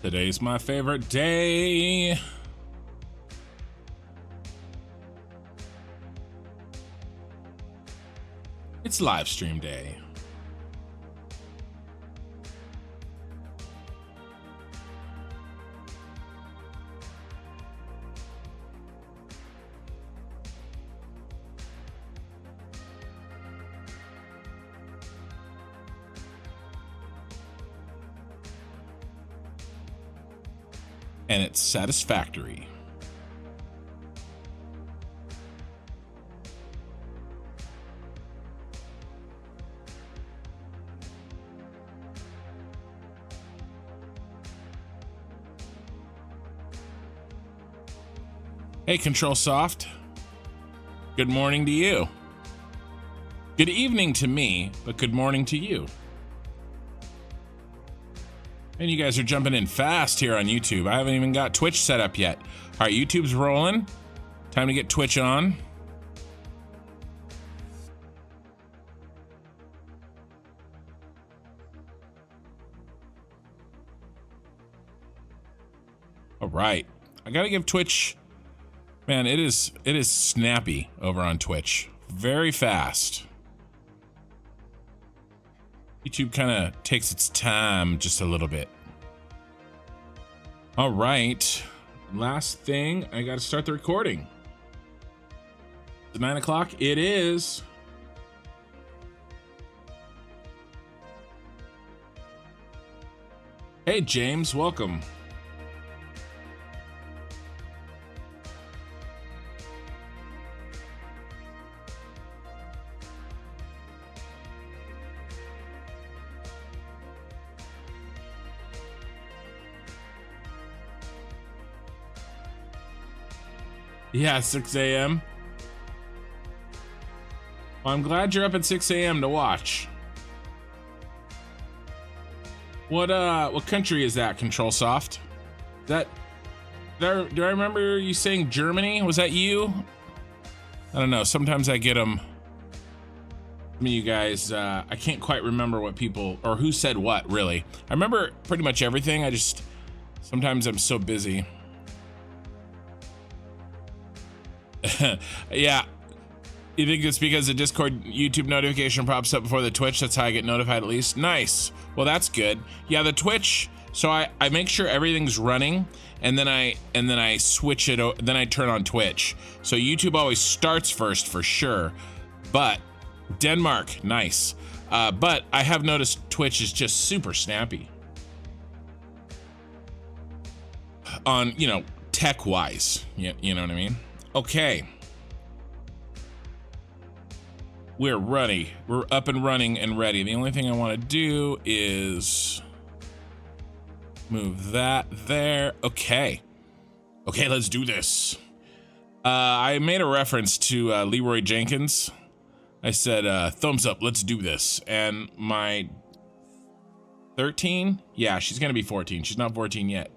Today's my favorite day. It's live stream day. And it's Satisfactory. Hey, Control Soft. Good morning to you. Good evening to me, but good morning to you. And you guys are jumping in fast here on YouTube. I haven't even got Twitch set up yet. All right, YouTube's rolling. Time to get Twitch on. All right, I gotta give Twitch, man, it is snappy over on Twitch. Very fast. YouTube kind of takes its time just a little bit. All right, last thing, I got to start the recording. It's 9 o'clock. It is. Hey, James, welcome. Yeah, 6 a.m. Well, I'm glad you're up at 6 a.m. to watch. What country is that, Control Soft? Do I remember you saying Germany? Was that you? I don't know. Sometimes I get them. I mean, you guys, I can't quite remember what people or who said what, really. I remember pretty much everything. Sometimes I'm so busy. Yeah, you think it's because the Discord YouTube notification pops up before the Twitch? That's how I get notified, at least. Nice. Well, that's good. Yeah, the Twitch. So I make sure everything's running, and then I switch it. Then I turn on Twitch. So YouTube always starts first for sure. But Denmark, nice. But I have noticed Twitch is just super snappy. On tech wise, you know what I mean. Okay. We're ready. We're up and running and ready. The only thing I want to do is move that there. Okay. Okay, let's do this. I made a reference to Leroy Jenkins. I said, thumbs up, let's do this. And my 13? Yeah, she's going to be 14. She's not 14 yet.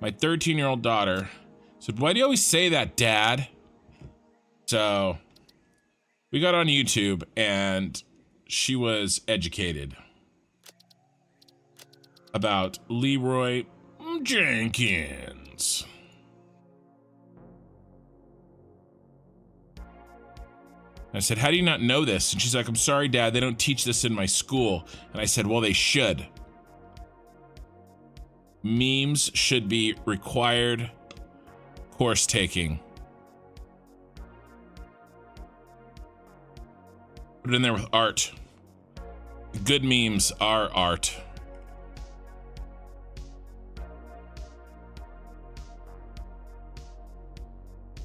My 13-year-old daughter said, why do you always say that, Dad? So we got on YouTube and she was educated about Leroy Jenkins. I said, how do you not know this? And she's like, I'm sorry, Dad, they don't teach this in my school. And I said, well, they should. Memes should be required course taking. Put it in there with art. Good memes are art.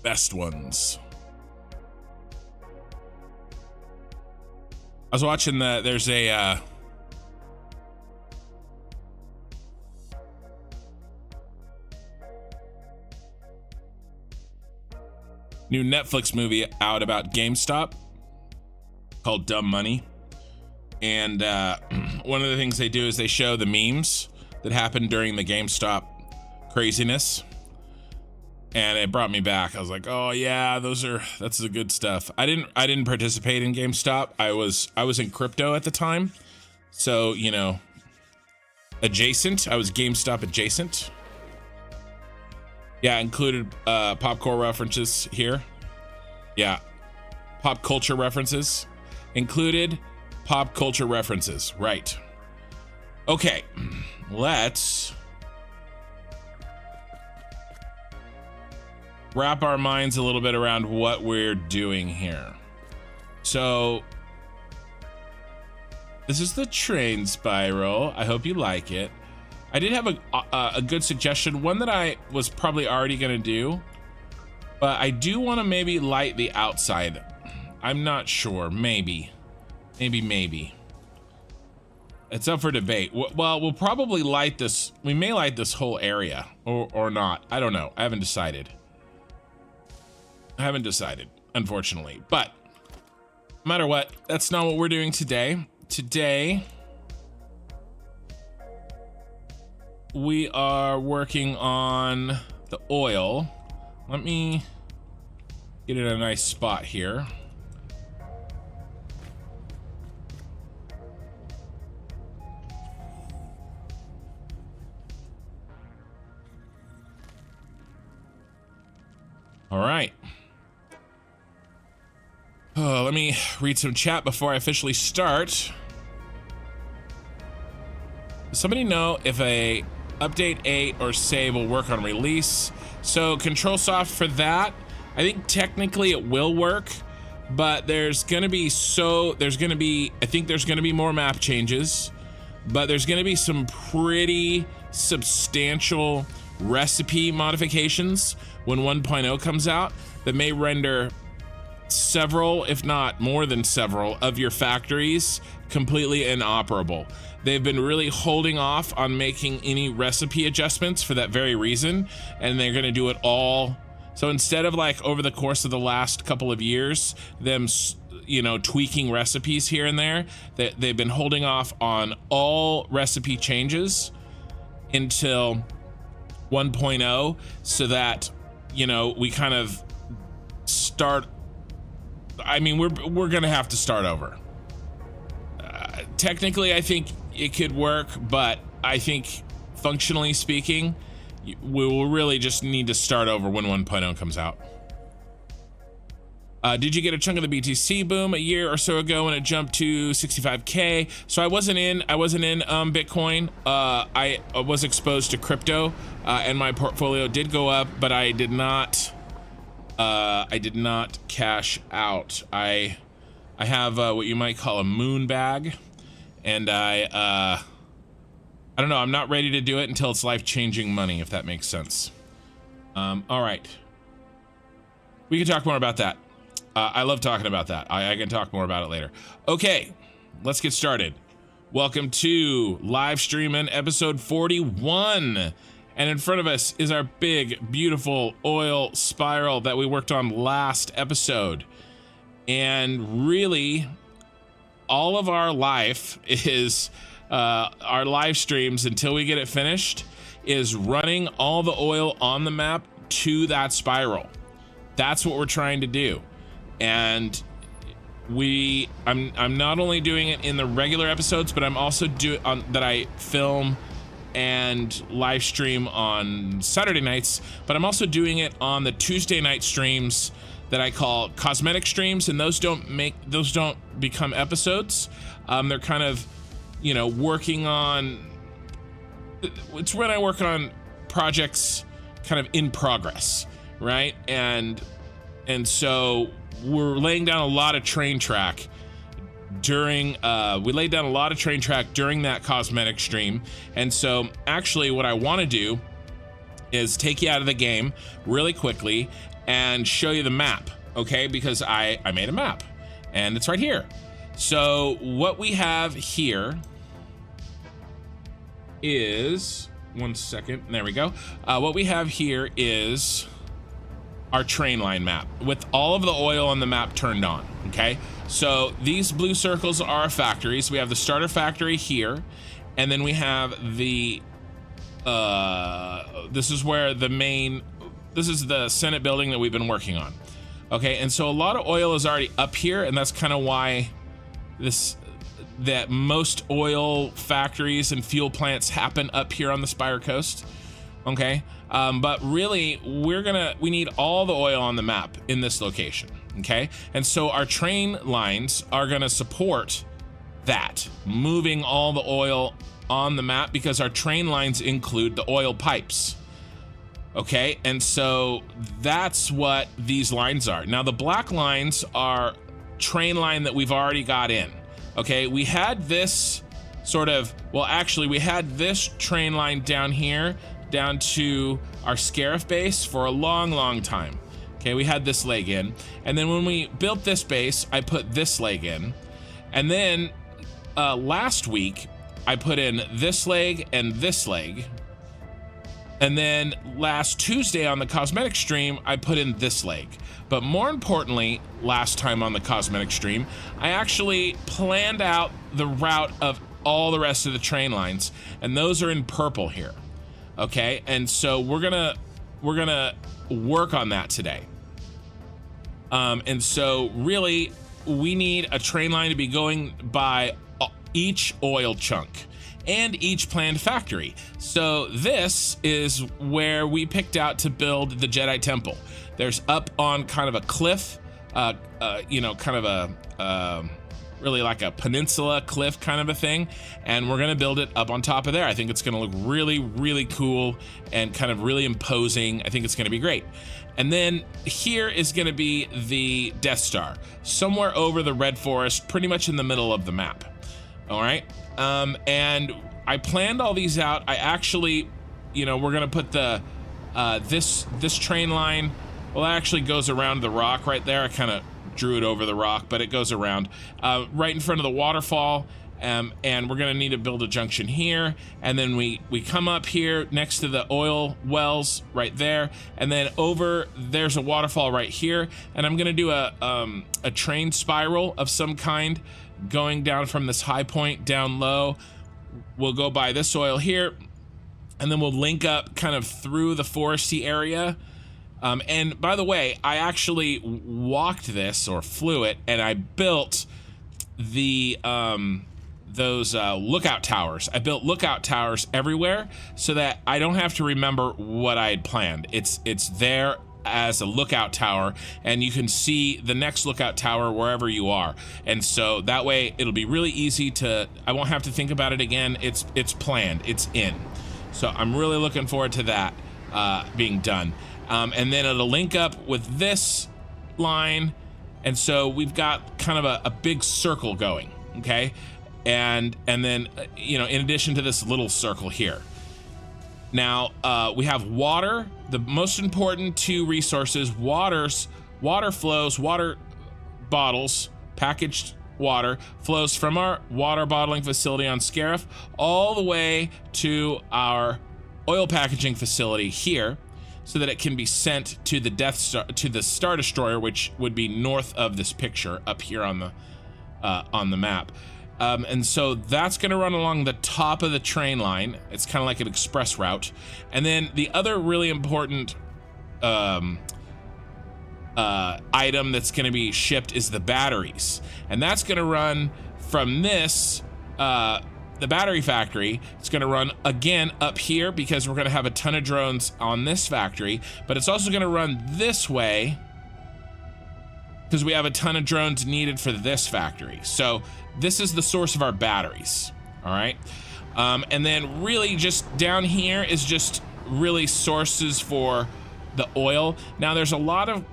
Best ones. I was watching there's a new Netflix movie out about GameStop called Dumb Money. And one of the things they do is they show the memes that happened during the GameStop craziness. And it brought me back. I was like, oh yeah, that's the good stuff. I didn't participate in GameStop. I was in crypto at the time. So, adjacent. I was GameStop adjacent. Yeah, included popcorn references here. Yeah, pop culture references. Included pop culture references, right. Okay, let's wrap our minds a little bit around what we're doing here. So this is the train spiral. I hope you like it. I did have a good suggestion, one that I was probably already gonna do, but I do want to maybe light the outside. I'm not sure. Maybe. It's up for debate. Well, we'll probably light this. We may light this whole area or not. I don't know. I haven't decided. Unfortunately. But no matter what, that's not what we're doing today. Today, we are working on the oil. Let me get in a nice spot here. All right. Let me read some chat before I officially start. Does somebody know if a update 8 or save will work on release? So control soft for that. I think technically it will work, but there's gonna be I think there's gonna be more map changes, but there's gonna be some pretty substantial recipe modifications when 1.0 comes out that may render several, if not more than several, of your factories completely inoperable. They've been really holding off on making any recipe adjustments for that very reason, and they're going to do it all. So instead of like over the course of the last couple of years, them, you know, tweaking recipes here and there, they've been holding off on all recipe changes until 1.0, so that, you know, we kind of start. I mean, we're gonna have to start over. Technically, I think it could work, but I think functionally speaking, we will really just need to start over when 1.0 comes out. Did you get a chunk of the BTC boom a year or so ago when it jumped to 65K? So I wasn't in Bitcoin. I was exposed to crypto, and my portfolio did go up, but I did not cash out. I have what you might call a moon bag, and I don't know. I'm not ready to do it until it's life-changing money, if that makes sense. All right, we can talk more about that. I love talking about that. I can talk more about it later. Okay, let's get started. Welcome to live streaming episode 41. And in front of us is our big, beautiful oil spiral that we worked on last episode. And really, all of our life is, our live streams until we get it finished, is running all the oil on the map to that spiral. That's what we're trying to do. And I'm not only doing it in the regular episodes, but I'm also that I film and live stream on Saturday nights, but I'm also doing it on the Tuesday night streams that I call cosmetic streams, and those don't become episodes. They're kind of, you know, working on, it's when I work on projects kind of in progress, right? And so we're laying down a lot of train track during that cosmetic stream. And so actually what I want to do is take you out of the game really quickly and show you the map, okay? Because I made a map and it's right here. So what we have here is, one second, there we go. What we have here is our train line map with all of the oil on the map turned on, okay? So these blue circles are our factories. We have the starter factory here, and then we have the, this is the Senate building that we've been working on. Okay, and so a lot of oil is already up here, and that's kind of why this, that most oil factories and fuel plants happen up here on the Spire Coast. Okay, but really we need all the oil on the map in this location. Okay, and so our train lines are gonna support that, moving all the oil on the map, because our train lines include the oil pipes. Okay, and so that's what these lines are. Now the black lines are train line that we've already got in. Okay, we had this sort of, well, actually we had this train line down here, down to our Scarif base for a long time. Okay, we had this leg in, and then when we built this base, I put this leg in, and then last week I put in this leg and this leg, and then last Tuesday on the cosmetic stream I put in this leg. But more importantly, last time on the cosmetic stream, I actually planned out the route of all the rest of the train lines, and those are in purple here. Okay, and so we're gonna work on that today. And so really we need a train line to be going by each oil chunk and each planned factory. So this is where we picked out to build the Jedi Temple. There's up on kind of a cliff, you know, kind of a really like a peninsula cliff kind of a thing, and we're gonna build it up on top of there. I think it's gonna look really cool and kind of really imposing. I think it's gonna be great. And then here is gonna be the Death Star, somewhere over the Red Forest, pretty much in the middle of the map. All right, and I planned all these out. I actually, you know, we're gonna put the this train line, well, it actually goes around the rock right there. I kind of drew it over the rock, but it goes around right in front of the waterfall, and we're gonna need to build a junction here, and then we come up here next to the oil wells right there, and then over there's a waterfall right here, and I'm gonna do a train spiral of some kind going down from this high point down low. We'll go by this oil here, and then we'll link up kind of through the foresty area. And by the way, I actually walked this or flew it, and I built the those lookout towers. I built lookout towers everywhere so that I don't have to remember what I had planned. It's there as a lookout tower, and you can see the next lookout tower wherever you are, and so that way it'll be really easy to, I won't have to think about it again. It's planned, it's in. So I'm really looking forward to that being done. And then it'll link up with this line, and so we've got kind of a big circle going. Okay, and then you know, in addition to this little circle here, now we have water. The most important two resources: water flows, water bottles, packaged water flows from our water bottling facility on Scarif all the way to our oil packaging facility here, so that it can be sent to the Death Star, to the Star Destroyer, which would be north of this picture up here on the map. And so that's going to run along the top of the train line. It's kind of like an express route. And then the other really important item that's going to be shipped is the batteries, and that's going to run from this the battery factory. It's going to run again up here because we're going to have a ton of drones on this factory, but it's also going to run this way because we have a ton of drones needed for this factory. So this is the source of our batteries. All right, and then really just down here is just really sources for the oil. Now there's a lot of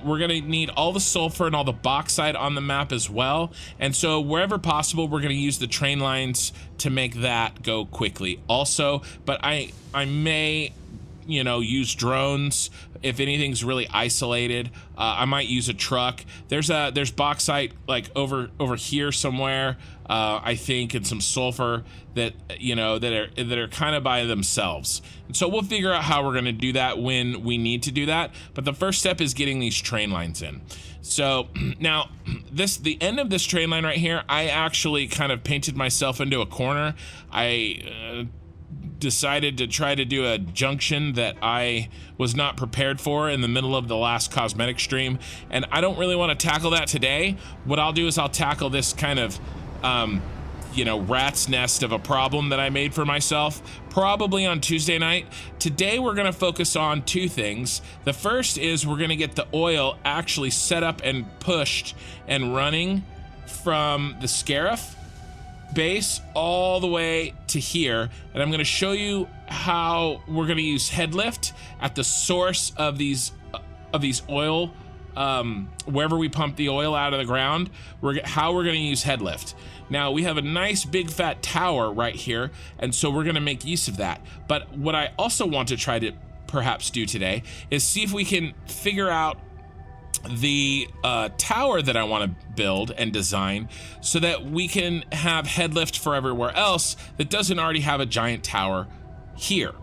we're gonna need all the sulfur and all the bauxite on the map as well, and so wherever possible we're gonna use the train lines to make that go quickly also. But I may, you know, use drones if anything's really isolated. I might use a truck. There's bauxite like over here somewhere, I think, and some sulfur that, you know, that are kind of by themselves. And so we'll figure out how we're going to do that when we need to do that. But the first step is getting these train lines in. So now the end of this train line right here, I actually kind of painted myself into a corner. I decided to try to do a junction that I was not prepared for in the middle of the last cosmetic stream, and I don't really want to tackle that today. What I'll do is I'll tackle this kind of you know, rat's nest of a problem that I made for myself, probably on Tuesday night. Today we're gonna focus on two things. The first is we're gonna get the oil actually set up and pushed and running from the Scarif base all the way to here, and I'm going to show you how we're going to use headlift at the source of these oil, wherever we pump the oil out of the ground. How we're going to use headlift. Now we have a nice big fat tower right here, and so we're going to make use of that. But what I also want to try to perhaps do today is see if we can figure out the tower that I want to build and design so that we can have headlift for everywhere else that doesn't already have a giant tower here.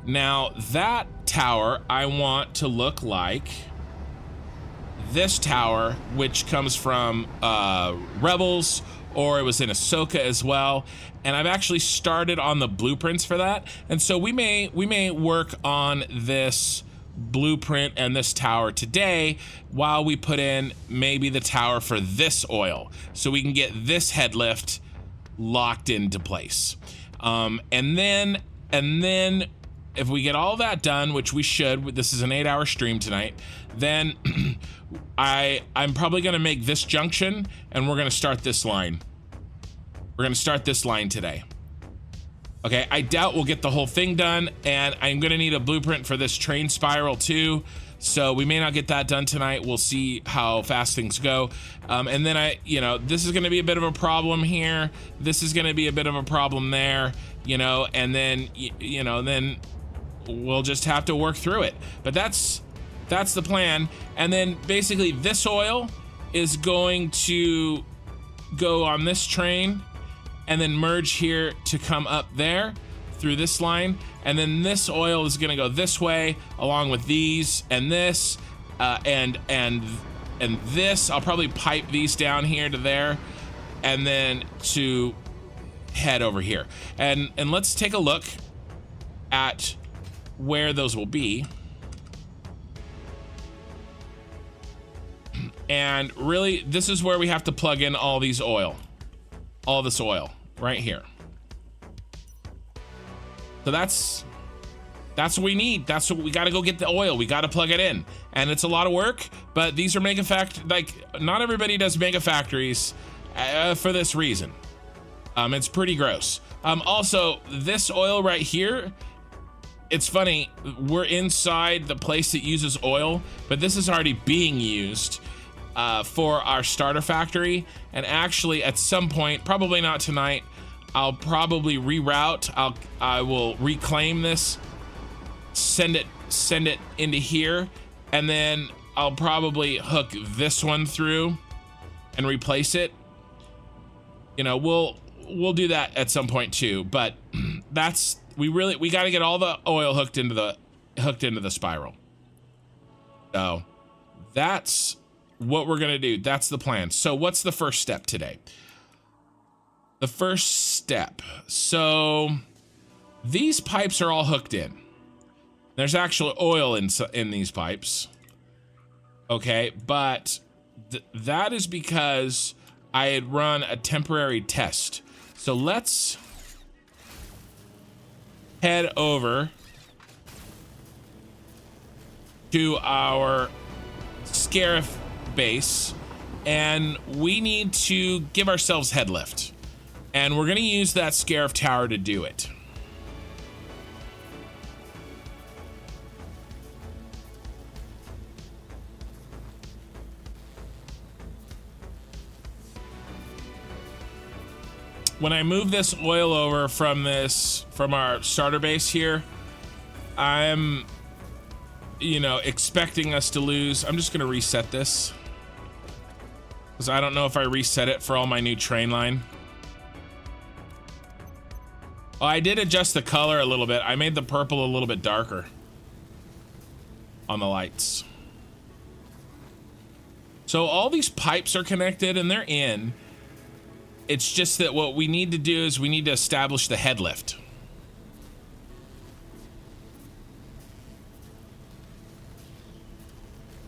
Now that tower I want to look like this tower, which comes from Rebels, or it was in Ahsoka as well, and I've actually started on the blueprints for that, and so we may work on this blueprint and this tower today while we put in maybe the tower for this oil so we can get this headlift locked into place. And then if we get all that done, which we should, this is an 8-hour stream tonight, then I'm probably going to make this junction, and we're going to start this line. We're going to start this line today. Okay, I doubt we'll get the whole thing done, and I'm gonna need a blueprint for this train spiral too, so we may not get that done tonight. We'll see how fast things go. And then this is gonna be a bit of a problem here. This is gonna be a bit of a problem there, and then, then we'll just have to work through it. But that's the plan. And then basically this oil is going to go on this train and then merge here to come up there through this line, and then this oil is going to go this way along with these and this and this. I'll probably pipe these down here to there and then to head over here, and let's take a look at where those will be. And really, this is where we have to plug in all this oil right here. So that's what we need. That's what we got to go get the oil. We got to plug it in, and it's a lot of work. But these are not everybody does mega factories for this reason. It's pretty gross. Also, this oil right here, it's funny. We're inside the place that uses oil, but this is already being used for our starter factory. And actually at some point, probably not tonight, I'll probably reroute. I will reclaim this, send it into here, and then I'll probably hook this one through and replace it. We'll do that at some point too, but we got to get all the oil hooked into the spiral. So that's what we're gonna do. That's the plan. So what's the first step today? The first step. So these pipes are all hooked in. There's actual oil in these pipes. Okay, but that is because I had run a temporary test. So let's head over to our Scarif base, and we need to give ourselves headlift, and we're going to use that Scarif tower to do it. When I move this oil over from our starter base here, I'm expecting us to lose. I'm just gonna reset this, because I don't know if I reset it for all my new train line. Oh, I did adjust the color a little bit. I made the purple a little bit darker on the lights. So all these pipes are connected and they're in. It's just that what we need to do is we need to establish the headlift.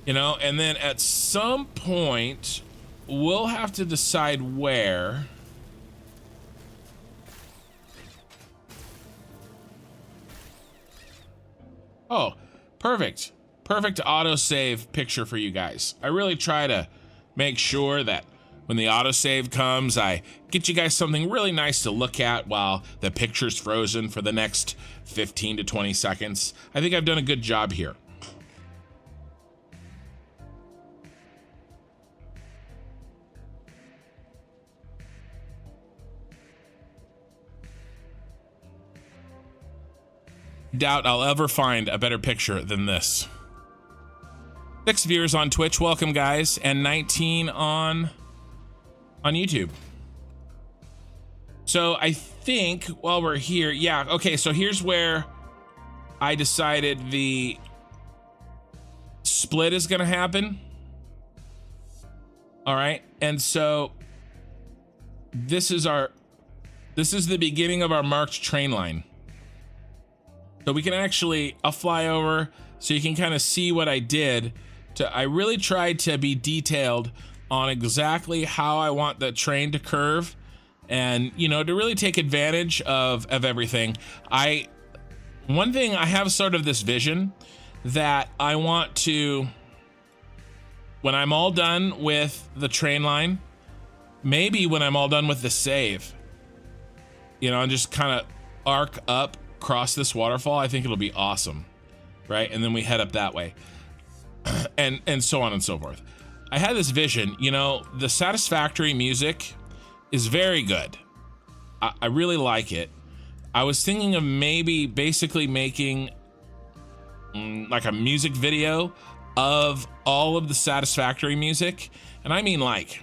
And then at some point we'll have to decide where Oh, perfect. Perfect autosave picture for you guys. I really try to make sure that when the autosave comes, I get you guys something really nice to look at while the picture's frozen for the next 15 to 20 seconds. I think I've done a good job here. Doubt I'll ever find a better picture than this. 6 viewers on Twitch, welcome guys, and 19 on YouTube. So I think while we're here, yeah, okay, so here's where I decided the split is gonna happen. All right, and so this is the beginning of our marked train line. So we can actually, I'll fly over so you can kind of see what I did. I really tried to be detailed on exactly how I want the train to curve, and you know, to really take advantage of everything. One thing, I have sort of this vision that I want to, when I'm all done with the train line, maybe when I'm all done with the save, you know, and just kind of arc up across this waterfall, I think it'll be awesome, right? And then we head up that way, and so on and so forth. I had this vision, you know, the Satisfactory music is very good. I really like it. I was thinking of maybe basically making like a music video of all of the Satisfactory music, and I mean like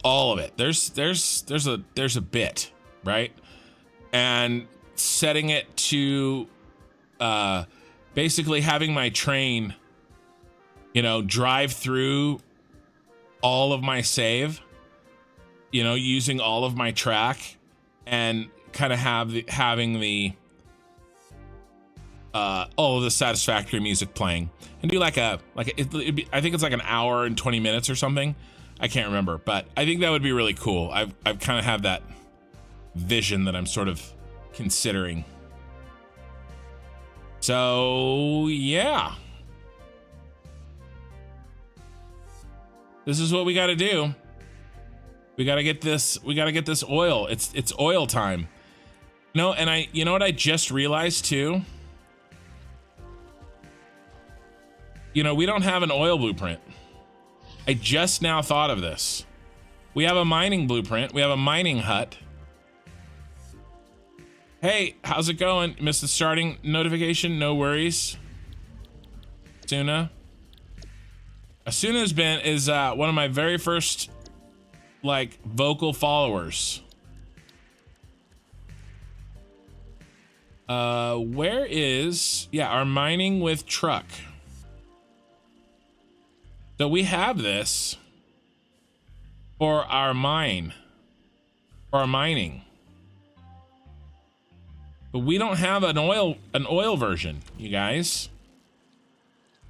all of it. There's a bit, right? And setting it to basically having my train, you know, drive through all of my save, you know, using all of my track, and kind of having the all of the Satisfactory music playing, and do I think it's like an hour and 20 minutes or something. I can't remember, but I think that would be really cool. I've kind of had that vision that I'm sort of considering. So yeah, this is what we got to do. We got to get this oil. It's oil time. No, and you know what I just realized too? You know, we don't have an oil blueprint. I just now thought of this. We have a mining blueprint. We have a mining hut. Hey, how's it going? Missed the starting notification, no worries. Asuna is one of my very first like vocal followers. Where is, yeah, our mining with truck. So we have this for our mining. But we don't have an oil version, you guys.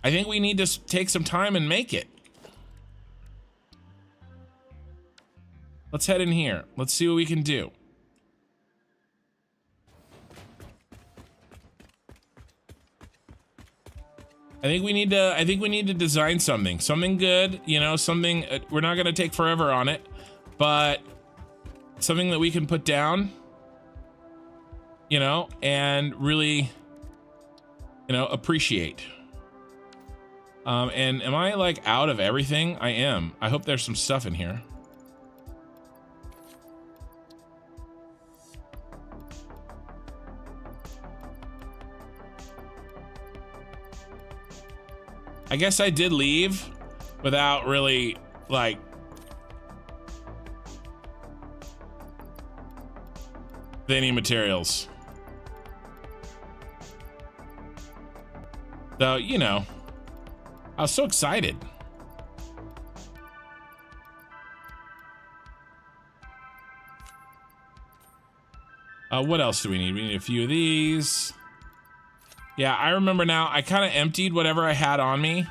I think we need to take some time and make it. Let's head in here. Let's see what we can do. I think we need to design something good, you know, something, we're not going to take forever on it, but something that we can put down, you know, and really, you know, appreciate. And am I like out of everything? I am. I hope there's some stuff in here. I guess I did leave without really like any materials. So, you know, I was so excited. What else do we need? We need a few of these. Yeah, I remember now. I kind of emptied whatever I had on me.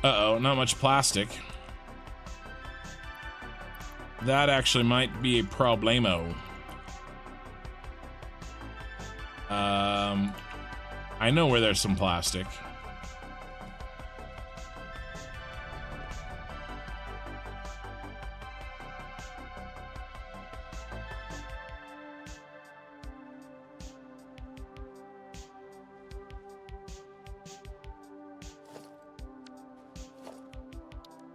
Uh-oh, not much plastic. That actually might be a problemo. I know where there's some plastic.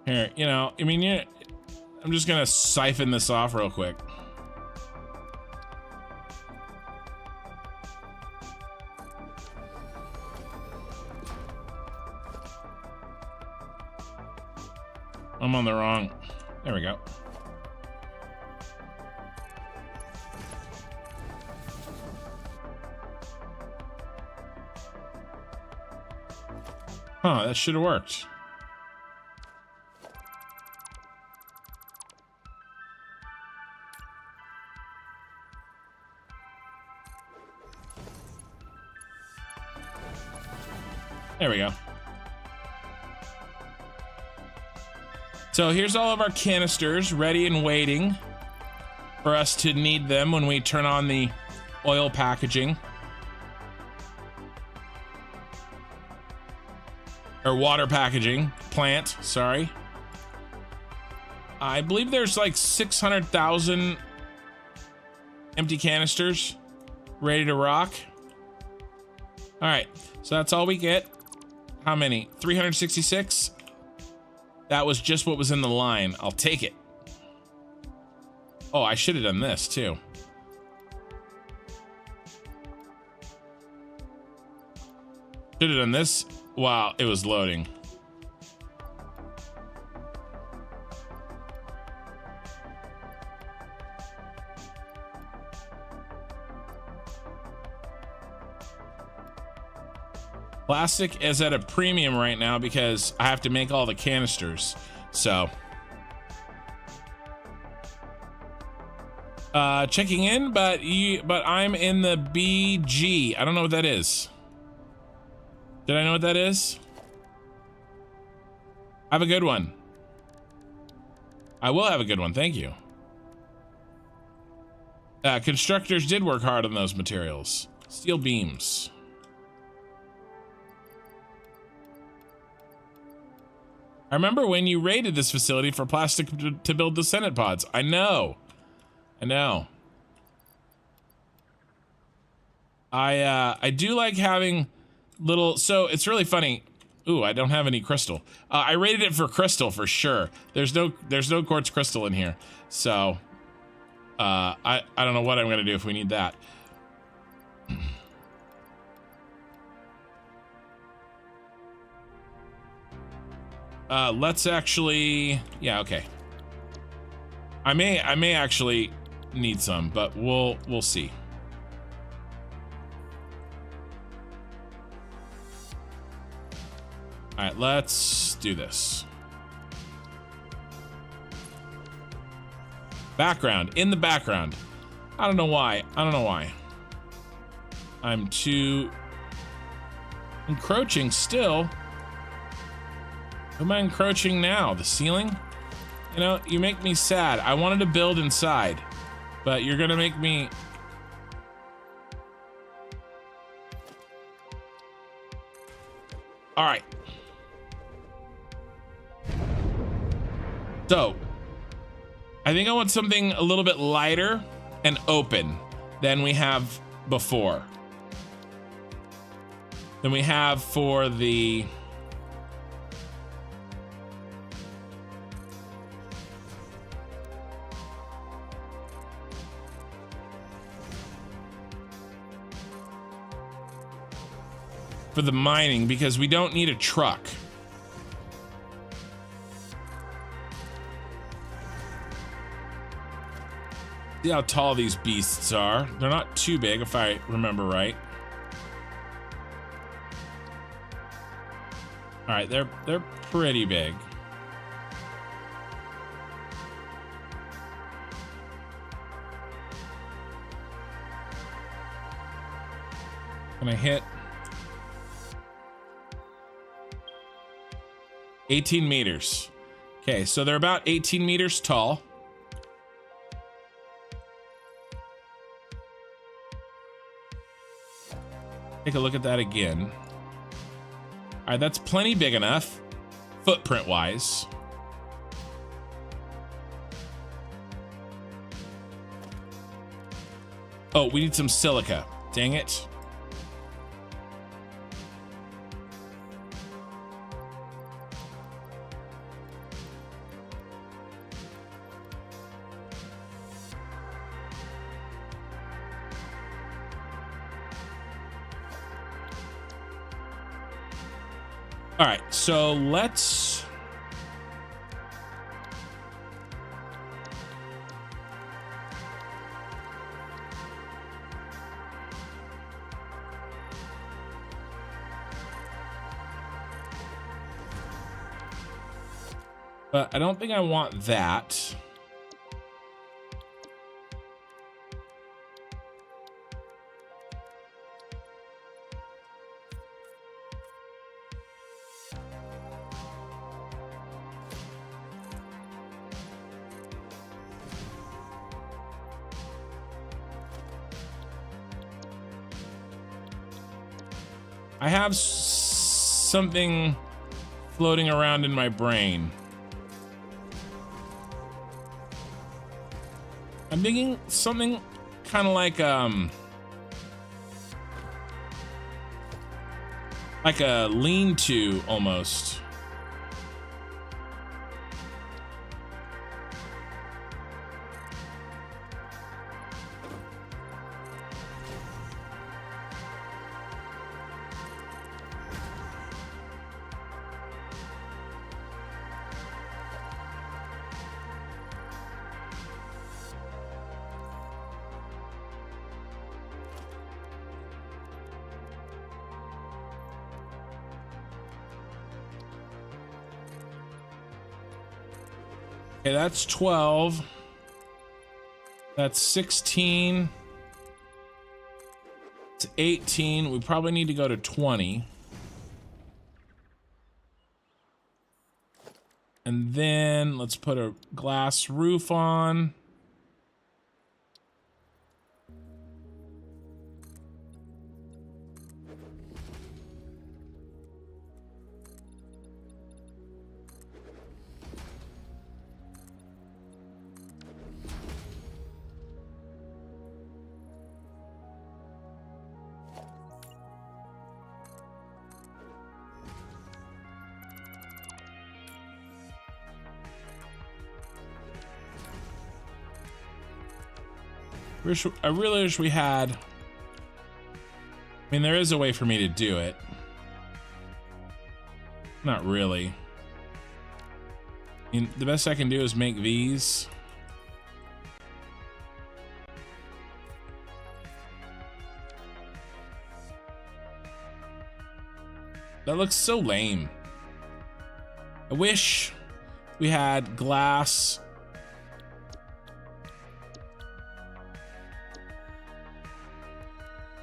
Here, you know, I mean, yeah, I'm just gonna siphon this off real quick. I'm on the wrong. There we go. Huh, that should have worked. There we go. So here's all of our canisters ready and waiting for us to need them when we turn on the oil packaging. Or water packaging plant, sorry. I believe there's like 600,000 empty canisters ready to rock. All right, so that's all we get. How many? 366? That was just what was in the line. I'll take it. Oh, I should have done this too. Should have done this while it was loading. Plastic is at a premium right now because I have to make all the canisters. So checking in, but I'm in the BG. I don't know what that is. Did I know what that is? Have a good one. I will have a good one, thank you. Constructors did work hard on those materials. Steel beams. I remember when you raided this facility for plastic to build the Senate pods. I know. I know. I do like having little, so it's really funny. Ooh, I don't have any crystal. I raided it for crystal for sure. There's no quartz crystal in here. So I don't know what I'm gonna do if we need that. Let's actually, yeah, okay. I may actually need some, but we'll see. All right, let's do this. Background, in the background. I don't know why. I'm too encroaching still. Who am I encroaching now? The ceiling? You know, you make me sad. I wanted to build inside, but you're gonna make me... All right. So, I think I want something a little bit lighter and open than we have before. Than we have for the... for the mining, because we don't need a truck. See how tall these beasts are. They're not too big if I remember right. All right, they're pretty big. Can I hit 18 meters? Okay, so they're about 18 meters tall. Take a look at that again. All right, that's plenty big enough, footprint-wise. Oh, we need some silica. Dang it. All right, so let's... But I don't think I want that. I have something floating around in my brain. I'm thinking something kind of like a lean-to almost. Okay, that's 12. That's 16. It's 18. We probably need to go to 20. And then let's put a glass roof on. I really wish we had... I mean, there is a way for me to do it. Not really. I mean, the best I can do is make these. That looks so lame. I wish we had glass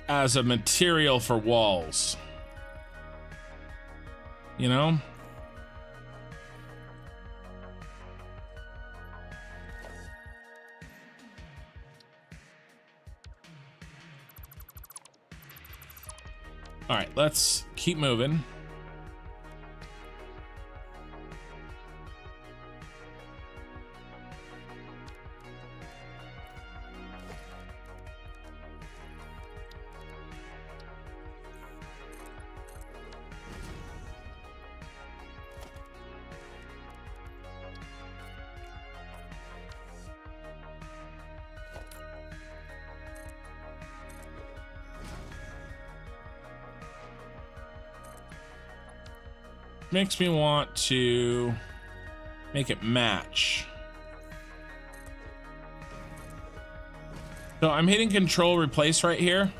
as a material for walls, you know? All right, let's keep moving. Makes me want to make it match. So I'm hitting control replace right here.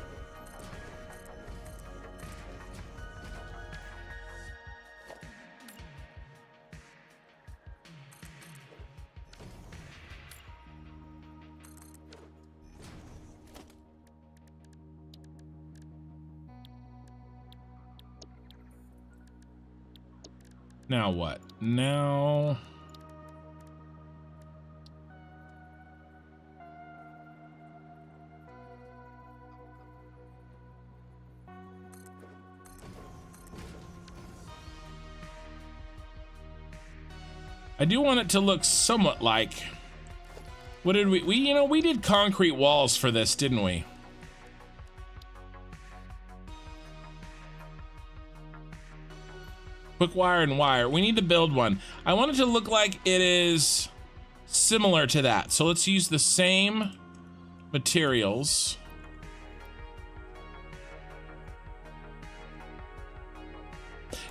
Now what? Now... I do want it to look somewhat like, what did we did concrete walls for this, didn't we? Quick wire and wire. We need to build one. I want it to look like it is similar to that. So let's use the same materials.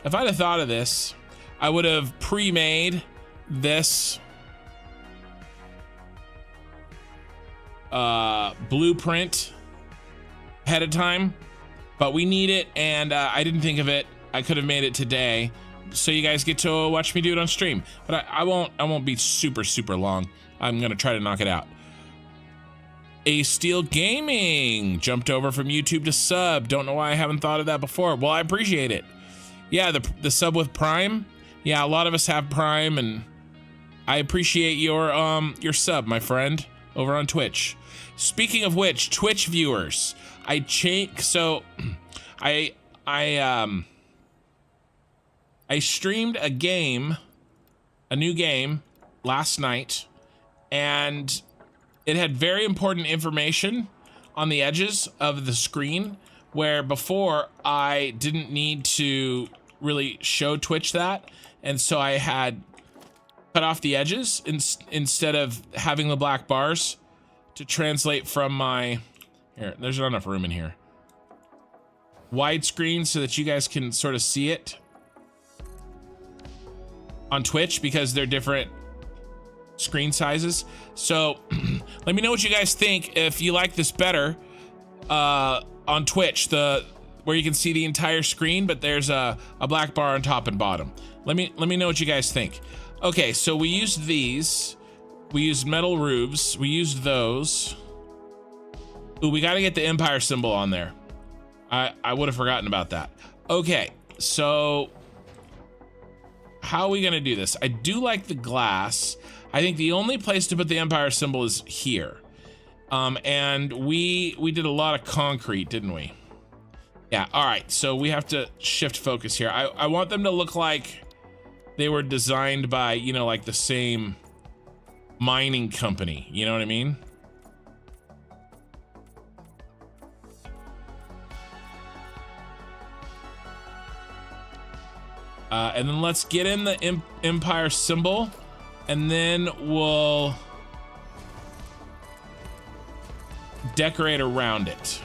If I'd have thought of this, I would have pre-made this blueprint ahead of time, but we need it, and I didn't think of it. I could have made it today, so you guys get to watch me do it on stream. But I won't be super long. I'm gonna try to knock it out. A Steel Gaming jumped over from YouTube to sub. Don't know why I haven't thought of that before. Well, I appreciate it. Yeah, the sub with Prime. Yeah, a lot of us have Prime, and I appreciate your sub, my friend, over on Twitch. Speaking of which, Twitch viewers, I streamed a new game last night, and it had very important information on the edges of the screen, where before I didn't need to really show Twitch that, and so I had cut off the edges instead of having the black bars to translate from my, here, there's not enough room in here, widescreen so that you guys can sort of see it on Twitch, because they're different screen sizes. So let me know what you guys think, if you like this better on Twitch, where you can see the entire screen, but there's a black bar on top and bottom. Let me know what you guys think. Okay, so we used these. We used metal roofs. We used those. Ooh, we got to get the Empire symbol on there. I would have forgotten about that. Okay, so how are we gonna do this? I do like the glass. I think the only place to put the Empire symbol is here. And we did a lot of concrete, didn't we? Yeah, all right, so we have to shift focus here. I want them to look like they were designed by, you know, like the same mining company, you know what I mean? And then let's get in the Empire symbol, and then we'll decorate around it.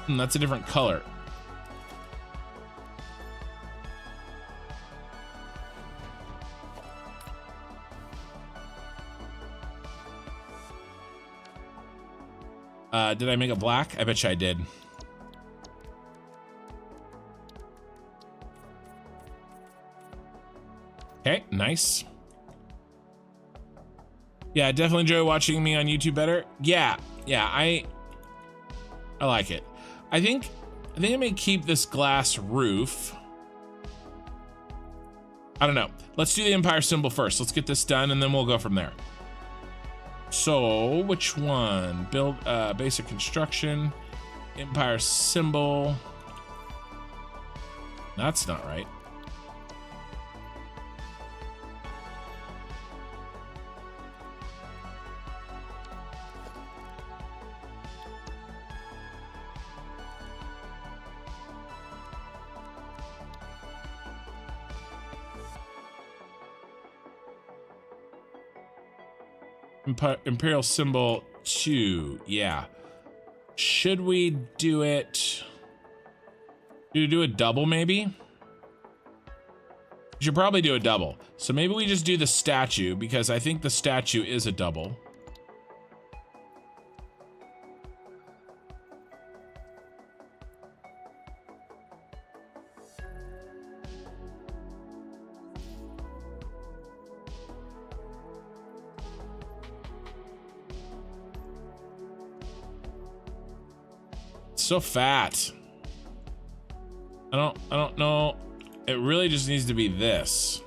That's a different color. Did I make it black? I bet you I did. Okay, nice. Yeah, I definitely enjoy watching me on YouTube better. Yeah, I like it. I think I may keep this glass roof. I don't know. Let's do the Empire symbol first. Let's get this done, and then we'll go from there. So, which one? Build basic construction, Empire symbol. That's not right. Imperial symbol 2, yeah. Should we do it? Do a double maybe? We should probably do a double. So maybe we just do the statue, because I think the statue is a double. So fat. I don't know. It really just needs to be this.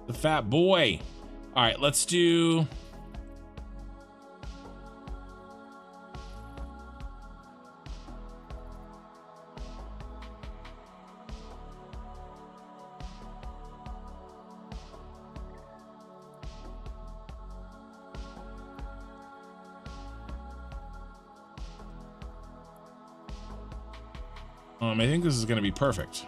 The fat boy. All right, let's do. I think this is going to be perfect.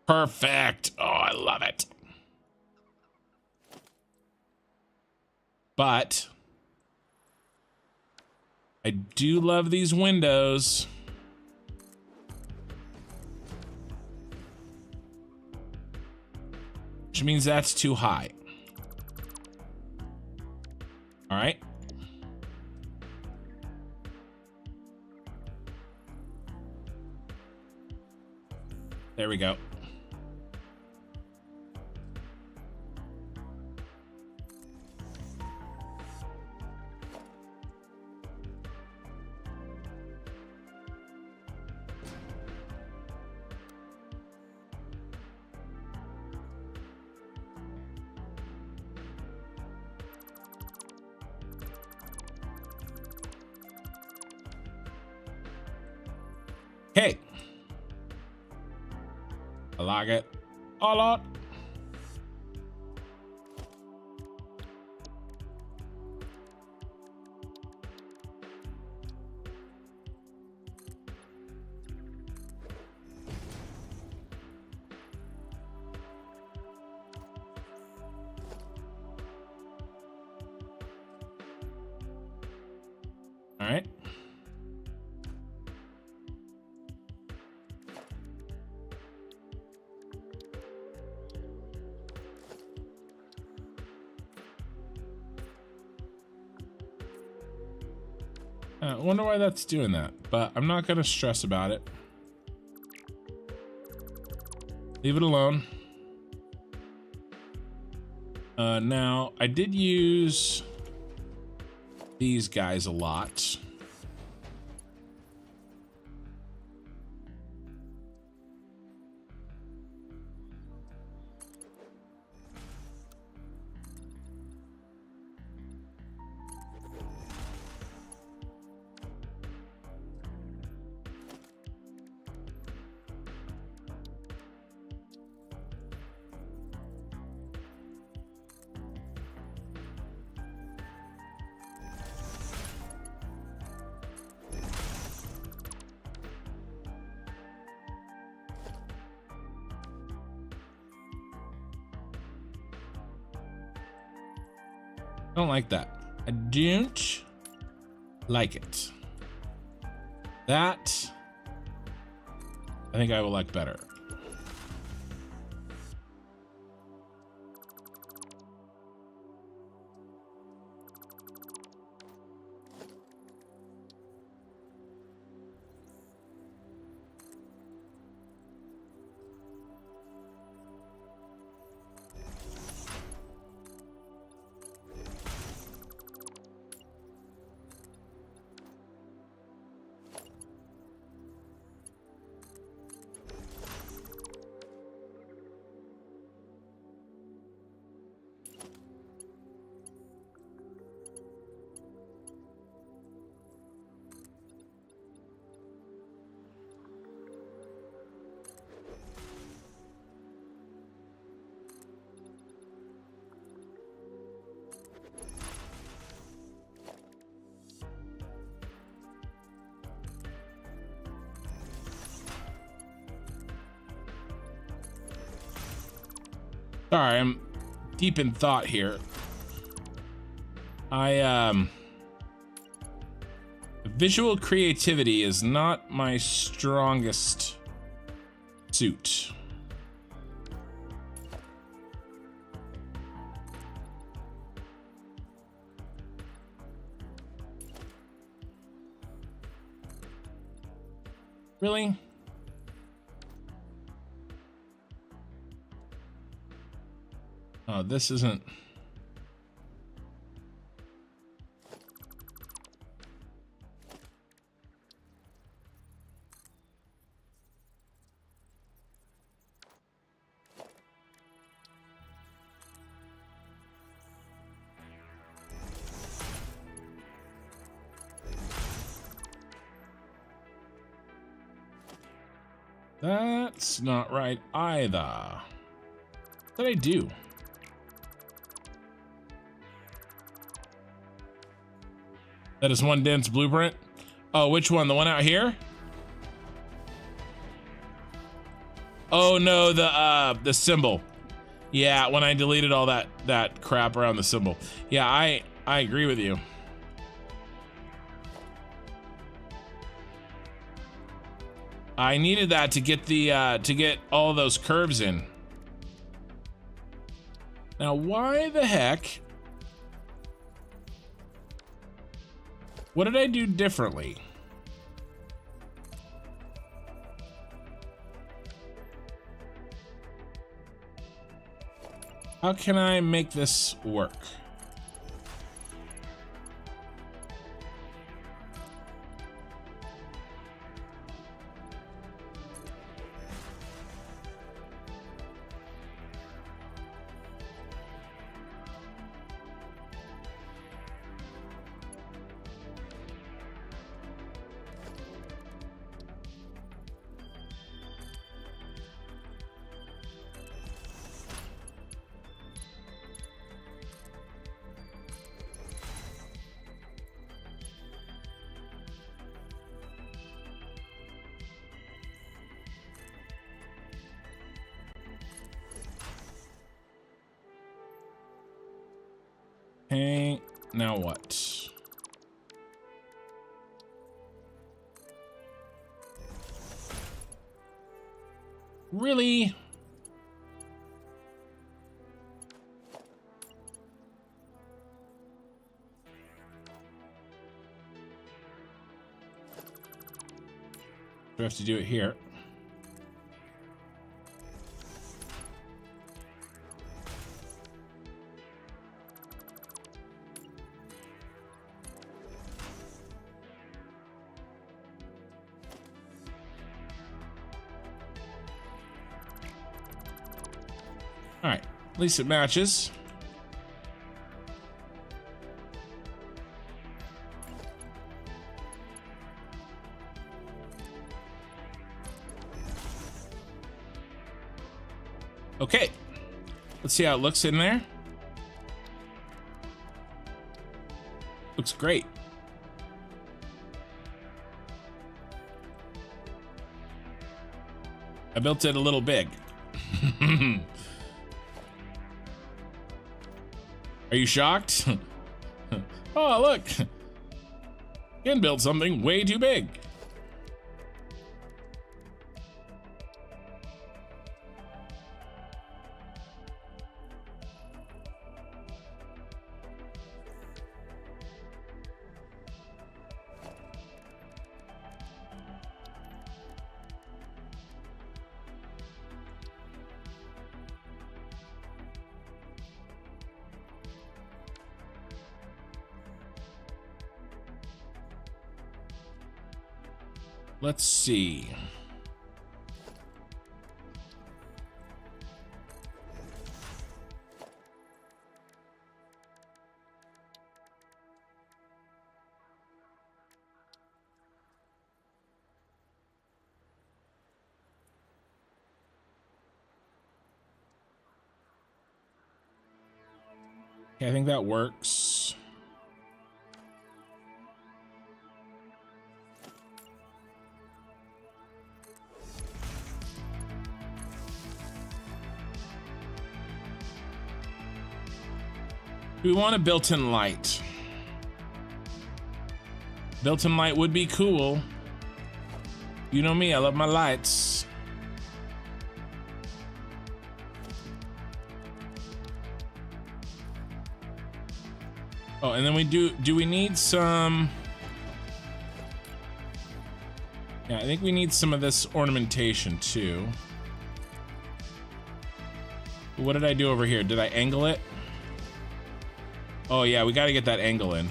Perfect. Oh, I love it. But I do love these windows. Which means that's too high. All right. There we go. Okay. I like it a lot. All right. I wonder why that's doing that, but I'm not going to stress about it. Leave it alone. Now, I did use these guys a lot. I don't like that. I don't like it. That I think I will like better. Sorry, I'm deep in thought here. Visual creativity is not my strongest suit. Really? Oh, this isn't. That's not right either. What did I do? That is one dense blueprint. Oh, which one? The one out here? Oh no, the symbol. Yeah, when I deleted all that crap around the symbol. Yeah, I agree with you. I needed that to get the to get all those curves in. Now, why the heck? What did I do differently? How can I make this work? Okay, now what? Really? We have to do it here. All right, at least it matches. Okay, let's see how it looks in there. Looks great. I built it a little big. Are you shocked? Oh, look. Ken built something way too big. Let's see. Okay, I think that works. We want a built-in light. Built-in light would be cool. You know me, I love my lights. Oh, and then we do we need some? Yeah, I think we need some of this ornamentation too. What did I do over here? Did I angle it? Oh yeah, we got to get that angle in.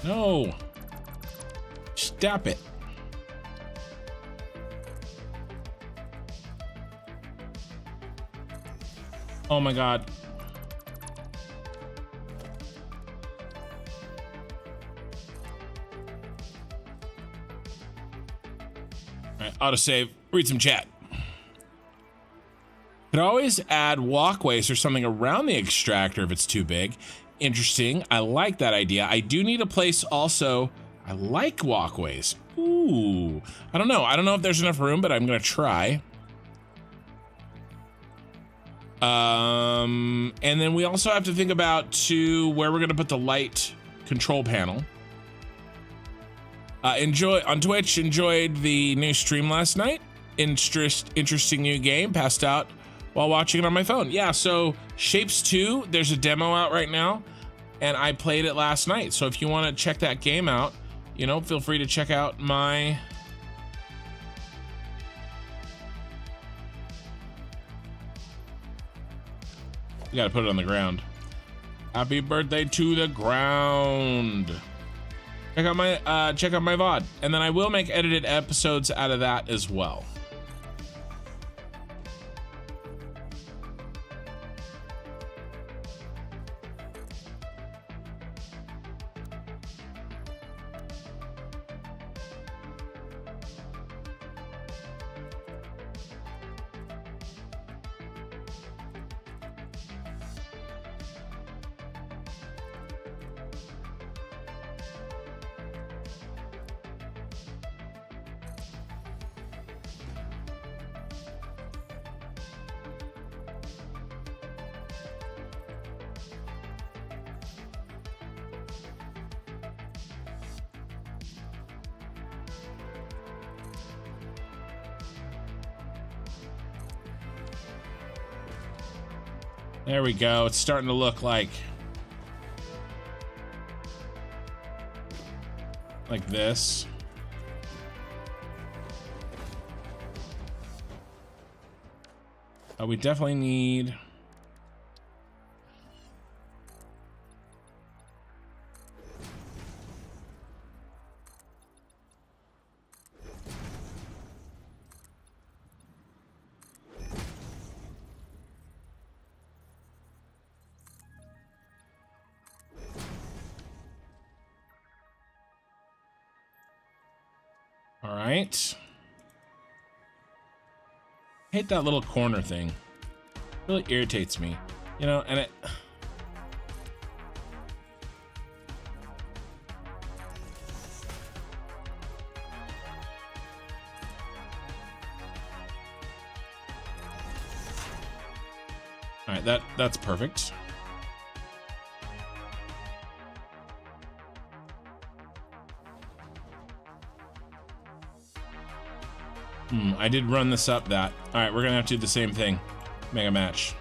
No. Stop it. Oh my God. All right, autosave, read some chat. Could always add walkways or something around the extractor if it's too big. Interesting. I like that idea. I do need a place also. I like walkways. Ooh. I don't know. I don't know if there's enough room, but I'm going to try. And then we also have to think about where we're going to put the light control panel. On Twitch, enjoyed the new stream last night. Interesting new game. Passed out while watching it on my phone. Yeah, so Shapes 2, there's a demo out right now, and I played it last night. So if you want to check that game out, you know, feel free to check out my... You gotta put it on the ground. Happy birthday to the ground. Check out my VOD, and then I will make edited episodes out of that as well. There we go. It's starting to look like this. We definitely need... All right. I hate that little corner thing. It really irritates me, you know, and it... All right, that's perfect. I did run this up that. All right, we're gonna have to do the same thing. Mega match.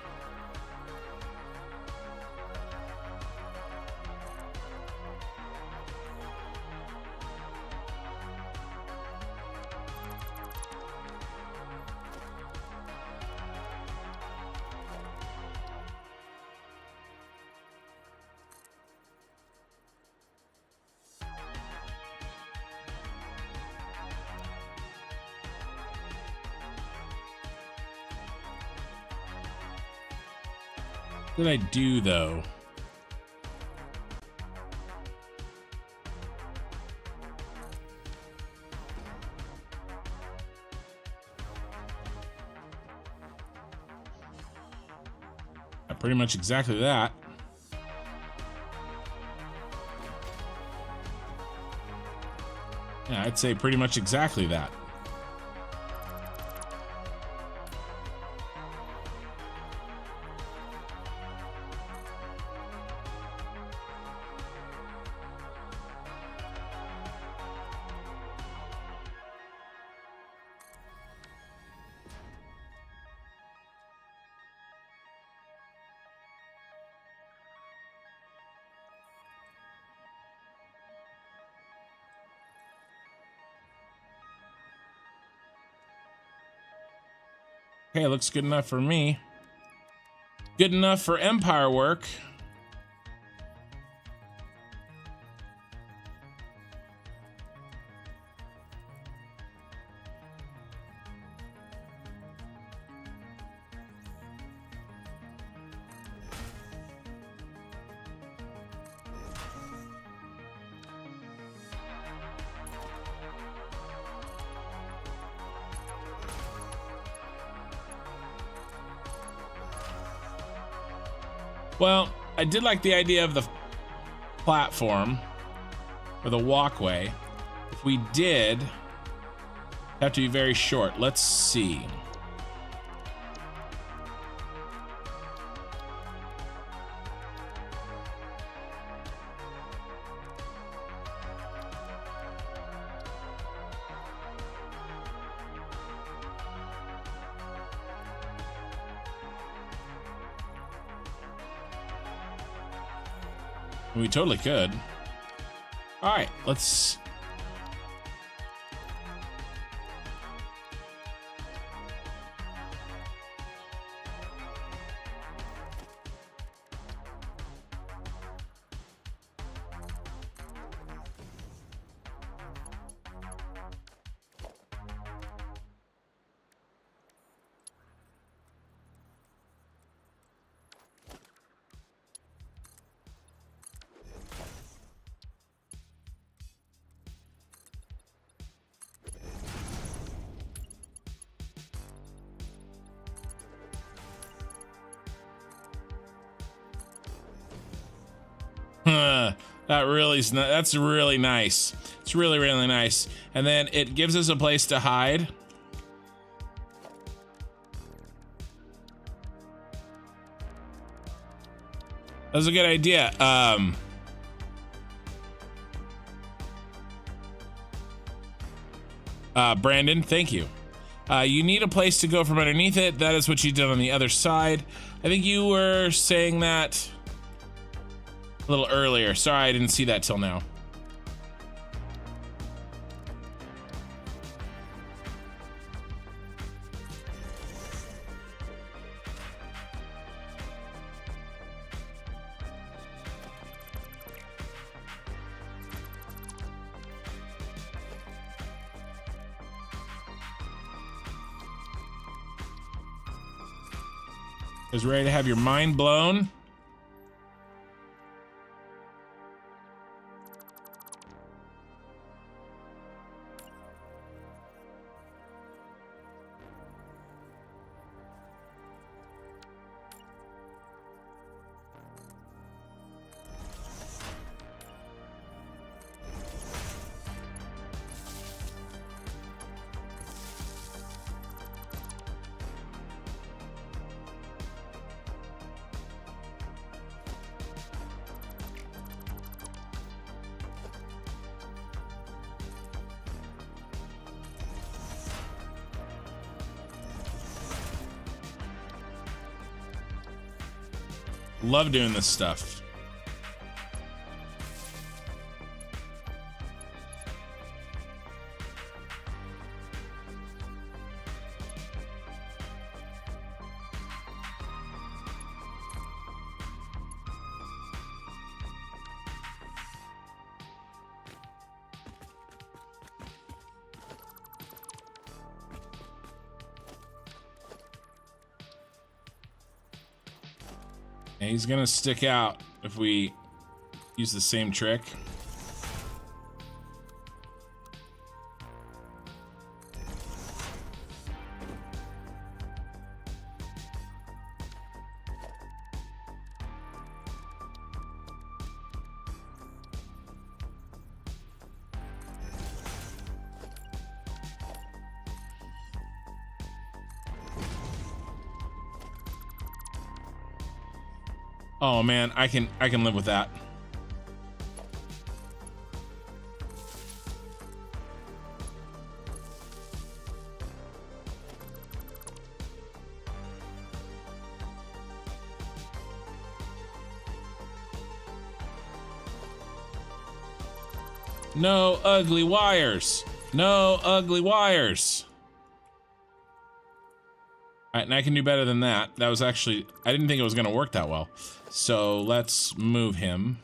What did I do though? Pretty much exactly that. Yeah, I'd say pretty much exactly that. Okay, it looks good enough for me. Good enough for Empire work. Well, I did like the idea of the platform or the walkway. If we did, have to be very short. Let's see. We totally could. All right, let's. That's really nice. It's really, really nice. And then it gives us a place to hide. That's a good idea. Brandon, thank you. You need a place to go from underneath it. That is what you did on the other side. I think you were saying that a little earlier. Sorry, I didn't see that till now. Is ready to have your mind blown? Love doing this stuff. And he's gonna stick out if we use the same trick. Oh man, I can live with that. No ugly wires. No ugly wires. All right, and I can do better than that. That was actually, I didn't think it was gonna work that well. So let's move him.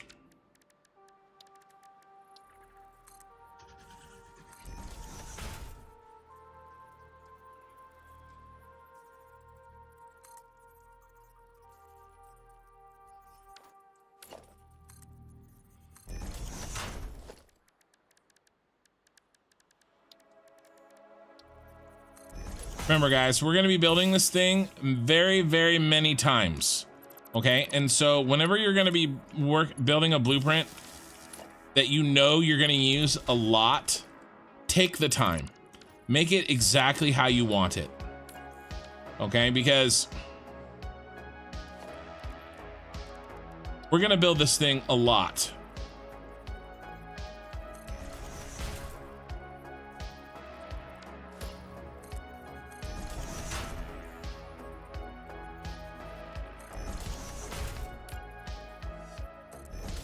Remember guys, we're gonna be building this thing very, very many times. Okay, and so whenever you're going to be building a blueprint that you know you're going to use a lot, take the time. Make it exactly how you want it. Okay, because we're going to build this thing a lot.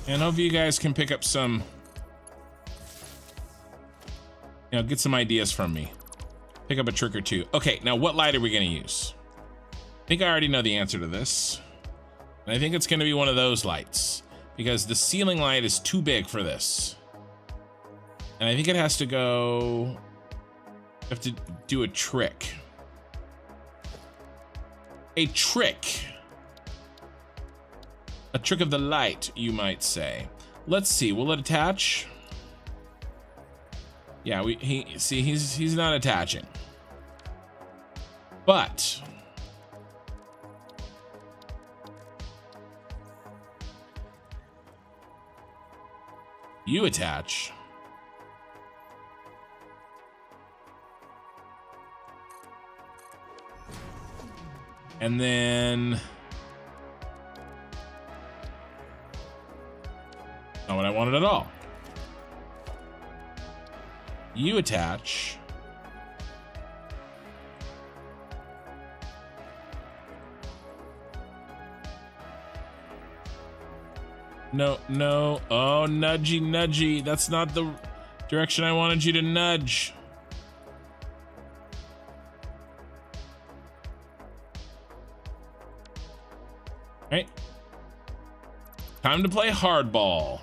And I hope you guys can pick up some, get some ideas from me. Pick up a trick or two. Okay, now what light are we gonna use? I think I already know the answer to this. And I think it's gonna be one of those lights because the ceiling light is too big for this. And I think it has to go, I have to do a trick. A trick. A trick of the light, you might say. Let's see, will it attach? Yeah, he's not attaching. But you attach. And then not what I wanted at all. You attach. No, no. Oh, nudgy, nudgy. That's not the direction I wanted you to nudge. Right. Time to play hardball.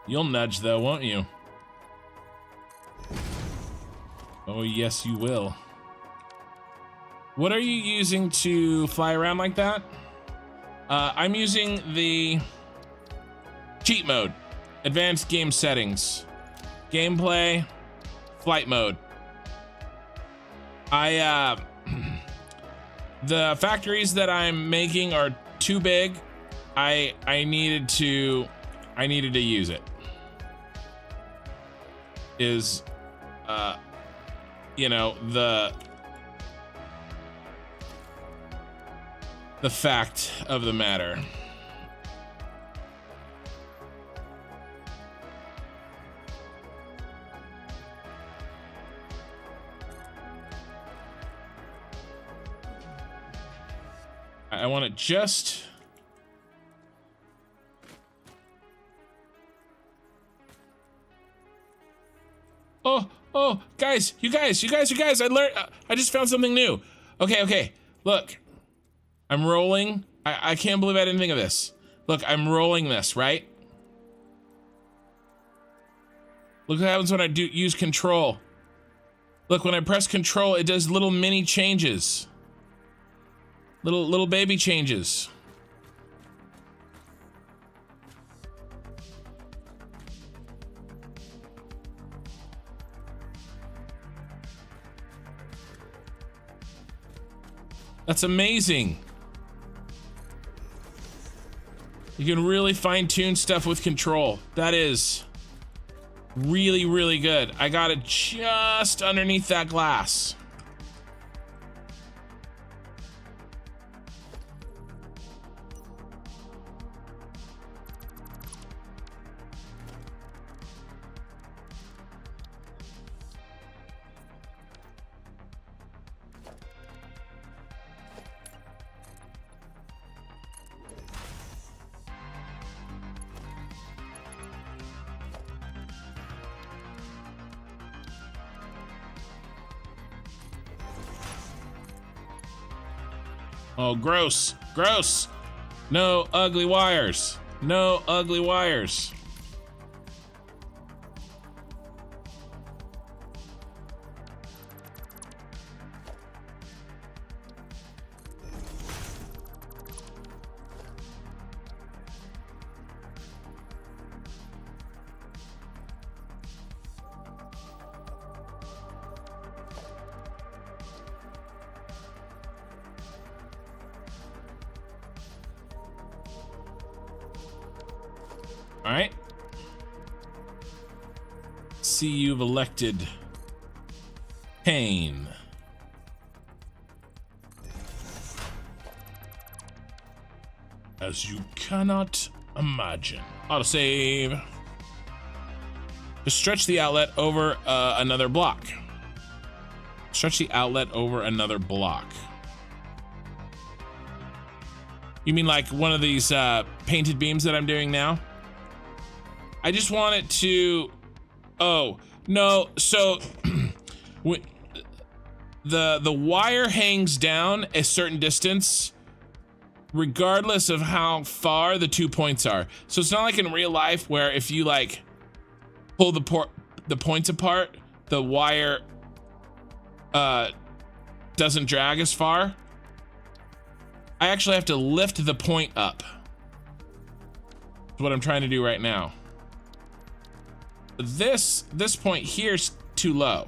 You'll nudge though, won't you? Oh, yes, you will. What are you using to fly around like that? I'm using the cheat mode, advanced game settings, gameplay, flight mode. The factories that I'm making are too big. I needed to use it. Is the fact of the matter. I want it just Oh, guys, you guys, I learned, I just found something new. Okay, look, I'm rolling. I can't believe I didn't think of this. Look, I'm rolling this, right? Look what happens when I use control. Look, when I press control, it does little mini changes. Little baby changes. That's amazing. You can really fine-tune stuff with control. That is really, really good. I got it just underneath that glass. Oh, gross, gross. No ugly wires. No ugly wires. All right. See, you've elected pain. As you cannot imagine. Autosave. Just stretch the outlet over another block. Stretch the outlet over another block. You mean like one of these painted beams that I'm doing now? I just want it to... Oh, no, so... the wire hangs down a certain distance regardless of how far the 2 points are. So it's not like in real life where if you like pull the points apart, the wire doesn't drag as far. I actually have to lift the point up. That's what I'm trying to do right now. This point here's too low,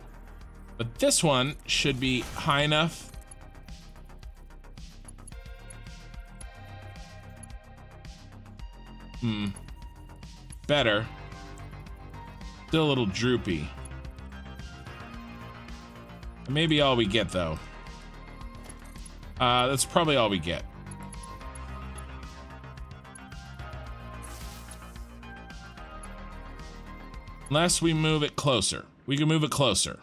but this one should be high enough. Better. Still a little droopy. Maybe all we get though. That's probably all we get. Unless we move it closer. We can move it closer.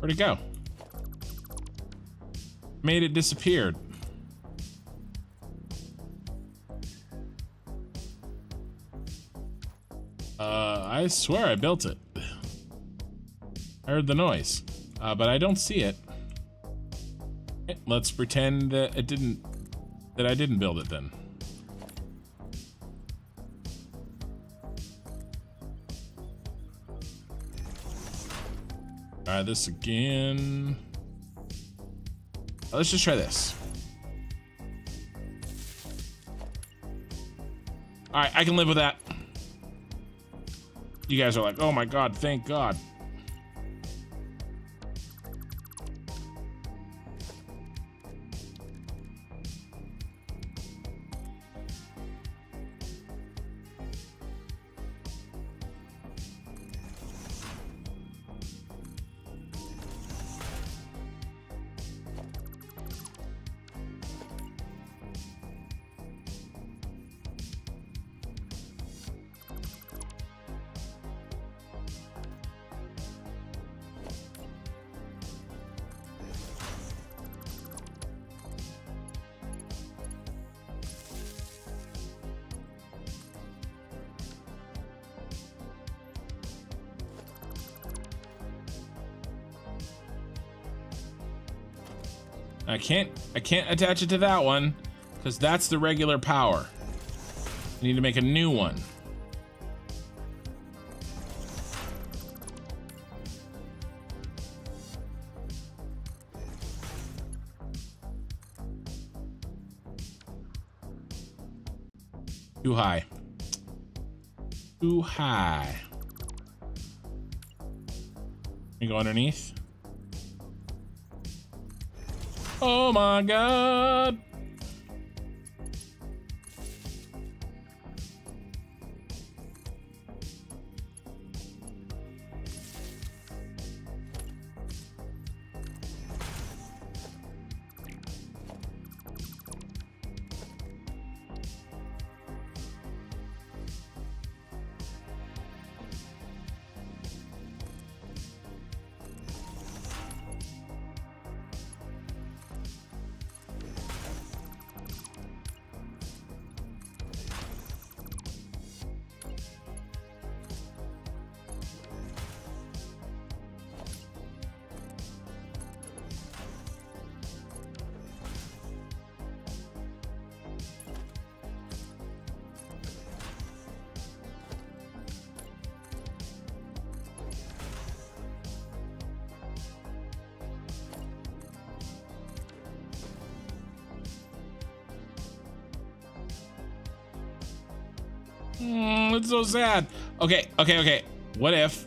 Where'd it go? Made it disappeared. I swear I built it. I heard the noise, but I don't see it. Okay, let's pretend that I didn't build it then. Try this again. Let's just try this. All right, I can live with that. You guys are like, oh my God, thank God. I can't attach it to that one because that's the regular power. I need to make a new one. Too high. Too high. Can you go underneath? Oh my God. It's so sad. Okay, okay, okay. What if?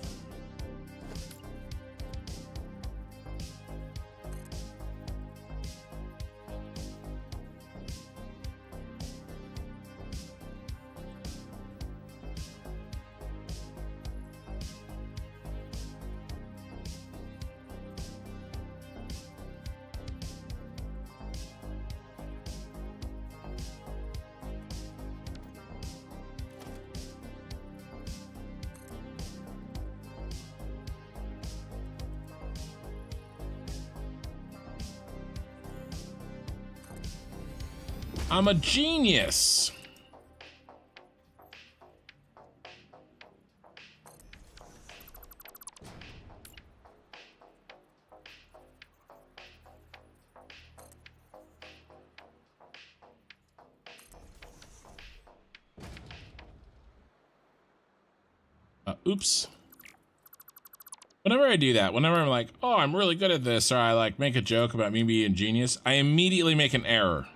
I'm a genius. Oops. Whenever I do that, whenever I'm like, oh, I'm really good at this, or I like make a joke about me being a genius, I immediately make an error.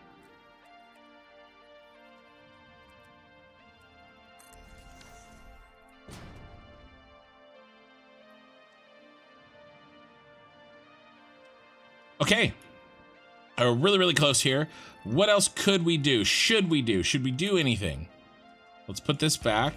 Okay, we're really, really close here. What else could we do? Should we do? Should we do anything? Let's put this back.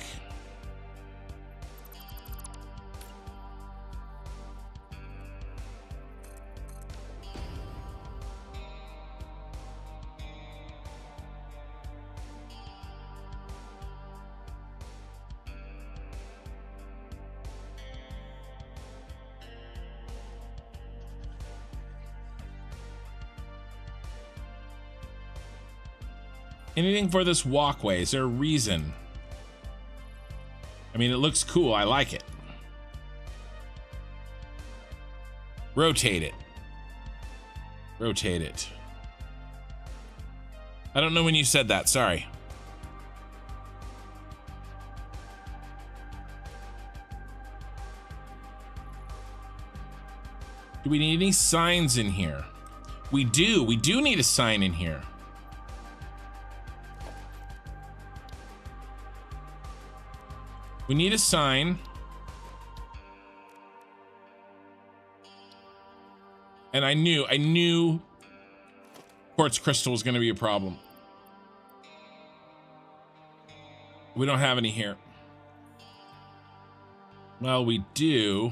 Anything for this walkway? Is there a reason? I mean, it looks cool. I like it. Rotate it. Rotate it. I don't know when you said that. Sorry. Do we need any signs in here? We do. We do need a sign in here. We need a sign. And I knew quartz crystal was going to be a problem. We don't have any here. Well, we do.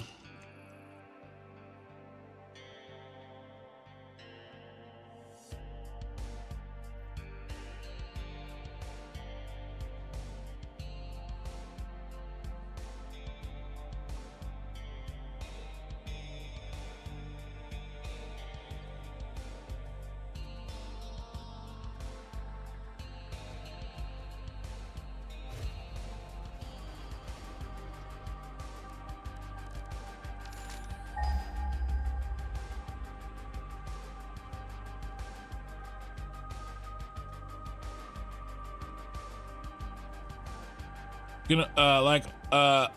Gonna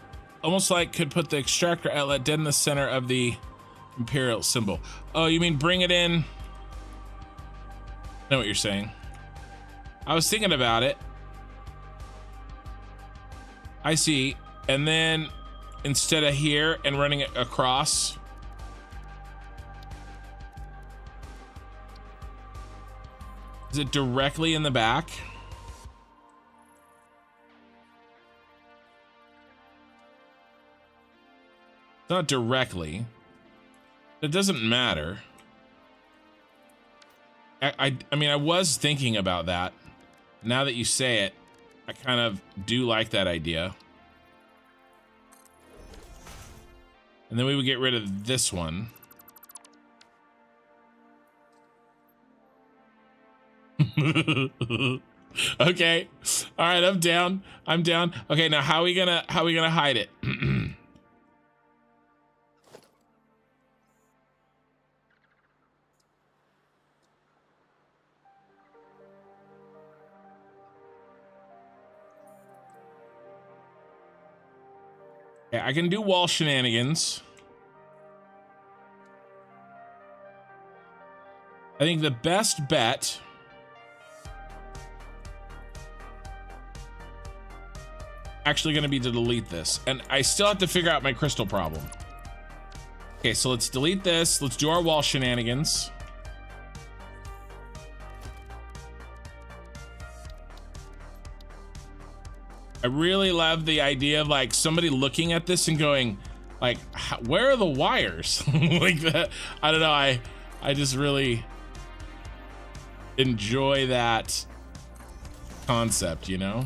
almost like could put the extractor outlet dead in the center of the Imperial symbol. Oh, you mean bring it in? I know what you're saying. I was thinking about it. I see. And then instead of here and running it across. Is it directly in the back? Not directly. It doesn't matter. I mean, I was thinking about that. Now that you say it, I kind of do like that idea. And then we would get rid of this one. Okay. All right, I'm down. I'm down. Okay, now how are we gonna hide it? Okay, I can do wall shenanigans. I think the best bet actually going to be to delete this, and I still have to figure out my crystal problem. Okay, so let's delete this. Let's do our wall shenanigans. I really love the idea of like somebody looking at this and going like, where are the wires? Like that. I don't know. I just really enjoy that concept, you know?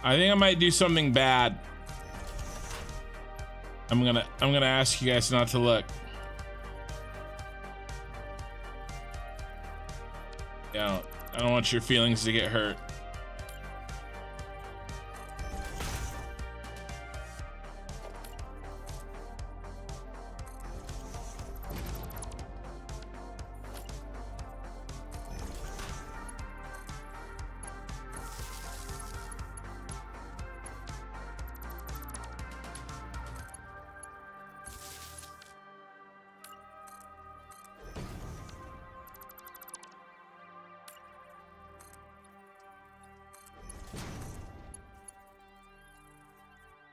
I think I might do something bad. I'm gonna ask you guys not to look. Yeah, I don't want your feelings to get hurt.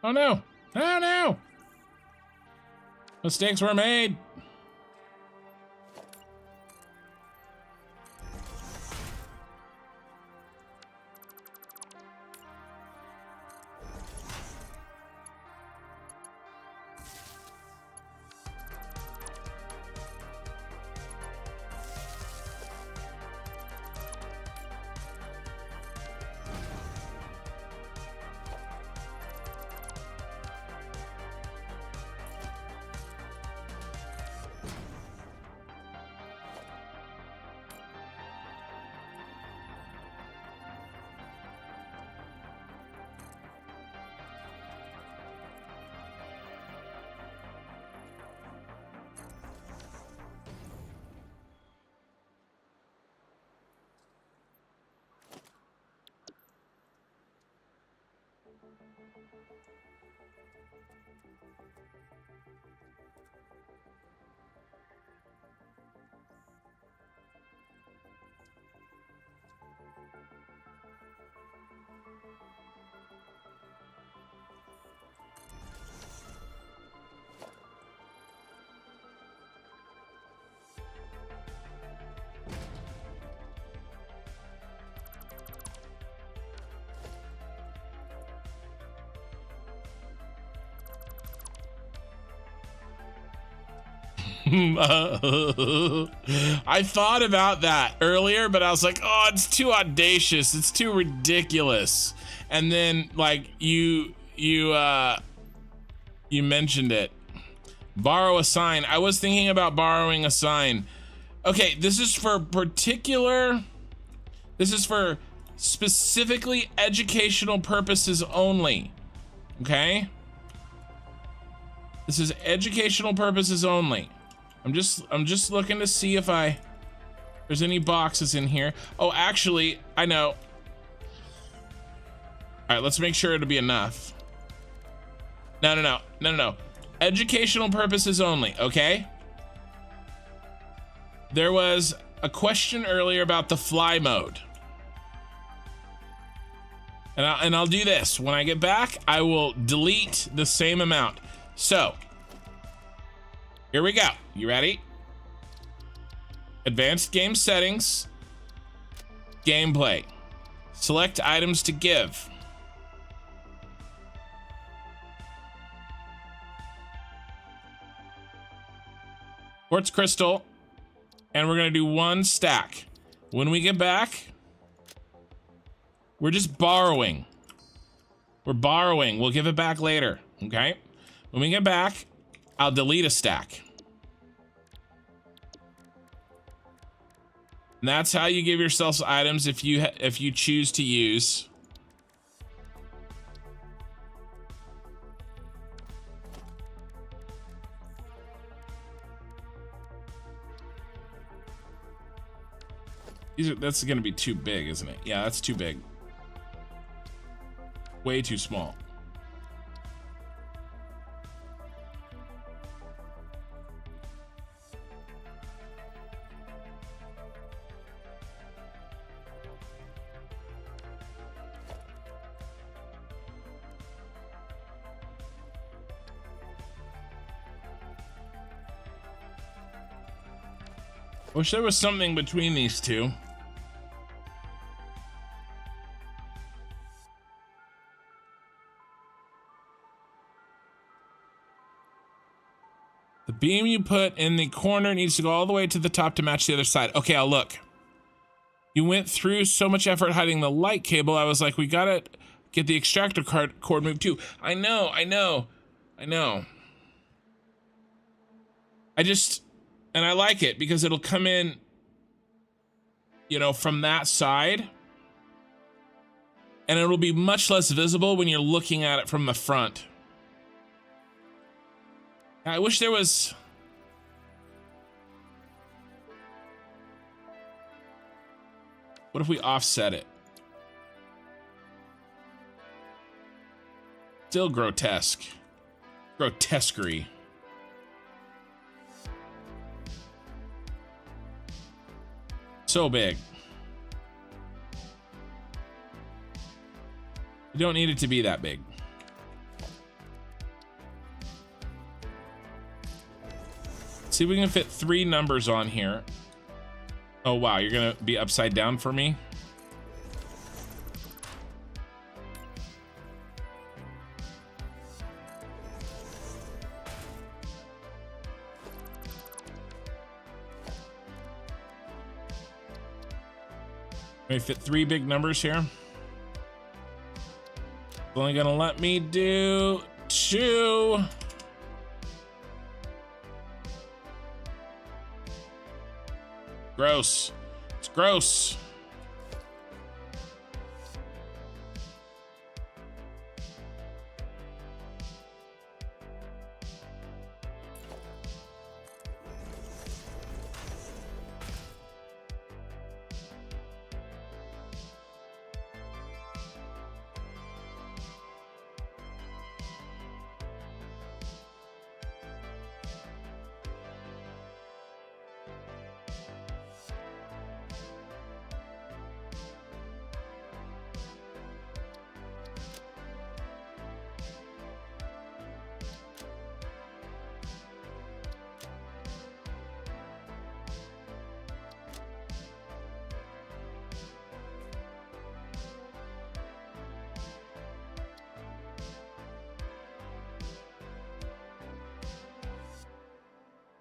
Oh no! Oh no! Mistakes were made. I thought about that earlier, but I was like, oh, it's too audacious. It's too ridiculous. And then like you mentioned it. Borrow a sign. I was thinking about borrowing a sign. Okay, this is for specifically educational purposes only. Okay? This is educational purposes only. I'm just looking to see if there's any boxes in here. Oh, actually, I know. All right, let's make sure it'll be enough. No. Educational purposes only, okay? There was a question earlier about the fly mode. And I'll do this. When I get back, I will delete the same amount. So, here we go. You ready? Advanced game settings. Gameplay. Select items to give. Quartz crystal. And we're going to do 1 stack. When we get back, we're just borrowing. We're borrowing. We'll give it back later. Okay? When we get back, I'll delete a stack. And that's how you give yourselves items if you choose to use That's gonna be too big, isn't it? Yeah, that's too big. Way too small. Wish there was something between these two. The beam you put in the corner needs to go all the way to the top to match the other side. Okay, I'll look. You went through so much effort hiding the light cable. I was like, we gotta get the extractor cord moved too. I know. And I like it because it'll come in, you know, from that side. And it'll be much less visible when you're looking at it from the front. I wish there was... What if we offset it? Still grotesque. Grotesquerie. So big. You don't need it to be that big. See if we can fit 3 numbers on here. Oh wow, you're gonna be upside down for me? Let me fit 3 big numbers here. It's only gonna let me do 2. Gross. It's gross.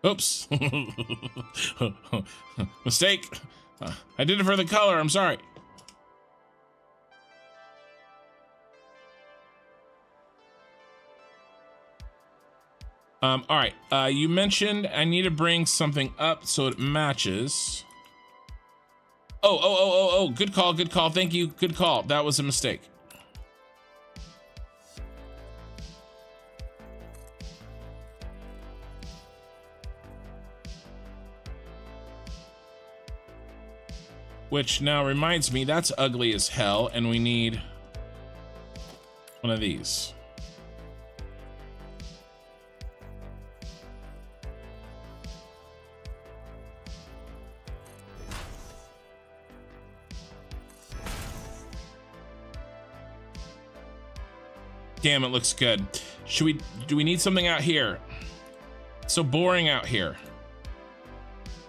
Oops. Mistake. I did it for the color. I'm sorry. All right. You mentioned I need to bring something up so it matches. Oh. Good call. Good call. Thank you. Good call. That was a mistake. Which now reminds me, that's ugly as hell, and we need one of these. Damn, it looks good. Do we need something out here? It's so boring out here.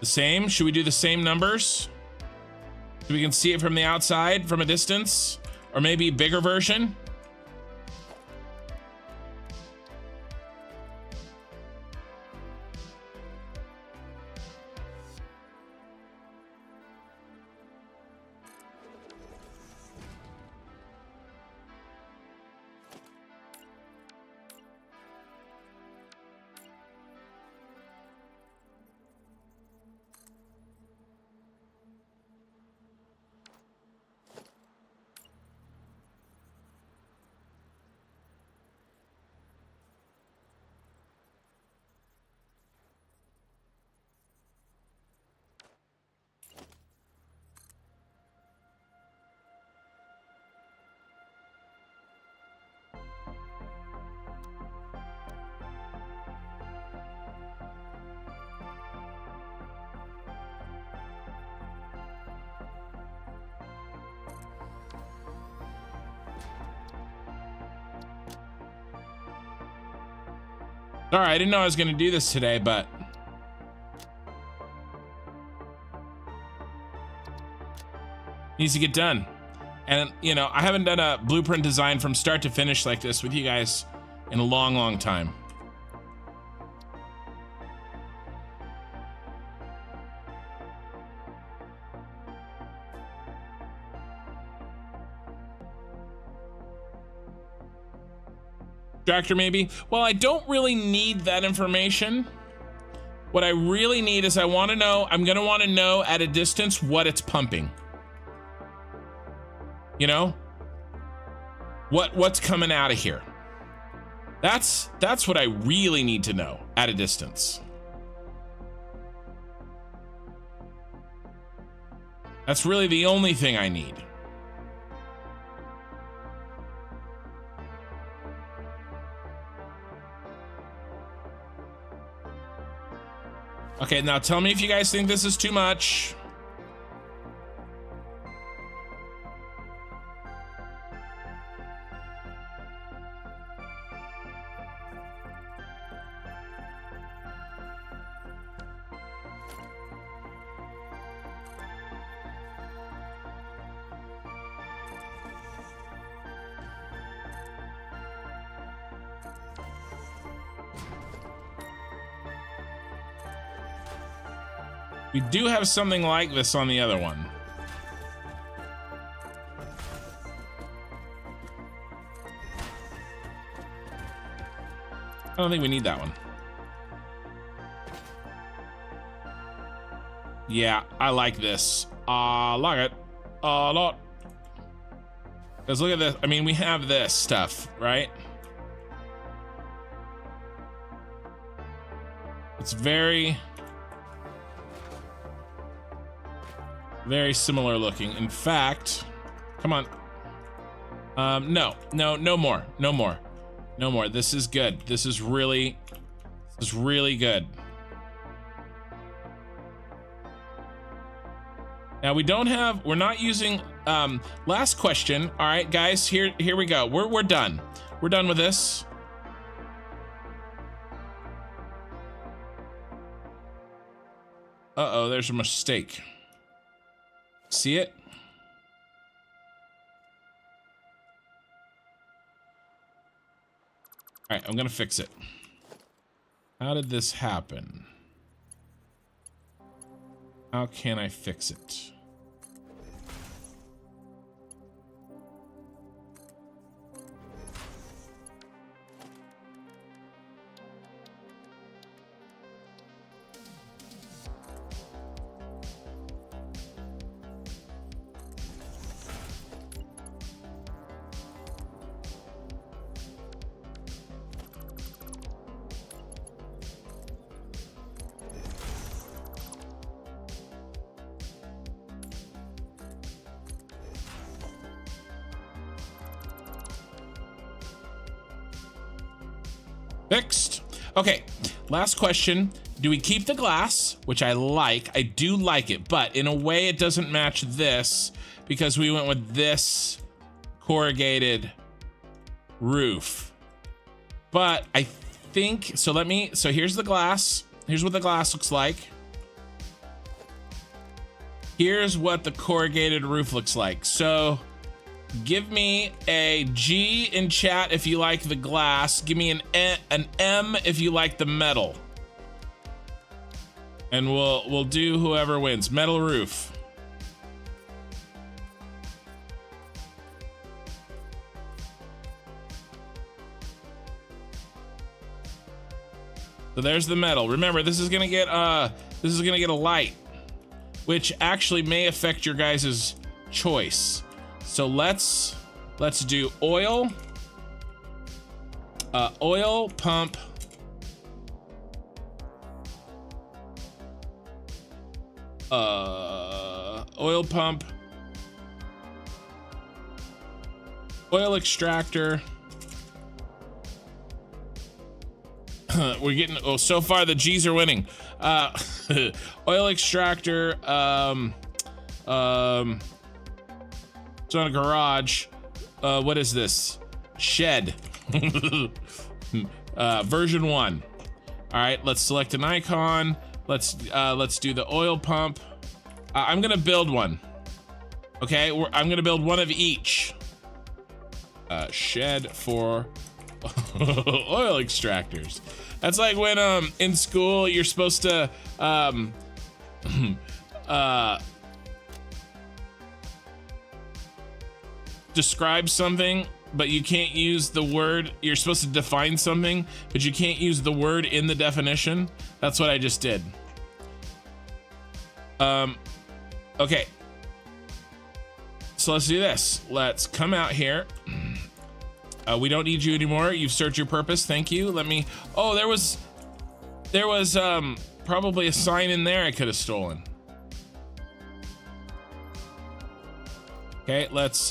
The same? Should we do the same numbers? So we can see it from the outside, from a distance, or maybe bigger version. Sorry, I didn't know I was gonna do this today, but needs to get done. And you know, I haven't done a blueprint design from start to finish like this with you guys in a long, long time. Extractor maybe? Well, I don't really need that information. What I really need is I'm gonna want to know at a distance what it's pumping. You know? What's coming out of here? That's what I really need to know at a distance. That's really the only thing I need. Okay, now tell me if you guys think this is too much. We do have something like this on the other one. I don't think we need that one. Yeah, I like this. I like it a lot. Because look at this. I mean, we have this stuff, right? It's very similar looking. In fact, come on. No more. This is good. This is really good. Now we're not using, last question. All right, guys, here we go. We're done. We're done with this. Uh-oh, there's a mistake. See it? All right, I'm gonna fix it. How did this happen? How can I fix it? Fixed. Okay, last question. Do we keep the glass, which I like? I do like it, but in a way it doesn't match this because we went with this corrugated roof. But I think, so here's the glass. Here's what the glass looks like. Here's what the corrugated roof looks like. So give me a G in chat if you like the glass. Give me an M if you like the metal. And we'll do whoever wins. Metal roof. So there's the metal. Remember, this is gonna get a light, which actually may affect your guys' choice. So let's do oil, oil pump, oil pump, oil extractor. We're getting, oh, so far the G's are winning. Oil extractor, it's not a garage. What is this? Shed. Version 1. All right, let's select an icon. Let's do the oil pump. I'm gonna build one. Okay, I'm gonna build one of each. Shed for oil extractors. That's like when in school you're supposed to describe something, but you can't use the word. You're supposed to define something, but you can't use the word in the definition. That's what I just did. Okay, so let's do this. Let's come out here. We don't need you anymore. You've served your purpose. Thank you. Let me. Oh, there was probably a sign in there I could have stolen. Okay, let's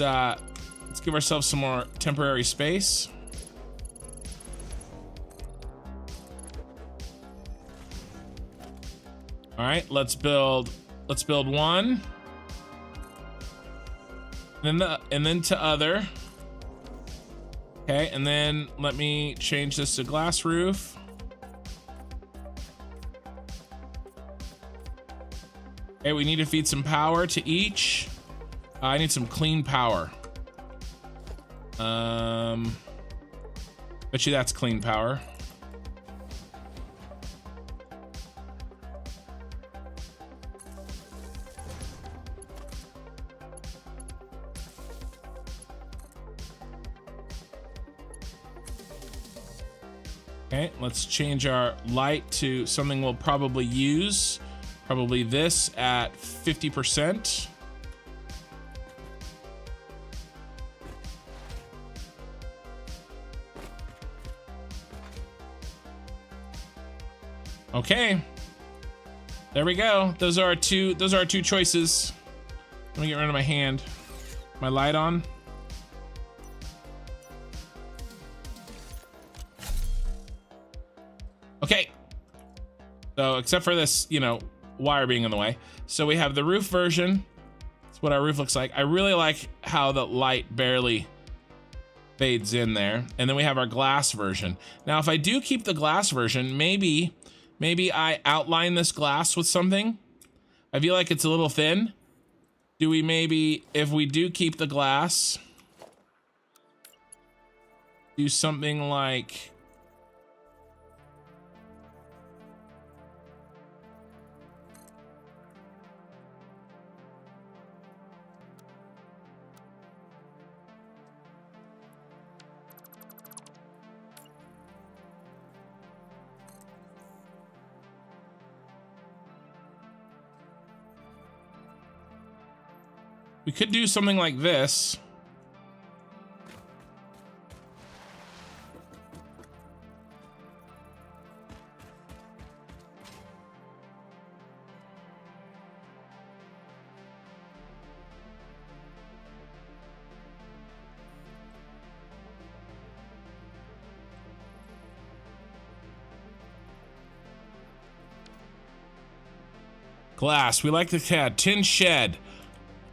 give ourselves some more temporary space. All right, let's build one. And then to other. Okay, and then let me change this to glass roof. Okay, we need to feed some power to each. I need some clean power. Bet you that's clean power. Okay, let's change our light to something we'll probably use. Probably this at 50%. Okay, there we go. Those are our two choices. Let me get rid of my hand. My light on. Okay. So except for this, you know, wire being in the way. So we have the roof version. That's what our roof looks like. I really like how the light barely fades in there. And then we have our glass version. Now, if I do keep the glass version, maybe I outline this glass with something. I feel like it's a little thin. Do we maybe, if we do keep the glass, do something like, we could do something like this. Glass, we like the CAD. Tin shed.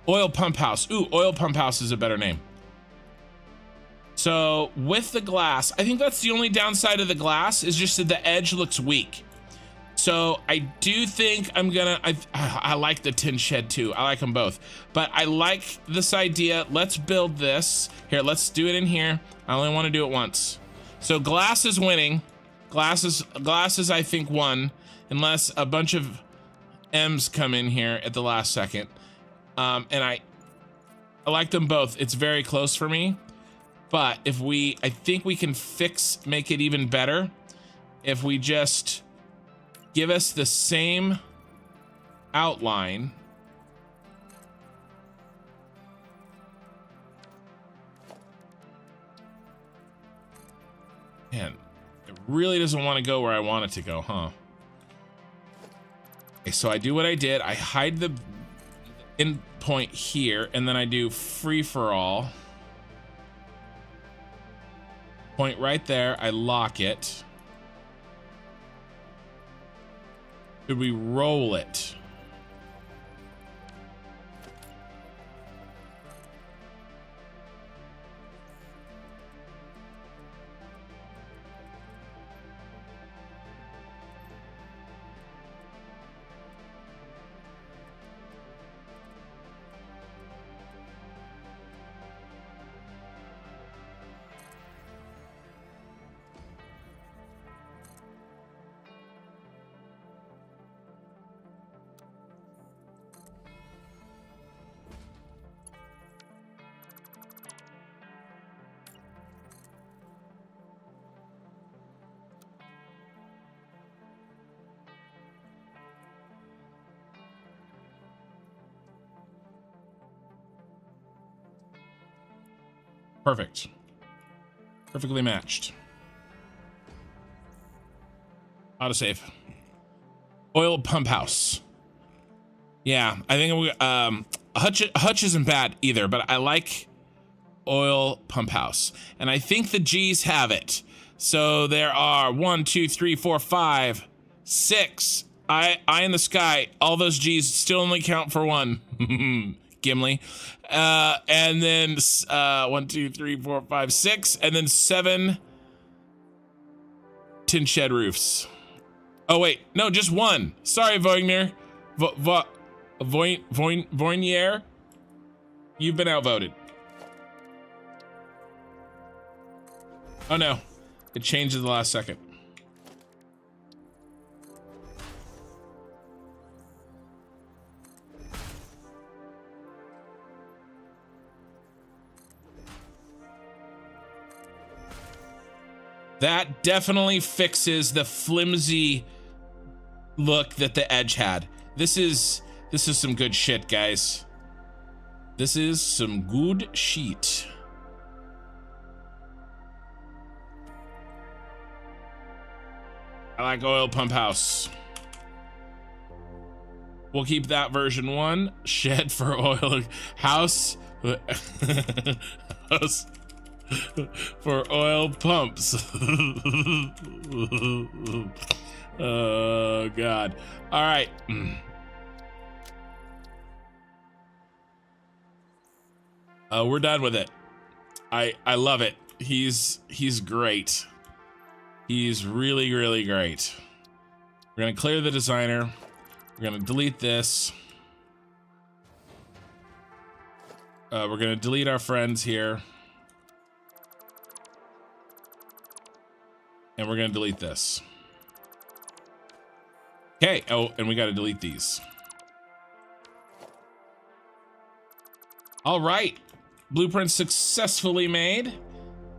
Oil pump house. Ooh, oil pump house is a better name. So with the glass, I think that's the only downside of the glass is just that the edge looks weak. So I do think I'm gonna, I like the tin shed too. I like them both, but I like this idea. Let's build this here. Let's do it in here. I only want to do it once. So glass is winning. Glass is I think won, unless a bunch of M's come in here at the last second. And I like them both. It's very close for me, but if I think we can make it even better if we just give us the same outline. Man, it really doesn't want to go where I want it to go, huh? Okay, so I do what I did. I hide the end point here, and then I do free for all. Point right there. I lock it. Should we roll it? Perfect. Perfectly matched. Autosave. Oil pump house. Yeah, I think we Hutch isn't bad either, but I like oil pump house. And I think the G's have it. So there are 1, 2, 3, 4, 5, 6. Eye in the sky. All those G's still only count for one. Gimli. And then 1, 2, 3, 4, 5, 6, and then 7 tin shed roofs. Oh wait, no, just one. Sorry, Voigner. Voignier. You've been outvoted. Oh no, it changed at the last second. That definitely fixes the flimsy look that the edge had. This is some good shit, guys. This is some good shit. I like oil pump house. We'll keep that version 1. Shed for oil. House. House for oil pumps. Oh God. All right. We're done with it. I love it. He's great. He's really, really great. We're gonna clear the designer. We're gonna delete this. We're gonna delete our friends here. And we're gonna delete this. Okay, oh, and we gotta delete these. All right, blueprint successfully made.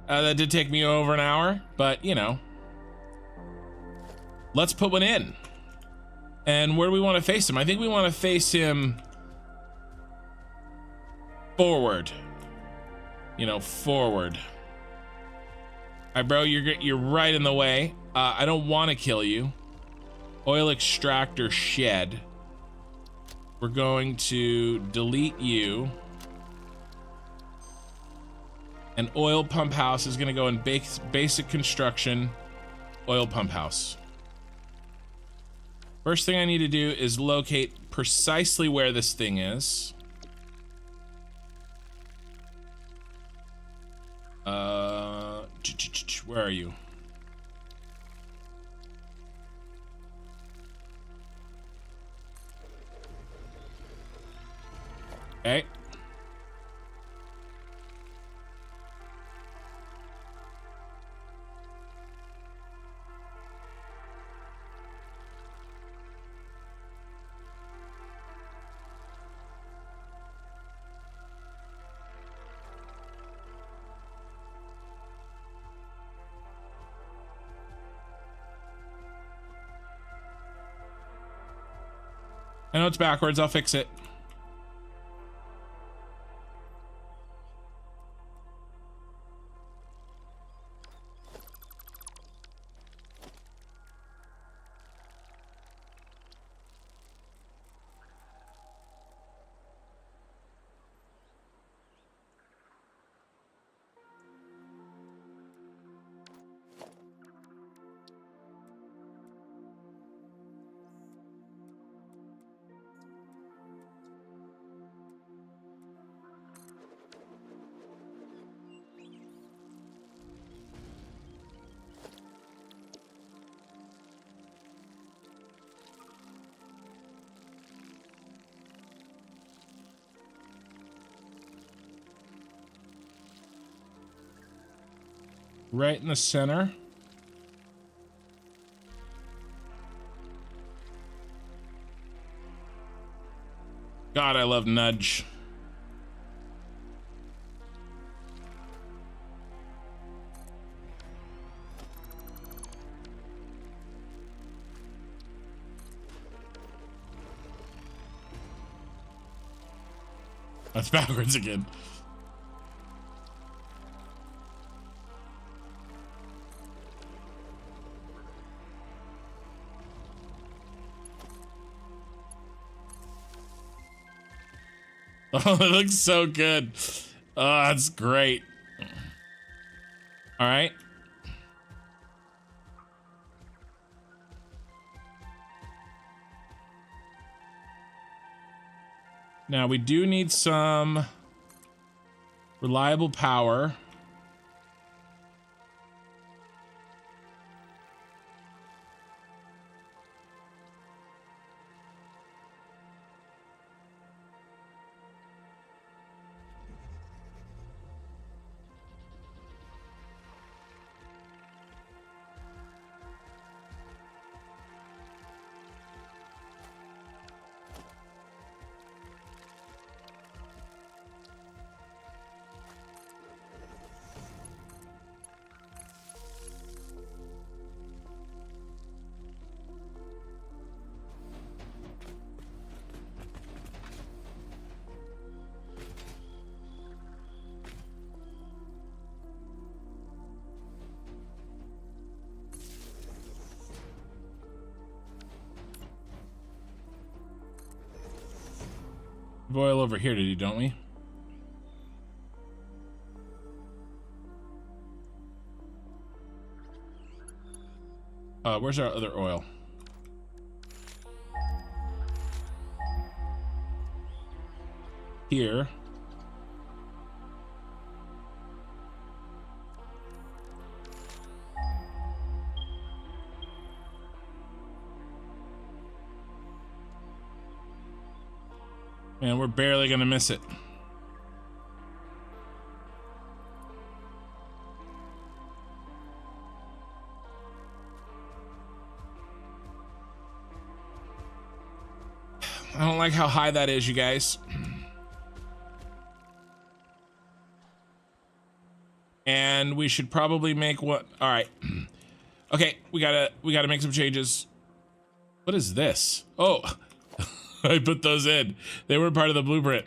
That did take me over an hour, but you know. Let's put one in. And where do we want to face him? I think we want to face him forward. You know, forward. All right, bro, you're right in the way. I don't want to kill you. Oil extractor shed. We're going to delete you. And oil pump house is going to go in basic construction. Oil pump house. First thing I need to do is locate precisely where this thing is. Where are you? Okay. I know it's backwards, I'll fix it. Right in the center. God, I love nudge. That's backwards again. Oh, it looks so good. Oh, that's great. All right. Now we do need some reliable power. Oil over here, did you, don't we? Where's our other oil? Here. Man, we're barely gonna miss it. I don't like how high that is, you guys. And we should probably make what? All right. Okay, we gotta make some changes. What is this? Oh, I put those in. They were part of the blueprint.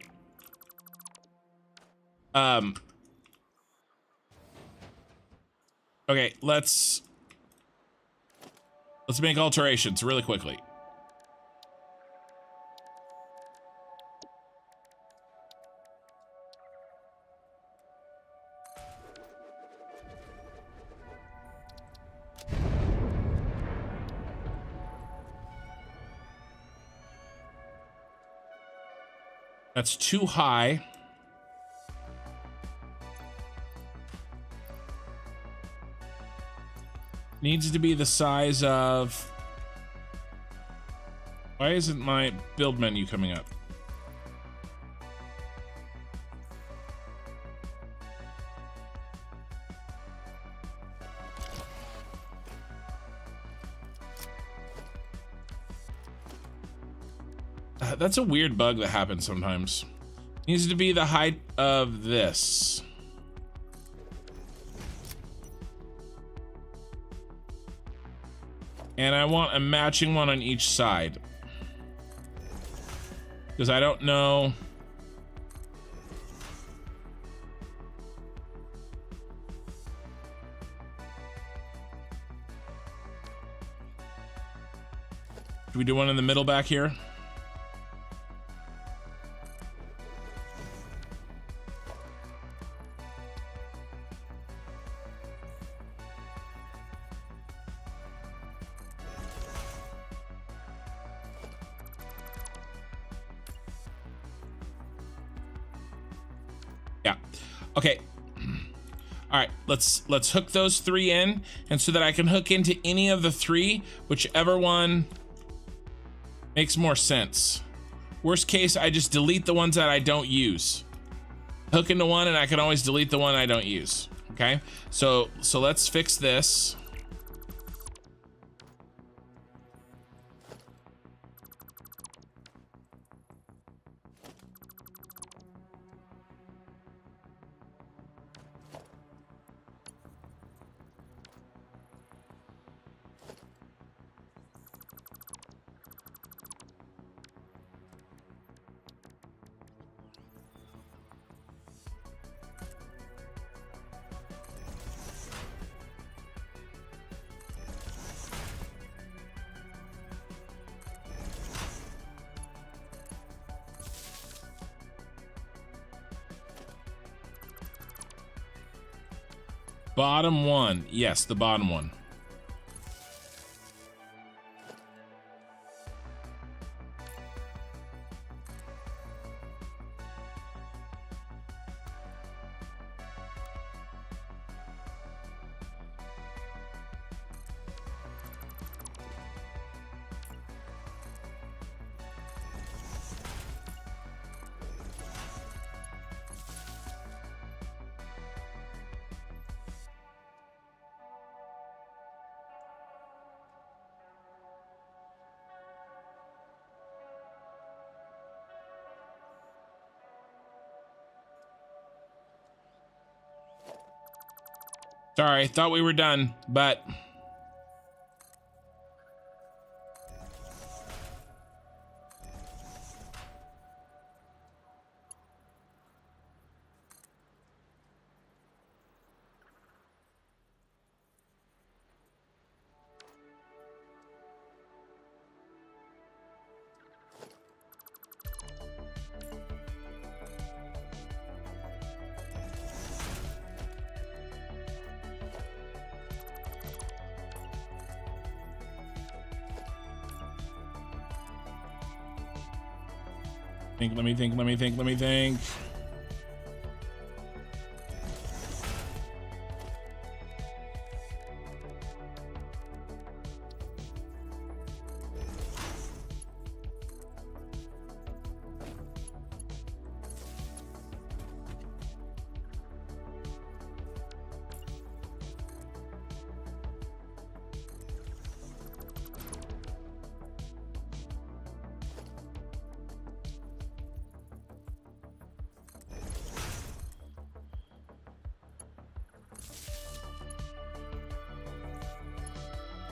Okay, let's make alterations really quickly. That's too high. Needs to be the size of... Why isn't my build menu coming up? That's a weird bug that happens sometimes. Needs to be the height of this. And I want a matching one on each side. Because I don't know. Should we do one in the middle back here? Okay. All right, let's hook those three in, and so that I can hook into any of the three, whichever one makes more sense. Worst case, I just delete the ones that I don't use. Hook into one, and I can always delete the one I don't use. Okay, so let's fix this. Bottom one. Yes, the bottom one. Sorry, thought we were done, but let me think.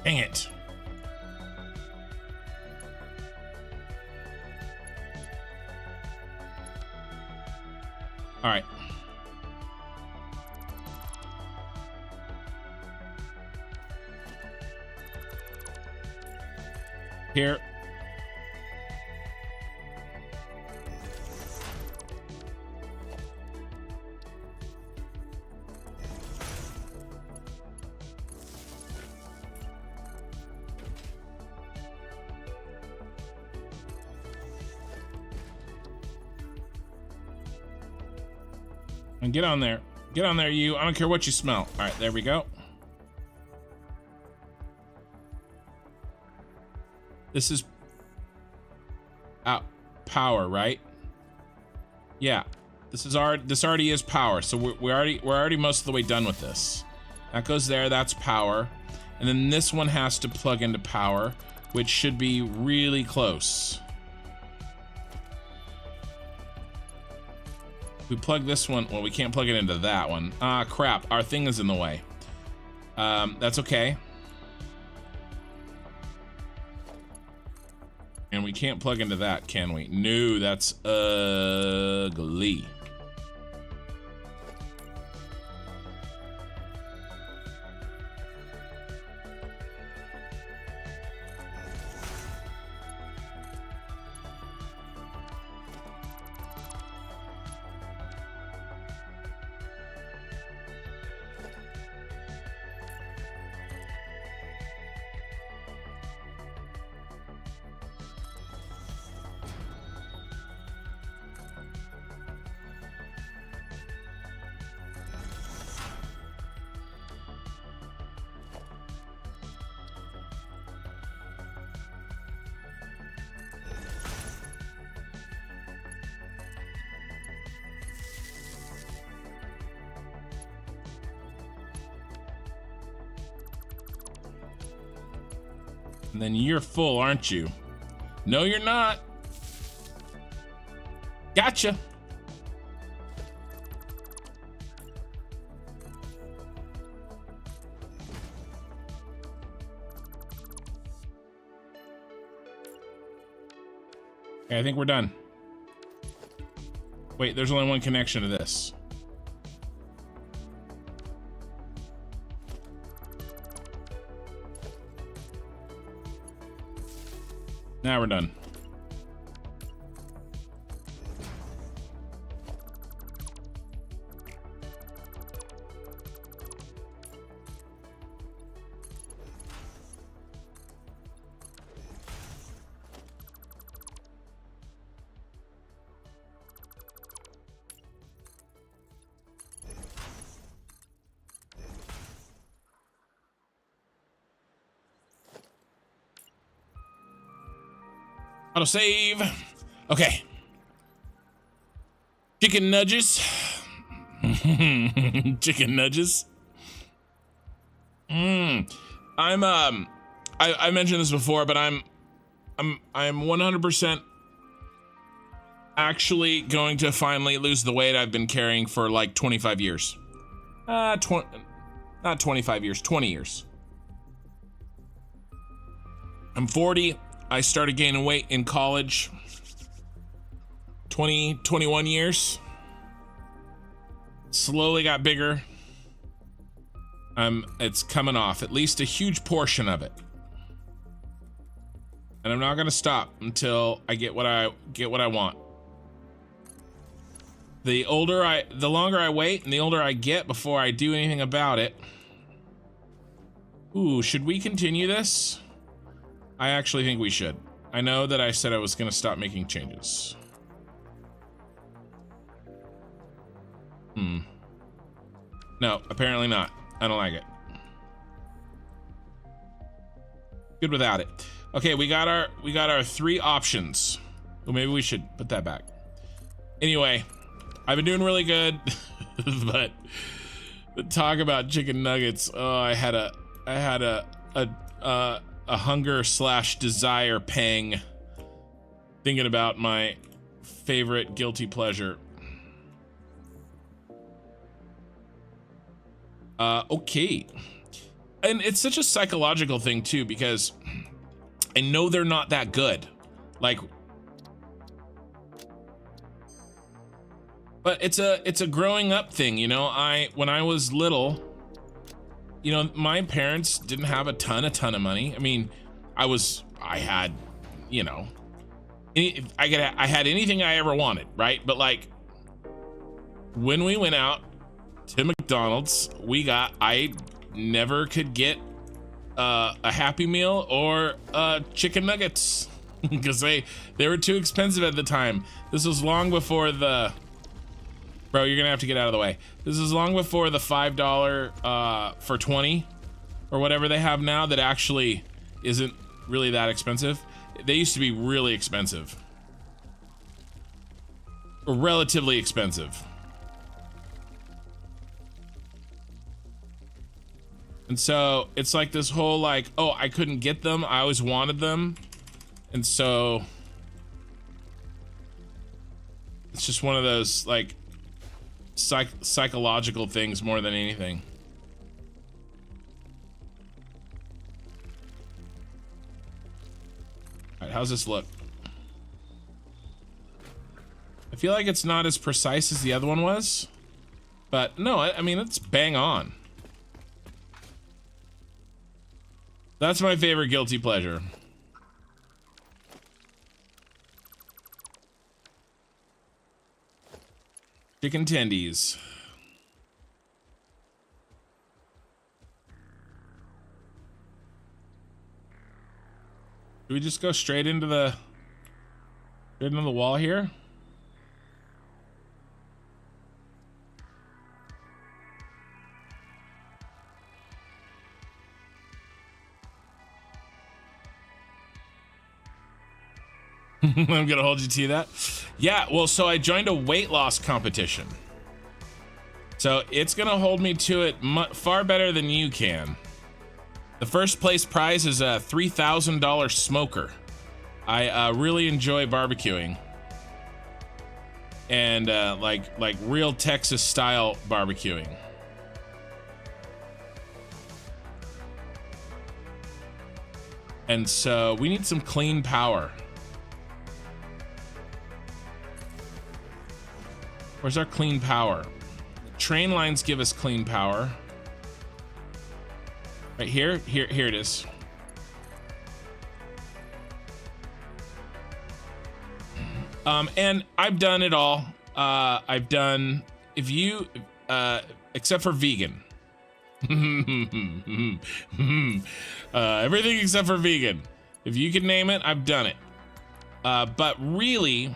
Dang it. All right. Here. And get on there. Get on there, you. I don't care what you smell. All right, there we go. This is power, right? Yeah. This already is power. So we're already most of the way done with this. That goes there. That's power. And then this one has to plug into power, which should be really close. We plug this one. Well, we can't plug it into that one. Ah, crap. Our thing is in the way. That's okay. And we can't plug into that, can we? No, that's ugly. And then you're full, aren't you? No, you're not. Gotcha. Okay, I think we're done. Wait, there's only one connection to this. Now we're done. Auto save. Okay. Chicken nudges. Chicken nudges. I mentioned this before, but I'm 100% actually going to finally lose the weight I've been carrying for like 25 years. Not 25 years, 20 years. I'm 40. I started gaining weight in college. 21 years. Slowly got bigger. It's coming off, at least a huge portion of it. And I'm not gonna stop until I get what I want. The longer I wait and the older I get before I do anything about it. Ooh, should we continue this? I actually think we should. I know that I said I was gonna stop making changes. No, apparently not. I don't like it. Good without it. Okay, we got our 3 options. Well, maybe we should put that back. Anyway, I've been doing really good, but talk about chicken nuggets. Oh, I had a hunger / desire pang thinking about my favorite guilty pleasure. Okay. And it's such a psychological thing too, because I know they're not that good. Like, but it's a growing up thing, you know. When I was little, you know, my parents didn't have a ton of money. I mean, I had, you know, I had anything I ever wanted, right? But like, when we went out to McDonald's, I never could get a Happy Meal or chicken nuggets because they were too expensive at the time. This was long before the, bro, you're gonna have to get out of the way. This is long before the $5 for 20 or whatever they have now that actually isn't really that expensive. They used to be really expensive, or relatively expensive. And so it's like this whole like, oh, I couldn't get them. I always wanted them. And so it's just one of those like psychological things more than anything. All right, how's this look? I feel like it's not as precise as the other one was, but no, I mean, it's bang on. That's my favorite guilty pleasure. Chicken tendies. Do we just go straight into the wall here? I'm gonna hold you to that. Yeah, well, so I joined a weight loss competition. So it's gonna hold me to it far better than you can. The first place prize is a $3,000 smoker. I really enjoy barbecuing. And like real Texas style barbecuing. And so we need some clean power. Where's our clean power? Train lines give us clean power. Right here? Here it is. And I've done it all. I've done, except for vegan. Everything except for vegan. If you can name it, I've done it. But really,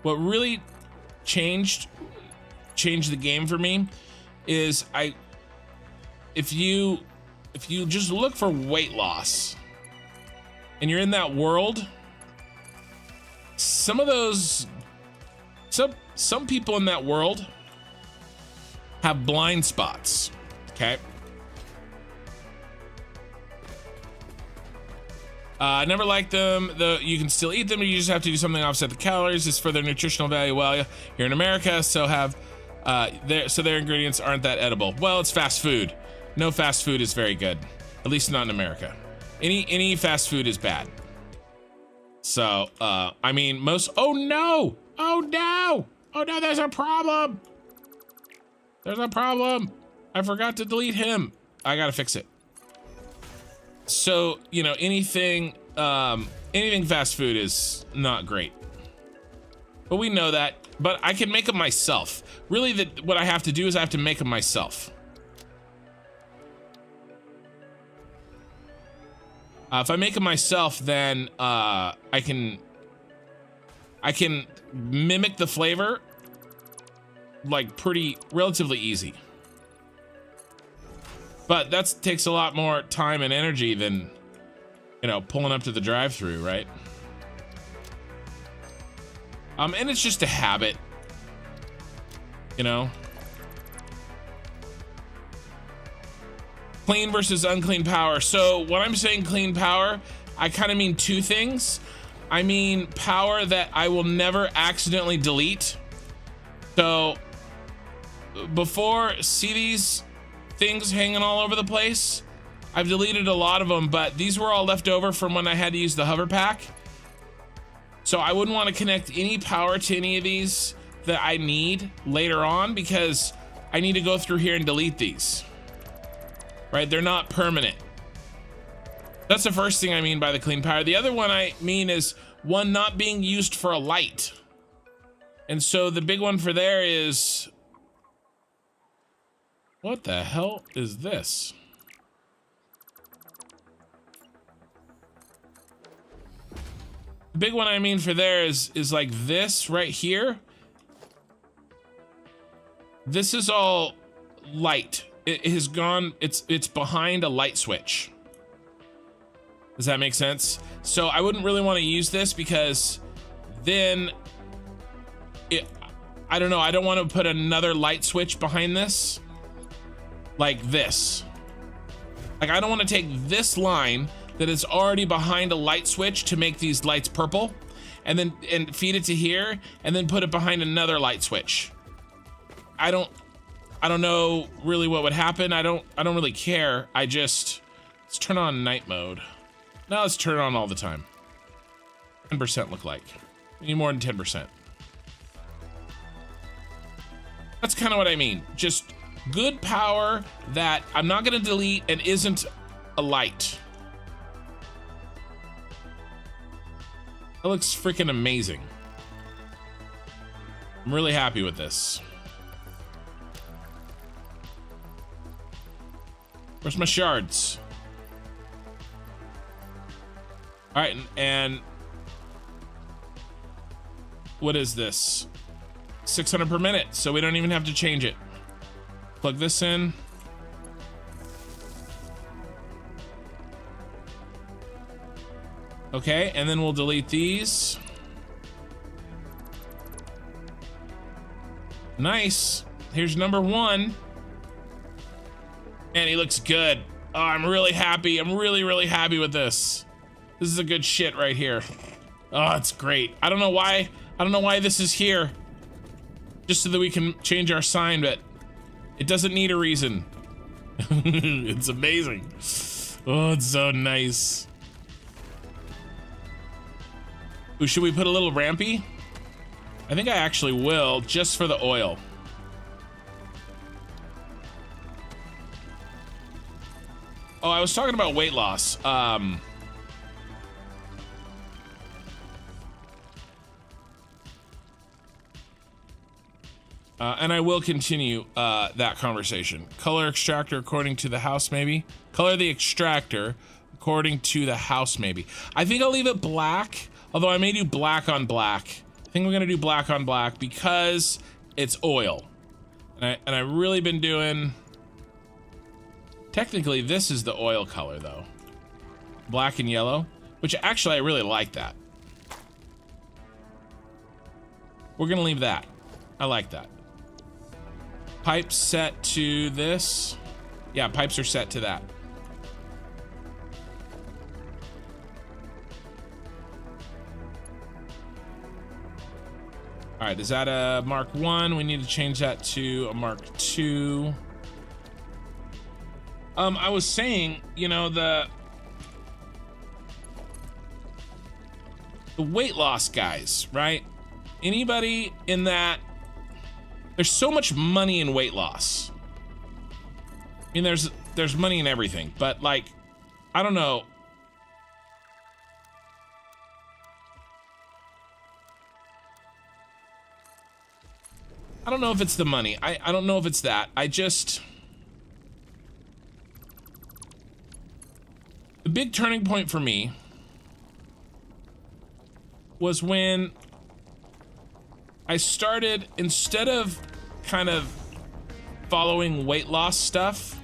what really changed the game for me is if you just look for weight loss and you're in that world, some of those, some people in that world have blind spots, okay? I never liked them. You can still eat them, you just have to do something to offset the calories. It's for their nutritional value. Well, here in America, so have their ingredients aren't that edible. Well, it's fast food. No fast food is very good, at least not in America. Any fast food is bad. So, I mean, most. Oh no! Oh no! Oh no! There's a problem. There's a problem. I forgot to delete him. I gotta fix it. So, you know, anything fast food is not great. But we know that, but I can make them myself. Really, what I have to do is I have to make them myself. If I make them myself, then I can mimic the flavor like relatively easy. But that takes a lot more time and energy than, you know, pulling up to the drive-thru, right? And it's just a habit, you know? Clean versus unclean power. So when I'm saying clean power, I kind of mean two things. I mean power that I will never accidentally delete. So before, see these things hanging all over the place? I've deleted a lot of them, but these were all left over from when I had to use the hover pack. So I wouldn't want to connect any power to any of these that I need later on, because I need to go through here and delete these. Right? They're not permanent. That's the first thing I mean by the clean power. The other one I mean is one not being used for a light. And so the big one for there is, what the hell is this? The big one I mean for there is like this right here. This is all light. It has gone, it's behind a light switch. Does that make sense? So I wouldn't really want to use this, because then I don't know, I don't want to put another light switch behind this. Like this. Like, I don't want to take this line that is already behind a light switch to make these lights purple, and feed it to here, and then put it behind another light switch. I don't know really what would happen. I don't really care. Let's turn on night mode. Now let's turn it on all the time. 10% look like. We need more than 10%. That's kind of what I mean. Just good power that I'm not gonna delete and isn't a light. That looks freaking amazing. I'm really happy with this. Where's my shards? All right, and what is this? 600 per minute, so we don't even have to change it. Plug this in. Okay, and then we'll delete these. Nice. Here's number one. And he looks good. Oh, I'm really happy. I'm really, really happy with this. This is a good shit right here. Oh, it's great. I don't know why this is here. Just so that we can change our sign, but it doesn't need a reason. It's amazing. Oh, it's so nice. Ooh, should we put a little rampy? I think I actually will, just for the oil. Oh, I was talking about weight loss. And I will continue that conversation. Color extractor according to the house, maybe. Color the extractor according to the house, maybe. I think I'll leave it black, although I may do black on black. I think we're gonna do black on black because it's oil. And I've really been doing... Technically, this is the oil color, though. Black and yellow, which actually I really like that. We're gonna leave that. I like that. Pipes set to this. Yeah, pipes are set to that. All right, is that a Mark 1? We need to change that to a Mark 2. I was saying, you know, the weight loss guys, right? Anybody in that, there's so much money in weight loss. I mean, there's money in everything, but like, I don't know. I don't know if it's the money. I don't know if it's that. The big turning point for me was when I started, instead of kind of following weight loss stuff,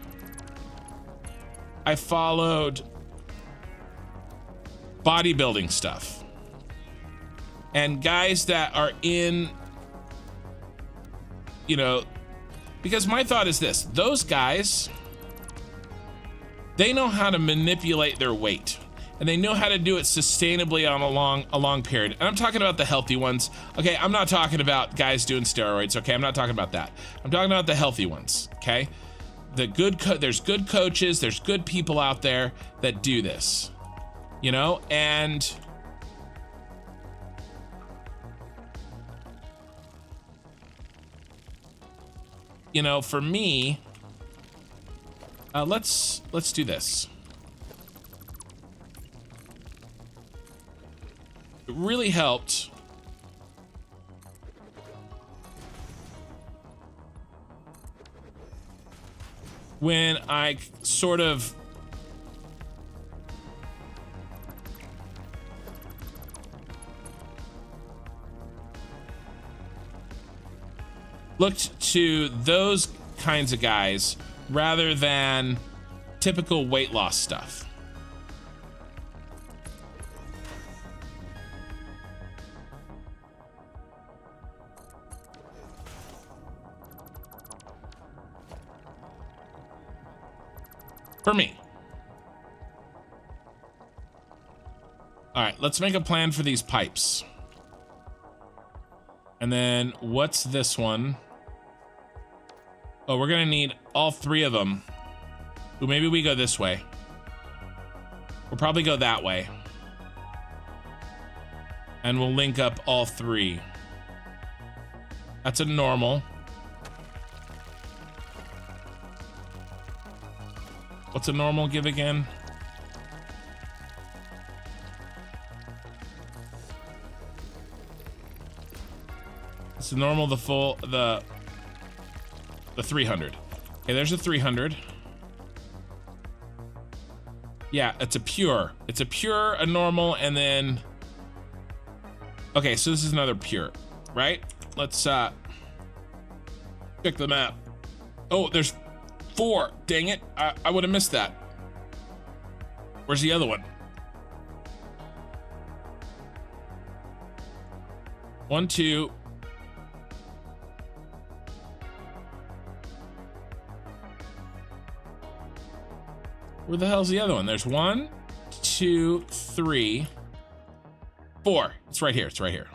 I followed bodybuilding stuff. And guys that are in, you know, because my thought is this, those guys, they know how to manipulate their weight, and they know how to do it sustainably on a long period. And I'm talking about the healthy ones. Okay, I'm not talking about guys doing steroids. Okay, I'm not talking about that. I'm talking about the healthy ones. Okay, there's good coaches, there's good people out there that do this, you know, and you know, for me, let's do this. It really helped when I sort of looked to those kinds of guys rather than typical weight loss stuff. For me. All right, let's make a plan for these pipes. And then what's this one? Oh, we're gonna need all three of them. Ooh, maybe we go this way. We'll probably go that way. And we'll link up all three. That's a normal. What's a normal give again? It's a normal, the full, the 300. Okay, there's a 300. Yeah, it's a pure, a normal, and then, okay, so this is another pure, right? Let's check the map. Oh, there's 4. Dang it, I would have missed that. Where's the other one? 1, 2. Where the hell's the other one? There's 1, 2, 3, 4. It's right here. It's right here.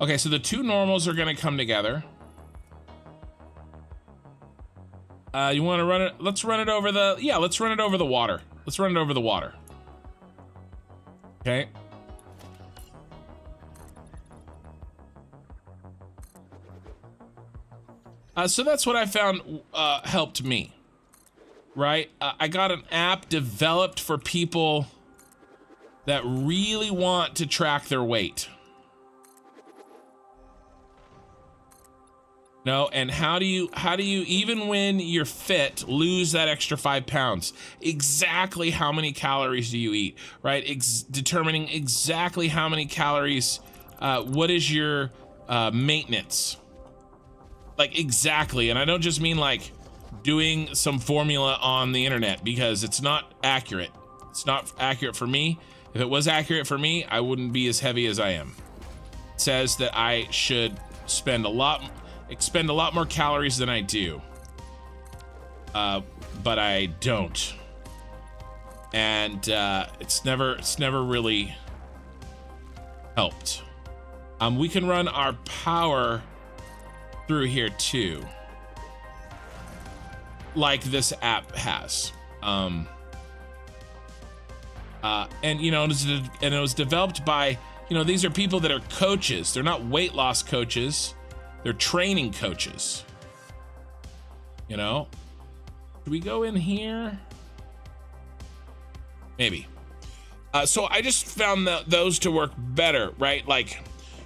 Okay, so the 2 normals are gonna come together. You want to run it? Let's run it over the. Yeah, let's run it over the water. Let's run it over the water. Okay. So that's what I found helped me. Right? I got an app developed for people that really want to track their weight. No, and how do you even when you're fit lose that extra 5 pounds? Exactly how many calories do you eat, right? Determining exactly how many calories, what is your maintenance? Like exactly, and I don't just mean like doing some formula on the internet because it's not accurate. It's not accurate for me. If it was accurate for me, I wouldn't be as heavy as I am. says that I should expend a lot more calories than I do. But I don't. And it's never really helped. We can run our power through here too, like this app has. And you know, it was developed by, you know, these are people that are coaches. They're not weight loss coaches. They're training coaches. You know, do we go in here? Maybe. So I just found those to work better, right? Like,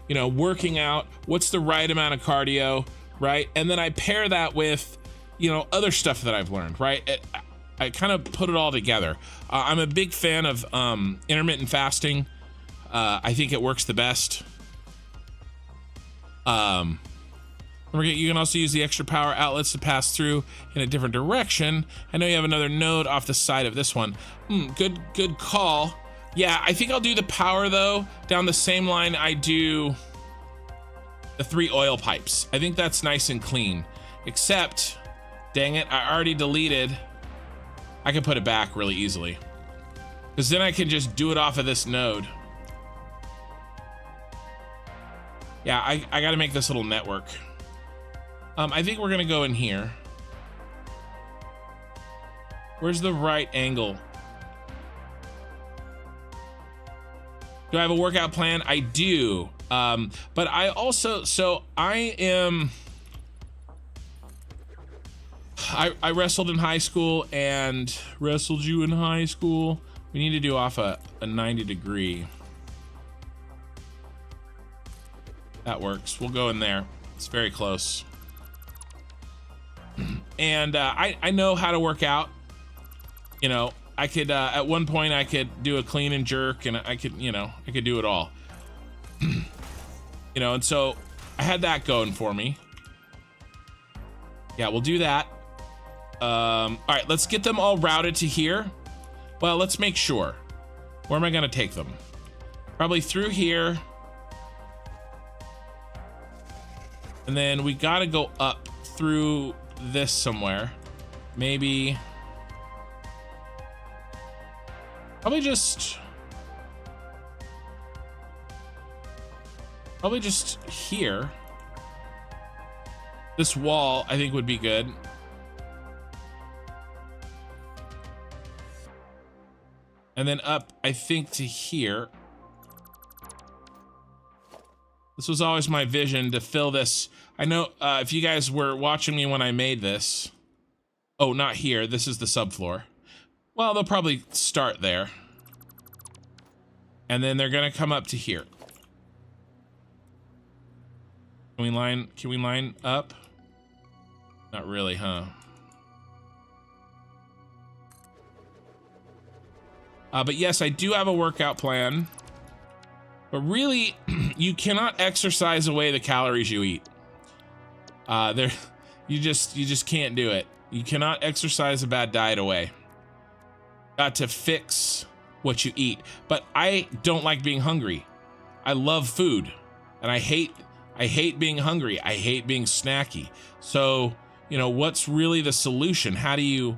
you know, working out, what's the right amount of cardio, right? And then I pair that with, you know, other stuff that I've learned, right? I kind of put it all together. I'm a big fan of intermittent fasting. I think it works the best. You can also use the extra power outlets to pass through in a different direction. I know you have another node off the side of this one. Good call. Yeah, I think I'll do the power though down the same line I do the 3 oil pipes. I think that's nice and clean. Except, dang it, I already deleted. I can put it back really easily, because then I can just do it off of this node. Yeah, I got to make this little network. I think we're gonna go in here. Where's the right angle? Do I have a workout plan? I do. But I also, so I wrestled in high school and wrestled you in high school. We need to do off a 90 degree. That works. We'll go in there. It's very close. And I know how to work out. You know, I could at one point I could do a clean and jerk, and I could, you know, I could do it all. You know, and so I had that going for me. Yeah, we'll do that. All right, let's get them all routed to here. Well, let's make sure. Where am I gonna take them? Probably through here. And then we gotta go up through this somewhere. Maybe probably just here. This wall I think would be good. And then up, I think, to here. This was always my vision, to fill this. I know if you guys were watching me when I made this. Oh, not here. This is the subfloor. Well, they'll probably start there. And then they're gonna come up to here. Can we line up? Not really, huh? But yes, I do have a workout plan. But really, you cannot exercise away the calories you eat. You just can't do it. You cannot exercise a bad diet away. Got to fix what you eat. But I don't like being hungry. I love food, and I hate being hungry. I hate being snacky. So, you know, what's really the solution? How do you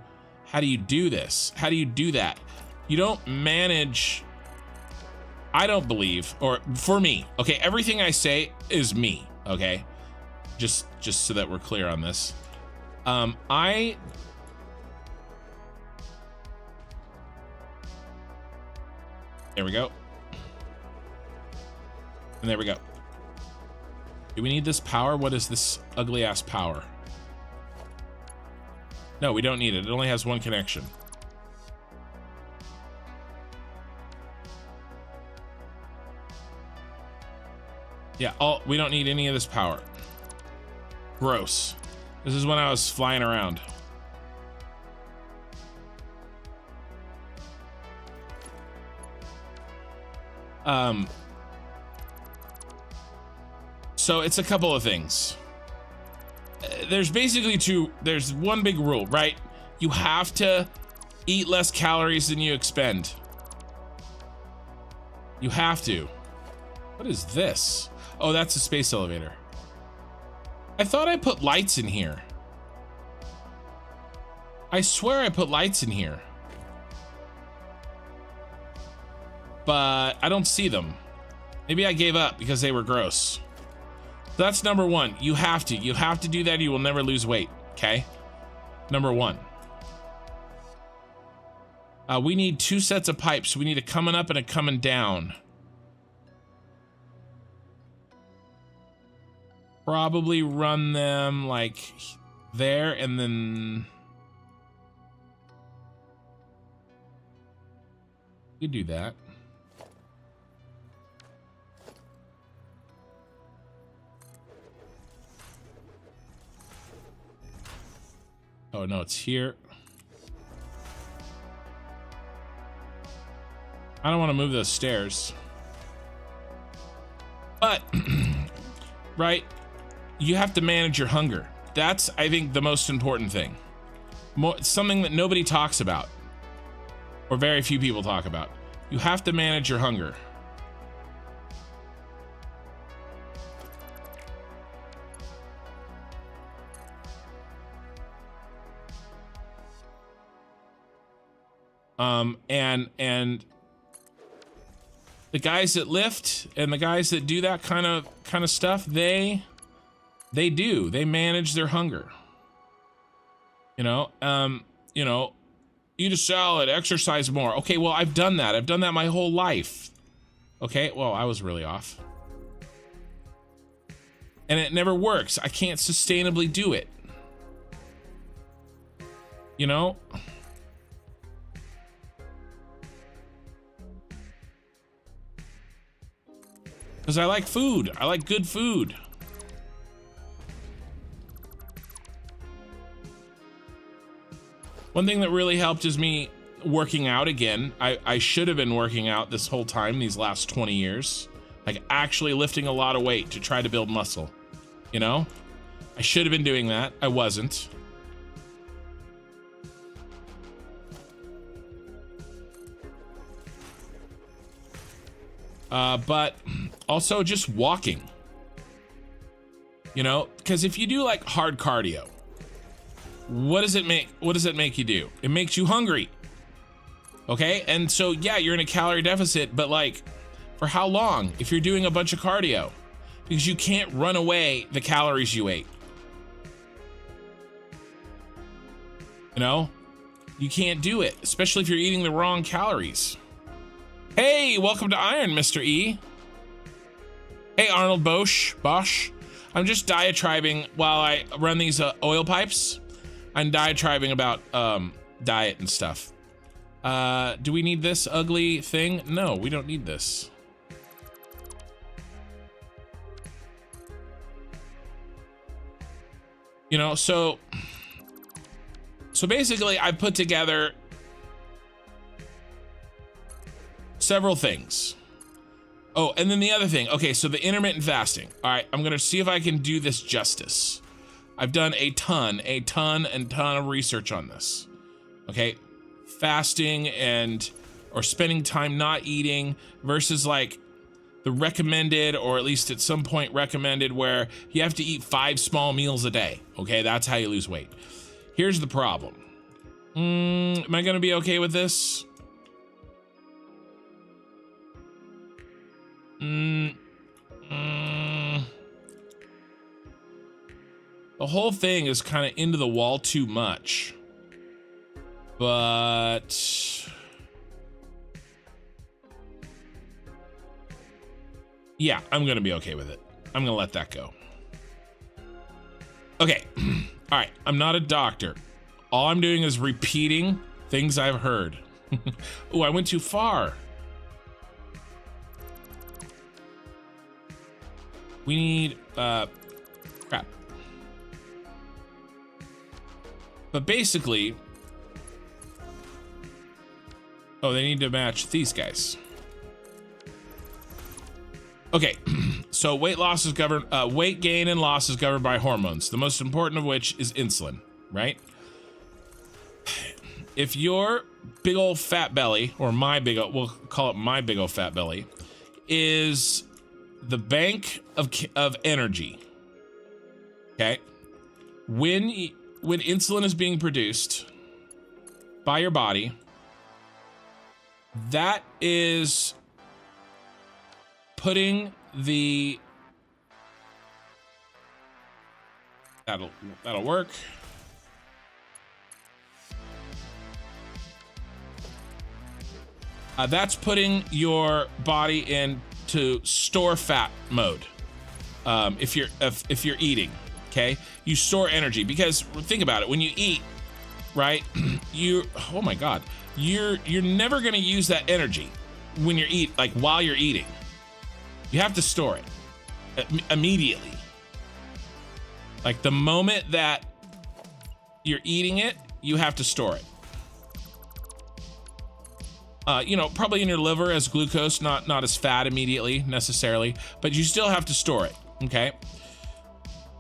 do this? How do you do that? You don't manage. I don't believe, or for me, okay, everything I say is me, okay? Just so that we're clear on this. There we go. And there we go. Do we need this power? What is this ugly ass power? No, we don't need it. It only has one connection. Yeah, we don't need any of this power. Gross. This is when I was flying around. So it's a couple of things. There's basically there's one big rule, right? You have to eat less calories than you expend. You have to. What is this? Oh, that's a space elevator. I thought I put lights in here. I swear I put lights in here. But I don't see them. Maybe I gave up because they were gross. So that's number one. You have to do that. You will never lose weight. Okay. Number one. We need 2 sets of pipes. We need a coming up and a coming down. Probably run them like there and then you do that. Oh no, it's here. I don't want to move those stairs. But, right, you have to manage your hunger. That's, I think, the most important thing. Something that nobody talks about, or very few people talk about. You have to manage your hunger. And the guys that lift and the guys that do that kind of stuff, they manage their hunger. You know, eat a salad, exercise more. Okay, well, I've done that. I've done that my whole life. Okay, well, I was really off. And it never works. I can't sustainably do it. You know? Because I like food. I like good food. One thing that really helped is me working out again. I should have been working out this whole time, these last 20 years. Like actually lifting a lot of weight to try to build muscle. You know? I should have been doing that. I wasn't. But also just walking, you know, because if you do like hard cardio, what does it make you do? It makes you hungry. Okay. And so, yeah, you're in a calorie deficit, but like for how long if you're doing a bunch of cardio? Because you can't run away the calories you ate. You know, you can't do it, especially if you're eating the wrong calories. Hey, welcome to Iron, Mr. E. Hey, Arnold Bosch. I'm just diatribing while I run these oil pipes. I'm diatribing about diet and stuff. Do we need this ugly thing? No, we don't need this. You know, so basically I put together several things. Oh, and then the other thing. Okay, so the intermittent fasting. All right, I'm gonna see if I can do this justice. I've done a ton of research on this. Okay, fasting or spending time not eating versus like the recommended, or at least at some point recommended, where you have to eat 5 small meals a day. Okay, that's how you lose weight. Here's the problem. Am I gonna be okay with this? The whole thing is kind of into the wall too much, but yeah, I'm gonna be okay with it. I'm gonna let that go. Okay. All right, I'm not a doctor. All I'm doing is repeating things I've heard. Oh, I went too far. We need crap. But basically, oh, they need to match these guys. Okay, so weight loss is governed, weight gain and loss is governed by hormones, the most important of which is insulin, right? If your big old fat belly, or we'll call it my big old fat belly, is the bank of energy. Okay, when insulin is being produced by your body, that is putting the that'll work. That's putting your body into store fat mode. If you're eating, okay, you store energy, because think about it. When you eat, right, oh my God, you're never gonna use that energy when you're while you're eating. You have to store it immediately. Like the moment that you're eating it, you have to store it. Probably in your liver as glucose, not as fat immediately necessarily, but you still have to store it, okay?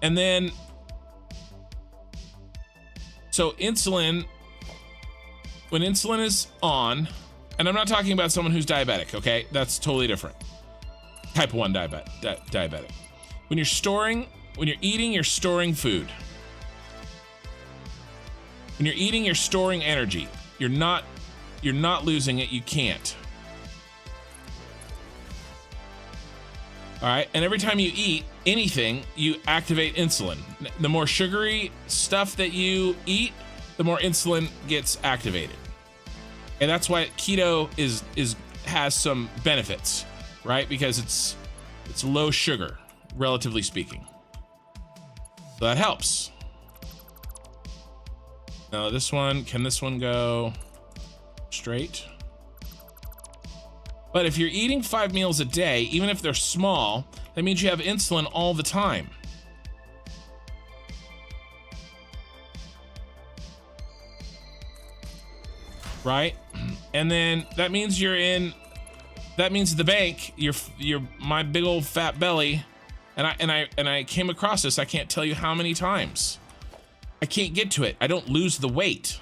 And then, so insulin, when insulin is on, and I'm not talking about someone who's diabetic, okay? That's totally different. Type 1 diabetic. When you're eating, you're storing food. When you're eating, you're storing energy. You're not losing it. You can't. All right. And every time you eat anything, you activate insulin. The more sugary stuff that you eat, the more insulin gets activated. And that's why keto has some benefits, right? Because it's low sugar, relatively speaking. So that helps. Now can this one go straight? But if you're eating 5 meals a day, even if they're small, that means you have insulin all the time. Right? And then that means the bank, you're my big old fat belly, and I came across this, I can't tell you how many times. I can't get to it. I don't lose the weight.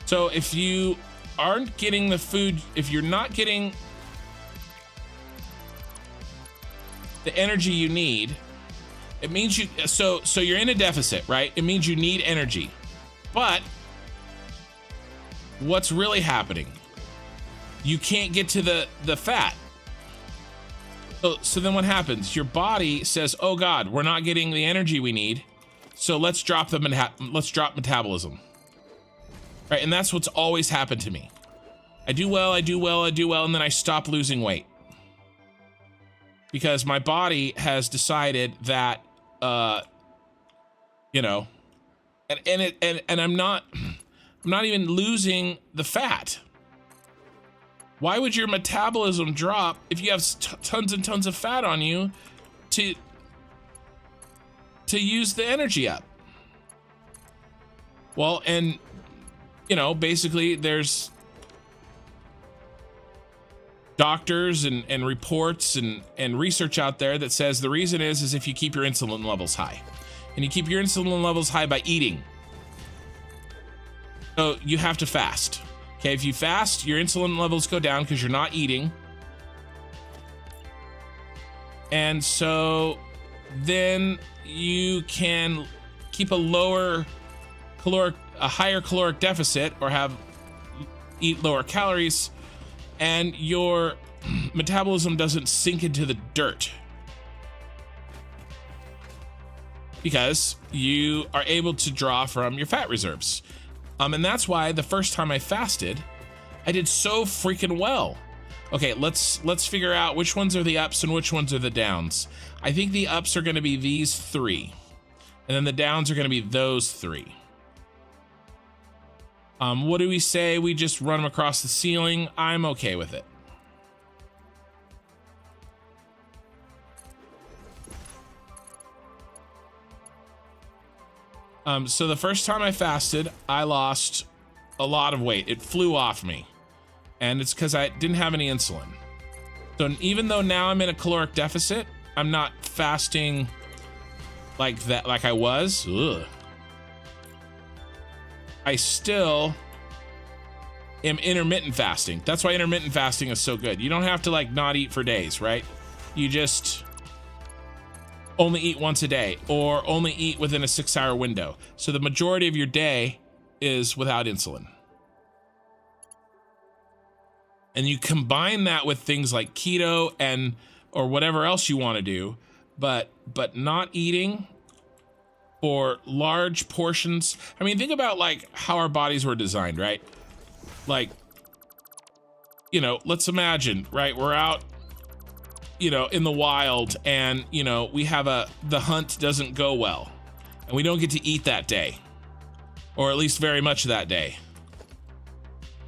So if you aren't getting the food, if you're not getting the energy you need, it means so you're in a deficit, right? It means you need energy. But what's really happening? You can't get to the fat. So then what happens? Your body says, "Oh God, we're not getting the energy we need. So let's drop metabolism." Right? And that's what's always happened to me. I do well, and then I stop losing weight. Because my body has decided that and I'm not even losing the fat. Why would your metabolism drop if you have tons and tons of fat on you to use the energy up? Well, and basically there's doctors and reports and research out there that says the reason is if you keep your insulin levels high. And you keep your insulin levels high by eating. So you have to fast. Okay, if you fast, your insulin levels go down because you're not eating. And so then you can keep a higher caloric deficit, or eat lower calories, and your metabolism doesn't sink into the dirt. Because you are able to draw from your fat reserves. And that's why the first time I fasted, I did so freaking well. Okay, let's figure out which ones are the ups and which ones are the downs. I think the ups are going to be these 3, and then the downs are going to be those 3. What do we say? We just run them across the ceiling. I'm okay with it. So the first time I fasted, I lost a lot of weight. It flew off me. And it's because I didn't have any insulin. So even though now I'm in a caloric deficit, I'm not fasting like that, like I was. Ugh. I still am intermittent fasting. That's why intermittent fasting is so good. You don't have to like not eat for days, right? You just only eat once a day or only eat within a 6-hour window. So the majority of your day is without insulin. And you combine that with things like keto and or whatever else you want to do, but not eating for large portions. I mean, think about like how our bodies were designed, right? Like, you know, let's imagine, right? We're out, you know, in the wild and, you know, we have the hunt doesn't go well and we don't get to eat that day, or at least very much that day.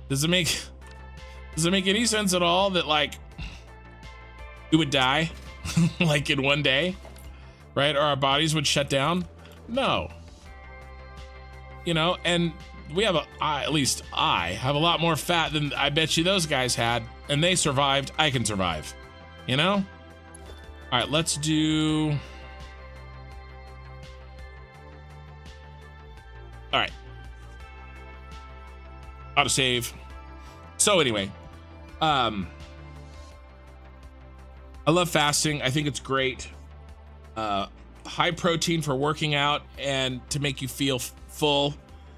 Does it make any sense at all that like we would die like in one day, right? Or our bodies would shut down? No. You know, and we have at least I have a lot more fat than I bet you those guys had, and they survived. I can survive, you know? All right, let's do. All right. Autosave. So anyway, I love fasting. I think it's great. High protein for working out and to make you feel full,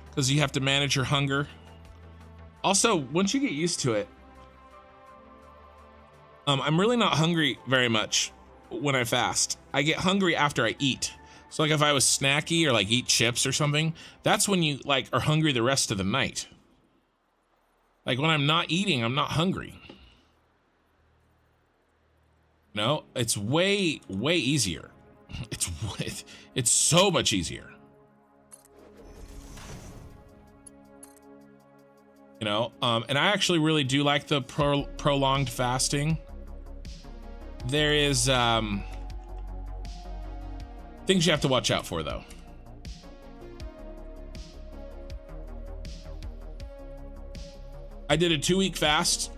because you have to manage your hunger. Also, once you get used to it, I'm really not hungry very much when I fast. I get hungry after I eat. So like if I was snacky or like eat chips or something, that's when you like are hungry the rest of the night. Like when I'm not eating, I'm not hungry. No, it's way easier. It's so much easier. You know, and I actually really do like the prolonged fasting. There is things you have to watch out for though. I did a 2-week fast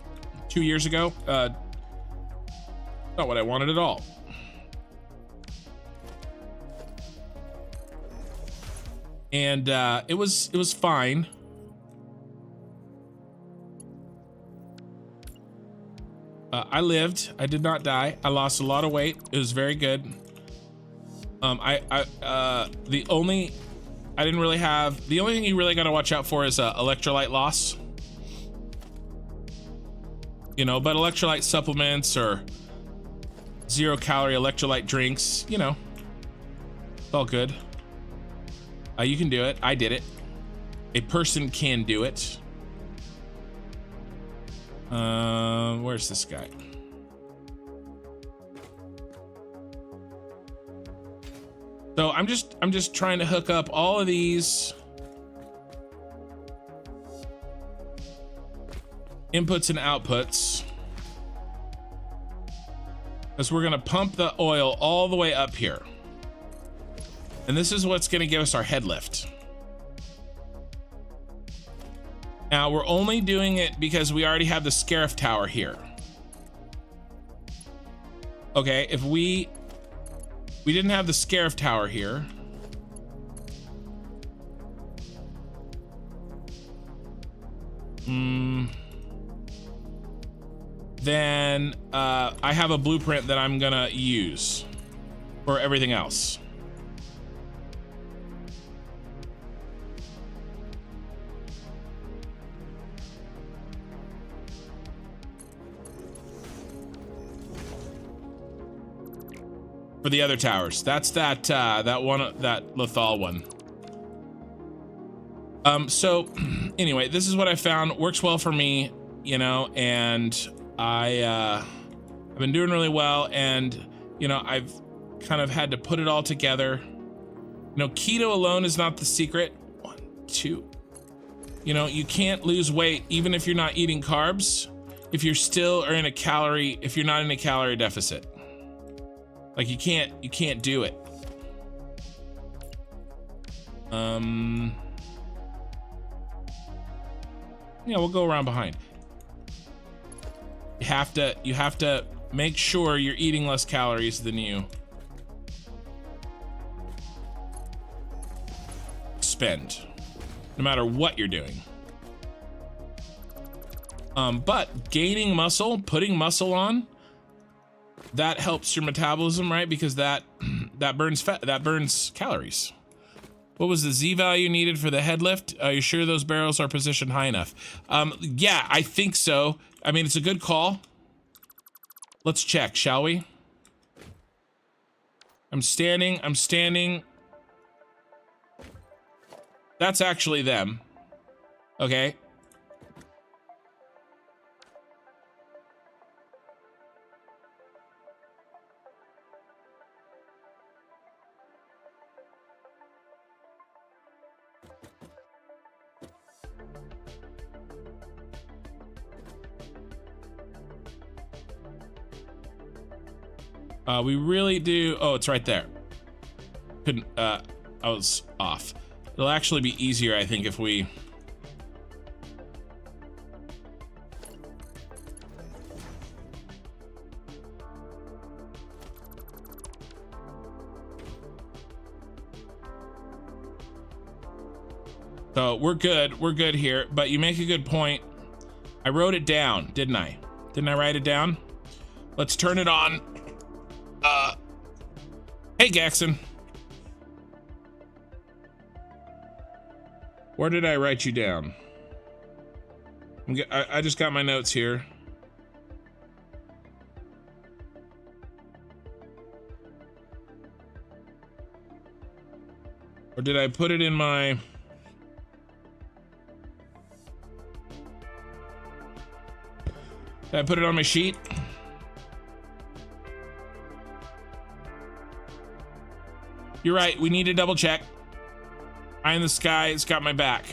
2 years ago. Not what I wanted at all. And it was fine. I lived. I did not die. I lost a lot of weight. It was very good. The only thing you really got to watch out for is electrolyte loss. You know, but electrolyte supplements or 0-calorie electrolyte drinks, you know, it's all good. You can do it. I did it. A person can do it. Where's this guy? So I'm just trying to hook up all of these inputs and outputs, because we're gonna pump the oil all the way up here. And this is what's gonna give us our headlift. Now we're only doing it because we already have the Scarif tower here. Okay, if we didn't have the Scarif tower here, then I have a blueprint that I'm gonna use for everything else. For the other towers. That's that one, that Lethal one. So anyway, this is what I found works well for me, you know, and I've been doing really well, and you know, I've kind of had to put it all together. You know, keto alone is not the secret. 1, 2. You know, you can't lose weight even if you're not eating carbs, if you're still are in a calorie, if you're not in a calorie deficit. Like you can't do it. Yeah, we'll go around behind. You have to make sure you're eating less calories than you spend. no matter what you're doing. But gaining muscle, putting muscle on, that helps your metabolism, right? Because that burns fat, that burns calories. What was the Z value needed for the headlift? Are you sure those barrels are positioned high enough? Yeah, I think so. I mean, it's a good call. Let's check, shall we? I'm standing. That's actually them. Okay. We really do. Oh, it's right there. Couldn't, I was off. It'll actually be easier, I think, if we... So we're good here, but you make a good point. I wrote it down, didn't I? Didn't I write it down? Let's turn it on. Hey, Gaxon. Where did I write you down? I just got my notes here. Or did I put it in my... Did I put it on my sheet? You're right, we need to double check. Eye in the sky, it's got my back.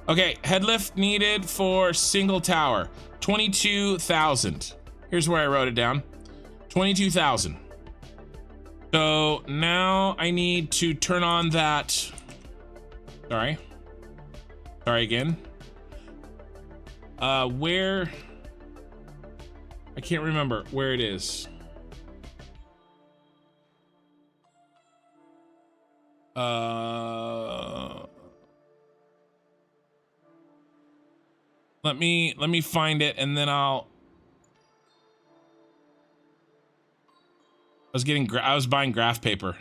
Okay, headlift needed for single tower, 22,000. Here's where I wrote it down, 22,000. So now I need to turn on that, sorry again. Where, I can't remember where it is. Let me find it, and then I was buying graph paper.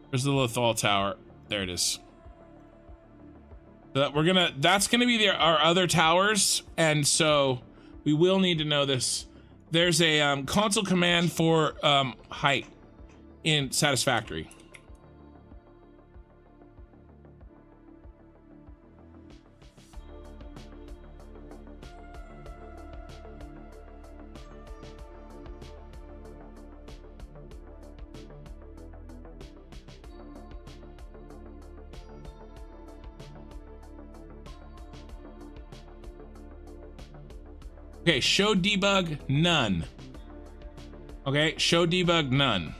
There's the Lothal Tower. There it is. So that's gonna be our other towers, and so we will need to know this. There's a console command for height in Satisfactory. Okay, show debug none. Okay, show debug none.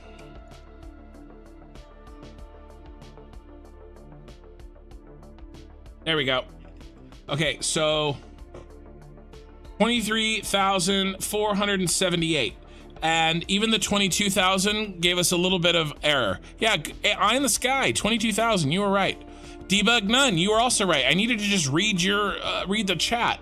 There we go. Okay, so 23,478. And even the 22,000 gave us a little bit of error. Yeah, eye in the sky, 22,000, you were right. Debug none, you were also right. I needed to just read your, read the chat.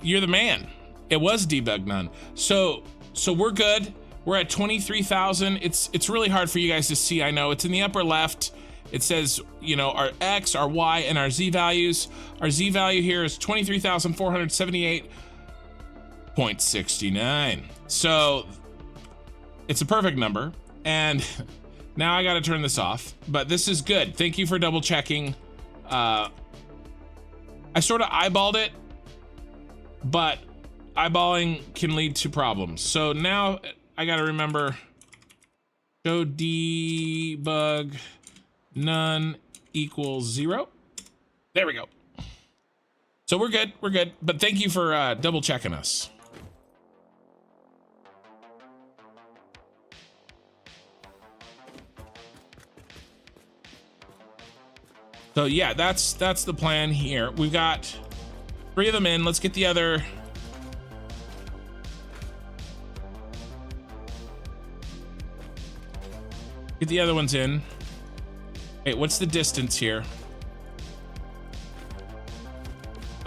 You're the man. It was debug none. So we're good. We're at 23,000. It's really hard for you guys to see. I know it's in the upper left. It says, you know, our X, our Y, and our Z values. Our Z value here is 23,478.69. So it's a perfect number. And now I got to turn this off, but this is good. Thank you for double checking. I sort of eyeballed it, but eyeballing can lead to problems. So now I got to remember, show debug none equals 0. There we go. So we're good, but thank you for double checking us. So yeah, that's the plan here. We've got 3 of them in. Let's get the other. Get the other ones in. Hey, what's the distance here?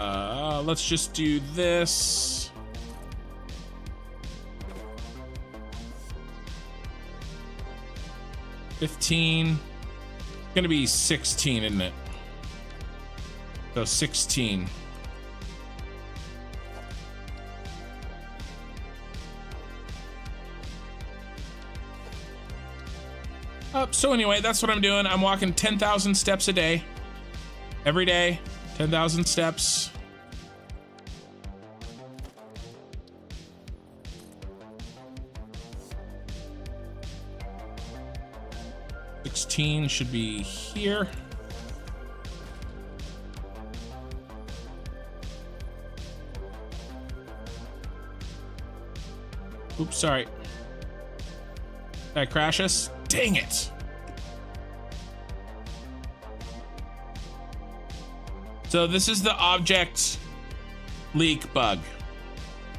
Let's just do this. $15. Gonna be 16, isn't it? So 16. So anyway, that's what I'm doing. I'm walking 10,000 steps a day. Every day, 10,000 steps. $16 should be here. Oops, sorry. Did I crash us? Dang it. So this is the object leak bug,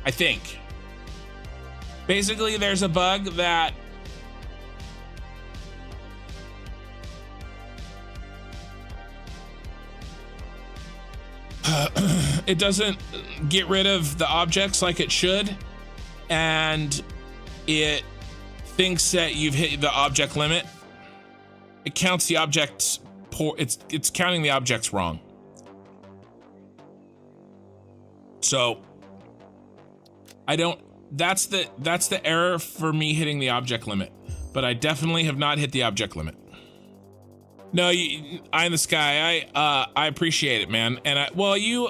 I think. Basically, there's a bug that it doesn't get rid of the objects like it should, and it thinks that you've hit the object limit. It counts the objects it's counting the objects wrong. So that's the error for me hitting the object limit, but I definitely have not hit the object limit. No, eye in the sky. I appreciate it, man. And you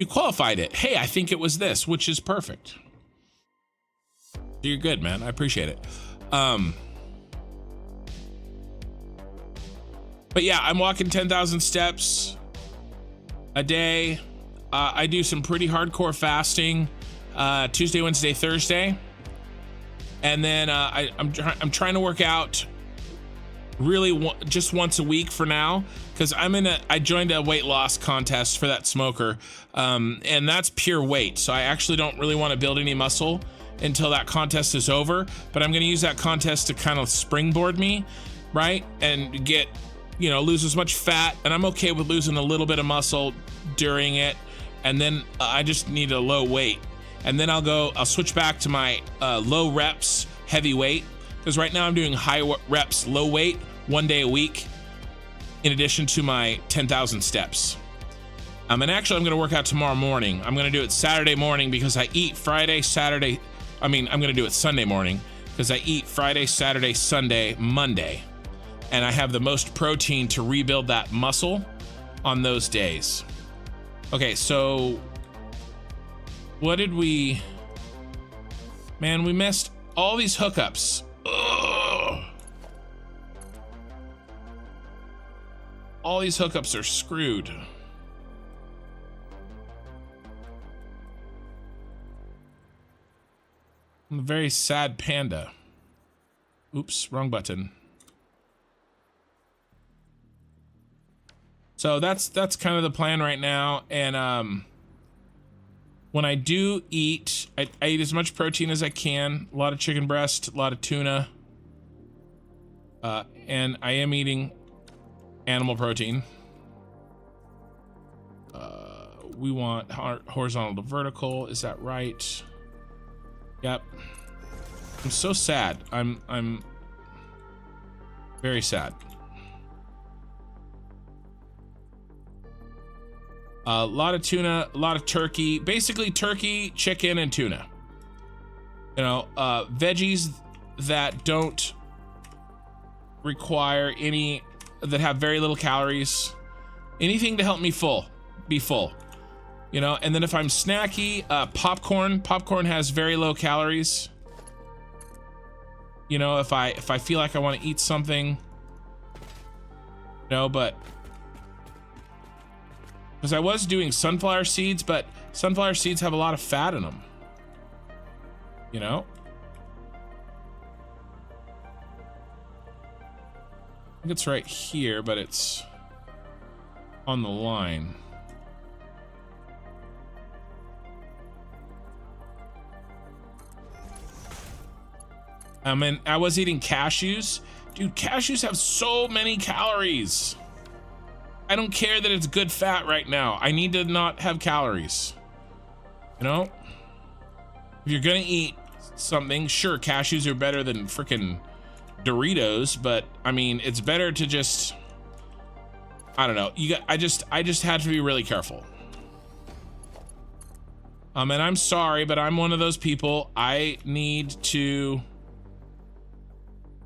qualified it. Hey, I think it was this, which is perfect. You're good, man. I appreciate it. But yeah, I'm walking 10,000 steps a day. I do some pretty hardcore fasting, Tuesday, Wednesday, Thursday. And then I'm trying to work out really just once a week for now, because I joined a weight loss contest for that smoker, and that's pure weight. So I actually don't really want to build any muscle until that contest is over, but I'm going to use that contest to kind of springboard me, right? And get, lose as much fat, and I'm okay with losing a little bit of muscle during it. And then I just need a low weight. And then I'll switch back to my low reps, heavy weight. Because right now I'm doing high reps, low weight, 1 day a week, in addition to my 10,000 steps. And actually I'm gonna work out tomorrow morning. I'm gonna do it Saturday morning because I eat Friday, Saturday. I'm gonna do it Sunday morning because I eat Friday, Saturday, Sunday, Monday. And I have the most protein to rebuild that muscle on those days. Okay, so what did we... Man, we missed all these hookups. Ugh. All these hookups are screwed. I'm a very sad panda. Oops, wrong button. So that's kind of the plan right now. And when I do eat, I eat as much protein as I can. A lot of chicken breast, a lot of tuna. And I am eating animal protein. We want horizontal to vertical. Is that right? Yep. I'm so sad. I'm very sad. A lot of tuna, a lot of turkey, basically turkey, chicken, and tuna. Veggies that don't require that have very little calories, anything to help me be full. And then if I'm snacky, popcorn has very low calories. If I feel like I want to eat something, but because I was doing sunflower seeds, but sunflower seeds have a lot of fat in them. I think it's right here, but it's on the line. And I was eating cashews. Dude, cashews have so many calories. I don't care that it's good fat right now. I need to not have calories. You know? If you're gonna eat something, sure, cashews are better than freaking Doritos, but I mean, it's better to just, I don't know. I just had to be really careful. And I'm sorry, but I'm one of those people. I need to,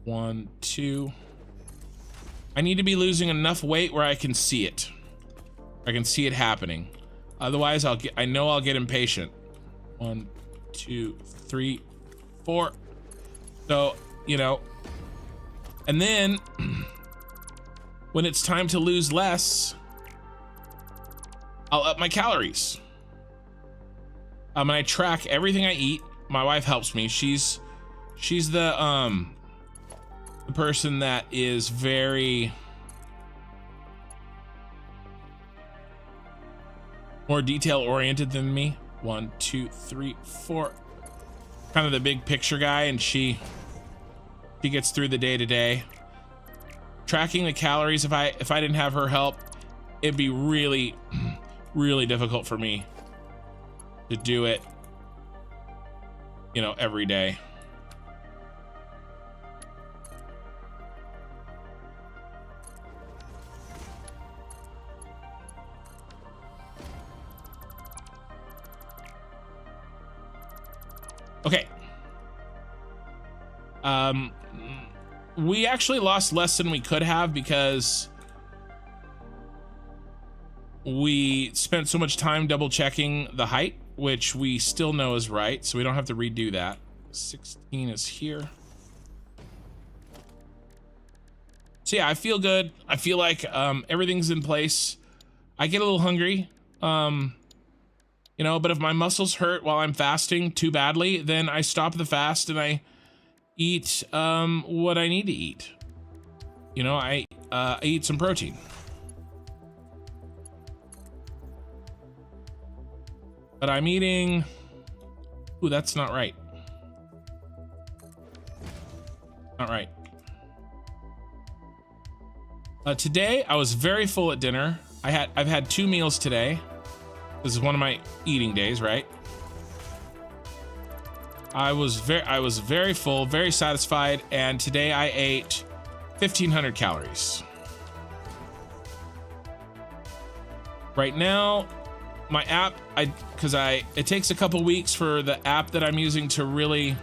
1, 2. I need to be losing enough weight where I can see it. I can see it happening. Otherwise, I know I'll get impatient. 1, 2, 3, 4. So, you know, and then when it's time to lose less, I'll up my calories. And I track everything I eat. My wife helps me. She's the person that is very more detail oriented than me. 1, 2, 3, 4. Kind of the big picture guy, and she gets through the day to day. Tracking the calories, if I didn't have her help, it'd be really, really difficult for me to do it, you know, every day. Okay. We actually lost less than we could have because we spent so much time double checking the height, which we still know is right, so we don't have to redo that. 16 is here. So yeah, I feel good. I feel like everything's in place. I get a little hungry, you know, but if my muscles hurt while I'm fasting too badly, then I stop the fast and I eat what I need to eat. You know, I eat some protein. But I'm eating, ooh, that's not right. Not right. Today I was very full at dinner. I've had 2 meals today. This is one of my eating days, right? I was very full, very satisfied, and today I ate 1,500 calories. Right now, my app, it takes a couple weeks for the app that I'm using to really.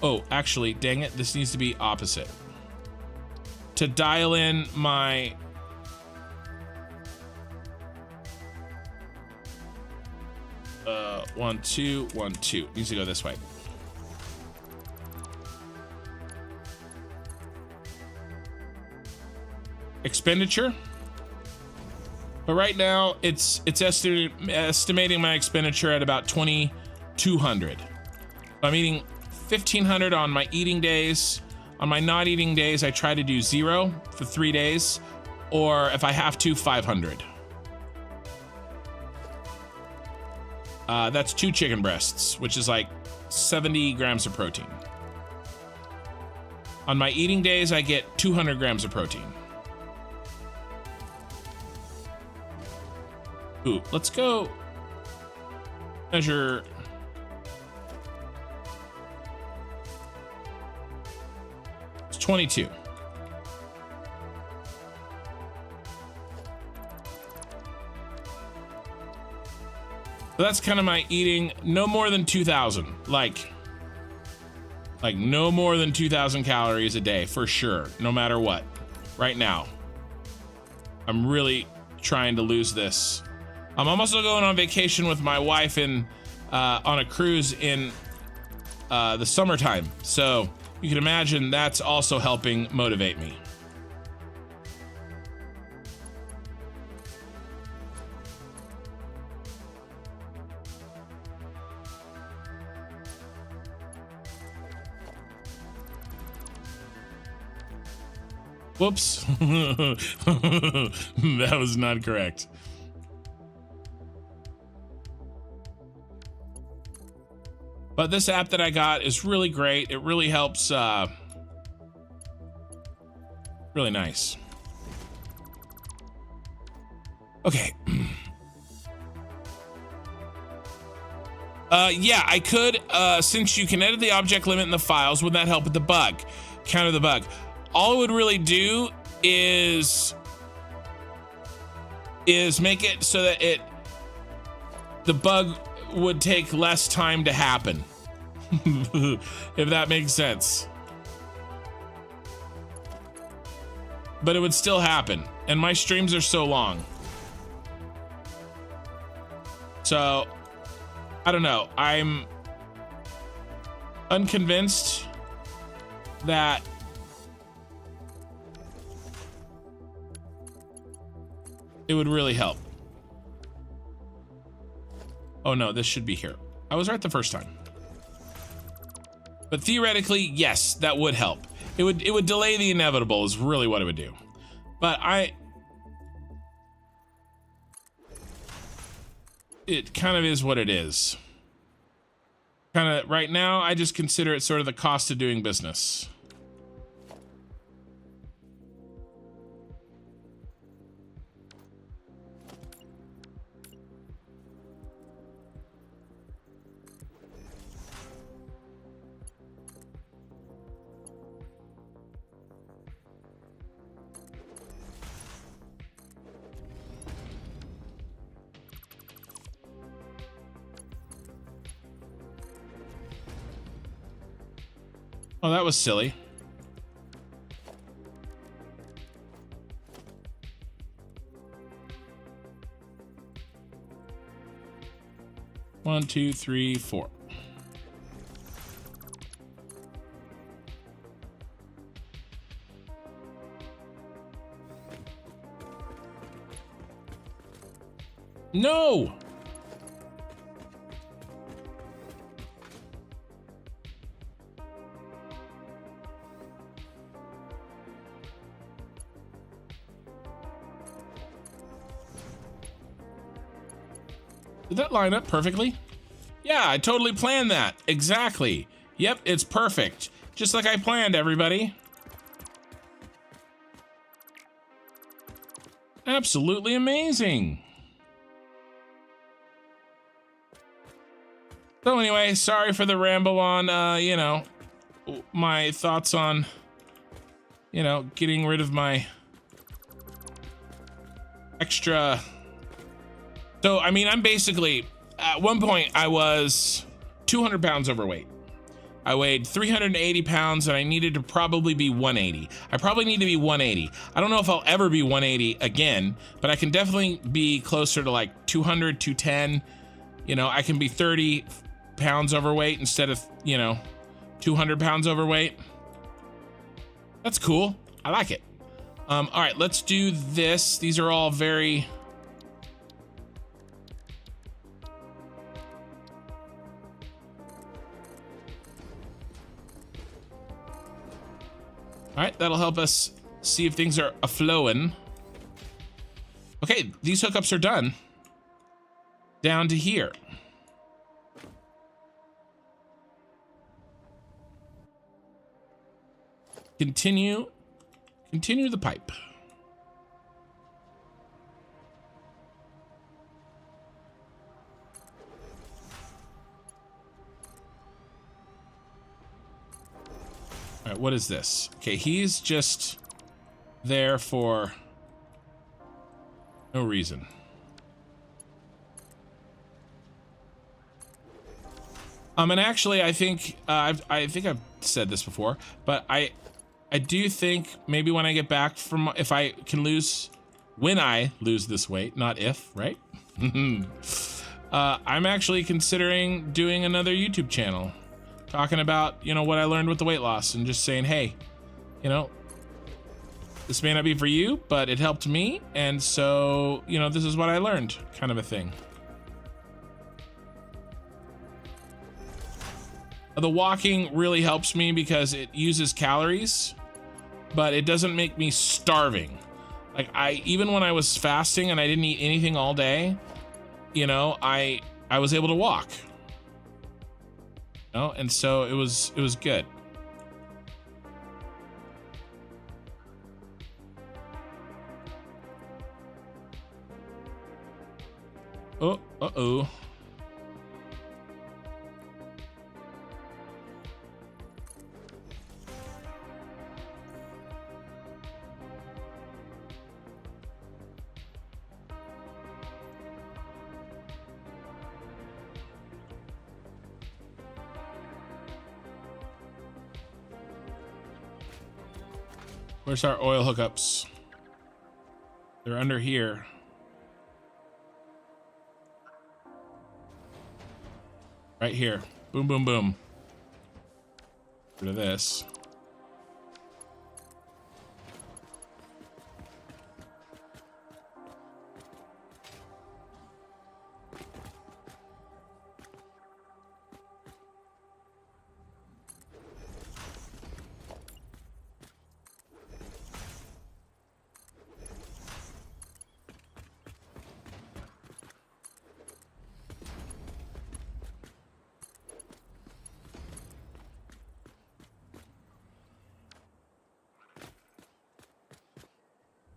Oh, actually, dang it, this needs to be opposite. To dial in my 1, 2, 1, 2. Needs to go this way. Expenditure. But right now it's estimating my expenditure at about 2,200. I'm eating 1,500 on my eating days. On my not eating days, I try to do 0 for 3 days, or if I have to, 500. That's 2 chicken breasts, which is like 70 grams of protein. On my eating days, I get 200 grams of protein. Ooh, let's go measure. It's 22. So that's kind of my eating. No more than 2,000. Like no more than 2,000 calories a day for sure, no matter what. Right now, I'm really trying to lose this. I'm also going on vacation with my wife on a cruise in the summertime. So you can imagine that's also helping motivate me. Whoops. That was not correct. But this app that I got is really great. It really helps, really nice. Okay. Yeah, I could, since you can edit the object limit in the files, would that help with the bug? Counter the bug. All it would really do is make it so that the bug would take less time to happen. If that makes sense. But it would still happen, and my streams are so long. So, I don't know. I'm unconvinced that it would really help. Oh no, this should be here. I was right the first time. But theoretically, yes, that would help. It would delay the inevitable is really what it would do. But it kind of is what it is. Kind of right now, I just consider it sort of the cost of doing business. Oh, that was silly. One, two, three, four. No! Did that line up perfectly? Yeah, I totally planned that. Exactly. Yep, it's perfect. Just like I planned, everybody. Absolutely amazing. So anyway, sorry for the ramble on, you know, my thoughts on, you know, getting rid of my extra. So, I mean, I'm basically, at one point I was 200 pounds overweight. I weighed 380 pounds and I needed to probably be 180. I probably need to be 180. I don't know if I'll ever be 180 again, but I can definitely be closer to like 200, 210. You know, I can be 30 pounds overweight instead of, you know, 200 pounds overweight. That's cool. I like it. All right, let's do this. These are all very... All right, that'll help us see if things are a-flowing. Okay, these hookups are done. Down to here. Continue the pipe. All right, what is this? Okay, he's just there for no reason. And actually, I think I've said this before, but I do think maybe when I get back from, if I can lose, when I lose this weight, not if, right? I'm actually considering doing another YouTube channel. Talking about, you know, what I learned with the weight loss and just saying, hey, you know, this may not be for you, but it helped me. And so, you know, this is what I learned, kind of a thing. The walking really helps me because it uses calories, but it doesn't make me starving. Like even when I was fasting and I didn't eat anything all day, you know, I was able to walk. No, and so it was good. Oh, uh-oh. Where's our oil hookups? They're under here. Right here. Boom, boom, boom. Rid of this.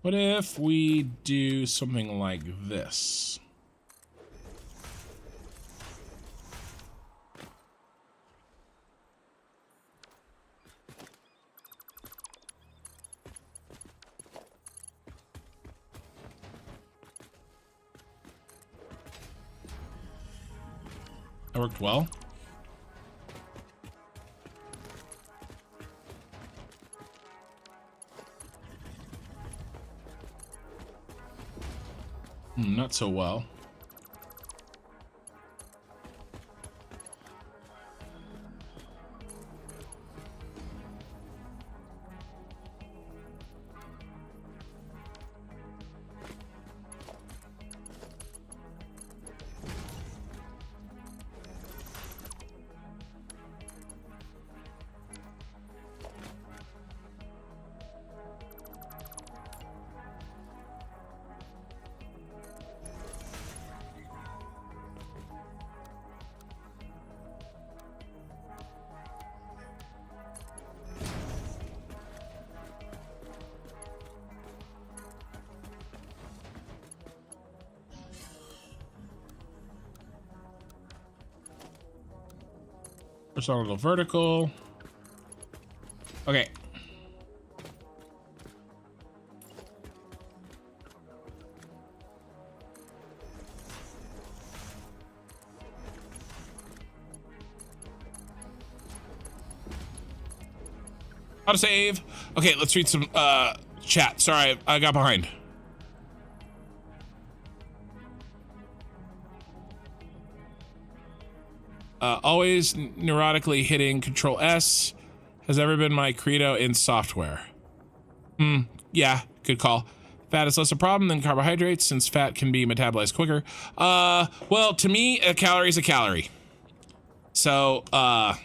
What if we do something like this? That worked well. Not so well. Horizontal vertical. Okay. How to save. Okay, let's read some chat. Sorry, I got behind. Always neurotically hitting Control S has ever been my credo in software. Yeah, good call. Fat is less a problem than carbohydrates since fat can be metabolized quicker. Well, to me, a calorie is a calorie. So, right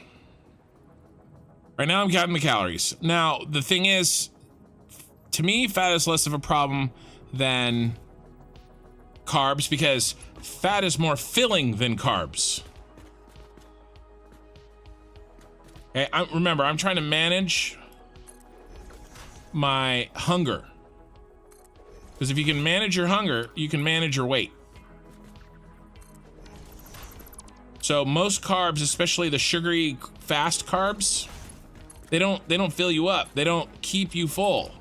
now I'm counting the calories. Now, the thing is, to me, fat is less of a problem than carbs because fat is more filling than carbs. Okay, remember, I'm trying to manage my hunger. Because if you can manage your hunger, you can manage your weight. So most carbs, especially the sugary fast carbs, they don't fill you up. They don't keep you full.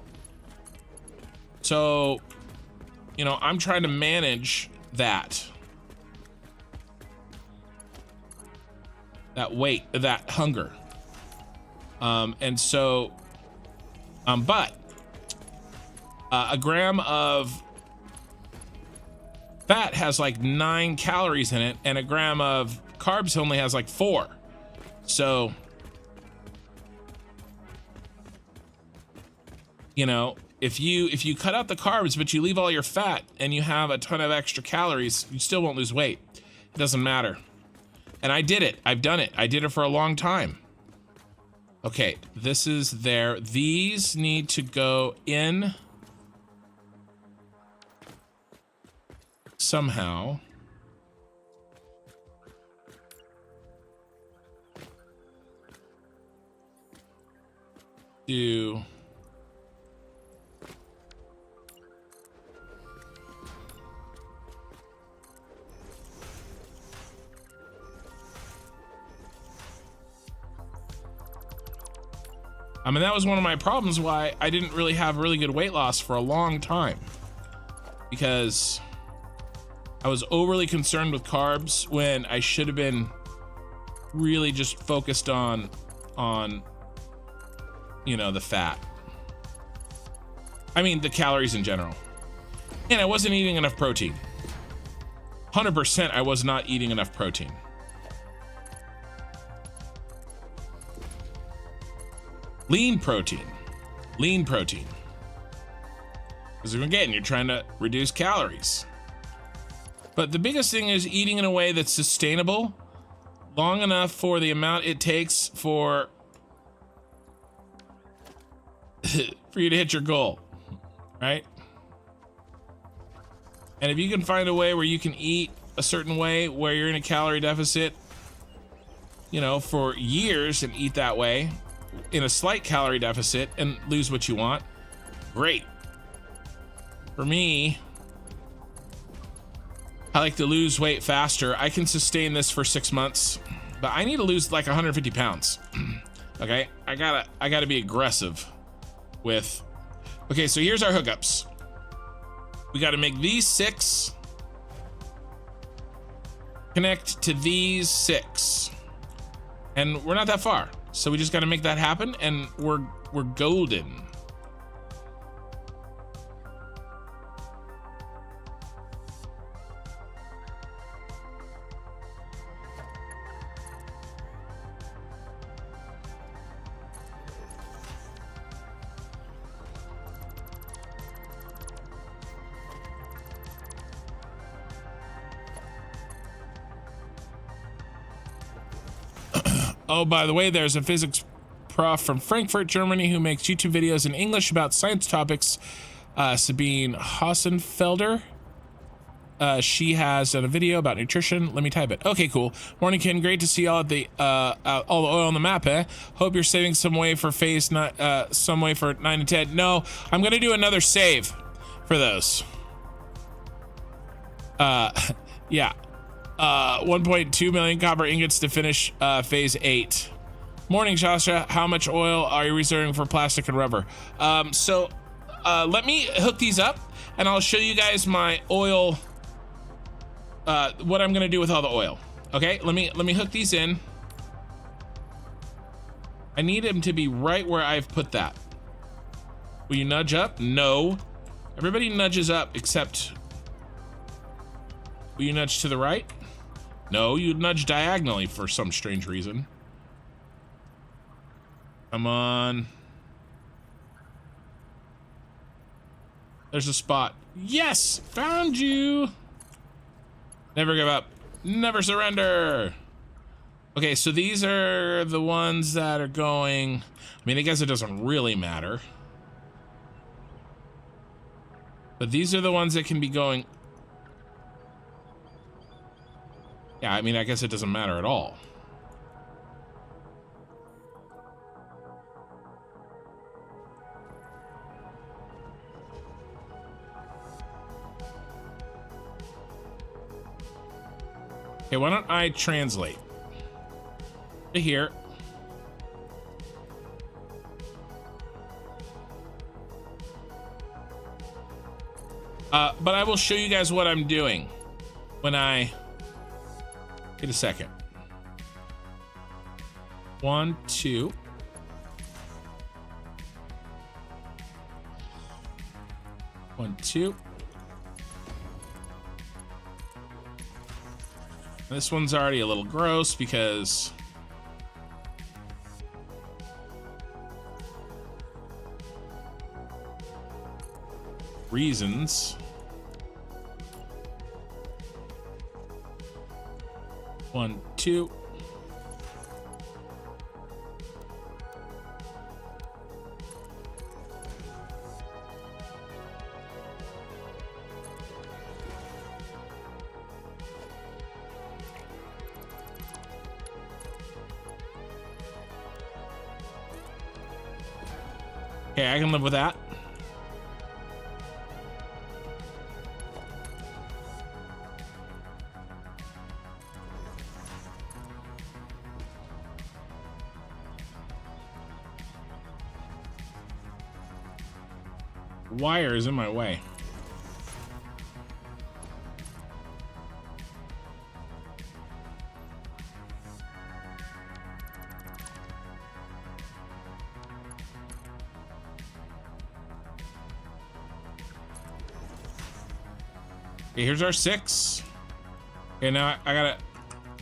So, you know, I'm trying to manage that weight, that hunger. And so, but a gram of fat has like 9 calories in it, and a gram of carbs only has like 4. So, you know, if you cut out the carbs, but you leave all your fat and you have a ton of extra calories, you still won't lose weight. It doesn't matter. And I did it. I've done it. I did it for a long time. Okay, this is there. These need to go in somehow. do I mean, that was one of my problems why I didn't really have really good weight loss for a long time, because I was overly concerned with carbs when I should have been really just focused on you know, the fat. I mean, the calories in general. And I wasn't eating enough protein. 100% I was not eating enough protein. Lean protein. Lean protein. Because again, you're trying to reduce calories. But the biggest thing is eating in a way that's sustainable, long enough for the amount it takes for for you to hit your goal, right? And if you can find a way where you can eat a certain way where you're in a calorie deficit, you know, for years, and eat that way in a slight calorie deficit and lose what you want, great. For me, I like to lose weight faster. I can sustain this for 6 months, but I need to lose like 150 pounds. Okay, I gotta be aggressive with. Okay, so here's our hookups. We got to make these 6 connect to these 6, and we're not that far. So we just got to make that happen, and we're golden. Oh, by the way, there's a physics prof from Frankfurt, Germany, who makes YouTube videos in English about science topics. Sabine Hassenfelder. She has done a video about nutrition. Let me type it. Okay, cool. Morning, Ken. Great to see all of the all the oil on the map, eh? Hope you're saving some way for phase some way for 9 and 10. No, I'm gonna do another save for those. Yeah. 1.2 million copper ingots to finish phase 8. Morning, Shasha. How much oil are you reserving for plastic and rubber? So let me hook these up, and I'll show you guys my oil, what I'm gonna do with all the oil. Okay, let me hook these in. I need them to be right where I've put that. Will you nudge up? No. Everybody nudges up except. Will you nudge to the right? No, you nudge diagonally for some strange reason. Come on. There's a spot. Yes! Found you! Never give up. Never surrender! Okay, so these are the ones that are going. I mean, I guess it doesn't really matter. But these are the ones that can be going. Yeah, I mean, I guess it doesn't matter at all. Okay, why don't I translate to here. But I will show you guys what I'm doing when I get a second. 1, 2. One, two. This one's already a little gross because reasons. 1, 2. Okay, I can live with that. Wire is in my way. Okay, here's our 6. Okay, now I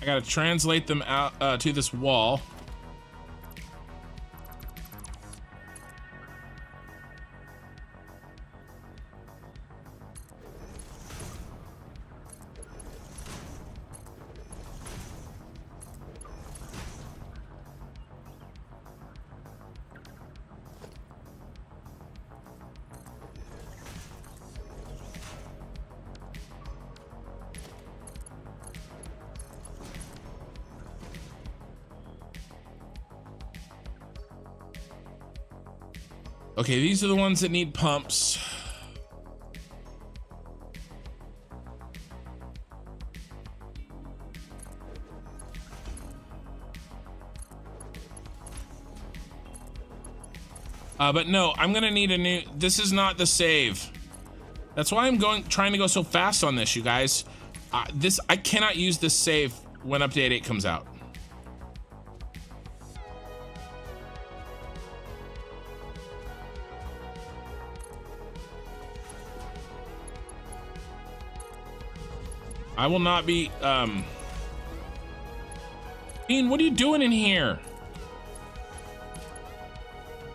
gotta translate them out to this wall. Okay, these are the ones that need pumps. But no, I'm gonna need a new, this is not the save. That's why I'm trying to go so fast on this, you guys. I cannot use this save when update 8 comes out. I will not be, Ian, what are you doing in here?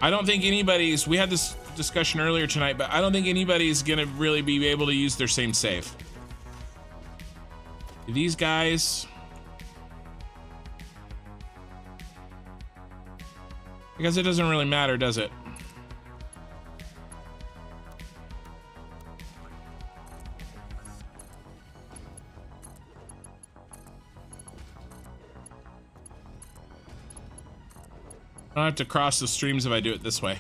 I don't think we had this discussion earlier tonight, but I don't think anybody's gonna really be able to use their same save. These guys, because it doesn't really matter, does it? I don't have to cross the streams if I do it this way.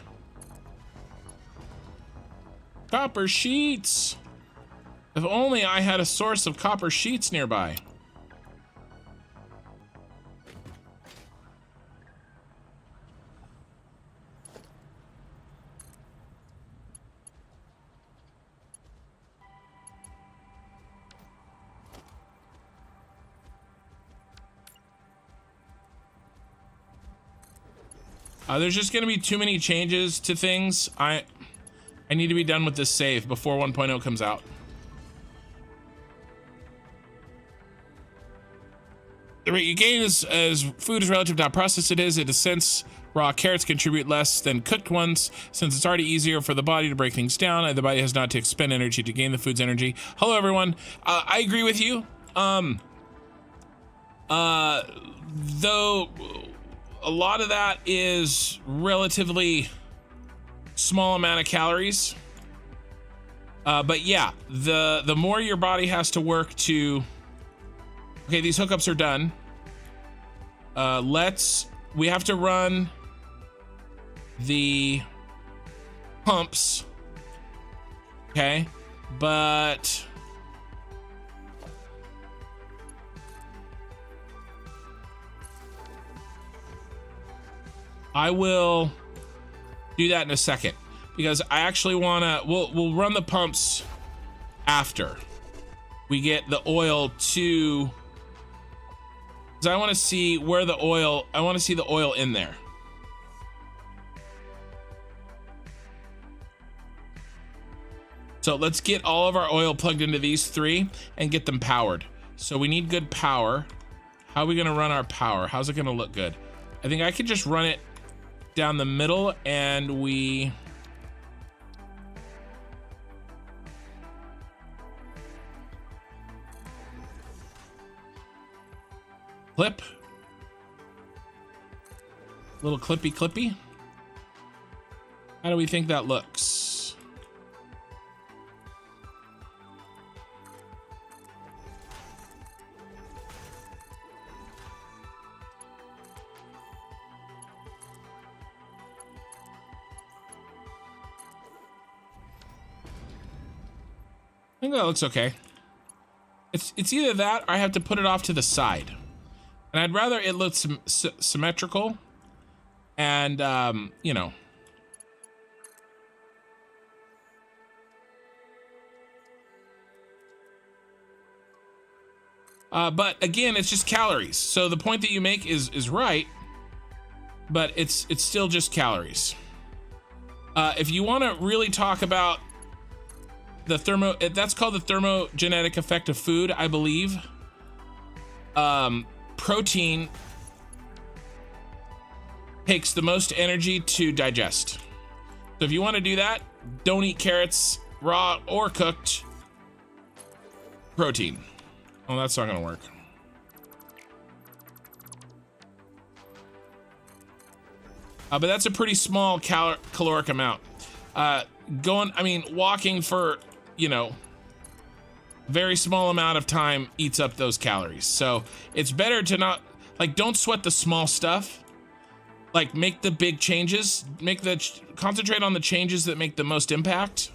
Copper sheets! If only I had a source of copper sheets nearby. There's just gonna be too many changes to things. I need to be done with this save before 1.0 comes out. The rate you gain as food is relative to how processed it is. In a sense, raw carrots contribute less than cooked ones, since it's already easier for the body to break things down, and the body has not to expend energy to gain the food's energy. Hello, everyone. I agree with you. Though a lot of that is relatively small amount of calories. But yeah, the more your body has to work to, okay, these hookups are done. We have to run the pumps. Okay, but I will do that in a second, because I actually wanna, we'll run the pumps after we get the oil to, because I want to see where the oil, I want to see the oil in there. So let's get all of our oil plugged into these 3 and get them powered. So we need good power. How are we gonna run our power? How's it gonna look good? I think I could just run it down the middle, and we clip, little clippy. How do we think that looks? think that looks okay. It's either that or I have to put it off to the side. And I'd rather it look symmetrical and, you know. But again, it's just calories. So the point that you make is right, but it's still just calories. If you want to really talk about the that's called the thermogenetic effect of food, I believe. Protein takes the most energy to digest. So if you want to do that, don't eat carrots, raw or cooked. Protein. Oh, that's not gonna work. But that's a pretty small caloric amount. Walking for, you know, very small amount of time eats up those calories. So it's better to not, like, don't sweat the small stuff. Like, make the big changes, concentrate on the changes that make the most impact.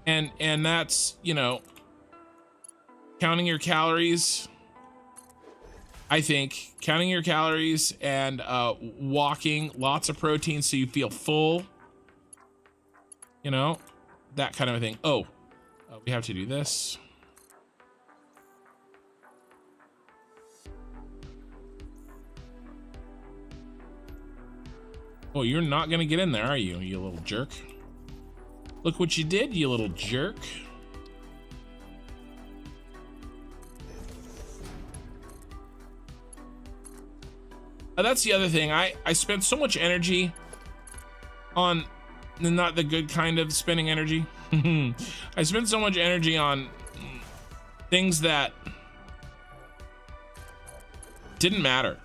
And that's, you know, counting your calories. I think counting your calories and walking, lots of protein so you feel full, you know, that kind of a thing. Oh, we have to do this. Oh, you're not gonna get in there, are you, you little jerk? Look what you did, you little jerk. That's the other thing. I spent so much energy on not the good kind of spending energy. I spent so much energy on things that didn't matter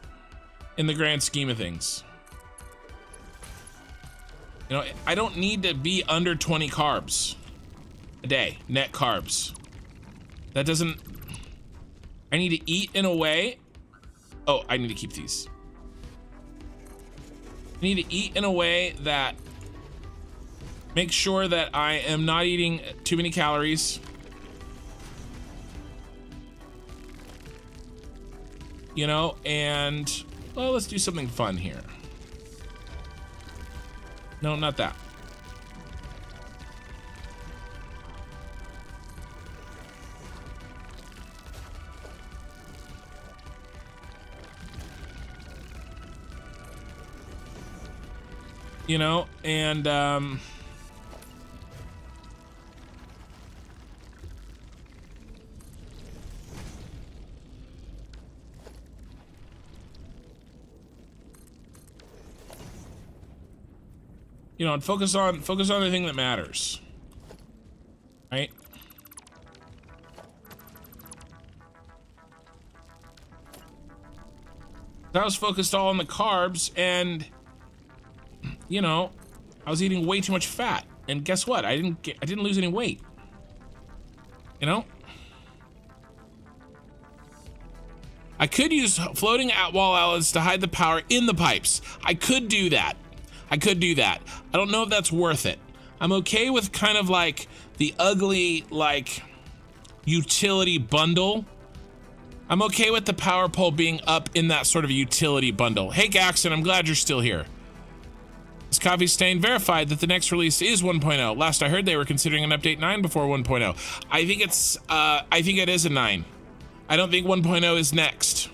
in the grand scheme of things. You know, I don't need to be under 20 carbs a day, net carbs. That doesn't, I need to eat in a way. Oh, I need to keep these. I need to eat in a way that makes sure that I am not eating too many calories. You know, and, well, let's do something fun here. No, not that. You know, and you know, and focus on the thing that matters, right? I was focused all on the carbs, and you know, I was eating way too much fat, and guess what? I didn't lose any weight. You know, I could use floating at wall outlets to hide the power in the pipes. I could do that. I don't know if that's worth it. I'm okay with kind of like the ugly, like, utility bundle. I'm okay with the power pole being up in that sort of utility bundle. Hey, Gaxon, I'm glad you're still here. This Coffee Stain verified that the next release is 1.0. Last I heard, they were considering an update 9 before 1.0. I think it is a 9. I don't think 1.0 is next.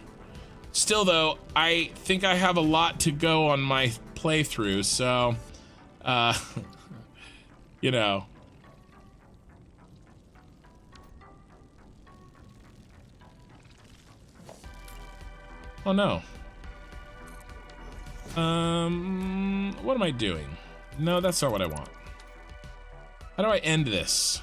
Still, though, I think I have a lot to go on my playthrough, so you know. Oh no. What am I doing? No, that's not what I want. How do I end this?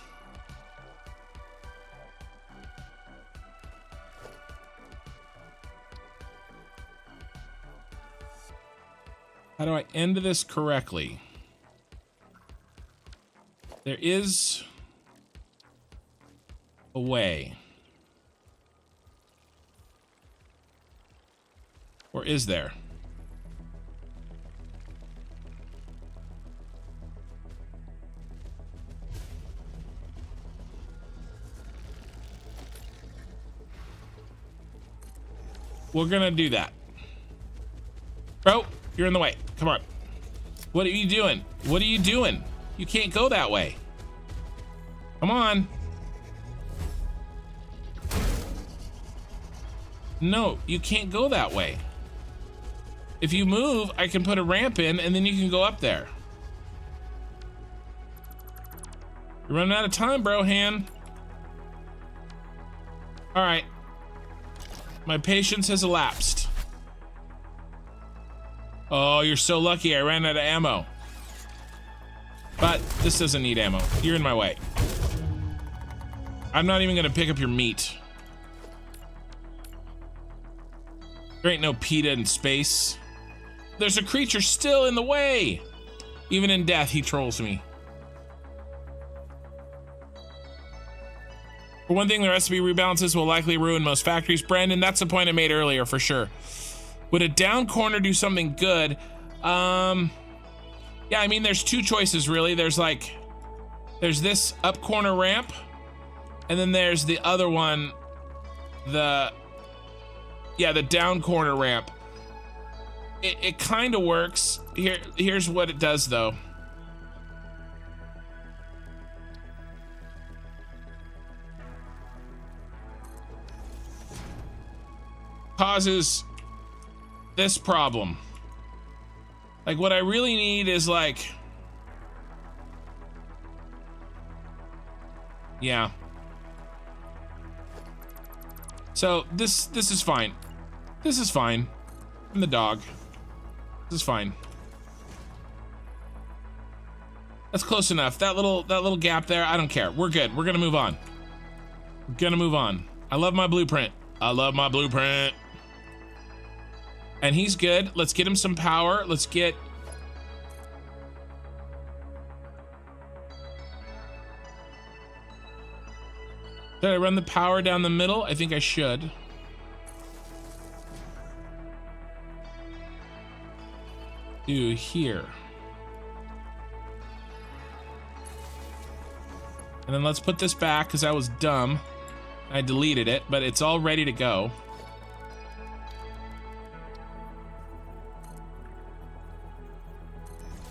How do I end this correctly? There is a way. Or is there? we're gonna do that. Bro, you're in the way. Come on. What are you doing? What are you doing? You can't go that way. Come on. No, you can't go that way. If you move, I can put a ramp in and then you can go up there. You're running out of time, bro, Han. All right. My patience has elapsed. Oh, you're so lucky I ran out of ammo. But this doesn't need ammo. You're in my way. I'm not even gonna pick up your meat. There ain't no PETA in space. There's a creature still in the way. Even in death, he trolls me. For one thing, the recipe rebalances will likely ruin most factories. Brandon, that's the point I made earlier for sure. Would a down corner do something good? Yeah, I mean, there's two choices really. There's this up corner ramp, and then there's the other one, the down corner ramp. It kind of works. Here's what it does though. Causes this problem. Like what I really need is like, yeah. So this is fine. This is fine. I'm the dog. This is fine. That's close enough. That little gap there, I don't care. We're good. We're gonna move on. We're gonna move on. I love my blueprint. I love my blueprint. And he's good. Let's get him some power. Let's get... Did I run the power down the middle? I think I should. Do here. And then let's put this back because I was dumb. I deleted it, but it's all ready to go.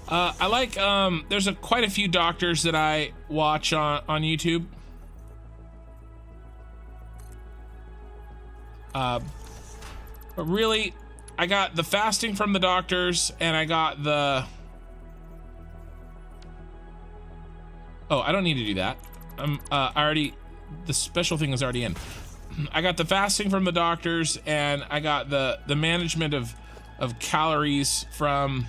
I like, there's quite a few doctors that I watch on YouTube. But really, I got the fasting from the doctors, and I got the... Oh, I don't need to do that. I already... The special thing is already in. I got the fasting from the doctors, and I got the management of calories from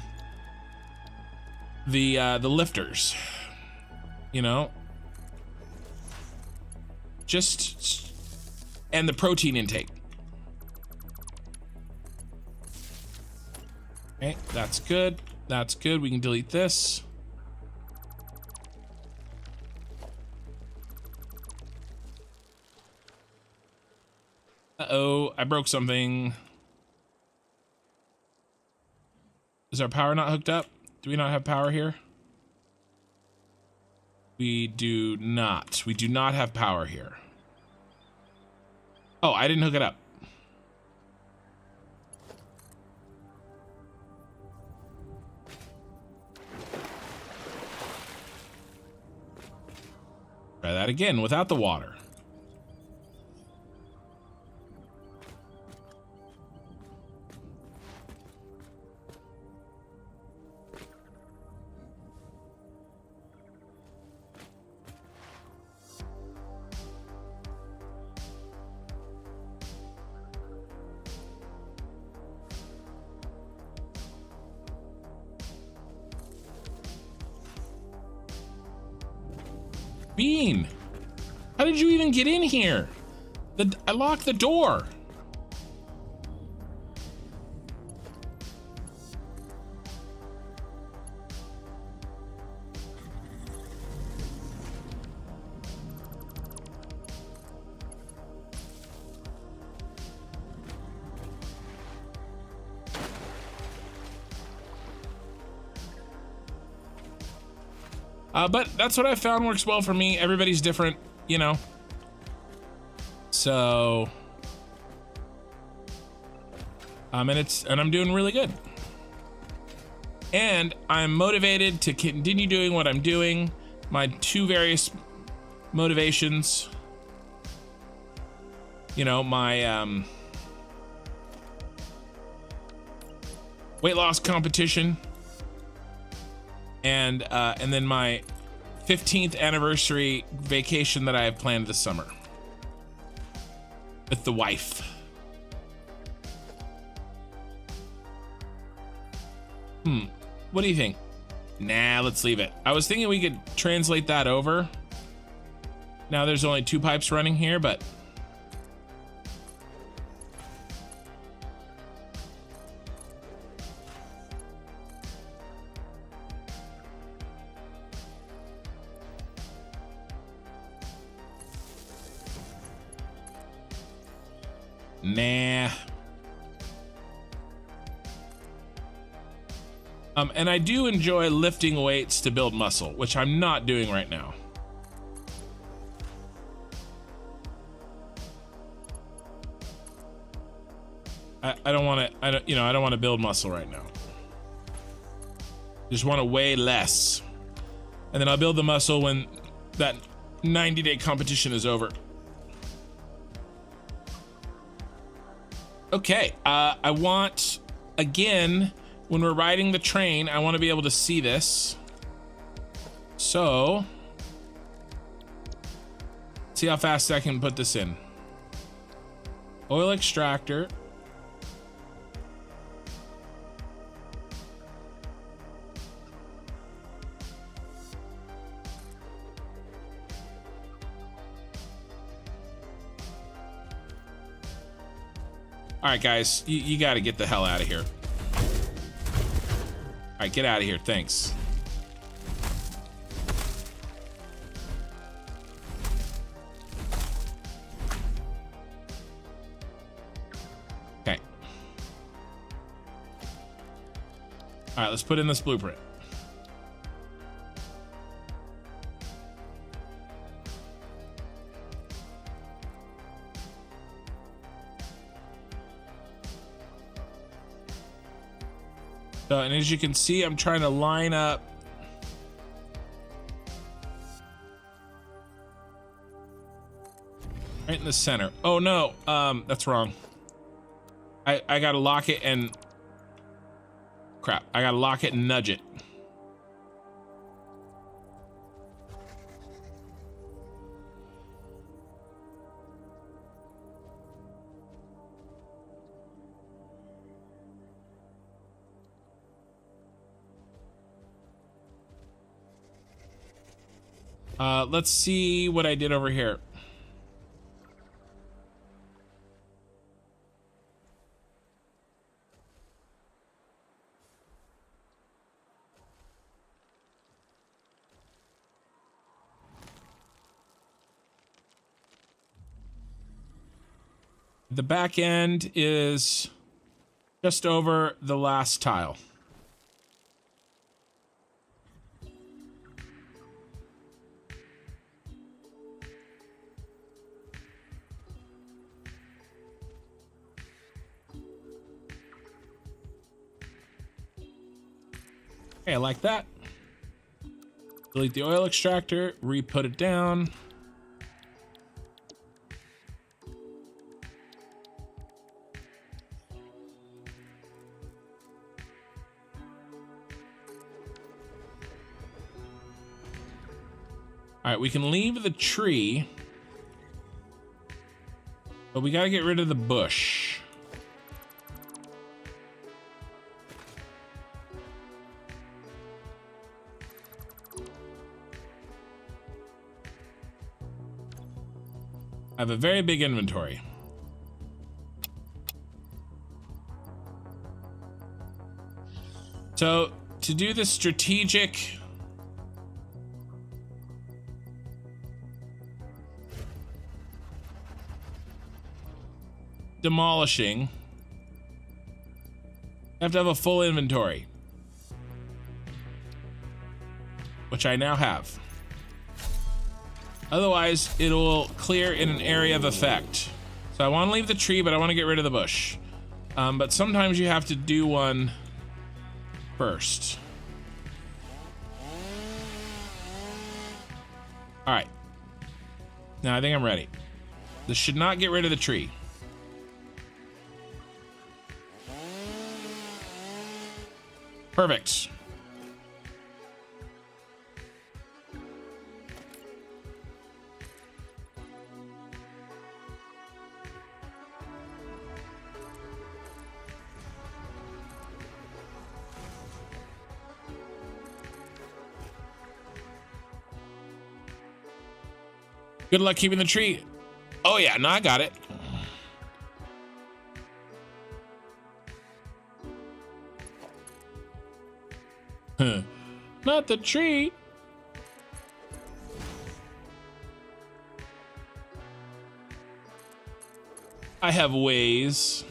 the lifters. You know? Just... And the protein intake. Okay, that's good. That's good. We can delete this. Uh-oh, I broke something. Is our power not hooked up? Do we not have power here? We do not. We do not have power here. Oh, I didn't hook it up. Try that again without the water. Bean, how did you even get in here? I locked the door. But that's what I found works well for me. Everybody's different, you know. So And I'm doing really good. And I'm motivated to continue doing what I'm doing. My two various motivations, you know, my weight loss competition, and then my 15th anniversary vacation that I have planned this summer with the wife. What do you think? Nah, let's leave it. I was thinking we could translate that over. Now there's only 2 pipes running here, but nah. And I do enjoy lifting weights to build muscle, which I'm not doing right now. I don't want to, I don't want to build muscle right now. Just want to weigh less. And then I'll build the muscle when that 90-day competition is over. Okay, I want, again, when we're riding the train, I want to be able to see this. So, see how fast I can put this in. Oil extractor. All right, guys, you got to get the hell out of here. All right, get out of here. Thanks. Okay. All right, let's put in this blueprint. So, and as you can see, I'm trying to line up right in the center. Oh no, that's wrong. I gotta lock it and crap. I gotta lock it and nudge it. Let's see what I did over here. The back end is just over the last tile. Okay, I like that. Delete the oil extractor, re-put it down. All right, we can leave the tree, but we gotta get rid of the bush. I have a very big inventory. So to do the strategic demolishing, I have to have a full inventory, which I now have. Otherwise, it will clear in an area of effect. So I want to leave the tree, but I want to get rid of the bush. But sometimes you have to do one first. All right. Now I think I'm ready. This should not get rid of the tree. Perfect. Good luck keeping the tree. Oh yeah, no, I got it. Huh. Not the tree. I have ways.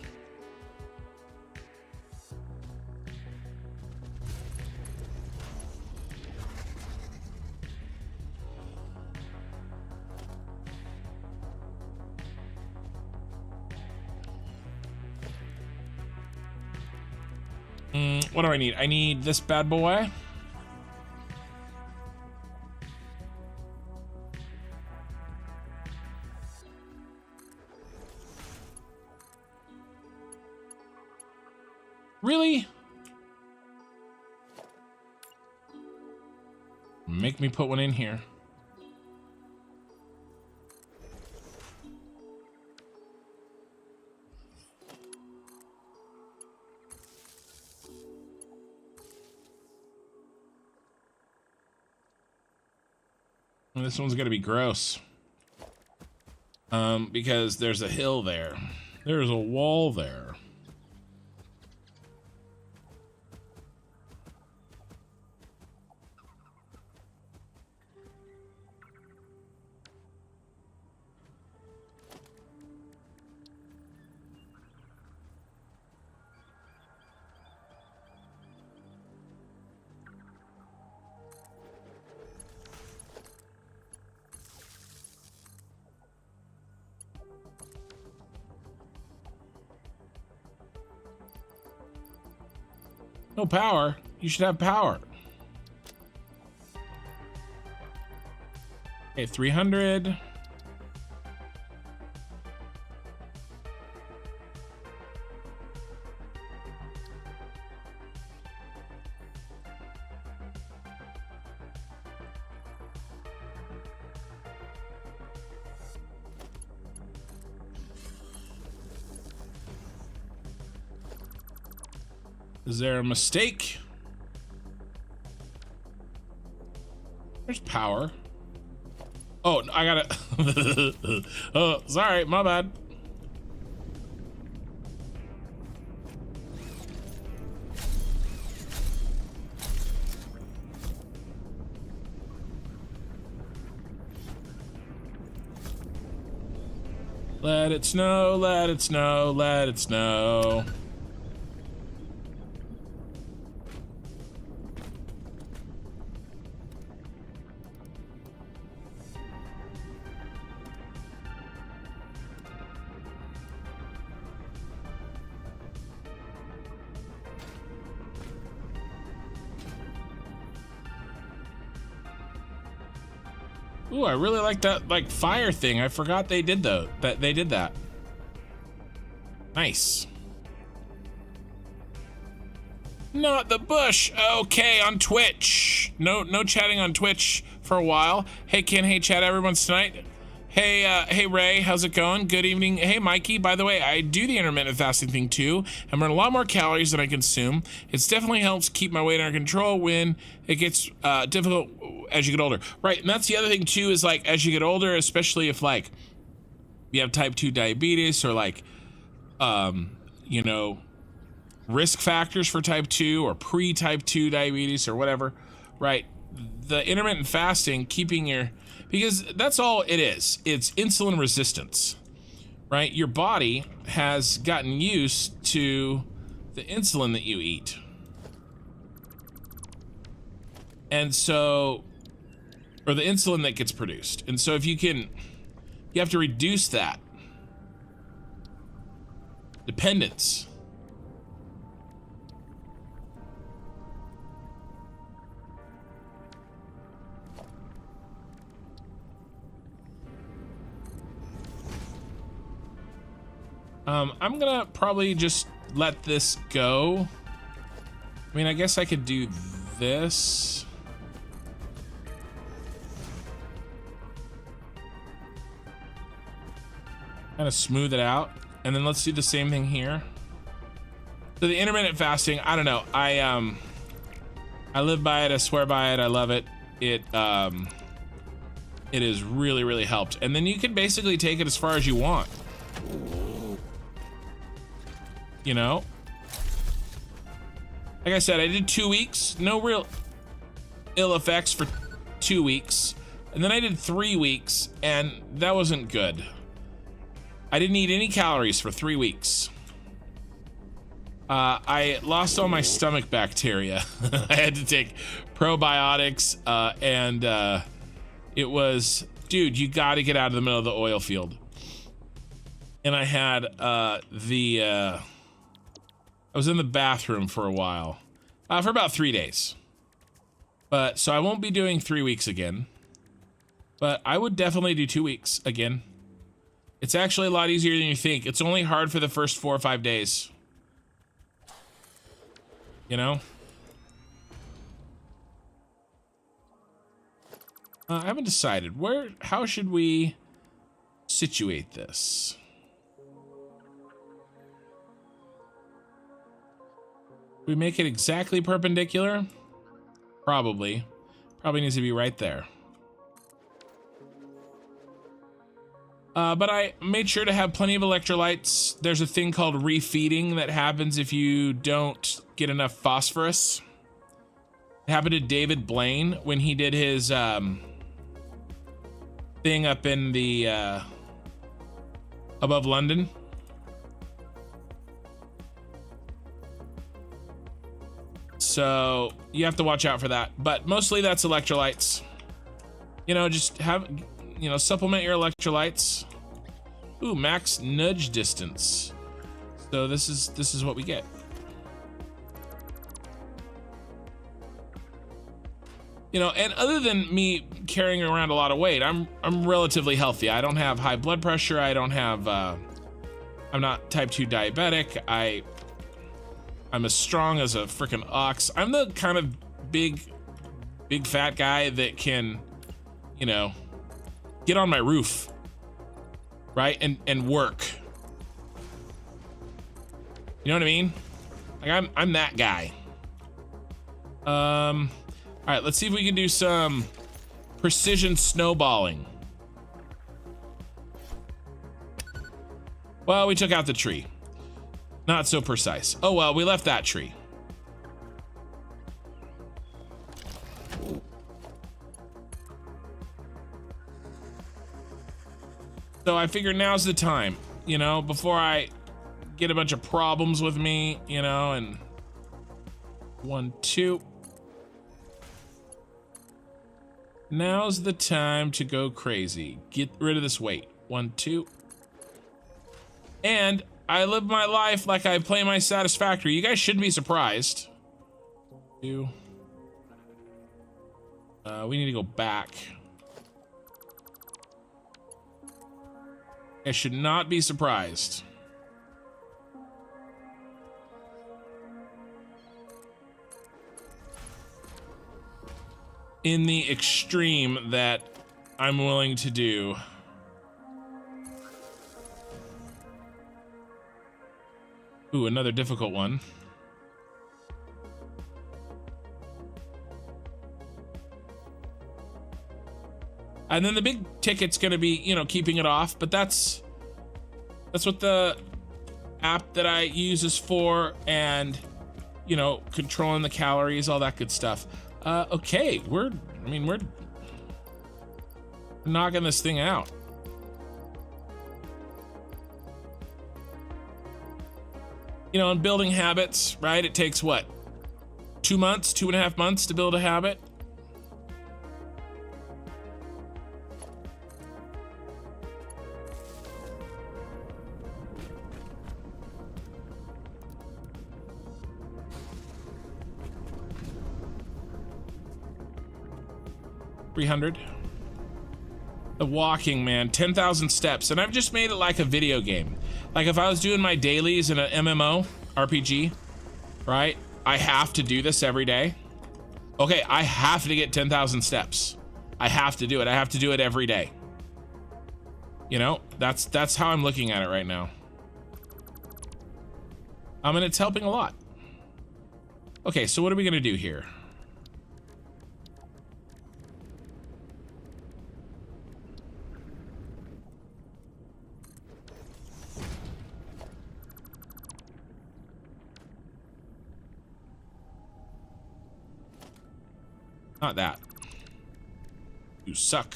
What do I need? I need this bad boy. Really? Make me put one in here. This one's gonna be gross. Because there's a hill there. There's a wall there. No power? You should have power. Okay, 300. Is there a mistake? There's power. Oh, I gotta. Oh, sorry, my bad. Let it snow, let it snow, let it snow. Ooh, I really like that like fire thing. I forgot they did though. That they did that. Nice. Not the bush. Okay, on Twitch. No chatting on Twitch for a while. Hey Ken, hey chat, everyone's tonight. Hey, hey Ray, how's it going? Good evening. Hey Mikey, by the way, I do the intermittent fasting thing too. I burn a lot more calories than I consume. It definitely helps keep my weight under control when it gets difficult as you get older. Right, and that's the other thing too, is like as you get older, especially if like you have type 2 diabetes or like, you know, risk factors for type 2 or pre-type 2 diabetes or whatever, right? The intermittent fasting, keeping your, because that's all it is. It's insulin resistance, right? Your body has gotten used to the insulin that you eat. And so, or the insulin that gets produced. And so if you can, you have to reduce that dependence I'm gonna probably just let this go. I mean, I guess I could do this. Kind of smooth it out. And then let's do the same thing here. So the intermittent fasting, I don't know. I live by it, I swear by it, I love it. It has really, really helped. And then you can basically take it as far as you want. You know? Like I said, I did 2 weeks, no real ill effects for 2 weeks. And then I did 3 weeks, and that wasn't good. I didn't eat any calories for 3 weeks. I lost all my stomach bacteria. I had to take probiotics, and it was, dude, you got to get out of the middle of the oil field. And I had I was in the bathroom for a while, for about 3 days. But so I won't be doing 3 weeks again, but I would definitely do 2 weeks again. It's actually a lot easier than you think. It's only hard for the first 4 or 5 days. You know? I haven't decided how should we situate this? We make it exactly perpendicular? Probably. Probably needs to be right there. But I made sure to have plenty of electrolytes. There's a thing called refeeding that happens if you don't get enough phosphorus. It happened to David Blaine when he did his thing up in the above London. So you have to watch out for that. But mostly that's electrolytes. You know, just have, you know, supplement your electrolytes. Ooh, max nudge distance. So this is what we get. You know, and other than me carrying around a lot of weight, I'm relatively healthy. I don't have high blood pressure. I don't have I'm not type 2 diabetic. I'm as strong as a freaking ox. I'm the kind of big fat guy that can, you know, get on my roof, right? And work. You know what I mean? Like I'm that guy. All right, let's see if we can do some precision snowballing. Well, we took out the tree. Not so precise. Oh well, we left that tree. So I figured now's the time, you know, before I get a bunch of problems with me, you know, and 1, 2. Now's the time to go crazy. Get rid of this weight. 1, 2. And I live my life like I play my Satisfactory. You guys shouldn't be surprised. 2. We need to go back. I should not be surprised. In the extreme that I'm willing to do. Ooh, another difficult one. And then the big ticket's gonna be, you know, keeping it off, but that's what the app that I use is for, and, you know, controlling the calories, all that good stuff. Okay, we're knocking this thing out. You know, in building habits, right? It takes what? 2 months, 2.5 months to build a habit. $300. The walking, man, 10,000 steps, and I've just made it like a video game. Like if I was doing my dailies in an MMO RPG, right? I have to do this every day. Okay, I have to get 10,000 steps. I have to do it. I have to do it every day. You know, that's how I'm looking at it right now. And it's helping a lot. Okay, so what are we gonna do here? Not that. You suck.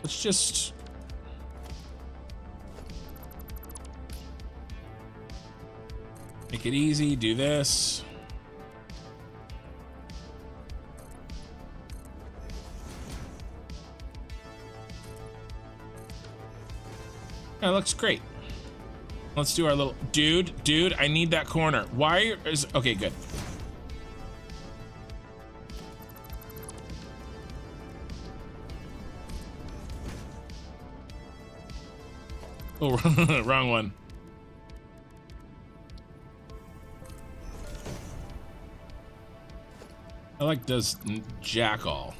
Let's just... make it easy, do this. That looks great. Let's do our little... Dude, I need that corner. Why is... okay, good. Oh, wrong one. I like does jack all.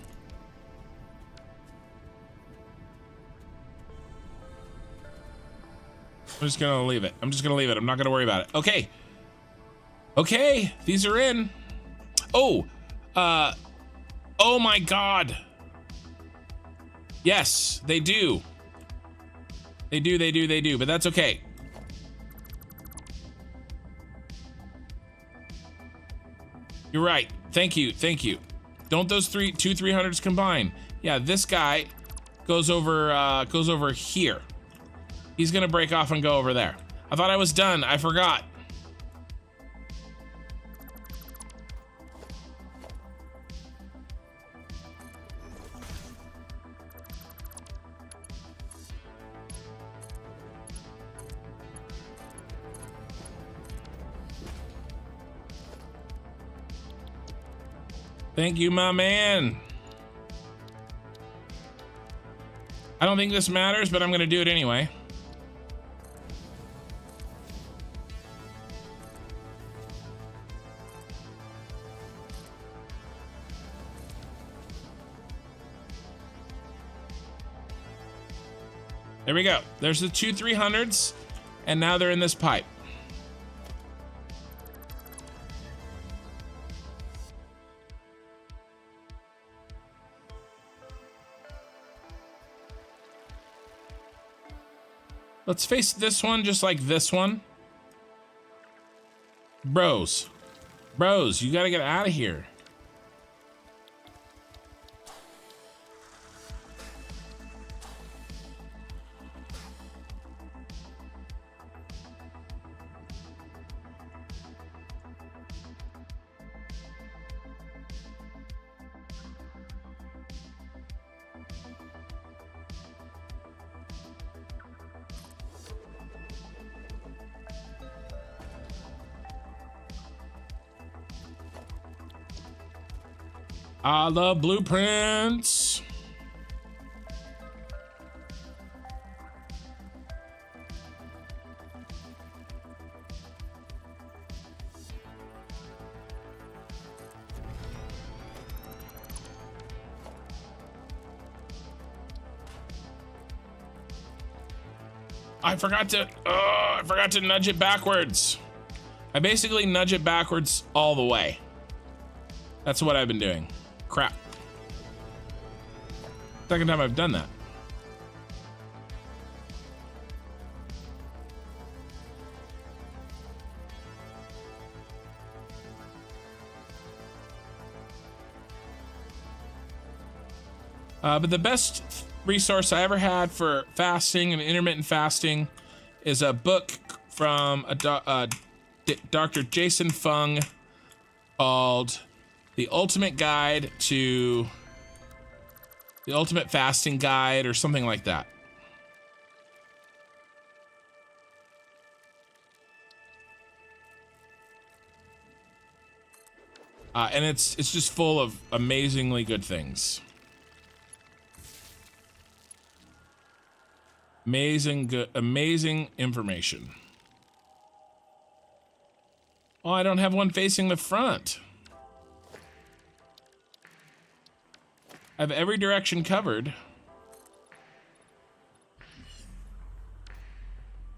I'm just gonna leave it. I'm just gonna leave it. I'm not gonna worry about it. Okay. Okay, these are in. Oh, oh my God. Yes, they do. They do, but that's okay. You're right. Thank you. Don't those two 300s combine? Yeah, this guy goes over here. He's gonna break off and go over there. I thought I was done. I forgot. Thank you, my man. I don't think this matters, but I'm gonna do it anyway. There we go. There's the two 300s, and now they're in this pipe. Let's face this one just like this one. Bros, you gotta get out of here. I love blueprints. I forgot to nudge it backwards. I basically nudge it backwards all the way. That's what I've been doing. Crap. Second time I've done that. But the best resource I ever had for fasting and intermittent fasting is a book from Dr. Jason Fung called The Ultimate Fasting Guide or something like that. And it's just full of amazingly good things. Amazing information. Oh, I don't have one facing the front. I have every direction covered.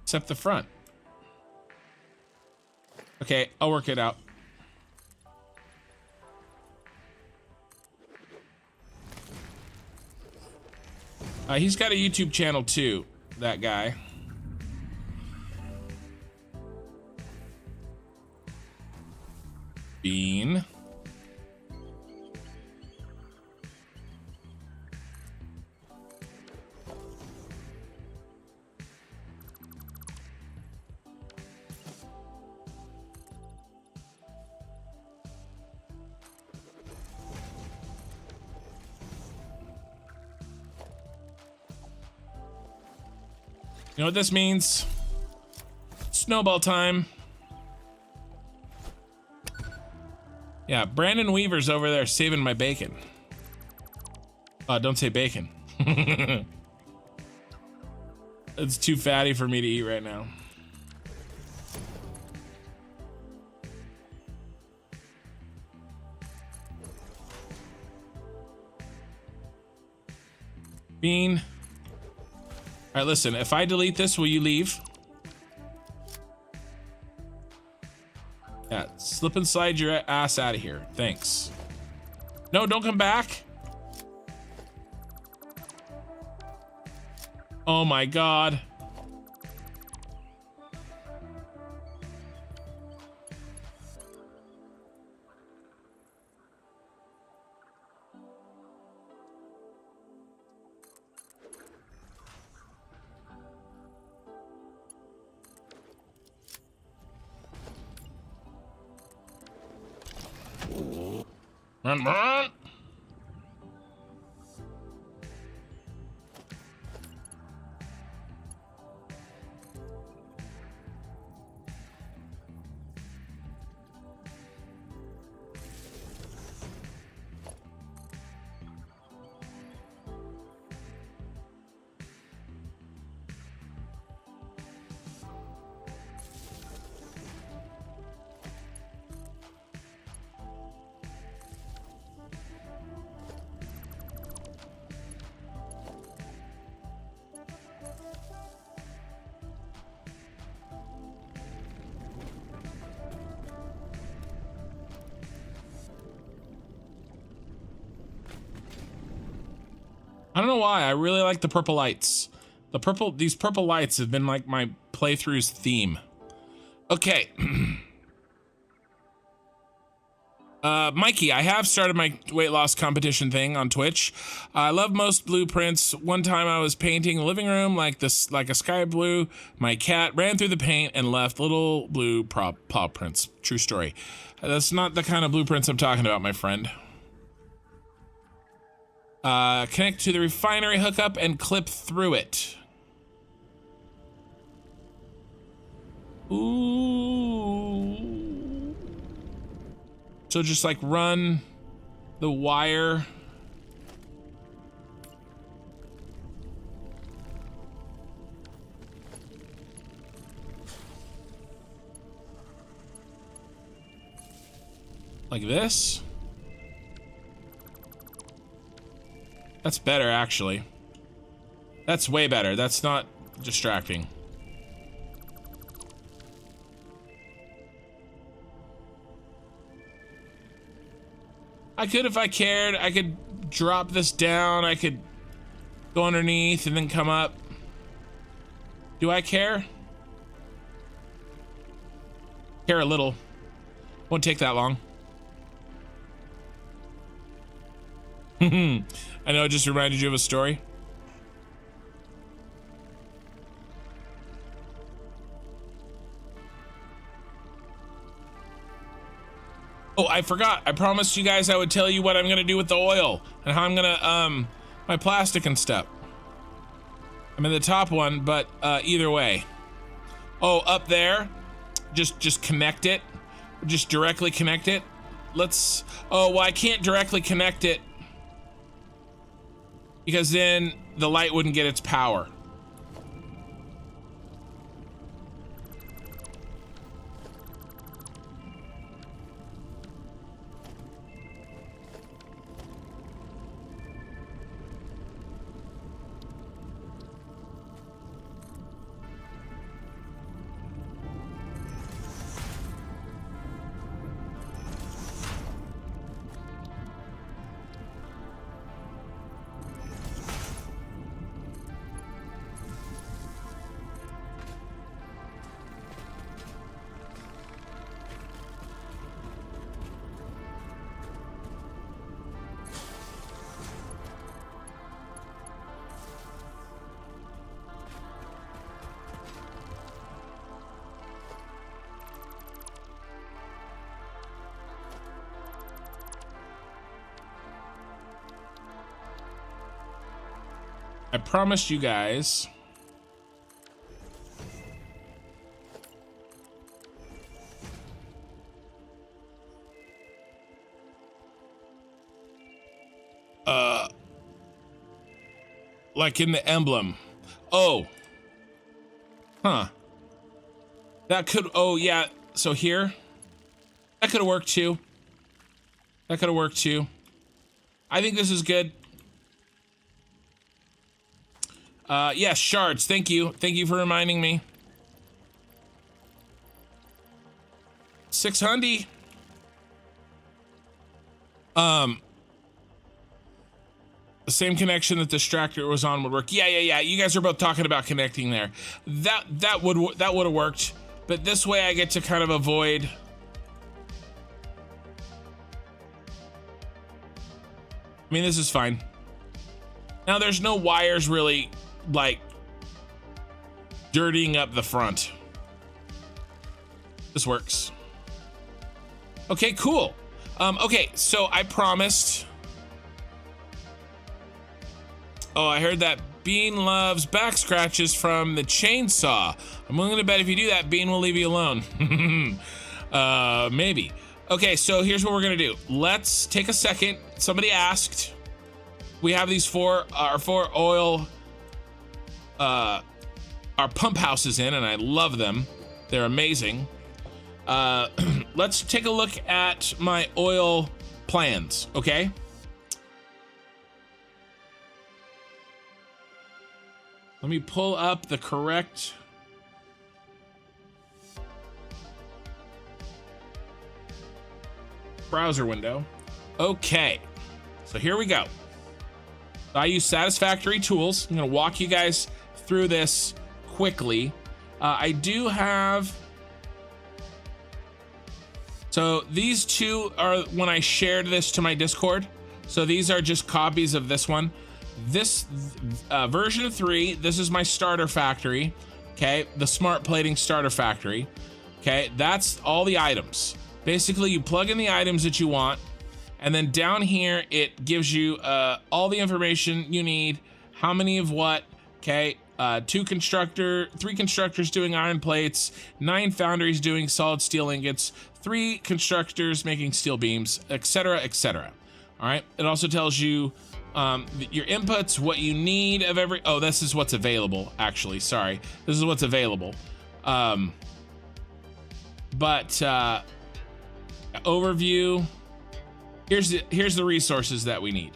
Except the front. Okay, I'll work it out. He's got a YouTube channel too, that guy. Bean. You know what this means? Snowball time. Yeah, Brandon Weaver's over there saving my bacon. Don't say bacon. It's too fatty for me to eat right now. Bean. All right, listen, if I delete this, will you leave? Yeah, slip and slide your ass out of here. Thanks. No, don't come back. Oh my God. Run, run. I don't know why, I really like the purple lights. These purple lights have been like my playthrough's theme. Okay. Mikey, I have started my weight loss competition thing on Twitch. I love most blueprints. One time I was painting the living room like a sky blue. My cat ran through the paint and left little blue paw prints. True story. That's not the kind of blueprints I'm talking about, my friend. Connect to the refinery hookup and clip through it. Ooh. So just like run the wire. Like this. That's better, actually. That's way better. That's not distracting. I could, if I cared, I could drop this down. I could go underneath and then come up. Do I care? Care a little. Won't take that long. I know it just reminded you of a story. Oh, I forgot. I promised you guys I would tell you what I'm gonna do with the oil and how I'm gonna, my plastic and stuff. I'm in the top one, but either way. Oh, up there, just connect it. Just directly connect it let's, oh, well, I can't directly connect it because then the light wouldn't get its power. I promised you guys like in the emblem. Oh. Huh. That could, oh yeah, so here. That could have worked too. That could have worked too. I think this is good. Yes, shards. Thank you. Thank you for reminding me. 600. The same connection that the extractor was on would work. Yeah. You guys are both talking about connecting there. That would have worked. But this way I get to kind of avoid. I mean, this is fine. Now there's no wires really like dirtying up the front. This works. Okay, cool. Okay, so I promised. Oh, I heard that Bean loves back scratches from the chainsaw. I'm willing to bet if you do that, Bean will leave you alone. Maybe. Okay, so here's what we're gonna do. Let's take a second. Somebody asked. We have these four oil, our pump houses in, and I love them. They're amazing. Let's take a look at my oil plans, okay? Let me pull up the correct browser window. Okay, so here we go. I use Satisfactory tools. I'm gonna walk you guys through this quickly. I do have, so these two are when I shared this to my Discord. So these are just copies of this one. This version 3, this is my starter factory. Okay, the smart plating starter factory. Okay, that's all the items. Basically, you plug in the items that you want. And then down here, it gives you all the information you need, how many of what, okay? 3 constructors doing iron plates, 9 foundries doing solid steel ingots, 3 constructors making steel beams, etc., etc. All right, it also tells you your inputs, what you need of every, oh, this is what's available, actually, sorry. This is what's available. Overview. Here's the resources that we need.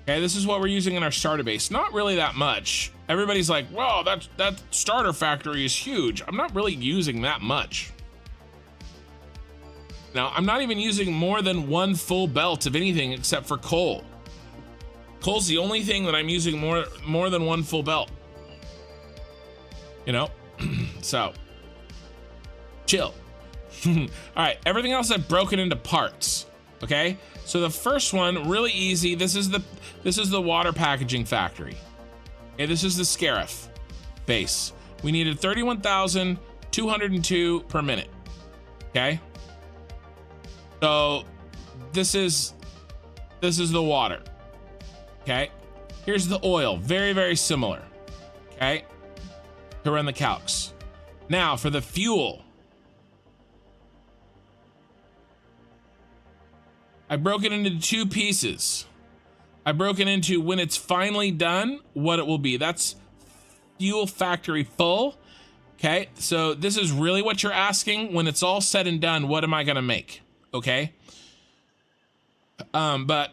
Okay, this is what we're using in our starter base. Not really that much. Everybody's like, "Whoa, that starter factory is huge." I'm not really using that much. Now, I'm not even using more than 1 full belt of anything except for coal. Coal's the only thing that I'm using more than 1 full belt. You know? So, chill. All right, everything else I've broken into parts. Okay, so the first one, really easy. This is the water packaging factory. Okay, this is the Scarif base. We needed 31,202 per minute. Okay, so this is the water. Okay, here's the oil. Very, very similar. Okay, to run the calcs. Now for the fuel. I broke it into two pieces. I broke it into when it's finally done, what it will be. That's fuel factory full. Okay, so this is really what you're asking. When it's all said and done, what am I gonna make? Okay. But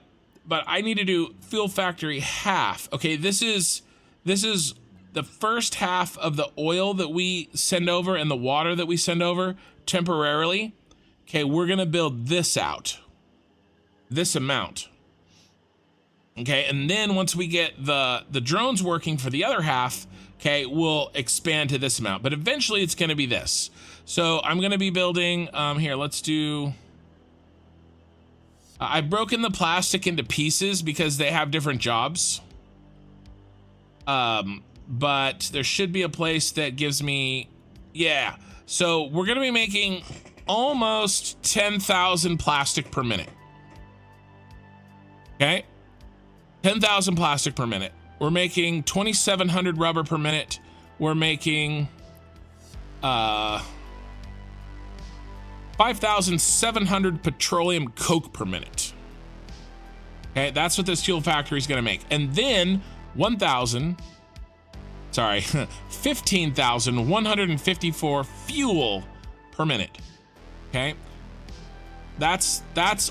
I need to do fuel factory half. Okay, this is the first half of the oil that we send over and the water that we send over temporarily. Okay, we're gonna build this out, this amount. Okay, and then once we get the drones working for the other half, okay, we'll expand to this amount, but eventually it's gonna be this. So I'm gonna be building, here, let's do, I've broken the plastic into pieces because they have different jobs. But there should be a place that gives me, yeah. So we're gonna be making almost 10,000 plastic per minute. Okay, 10,000 plastic per minute. We're making 2,700 rubber per minute. We're making 5,700 petroleum coke per minute. Okay, that's what this fuel factory is gonna make. And then 15,154 fuel per minute. Okay, that's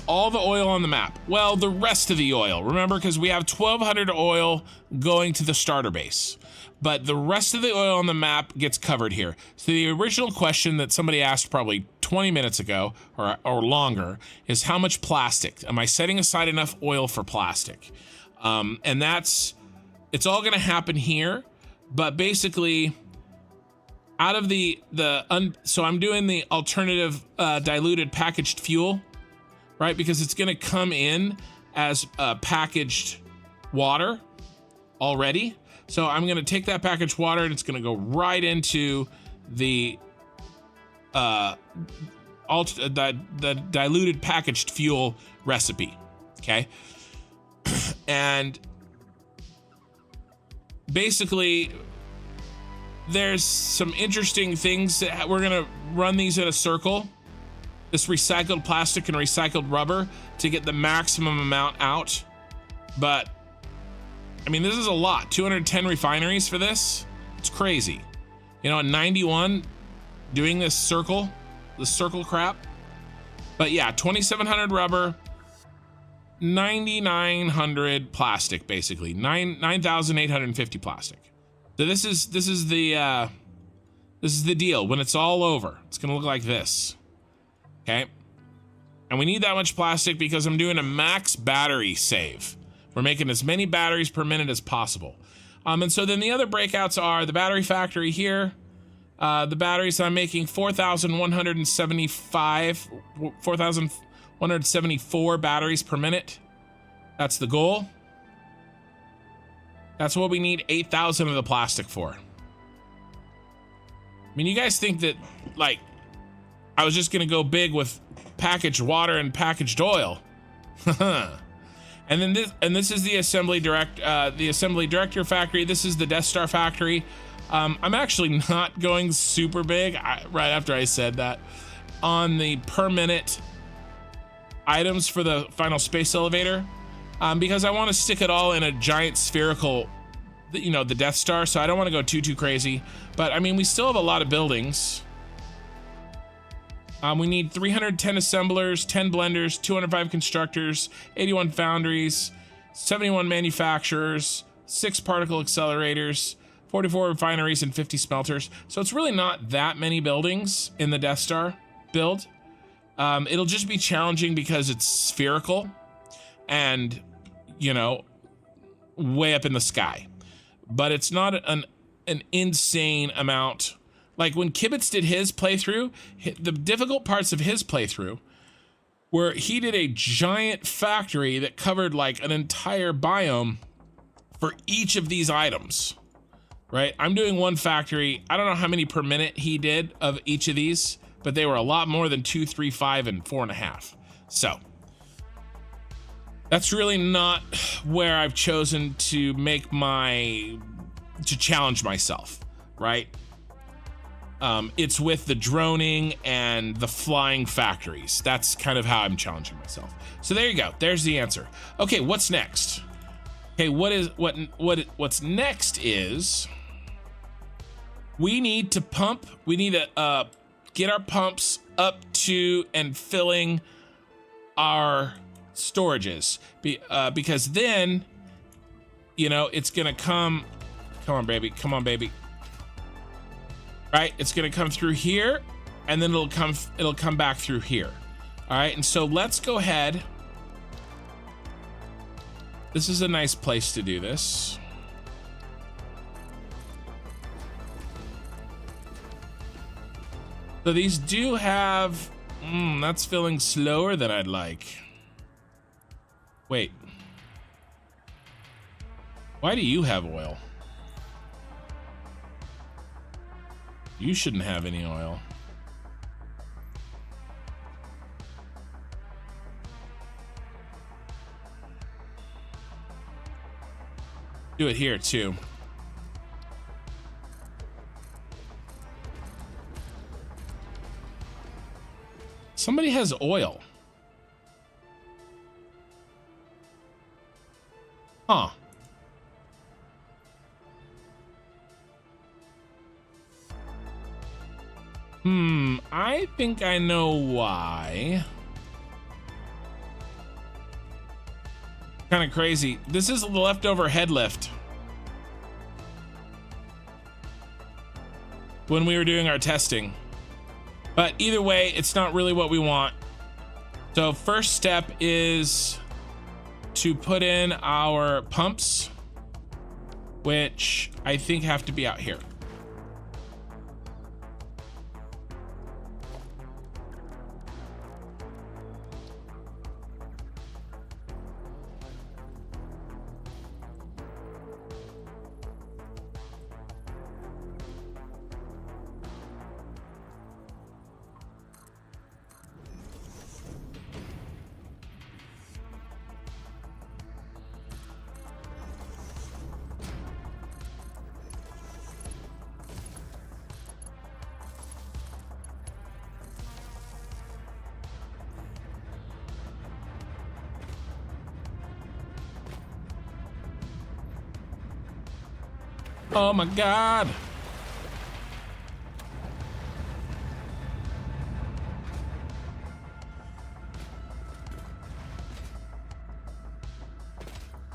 all the oil on the map. Well, the rest of the oil, remember, because we have 1,200 oil going to the starter base, but the rest of the oil on the map gets covered here. So the original question that somebody asked probably 20 minutes ago or longer is, how much plastic? Am I setting aside enough oil for plastic? And it's all gonna happen here, but basically out of so I'm doing the alternative diluted packaged fuel, right? Because it's gonna come in as packaged water already. So I'm gonna take that packaged water and it's gonna go right into the diluted packaged fuel recipe, okay? And basically there's some interesting things that we're gonna run these in a circle, this recycled plastic and recycled rubber, to get the maximum amount out. But I mean, this is a lot. 210 refineries for this. It's crazy. You know, at 91 doing this circle crap. But yeah, 2,700 rubber, 9,900 plastic, basically 9,850 plastic. So this is the deal. When it's all over, it's gonna look like this. Okay, and we need that much plastic because I'm doing a max battery save. We're making as many batteries per minute as possible. And so then the other breakouts are the battery factory here. The batteries I'm making 4,174 batteries per minute. That's the goal. That's what we need 8,000 of the plastic for. I mean, you guys think that, like, I was just gonna go big with packaged water and packaged oil. And then this is the assembly director factory. This is the Death Star factory. I'm actually not going super big, right after I said that, on the per minute items for the final space elevator, because I want to stick it all in a giant spherical, you know, the Death Star. So I don't want to go too crazy. But I mean, we still have a lot of buildings. We need 310 assemblers, 10 blenders, 205 constructors, 81 foundries, 71 manufacturers, 6 particle accelerators, 44 refineries, and 50 smelters. So it's really not that many buildings in the Death Star build. It'll just be challenging because it's spherical and, you know, way up in the sky. But it's not an insane amount. Like when Kibitz did his playthrough, the difficult parts of his playthrough were he did a giant factory that covered like an entire biome for each of these items, right? I'm doing one factory. I don't know how many per minute he did of each of these, but they were a lot more than 2, 3, 5, and 4.5. So that's really not where I've chosen to make to challenge myself, right? It's with the droning and the flying factories. That's kind of how I'm challenging myself. So there you go. There's the answer. Okay, what's next? Okay, what's next is we need to pump. We need to get our pumps up to and filling our storages, because then, you know, it's gonna come on baby, come on baby, right? It's gonna come through here, and then it'll come back through here. All right, and so let's go ahead. This is a nice place to do this. So these do have, that's filling slower than I'd like. Wait. Why do you have oil? You shouldn't have any oil. Do it here too. Somebody has oil. Huh. I think I know why. Kind of crazy. This is the leftover headlift. When we were doing our testing. But either way, it's not really what we want. So first step is to put in our pumps, which I think have to be out here. Oh my God.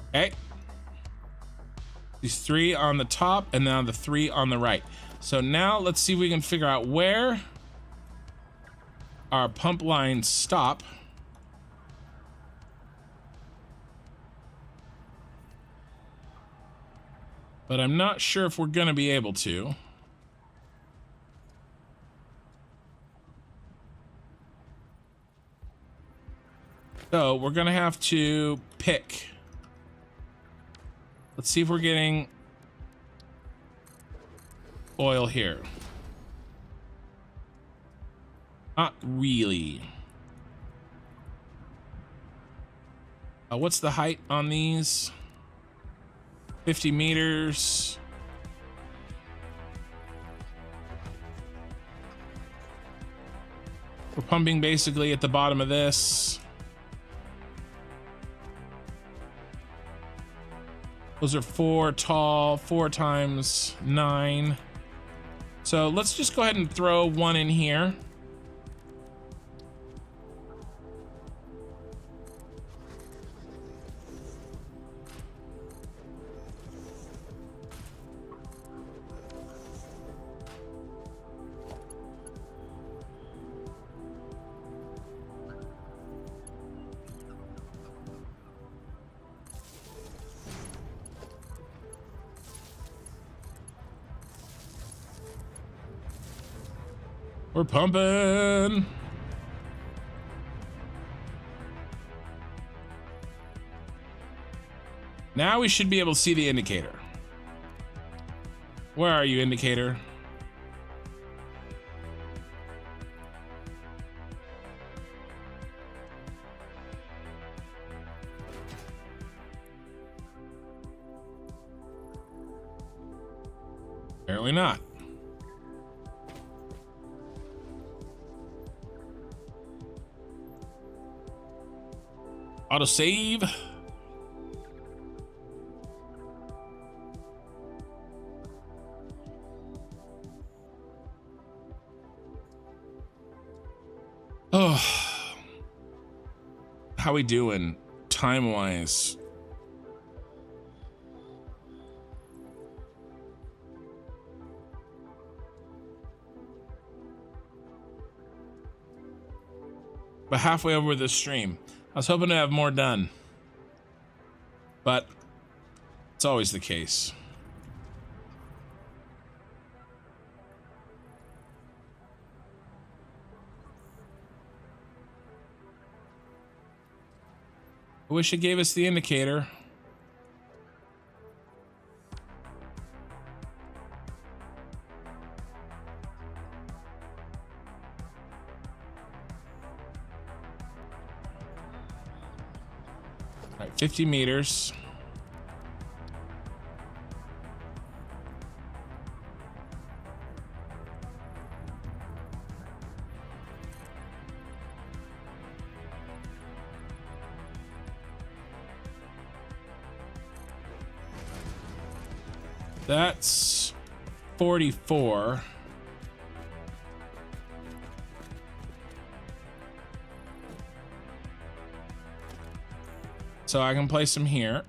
Okay. These three on the top and now the three on the right. So now let's see if we can figure out where our pump lines stop. But I'm not sure if we're gonna be able to. So we're gonna have to pick. Let's see if we're getting oil here. Not really. What's the height on these? 50 meters. We're pumping basically at the bottom of this. Those are 4 tall, 4 times 9. So let's just go ahead and throw one in here. We're pumping. Now we should be able to see the indicator. Where are you, indicator? Apparently not. Auto save. Oh, how we doing time wise? But halfway over the stream. I was hoping to have more done, but it's always the case. I wish it gave us the indicator. All right, 50 meters. That's 44. So I can place them here.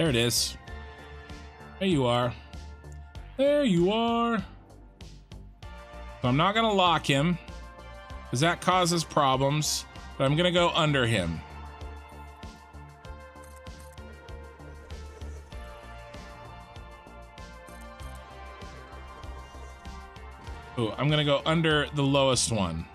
There it is. There you are. There you are. So I'm not gonna lock him because that causes problems, but I'm gonna go under him. Ooh, I'm gonna go under the lowest one.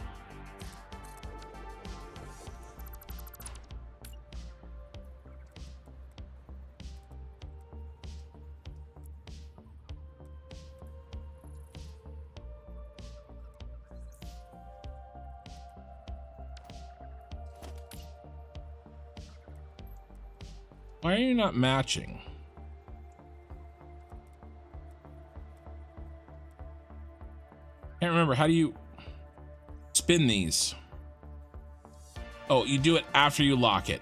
Why are you not matching? Can't remember. How do you spin these? Oh, you do it after you lock it.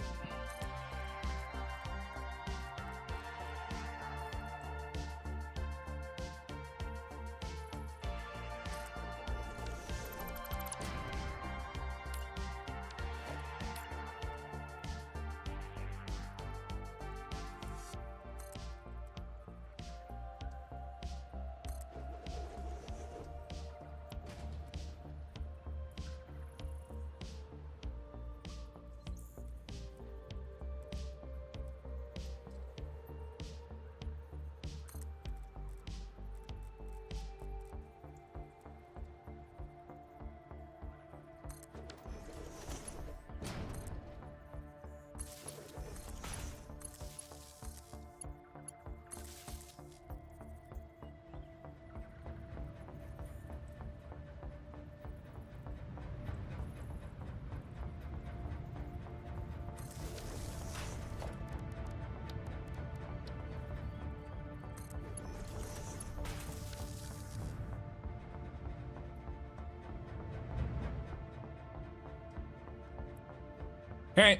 Okay.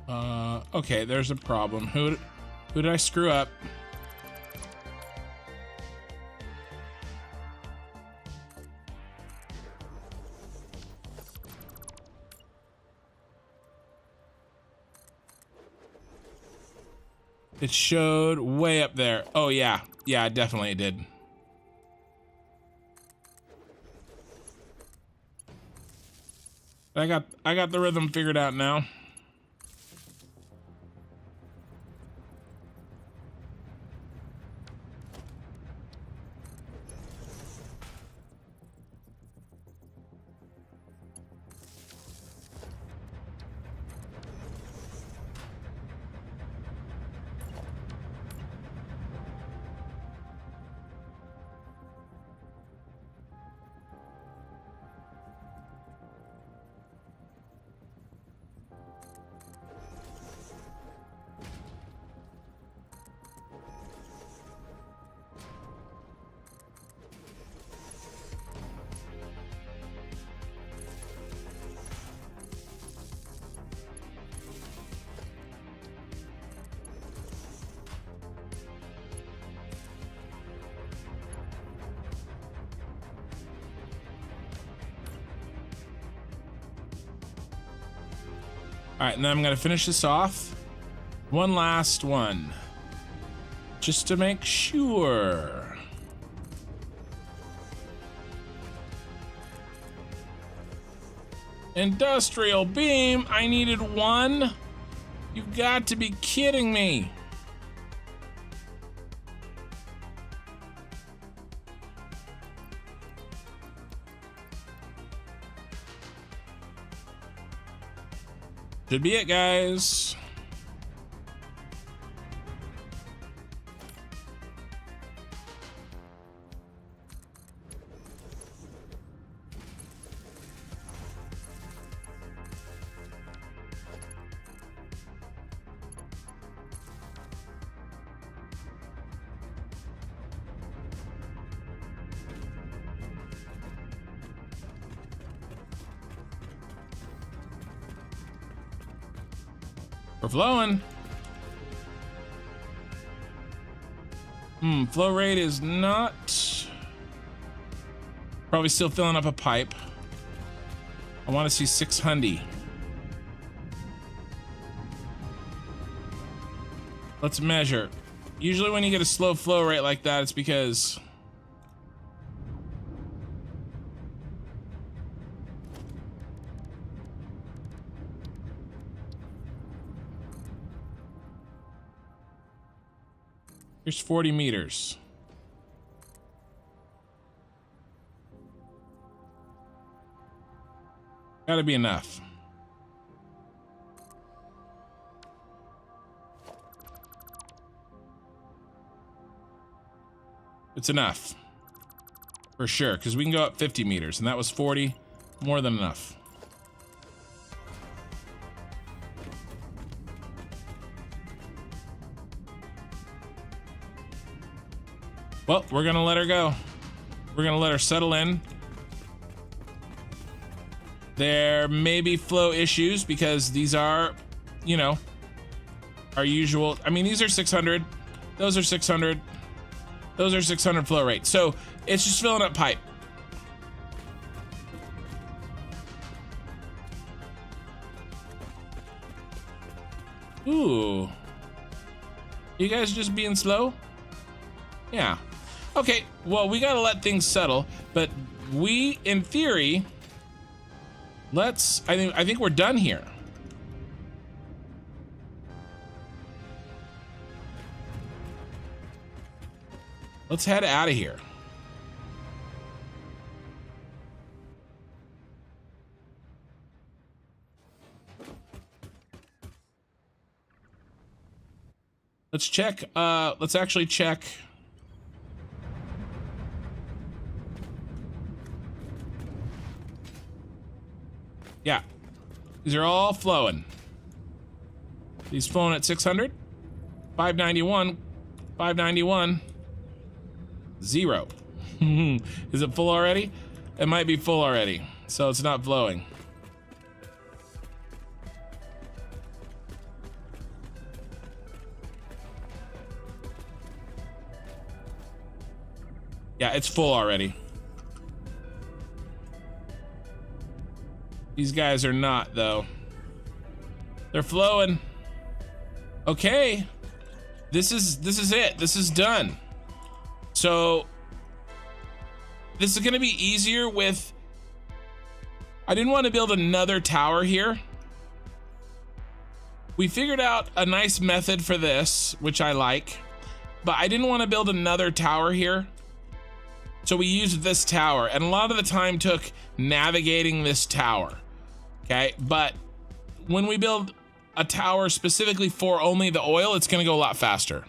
Okay, there's a problem. Who did I screw up? It showed way up there. Oh yeah. Yeah, definitely it did. I got the rhythm figured out now. All right, and then I'm gonna finish this off. One last one. Just to make sure. Industrial beam, I needed one? You've got to be kidding me. Should be it, guys. We're flowing. Flow rate is not. Probably still filling up a pipe. I want to see 600. Let's measure. Usually when you get a slow flow rate like that, it's because here's 40 meters. Gotta be enough. It's enough. For sure, because we can go up 50 meters, and that was 40. More than enough. Well, we're gonna let her go. We're gonna let her settle in. There may be flow issues because these are, you know, our usual. I mean, these are 600. Those are 600. Those are 600 flow rate. So it's just filling up pipe. Ooh. You guys just being slow? Yeah. Okay, well, we gotta let things settle, but we, in theory, I think we're done here. Let's head out of here. Let's check, let's actually check. Yeah, these are all flowing. These flowing at 600, 591, 591, 0. Is it full already? It might be full already, so it's not flowing. Yeah, it's full already. These guys are not, though. They're flowing. Okay. This is it. This is done. So this is gonna be easier with, I didn't want to build another tower here. We figured out a nice method for this, which I like, but I didn't want to build another tower here. So we used this tower, and a lot of the time took navigating this tower. Okay, but when we build a tower specifically for only the oil, it's gonna go a lot faster.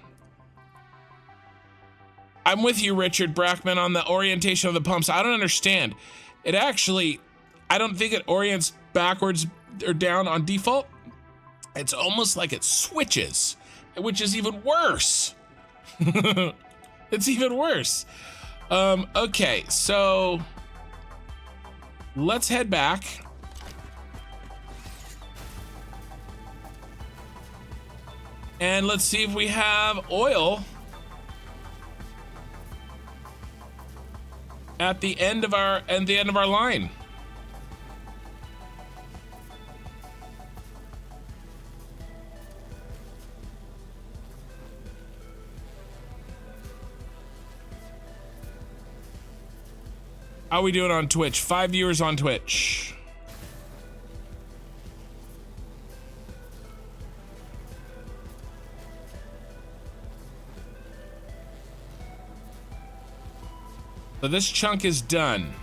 I'm with you, Richard Brackman, on the orientation of the pumps. I don't understand. It actually, I don't think it orients backwards or down on default. It's almost like it switches, which is even worse. It's even worse. Okay, so let's head back. And let's see if we have oil at the end of our line. How are we doing on Twitch? 5 viewers on Twitch. So this chunk is done.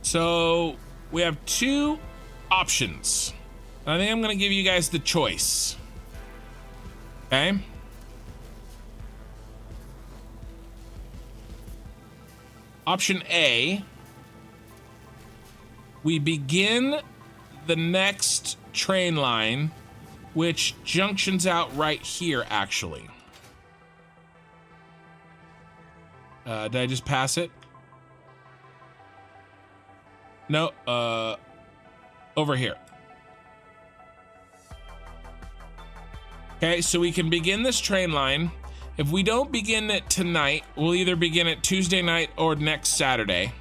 So we have two options. I think I'm gonna give you guys the choice. Okay. Option A, we begin the next train line, which junctions out right here, actually. Did I just pass it? No, over here. Okay, so we can begin this train line. If we don't begin it tonight, we'll either begin it Tuesday night or next Saturday.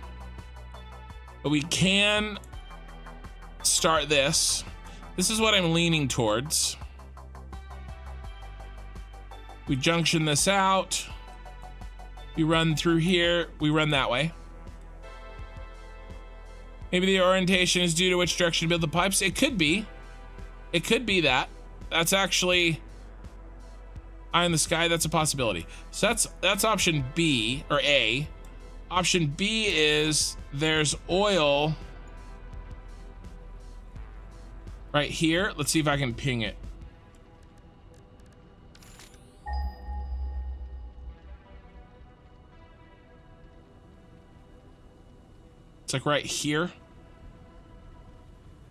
But we can start this. This is what I'm leaning towards. We junction this out. We run through here. We run that way. Maybe the orientation is due to which direction to build the pipes. It could be. It could be that. That's actually eye in the sky. That's a possibility. So that's option B or A. Option B is there's oil right here. Let's see if I can ping it. It's like right here.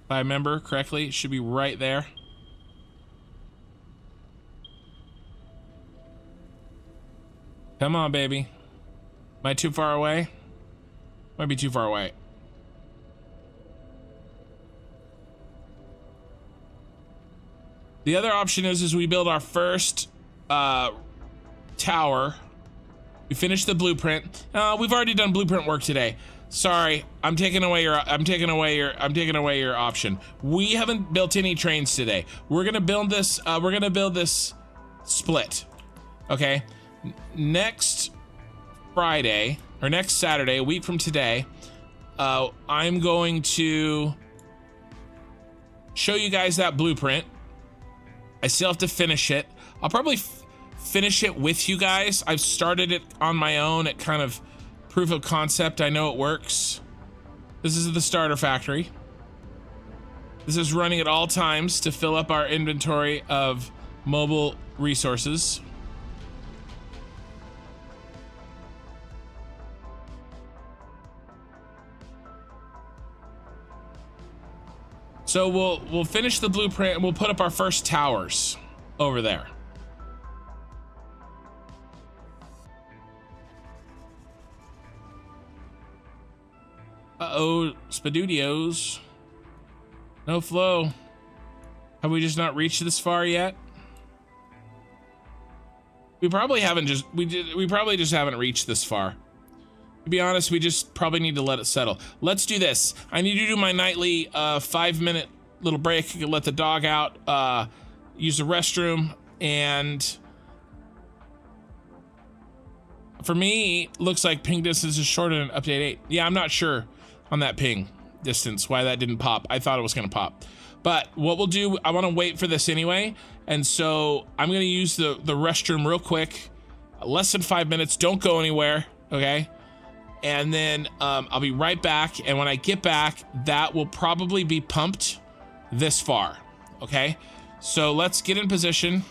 If I remember correctly, it should be right there. Come on, baby. Am I too far away? Might be too far away. The other option is we build our first tower. We finish the blueprint. We've already done blueprint work today. Sorry, I'm taking away your option. We haven't built any trains today. We're gonna build this. We're gonna build this split. Okay. Next Friday or next Saturday, a week from today, I'm going to show you guys that blueprint. I still have to finish it. I'll probably finish it with you guys. I've started it on my own at kind of proof of concept. I know it works. This is the starter factory. This is running at all times to fill up our inventory of mobile resources. So we'll finish the blueprint and we'll put up our first towers over there. Uh-oh, Spadudios. No flow. Have we just not reached this far yet? We probably haven't we probably just haven't reached this far. To be honest, we just probably need to let it settle. Let's do this. I need to do my nightly 5-minute little break. Let the dog out, use the restroom, and for me, looks like ping distance is shorter than update 8. Yeah, I'm not sure on that ping distance, why that didn't pop. I thought it was gonna pop. But what we'll do, I wanna wait for this anyway, and so I'm gonna use the restroom real quick, less than 5 minutes, don't go anywhere, okay? And then I'll be right back, and when I get back, that will probably be pumped this far, okay? So let's get in position.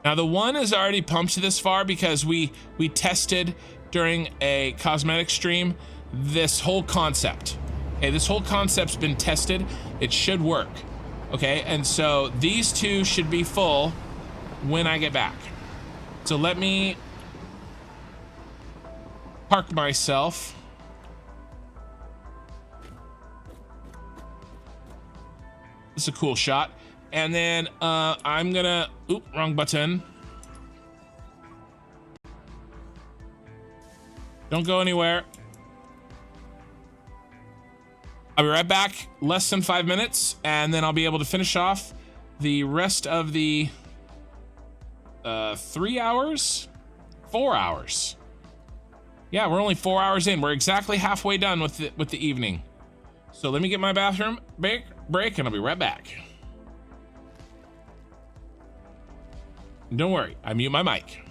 Now the one is already pumped this far because we tested during a cosmetic stream this whole concept. Okay, this whole concept's been tested. It should work. Okay, and so these two should be full when I get back. So let me park myself. This is a cool shot. And then I'm gonna, oop, wrong button. Don't go anywhere. I'll be right back, less than 5 minutes, and then I'll be able to finish off the rest of the 3 hours? 4 hours. Yeah, we're only 4 hours in. We're exactly halfway done with the evening. So let me get my bathroom break, and I'll be right back. Don't worry, I mute my mic.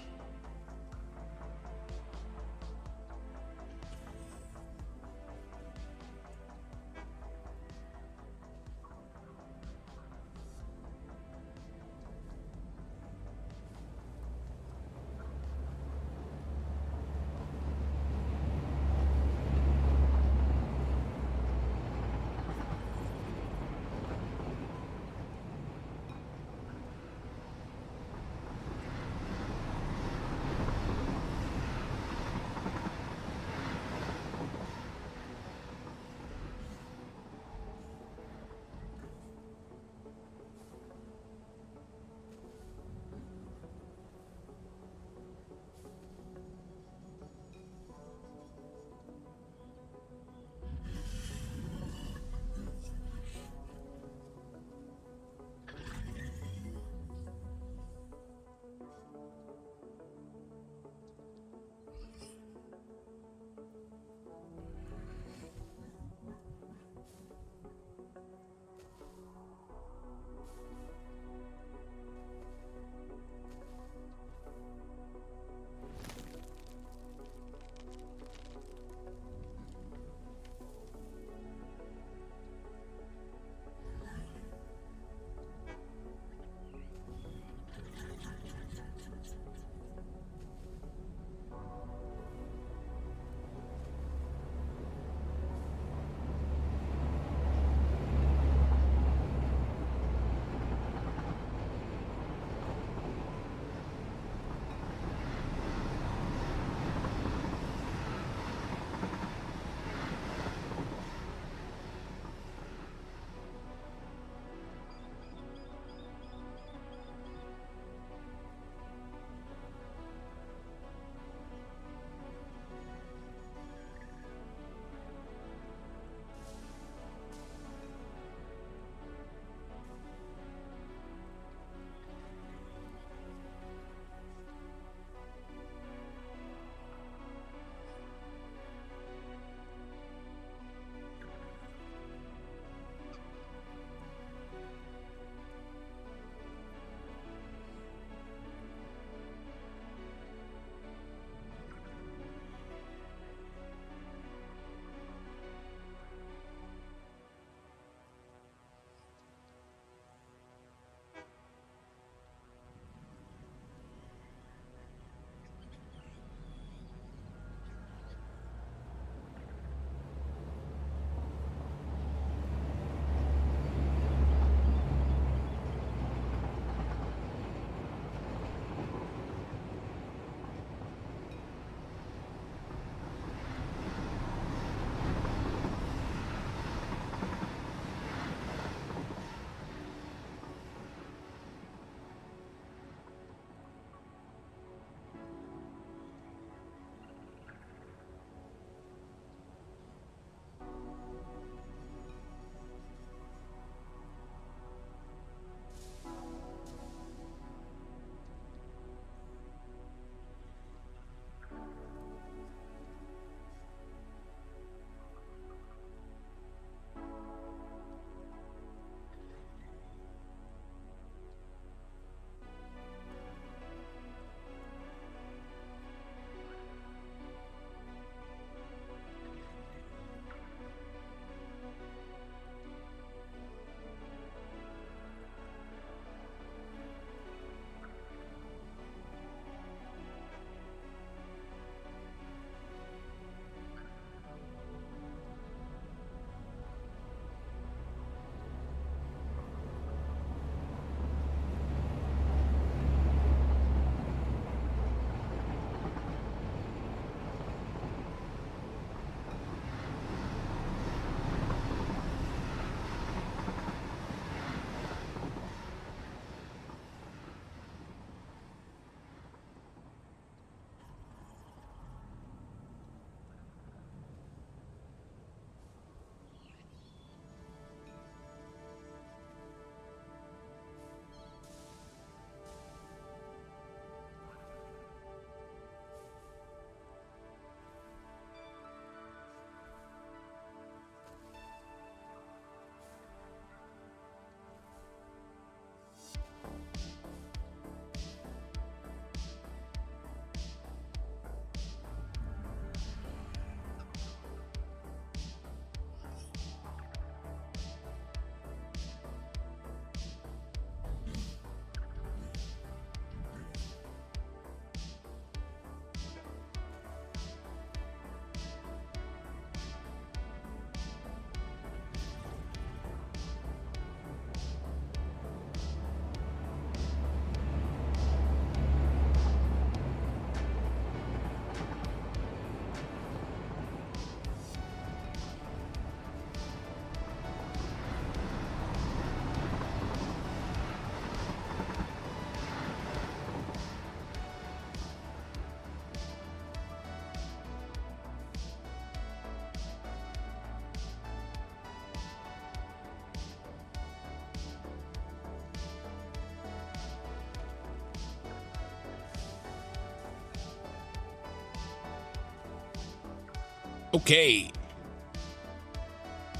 Okay.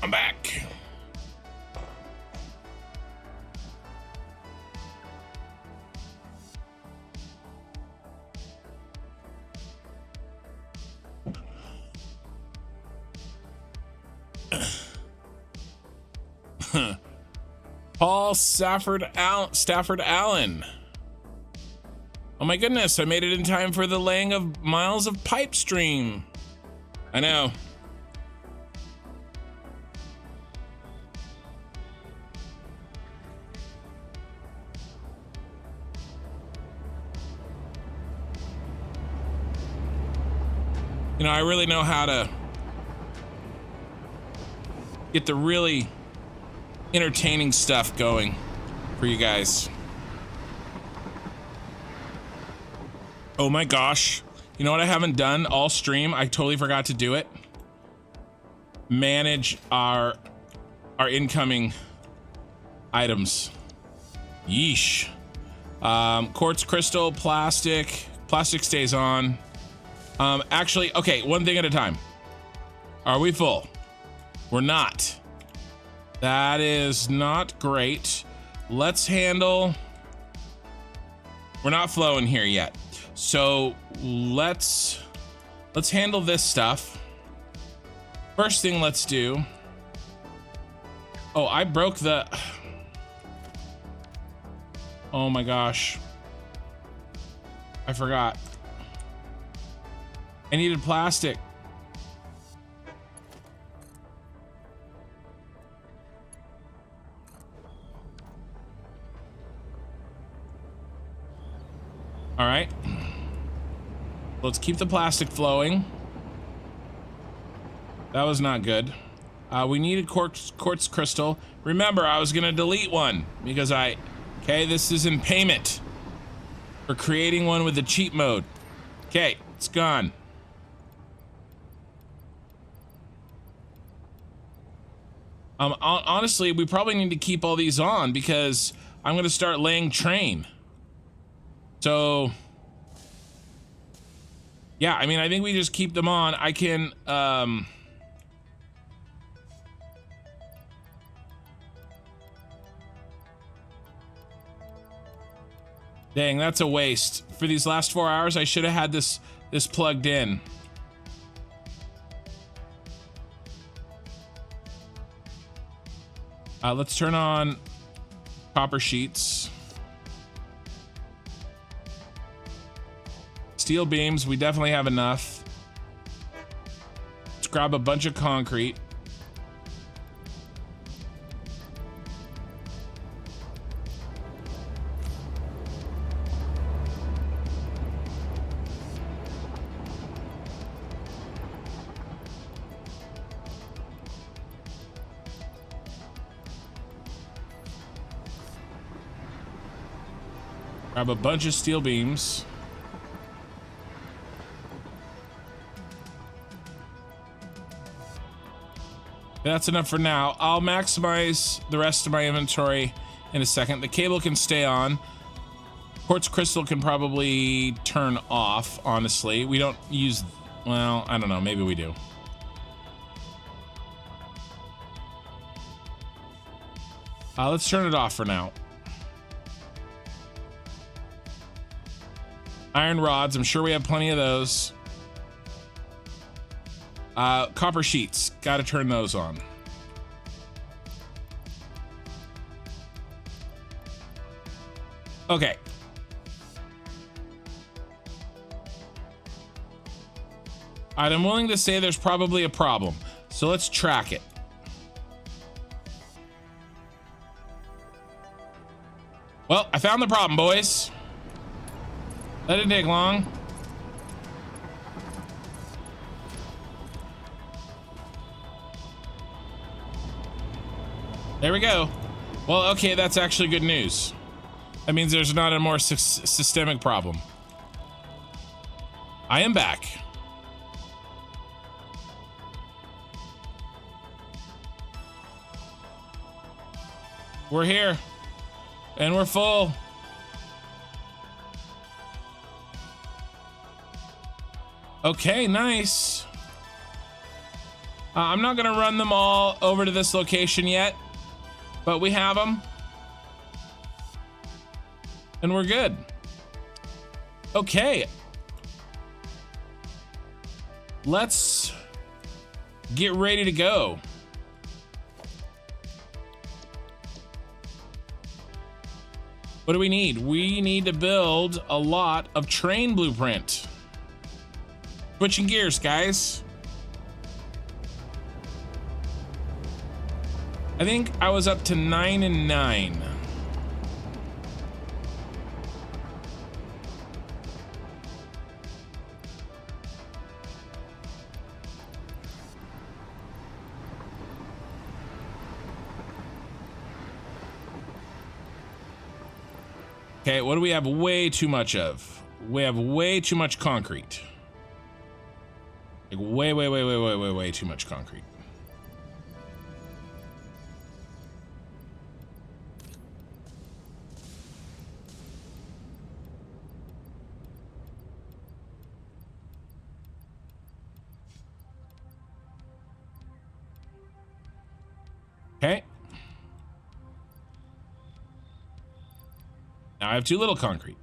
I'm back. Paul Stafford Allen. Oh my goodness, I made it in time for the laying of miles of pipe stream. I know. You know, I really know how to get the really entertaining stuff going for you guys. Oh my gosh. You know what I haven't done all stream? I totally forgot to do it. Manage our incoming items. Yeesh. Quartz, crystal, plastic. Plastic stays on. Actually, okay, one thing at a time. Are we full? We're not. That is not great. Let's handle... We're not flowing here yet. So let's handle this stuff. First thing let's do. Oh, I broke the... Oh my gosh. I forgot. I needed plastic. All right. Let's keep the plastic flowing. That was not good. We needed quartz crystal. Remember, I was gonna delete one because okay, this is in payment for creating one with the cheat mode. Okay, it's gone. Honestly, we probably need to keep all these on because I'm gonna start laying train. So, yeah, I mean, I think we just keep them on. I can, dang, that's a waste. For these last 4 hours, I should have had this plugged in. Let's turn on copper sheets. Steel beams, we definitely have enough. Let's grab a bunch of concrete. Grab a bunch of steel beams. That's enough for now. I'll maximize the rest of my inventory in a second. The cable can stay on. Quartz crystal can probably turn off, honestly. We don't use, well, I don't know, maybe we do. Let's turn it off for now. Iron rods, I'm sure we have plenty of those. Copper sheets, gotta turn those on. Okay. I'm willing to say there's probably a problem, so let's track it. Well, I found the problem, boys. That didn't take long. There we go. Well, okay, that's actually good news. That means there's not a more systemic problem. I am back. We're here. And we're full. Okay, nice. I'm not gonna run them all over to this location yet, but we have them. And we're good. Okay. Let's get ready to go. What do we need? We need to build a lot of train blueprint. Switching gears, guys. I think I was up to 9 and 9. Okay, what do we have way too much of? We have way too much concrete. Like way too much concrete. Okay. Now I have too little concrete.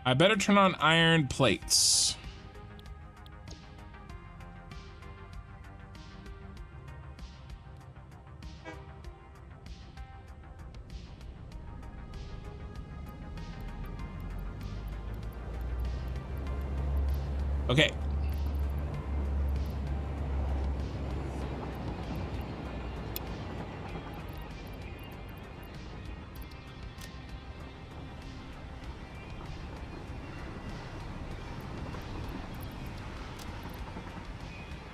I better turn on iron plates. Okay.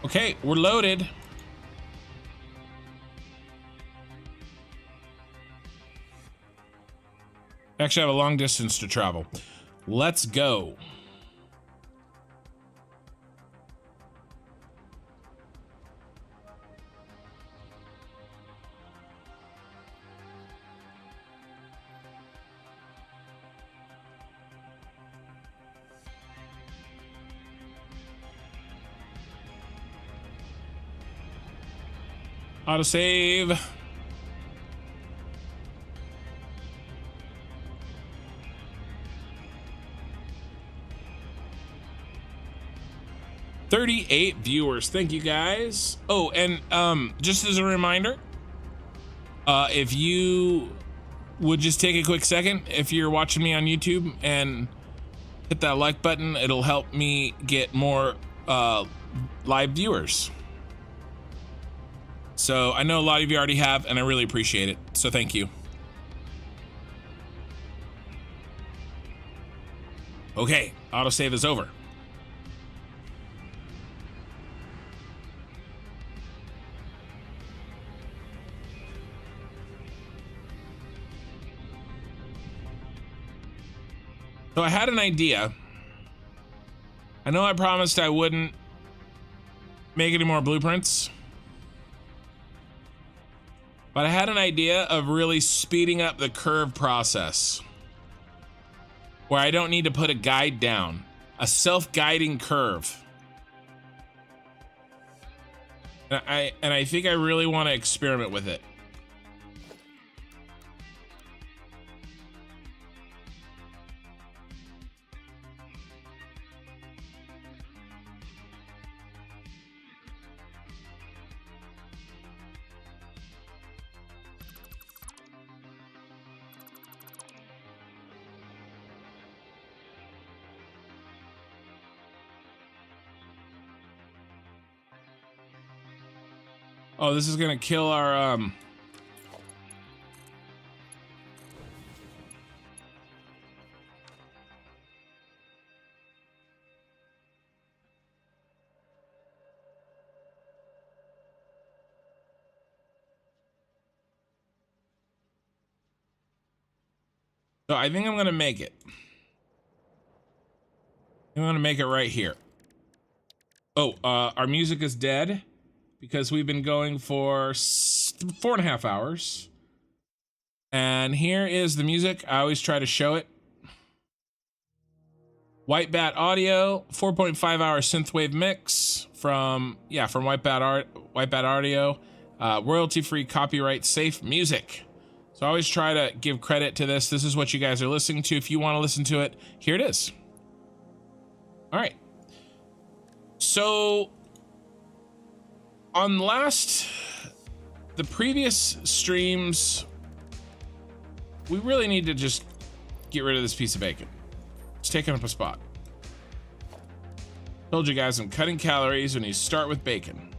Okay, we're loaded. Actually, I have a long distance to travel. Let's go. Autosave. $38 viewers. Thank you guys. Oh, and just as a reminder, if you would just take a quick second, if you're watching me on YouTube, and hit that like button, it'll help me get more live viewers. So I know a lot of you already have, and I really appreciate it. So thank you. Okay, autosave is over. So I had an idea. I know I promised I wouldn't make any more blueprints, but I had an idea of really speeding up the curve process, where I don't need to put a guide down, a self-guiding curve. And I think I really want to experiment with it. Oh, this is gonna kill our So I think I'm gonna make it. I'm gonna make it right here. Oh, our music is dead because we've been going for 4.5 hours. And here is the music. I always try to show it. White Bat Audio, 4.5 hour synthwave mix from White Bat Audio, royalty free, copyright safe music. So I always try to give credit to this. This is what you guys are listening to. If you want to listen to it, here it is. All right. So on the previous streams, we really need to just get rid of this piece of bacon. It's taking up a spot. Told you guys I'm cutting calories when you start with bacon.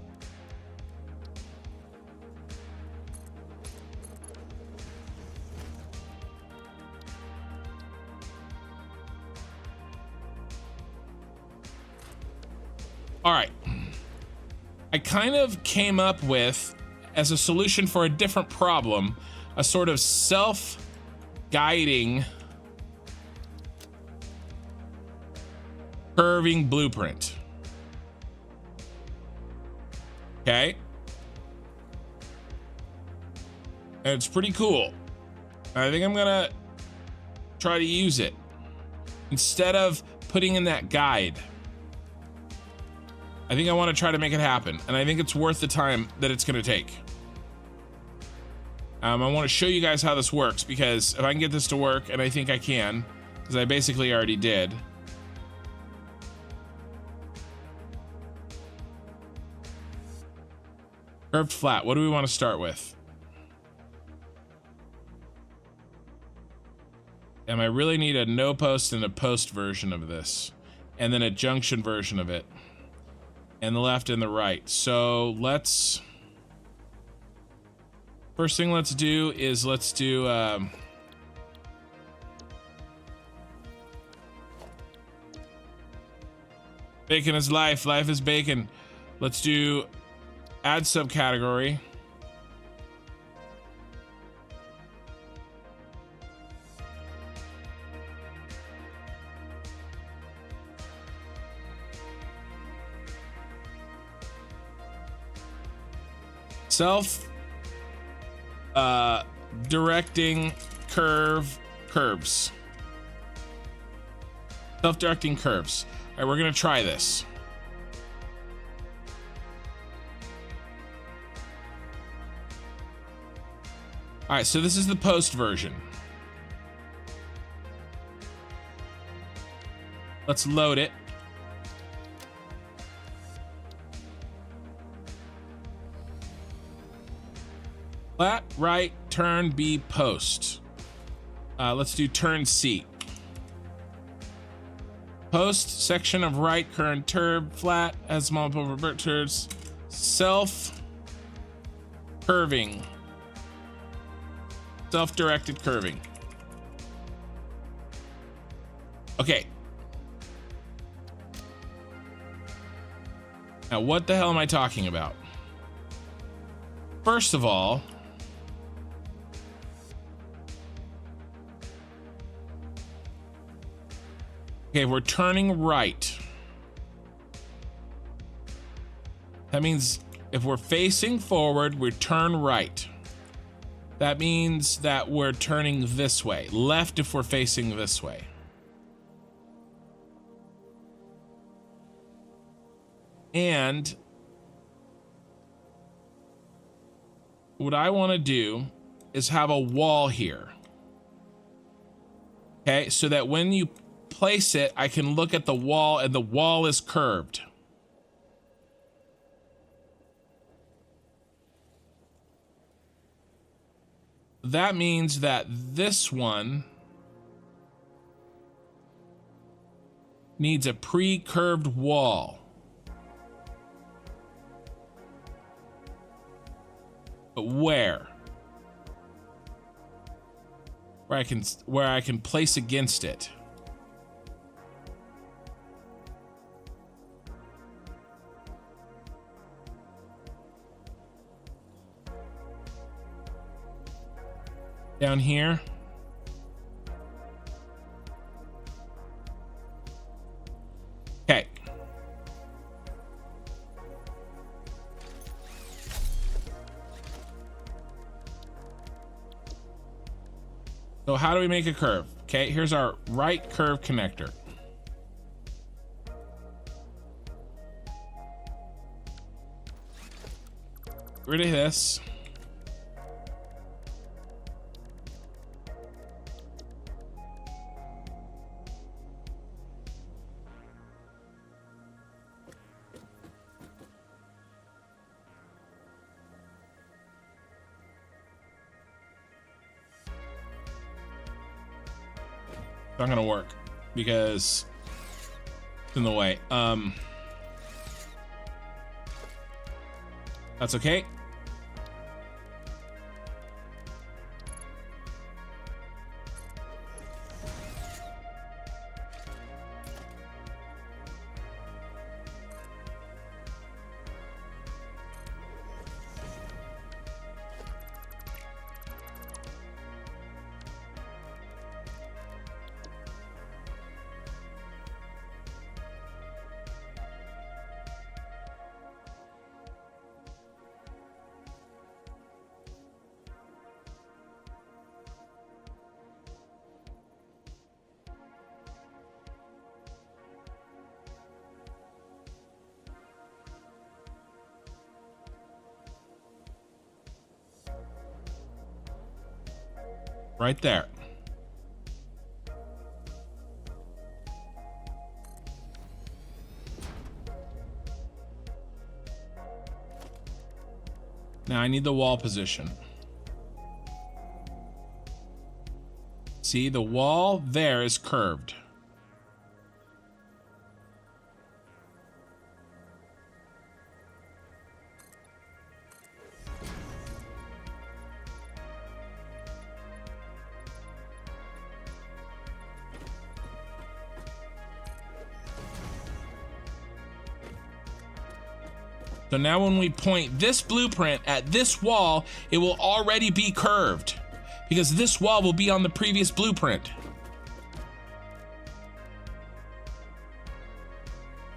All right. I kind of came up with, as a solution for a different problem, a sort of self-guiding curving blueprint. Okay. And it's pretty cool. I think I'm gonna try to use it instead of putting in that guide. I think I want to try to make it happen, and I think it's worth the time that it's going to take. I want to show you guys how this works, because if I can get this to work, and I think I can, because I basically already did. Curved flat, what do we want to start with? I really need a no post and a post version of this, and then a junction version of it. And the left and the right. So first thing let's do is bacon is life, life is bacon. Let's do add subcategory. Directing curves. Self-directing curves. All right, we're gonna try this. All right, so this is the post version. Let's load it. Flat, right, turn, B, post. Let's do turn C. Post, section of right, current turb, flat, has multiple reverters, self-curving. Self-directed curving. Okay. Now, what the hell am I talking about? First of all, okay, we're turning right. That means if we're facing forward, we turn right. That means that we're turning this way. Left if we're facing this way. And what I want to do is have a wall here. Okay, so that when you place it, I can look at the wall and the wall is curved. That means that this one needs a pre-curved wall. But where? Where I can place against it. Down here. Okay. So how do we make a curve? Okay, here's our right curve connector. rid of this. Not gonna work because it's in the way. That's okay. Right there. Now I need the wall position. See, the wall there is curved. So now when we point this blueprint at this wall, it will already be curved because this wall will be on the previous blueprint. Does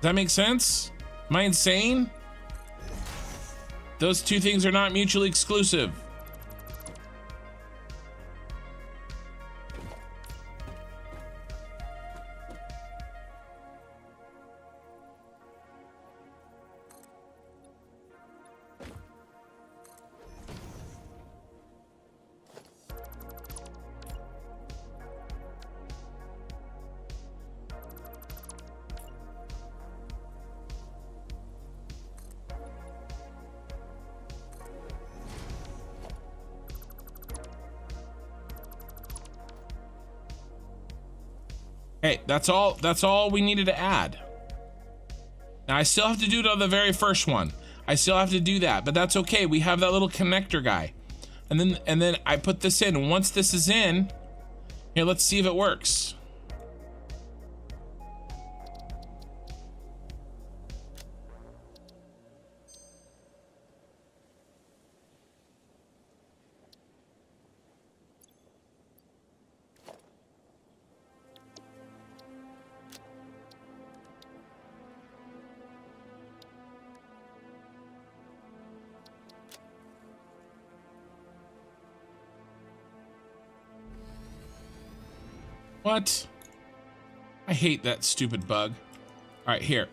that make sense? Am I insane? Those two things are not mutually exclusive. Hey, that's all we needed to add. Now I still have to do it on the very first one. I still have to do that, but that's okay. We have that little connector guy. And then I put this in. Once this is in, here, let's see if it works. What? I hate that stupid bug. All right, here.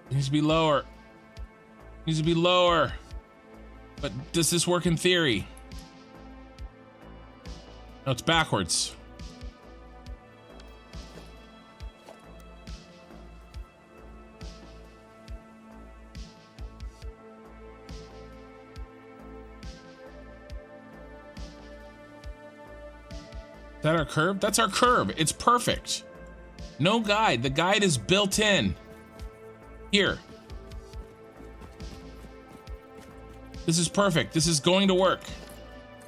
It needs to be lower. It needs to be lower. But does this work in theory? No, it's backwards. Is that our curve? That's our curve. It's perfect. No guide. The guide is built in. Here. This is perfect. This is going to work.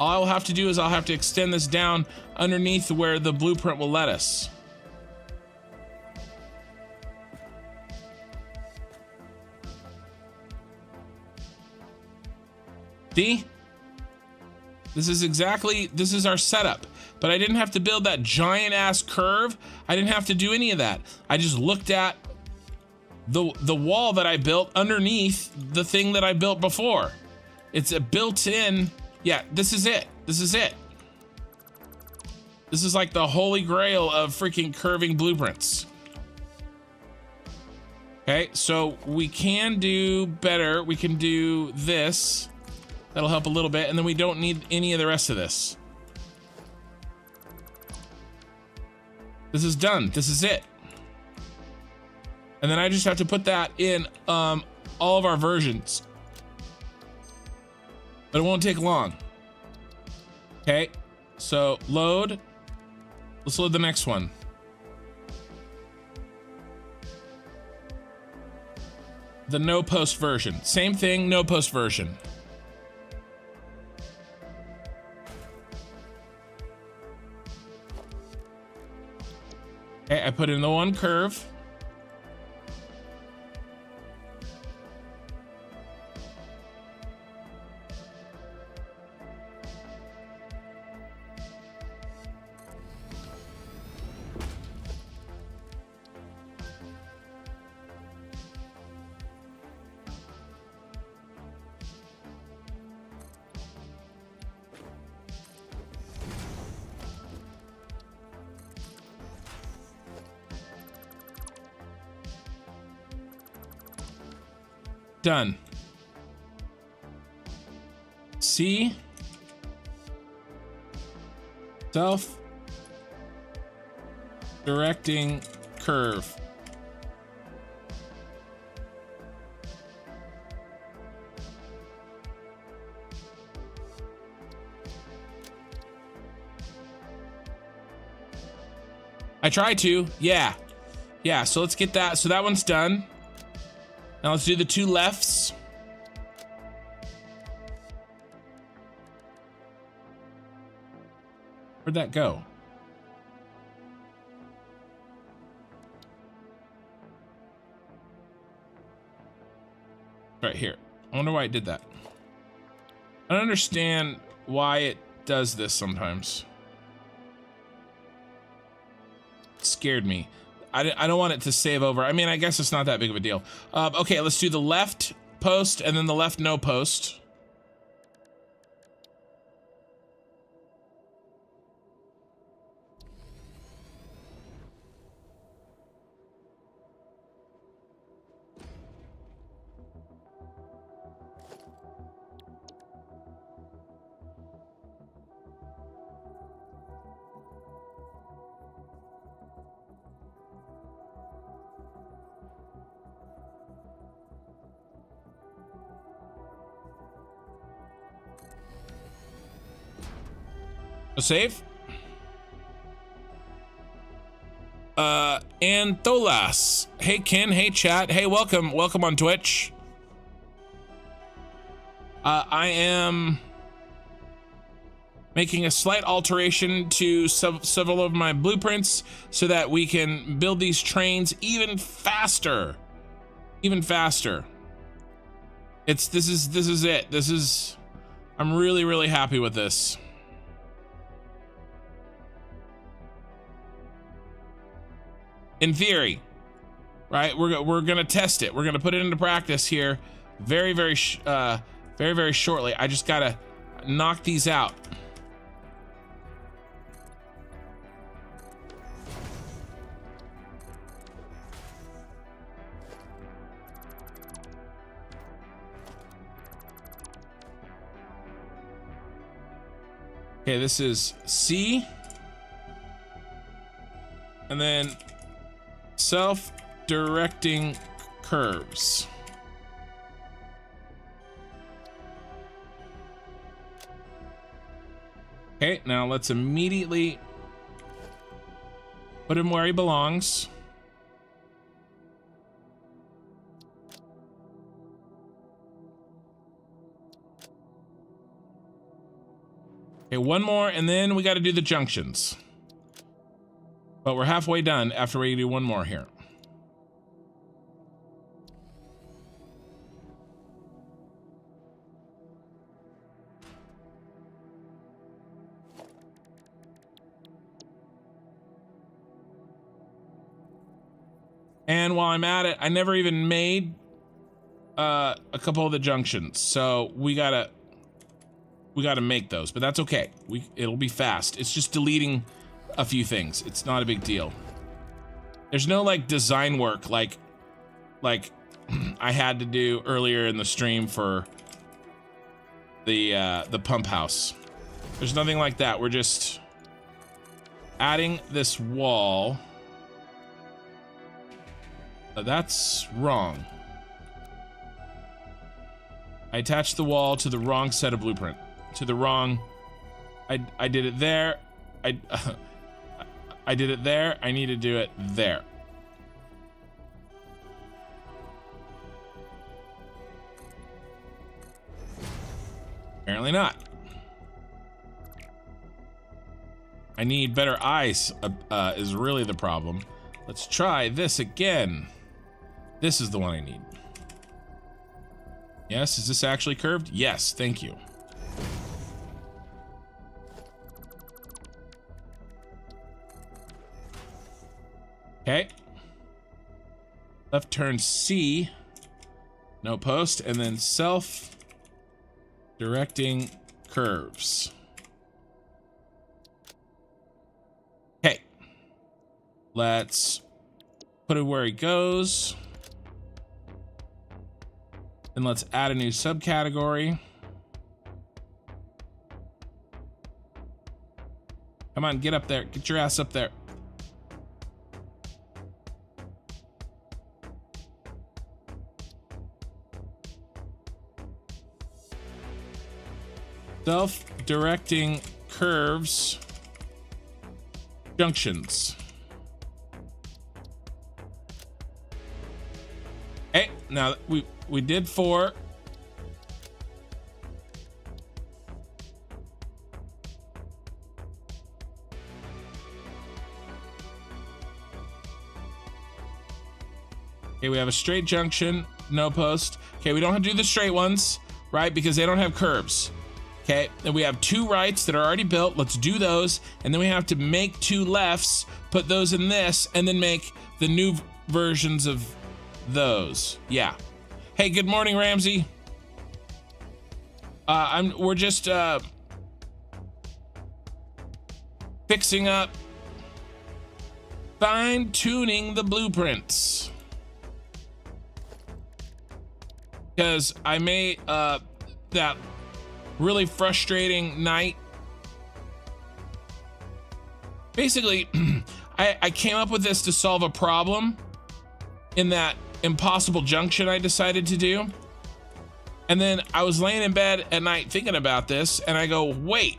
All I'll have to do is I'll have to extend this down underneath where the blueprint will let us. See? This is our setup. But I didn't have to build that giant ass curve. I didn't have to do any of that. I just looked at the wall that I built underneath the thing that I built before. It's a built-in. Yeah, this is it. This is it. This is like the holy grail of freaking curving blueprints. Okay, so we can do better. We can do this. That'll help a little bit, and then we don't need any of the rest of this. This is done. This is it. And then I just have to put that in all of our versions. But it won't take long. Okay, so load. Let's load the next one. The no post version. Same thing, no post version. Okay, I put in the one curve. Done. C. Self-directing curve. I tried to, yeah. Yeah, so let's get that. So that one's done. Now let's do the two lefts. Where'd that go? Right here. I wonder why it did that. I don't understand why it does this sometimes. It scared me. I don't want it to save over. I mean, I guess it's not that big of a deal. Okay, let's do the left post and then the left no post. Save. Antholas. Hey Ken, hey chat, hey welcome on Twitch. I am making a slight alteration to several of my blueprints so that we can build these trains even faster. Even faster. This is it. I'm really happy with this. In theory, right? We're gonna test it. We're gonna put it into practice here, very shortly. I just gotta knock these out. Okay, this is C, and then self-directing curves. Okay, now let's immediately put him where he belongs. Okay, one more, and then we got to do the junctions. But we're halfway done after we do one more here. And while I'm at it, I never even made a couple of the junctions. So we gotta make those, but that's okay. It'll be fast. It's just deleting a few things. It's not a big deal. There's no like design work like I had to do earlier in the stream for the pump house. There's nothing like that. We're just adding this wall. That's wrong. I attached the wall to the wrong set of blueprint. To the wrong. I did it there. I did it there. I need to do it there. Apparently not. I need better eyes, is really the problem. Let's try this again. This is the one I need. Yes, is this actually curved? Yes, thank you. Okay. Left turn C. No post, and then self directing curves. Okay. Let's put it where he goes. Then let's add a new subcategory. Come on, get up there. Get your ass up there. Self-directing curves, junctions. Hey, now we did 4. Okay, we have a straight junction, no post. Okay, we don't have to do the straight ones, right? Because they don't have curves. Okay, and we have 2 rights that are already built. Let's do those. And then we have to make 2 lefts, put those in this, and then make the new versions of those. Yeah. Hey, good morning, Ramsey. We're just fixing up, fine-tuning the blueprints. Because I made that really frustrating night. Basically, I came up with this to solve a problem in that impossible junction I decided to do. And then I was laying in bed at night thinking about this, and I go, wait,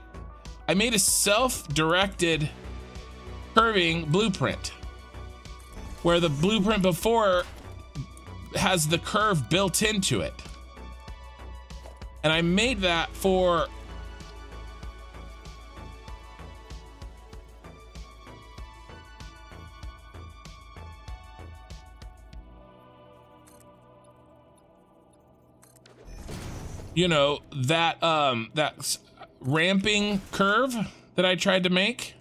I made a self-directed curving blueprint where the blueprint before has the curve built into it. And I made that for you know, that ramping curve that I tried to make.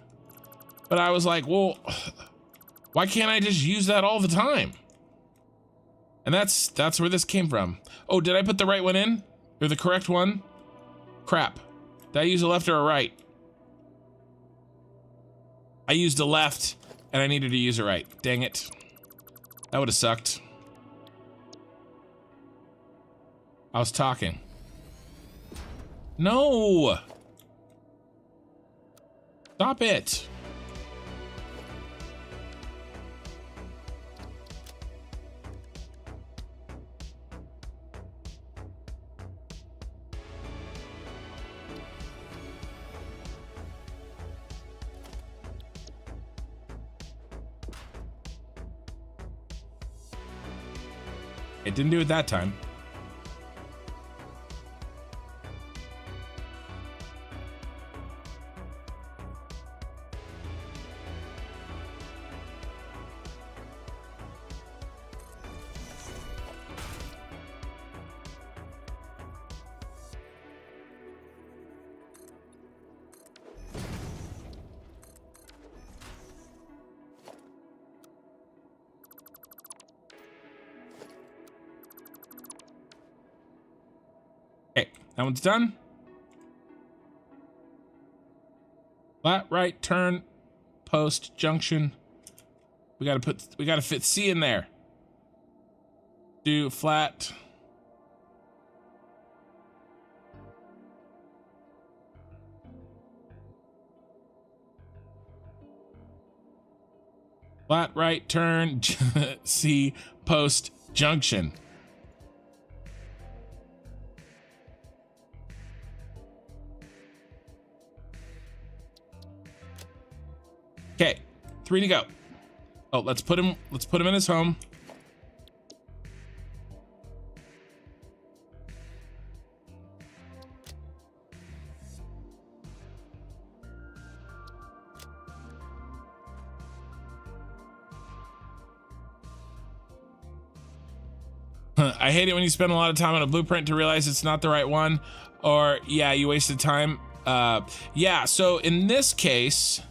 But I was like, well, why can't I just use that all the time? And that's where this came from. Oh, did I put the right one in? Or the correct one? Crap. Did I use a left or a right? I used a left, and I needed to use a right. Dang it. That would have sucked. I was talking. No! Stop it. It didn't do it that time. that one's done. Flat right turn, post junction. We gotta fit C in there. Do flat. Flat right turn, C post junction. Okay, 3 to go. Oh, let's put him in his home. I hate it when you spend a lot of time on a blueprint to realize it's not the right one, or yeah, you wasted time. Yeah, so in this case,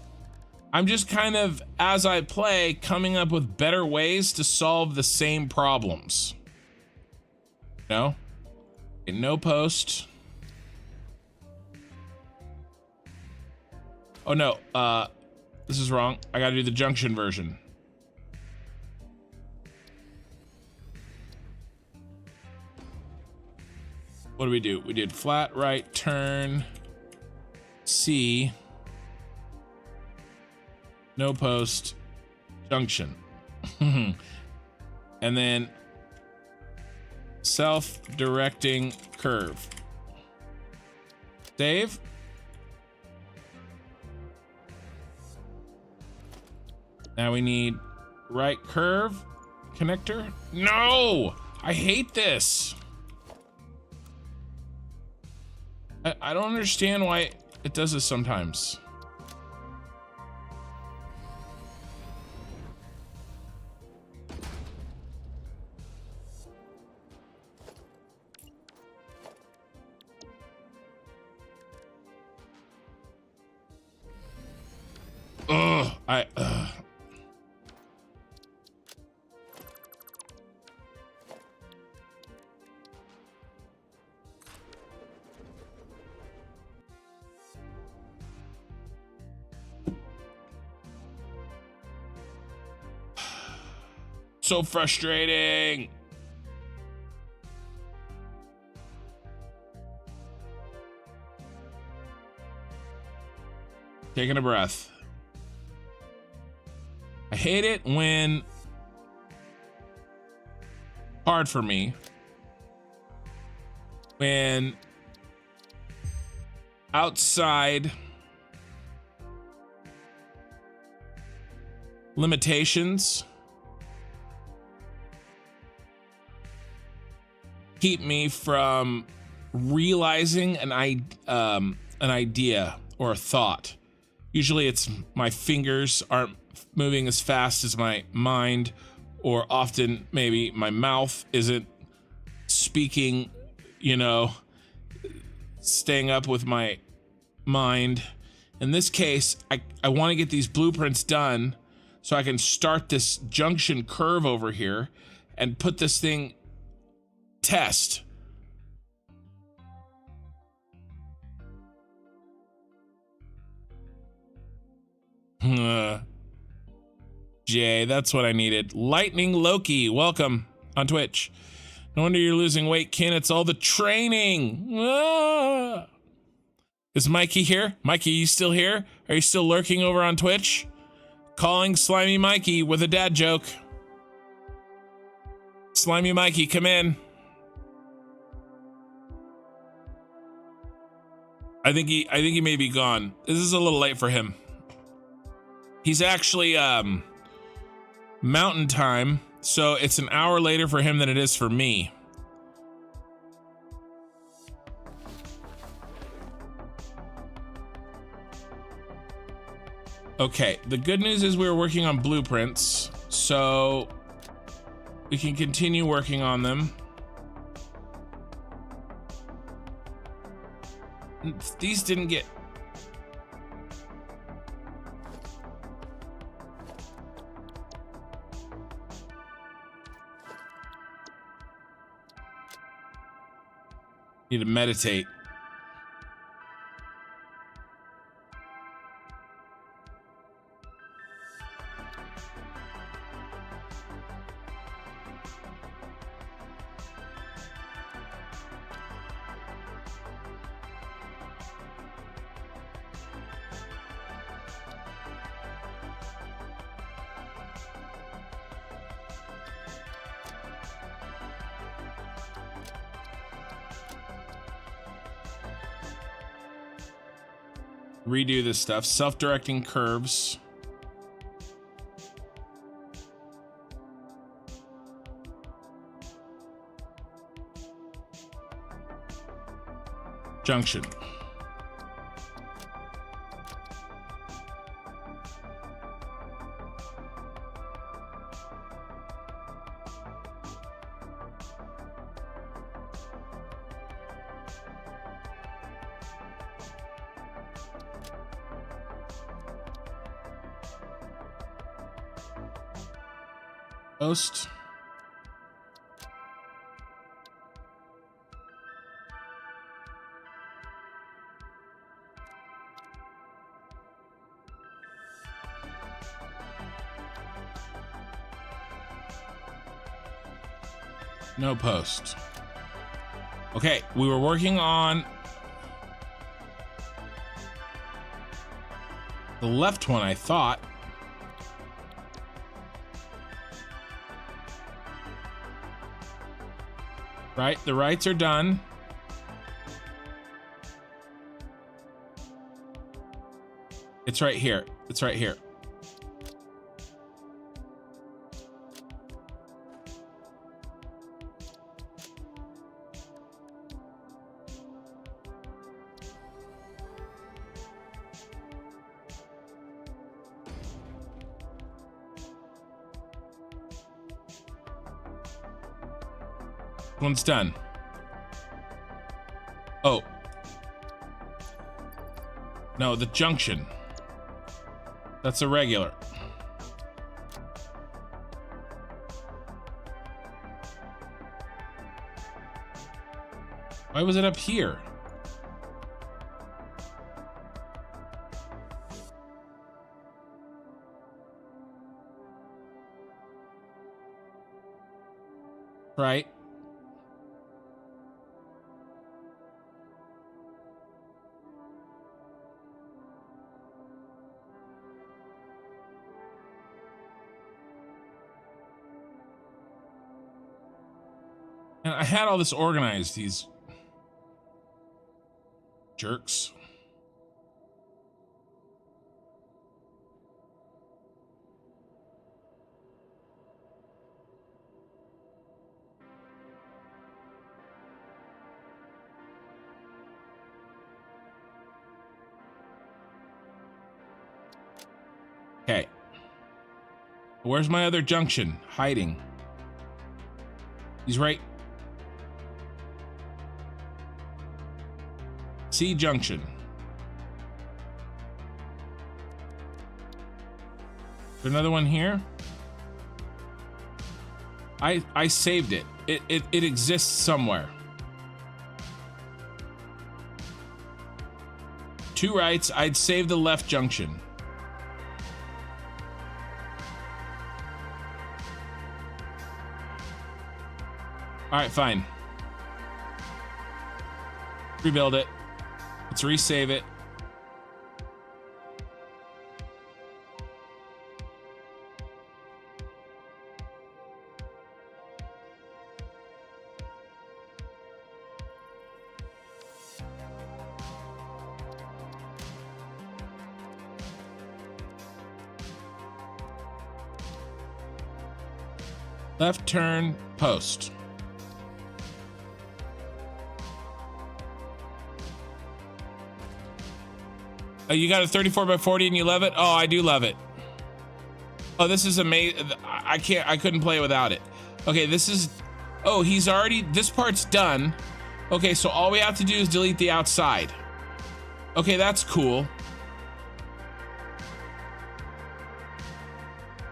I'm just kind of, as I play, coming up with better ways to solve the same problems. No? Okay, no post. Oh no, this is wrong. I gotta do the junction version. What do we do? We did flat right turn, C, no post, junction. And then self-directing curve. Save. Now we need right curve connector. No, I hate this. I don't understand why it does this sometimes. Ugh, so frustrating. Taking a breath. I hate it when hard for me when outside limitations keep me from realizing an idea or a thought. Usually it's my fingers aren't moving as fast as my mind, or often maybe my mouth isn't speaking, you know, staying up with my mind. In this case, I want to get these blueprints done so I can start this junction curve over here and put this thing test. Jay, that's what I needed. Lightning Loki, welcome on Twitch. No wonder you're losing weight, Ken. It's all the training. Ah! Is Mikey here? Mikey, you still here? Are you still lurking over on Twitch? Calling Slimy Mikey with a dad joke. Slimy Mikey, come in. I think he may be gone. This is a little late for him. He's actually mountain time, so it's an hour later for him than it is for me. Okay, the good news is we're working on blueprints, so we can continue working on them. These didn't get... Need to meditate. redo this stuff. Self-directing curves. Junction. Post. No post. Okay, we were working on the left one, I thought. Right, the rights are done. It's right here. It's right here. One's done. Oh. No, the junction. That's a regular. Why was it up here? Right. And I had all this organized, these jerks. Okay. Where's my other junction? Hiding. He's right. C junction. Is there another one here? I saved it. It exists somewhere. Two rights. I'd save the left junction. All right, fine. Rebuild it. Let's resave it. Left turn, post. Oh, you got a 34 by 40 and you love it? Oh, I do love it. Oh, this is amazing. I couldn't play without it. Okay, this is, oh, he's already, this part's done. Okay, so all we have to do is delete the outside. Okay, that's cool.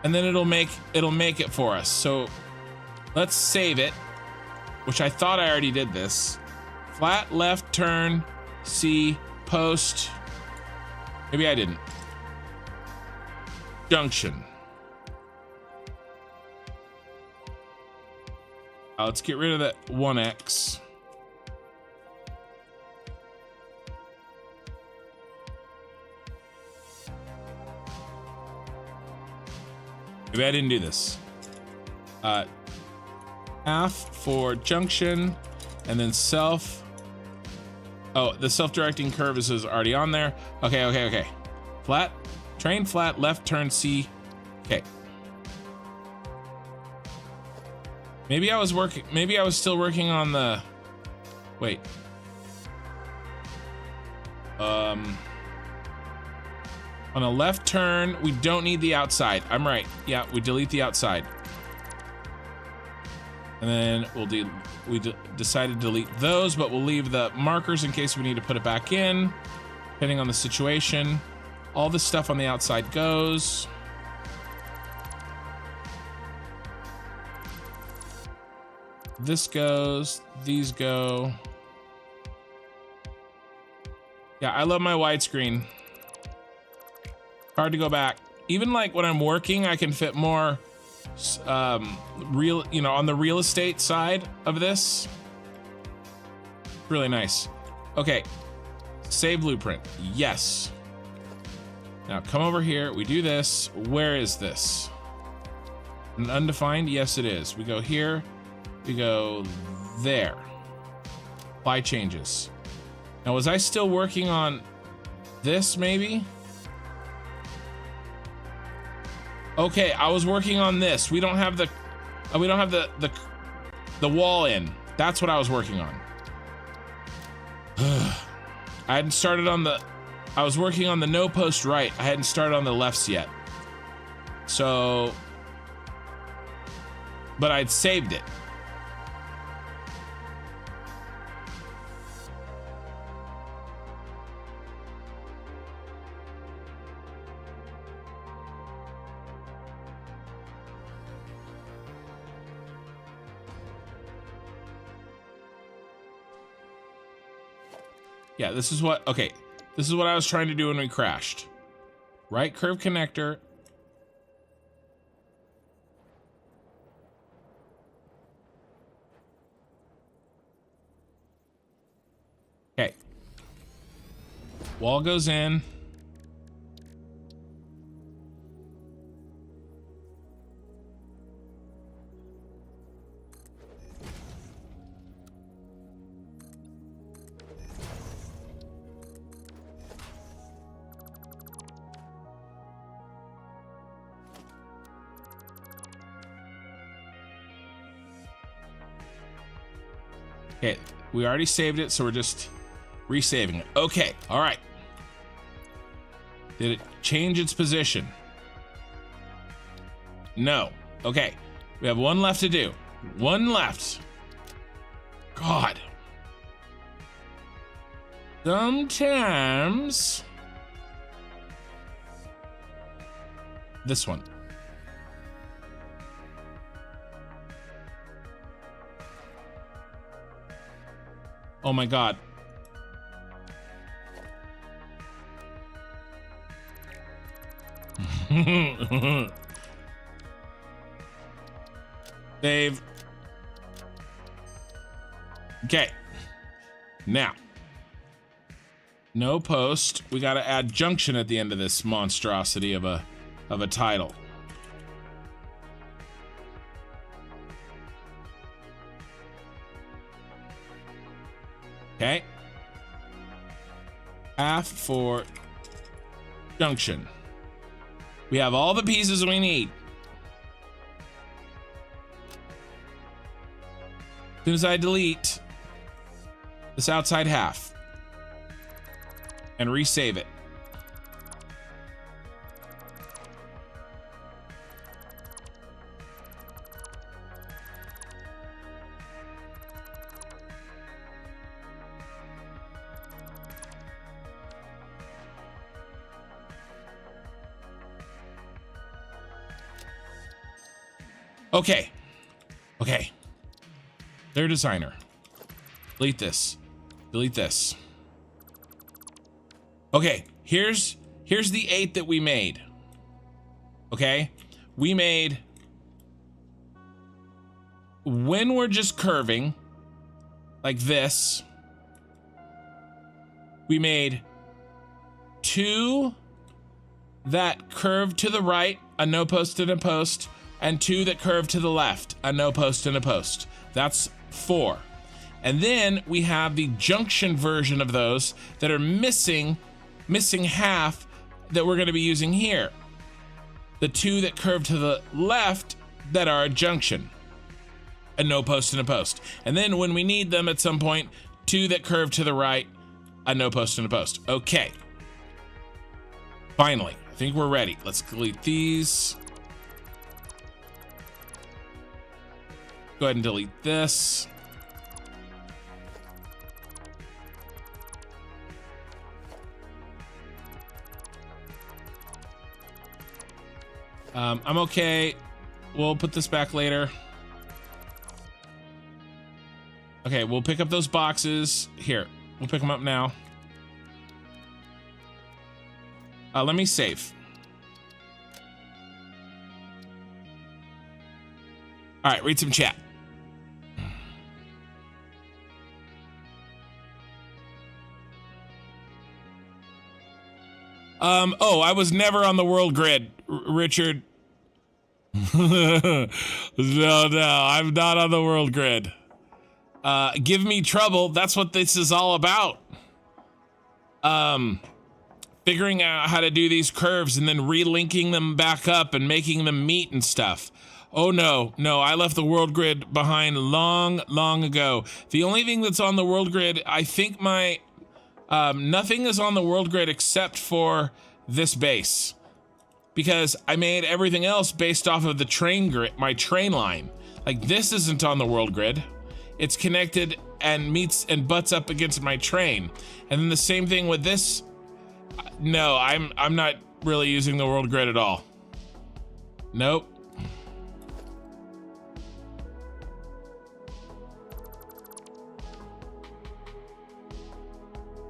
And then it'll make it for us. So let's save it, which I thought I already did this. Flat left turn, C, post. Maybe I didn't. Junction. Let's get rid of that 1X. Maybe I didn't do this. Half for junction, and then self Oh, the self-directing curve is already on there. Okay, okay, okay. Flat, train flat, left turn C. Okay. Maybe I was still working on the, wait. On a left turn, we don't need the outside. I'm right. Yeah, we delete the outside. And then we decided to delete those, but we'll leave the markers in case we need to put it back in, depending on the situation. All the stuff on the outside goes. This goes, these go. Yeah, I love my widescreen. Hard to go back. Even like when I'm working, I can fit more real, you know, on the real estate side of this. Really nice. Okay, save blueprint. Yes. Now come over here. We do this. Where is this? An undefined? Yes, it is. We go here. We go there. Apply changes. Now, was I still working on this maybe? Okay, I was working on this. We don't have the wall in. That's what I was working on. I hadn't started on I was working on the no post right. I hadn't started on the lefts yet. So, but I'd saved it. Yeah, this is what, okay. This is what I was trying to do when we crashed. Right curve connector. Okay. Wall goes in. Okay, we already saved it, so we're just resaving it. Okay, all right. Did it change its position? No. Okay, we have one left to do. One left. God. Sometimes. This one. Oh my God. Dave. Okay. Now. No post. We got to add junction at the end of this monstrosity of a title. Okay. Half for junction. We have all the pieces we need. As soon as I delete this outside half and resave it. Okay. Okay. Clear designer. Delete this. Delete this. Okay, here's the 8 that we made. Okay? We made, when we're just curving like this, we made 2 that curve to the right, a no post and a post, and 2 that curve to the left, a no post and a post. That's 4. And then we have the junction version of those that are missing half that we're going to be using here. The two that curve to the left that are a junction. A no post and a post. And then when we need them at some point, two that curve to the right, a no post and a post. Okay. Finally, I think we're ready. Let's delete these. Go ahead and delete this. I'm okay. We'll put this back later. Okay, we'll pick up those boxes. Here, we'll pick them up now. Let me save. All right, read some chat. Oh, I was never on the world grid, Richard. No, I'm not on the world grid. Give me trouble. That's what this is all about. Figuring out how to do these curves and then relinking them back up and making them meet and stuff. Oh no, I left the world grid behind long ago. The only thing that's on the world grid, I think nothing is on the world grid except for this base. Because I made everything else based off of the train grid, my train line. Like this isn't on the world grid. It's connected and meets and butts up against my train. And then the same thing with this. No, I'm not really using the world grid at all. Nope.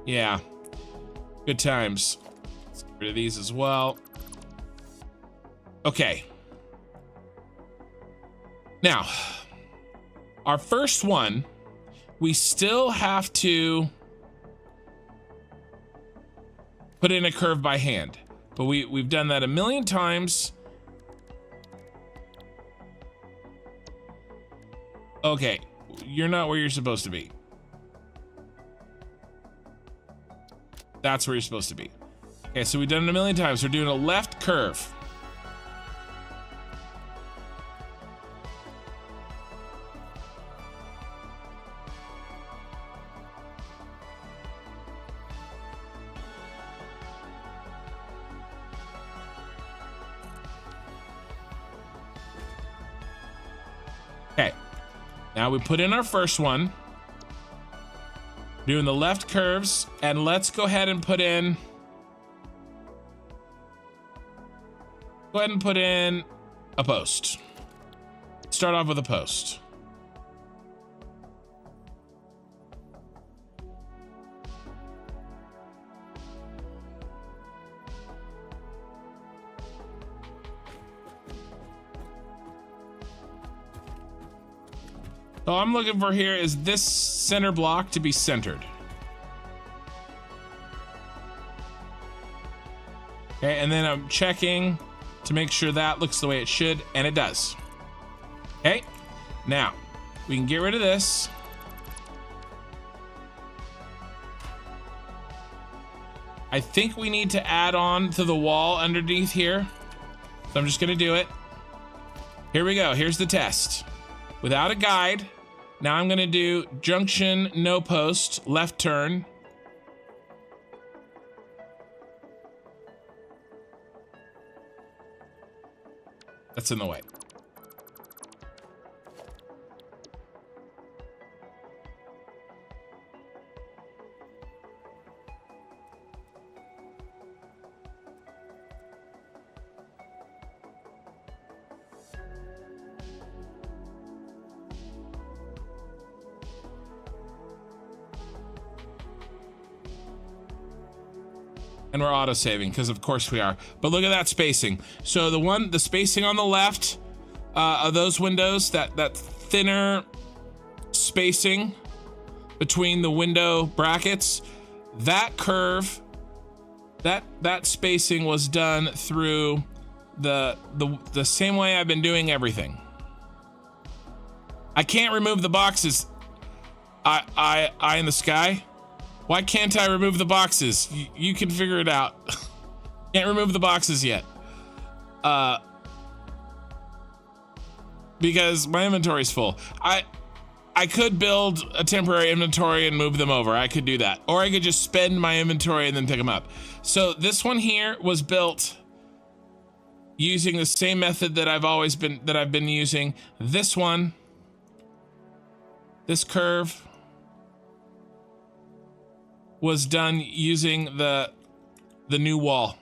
Yeah. Good times. Let's get rid of these as well. Okay. Now, our first one, we still have to put in a curve by hand, but we've done that a million times. Okay, you're not where you're supposed to be. That's where you're supposed to be. Okay, so we've done it a million times. We're doing a left curve. Okay, now we put in our first one. Doing the left curves, and let's go ahead and put in. Go ahead and put in a post. Start off with a post. All I'm looking for here is this center block to be centered. Okay, and then I'm checking to make sure that looks the way it should, and it does. Okay, now we can get rid of this. I think we need to add on to the wall underneath here. So I'm just gonna do it. Here we go, here's the test. Without a guide, now I'm gonna do junction, no post, left turn. That's in the way. And we're auto-saving, because of course we are. But look at that spacing. So the spacing on the left of those windows, that thinner spacing between the window brackets, that curve, that spacing was done through the same way I've been doing everything. I can't remove the boxes. Eye in the sky. Why can't I remove the boxes? You can figure it out. Can't remove the boxes yet. Because my inventory's full. I could build a temporary inventory and move them over. I could do that. Or I could just spend my inventory and then pick them up. So this one here was built using the same method that I've been using. This one, this curve was done using the new wall.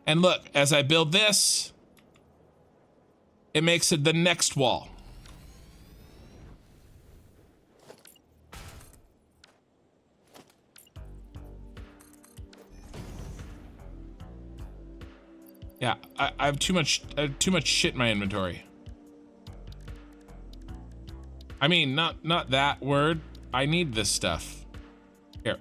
And look, as I build this, it makes it the next wall. Yeah, I have too much shit in my inventory. I mean, not that word. I need this stuff. Here.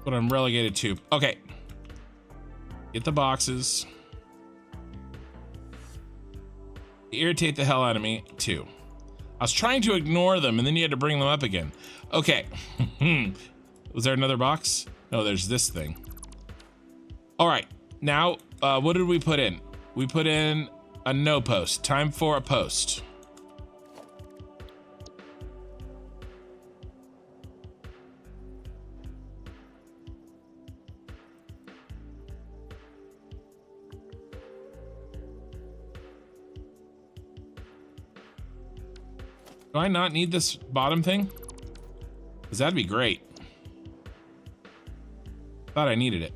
What I'm relegated to. Okay. Get the boxes. They irritate the hell out of me, too. I was trying to ignore them, and then you had to bring them up again. Okay. Was there another box? No, there's this thing. All right. Now, what did we put in? We put in a no post. Time for a post. Do I not need this bottom thing? Because that'd be great. Thought I needed it.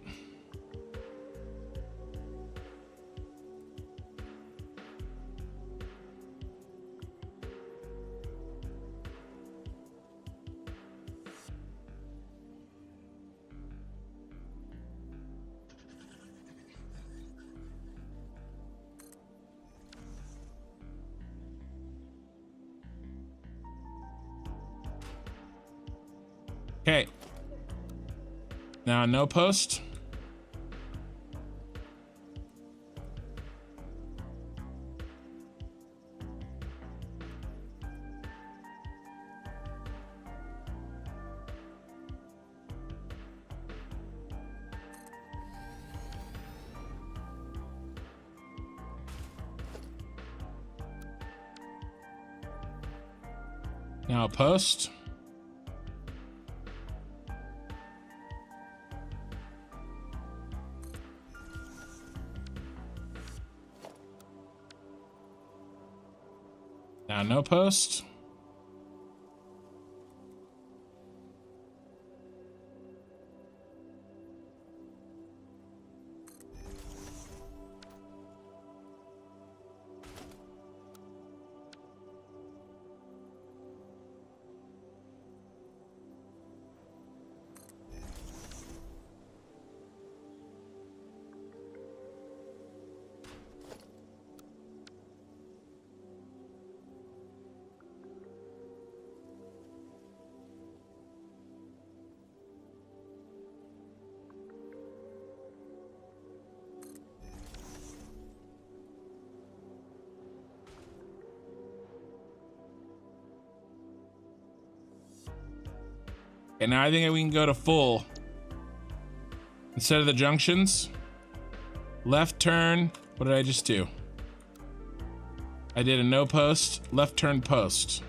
Okay. Now no post. Now post. Now no post. And now I think we can go to full. Instead of the junctions, left turn. What did I just do? I did a no post, left turn post.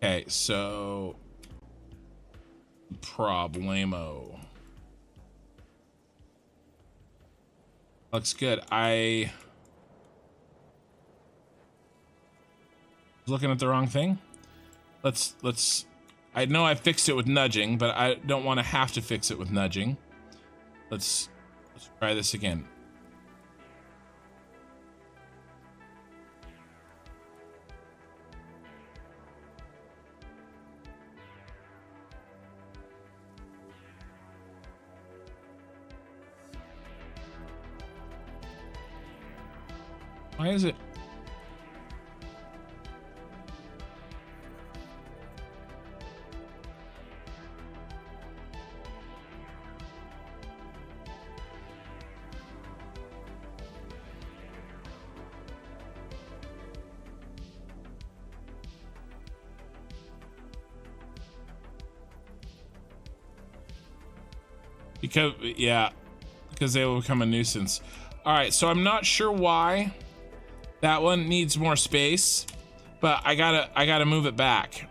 Okay, so problemo. Looks good. I was looking at the wrong thing. Let's I know I fixed it with nudging, but I don't want to have to fix it with nudging. Let's try this again. Why is it? Because, yeah, because they will become a nuisance. All right, so I'm not sure why that one needs more space, but I gotta move it back.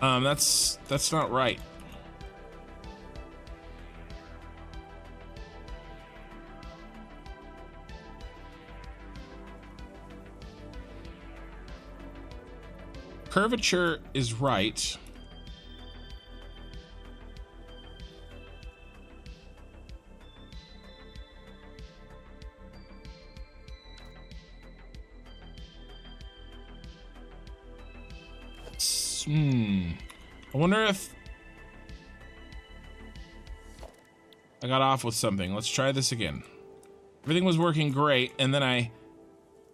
That's not right. Curvature is right. I wonder if I got off with something. Let's try this again. Everything was working great, and then I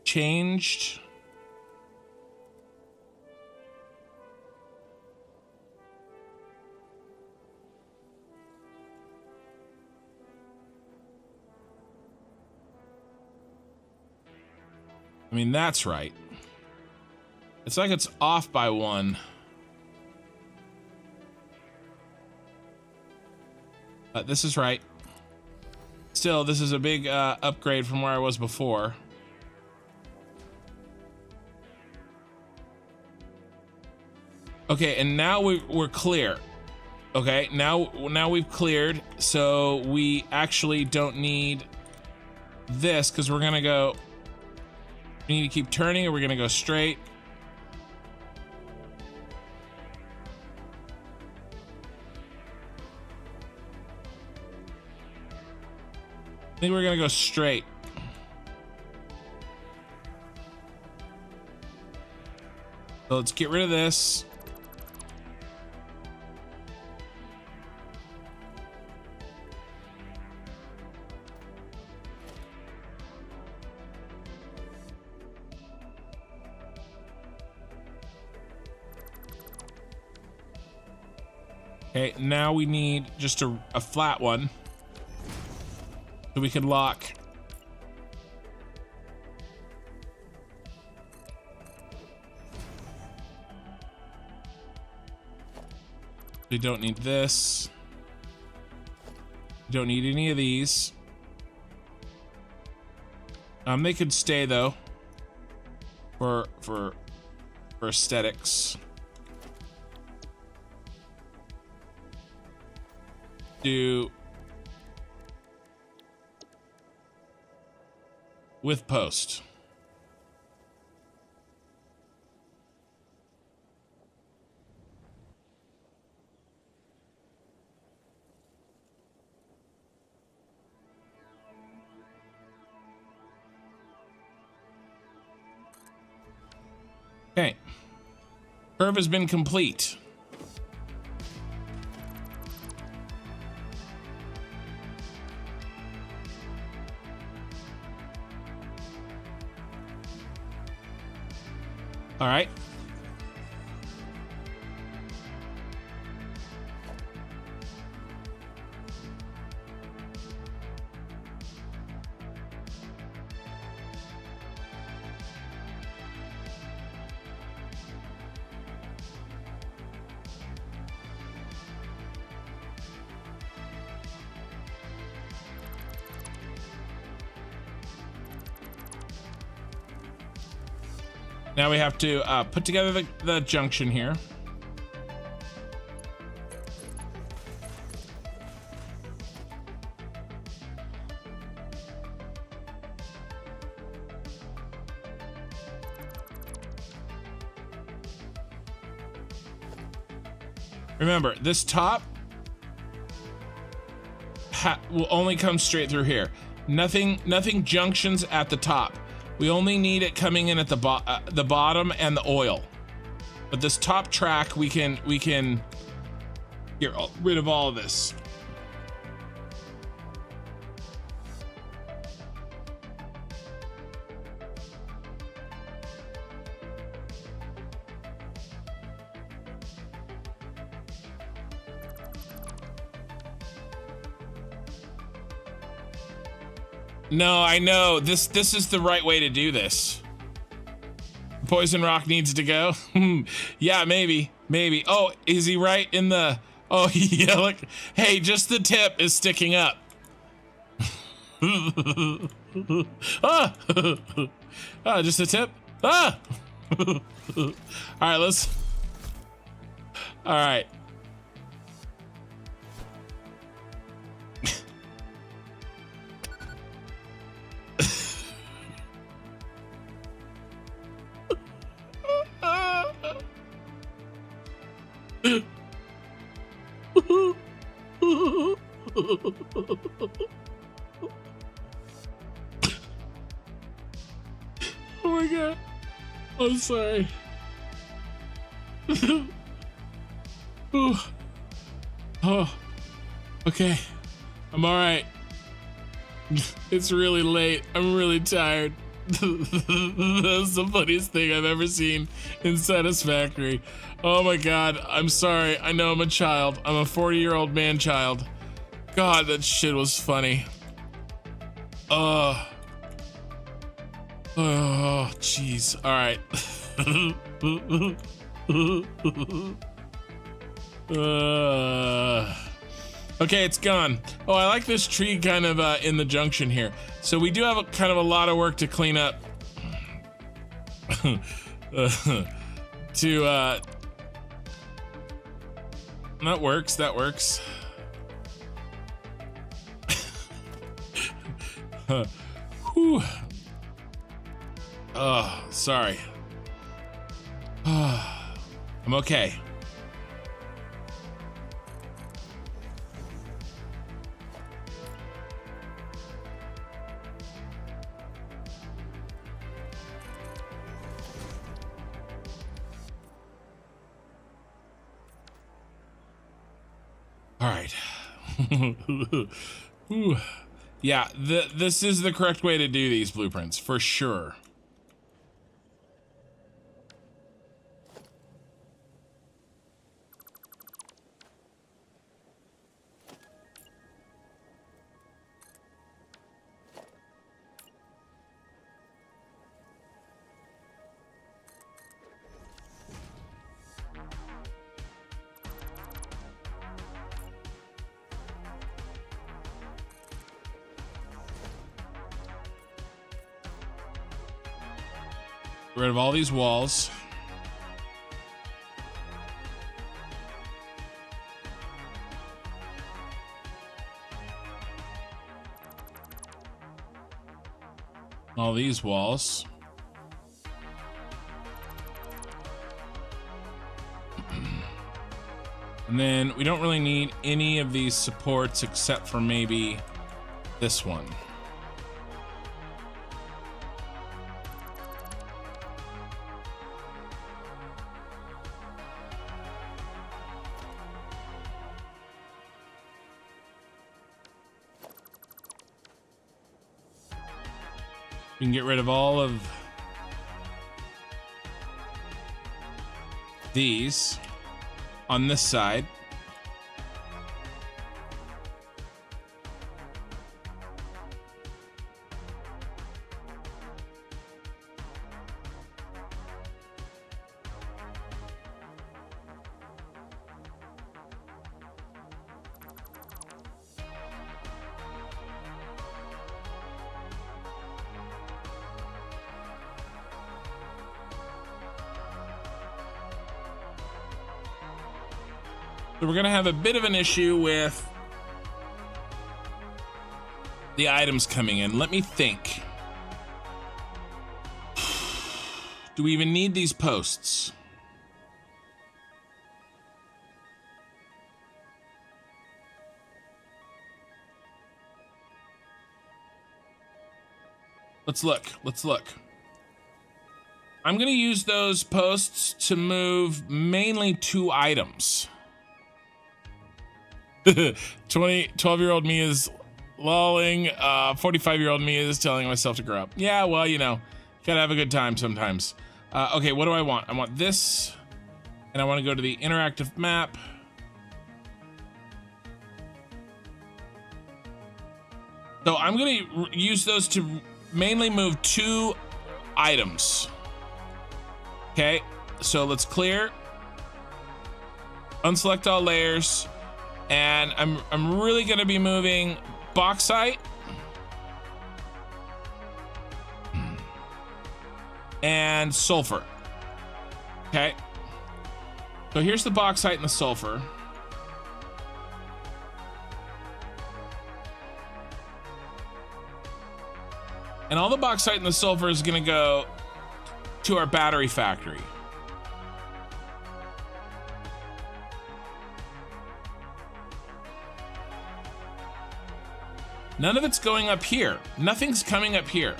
changed. I mean, that's right. It's like it's off by one. This is right. Still, this is a big upgrade from where I was before. Okay, and now we're clear. Okay, now we've cleared, so we actually don't need this because we're gonna go. We need to keep turning, or we're gonna go straight. I think we're gonna go straight. So let's get rid of this. Okay, now we need just a flat one. So we can lock. We don't need this. We don't need any of these. They could stay though. For aesthetics. Do with post. Okay. Curve has been complete. All right. Now we have to put together the junction here. Remember, this top will only come straight through here. Nothing junctions at the top. We only need it coming in at the bottom and the oil. But this top track, we can get rid of all of this. No, I know. This is the right way to do this. Poison rock needs to go. Yeah, maybe. Oh, is he right in the... Oh, yeah, look. Hey, just the tip is sticking up. Ah! Ah, just the tip. Ah! All right, let's... All right. Oh my god. I'm sorry. Oh. Okay. I'm alright. It's really late. I'm really tired. That's the funniest thing I've ever seen in Satisfactory. Oh my god, I'm sorry. I know I'm a child. I'm a 40-year-old man-child. God, that shit was funny. Oh, jeez. All right. Okay, it's gone. Oh, I like this tree kind of in the junction here. So we do have kind of a lot of work to clean up. That works. Whew. Oh, sorry. I'm okay. All right. Yeah, this is the correct way to do these blueprints, for sure. Get rid of all these walls. All these walls. And then we don't really need any of these supports except for maybe this one. We can get rid of all of these on this side. So we're gonna have a bit of an issue with the items coming in. Let me think. Do we even need these posts? Let's look. I'm gonna use those posts to move mainly 2 items. 12-year-old me is lolling. 45-year-old me is telling myself to grow up. Yeah, well, you know, gotta have a good time sometimes. Okay, what do I want? I want this, and I want to go to the interactive map. So I'm gonna use those to mainly move 2 items. Okay, so let's clear, unselect all layers, and I'm really gonna be moving bauxite and sulfur. Okay, so here's the bauxite and the sulfur. And all the bauxite and the sulfur is gonna go to our battery factory. None of it's going up here. Nothing's coming up here.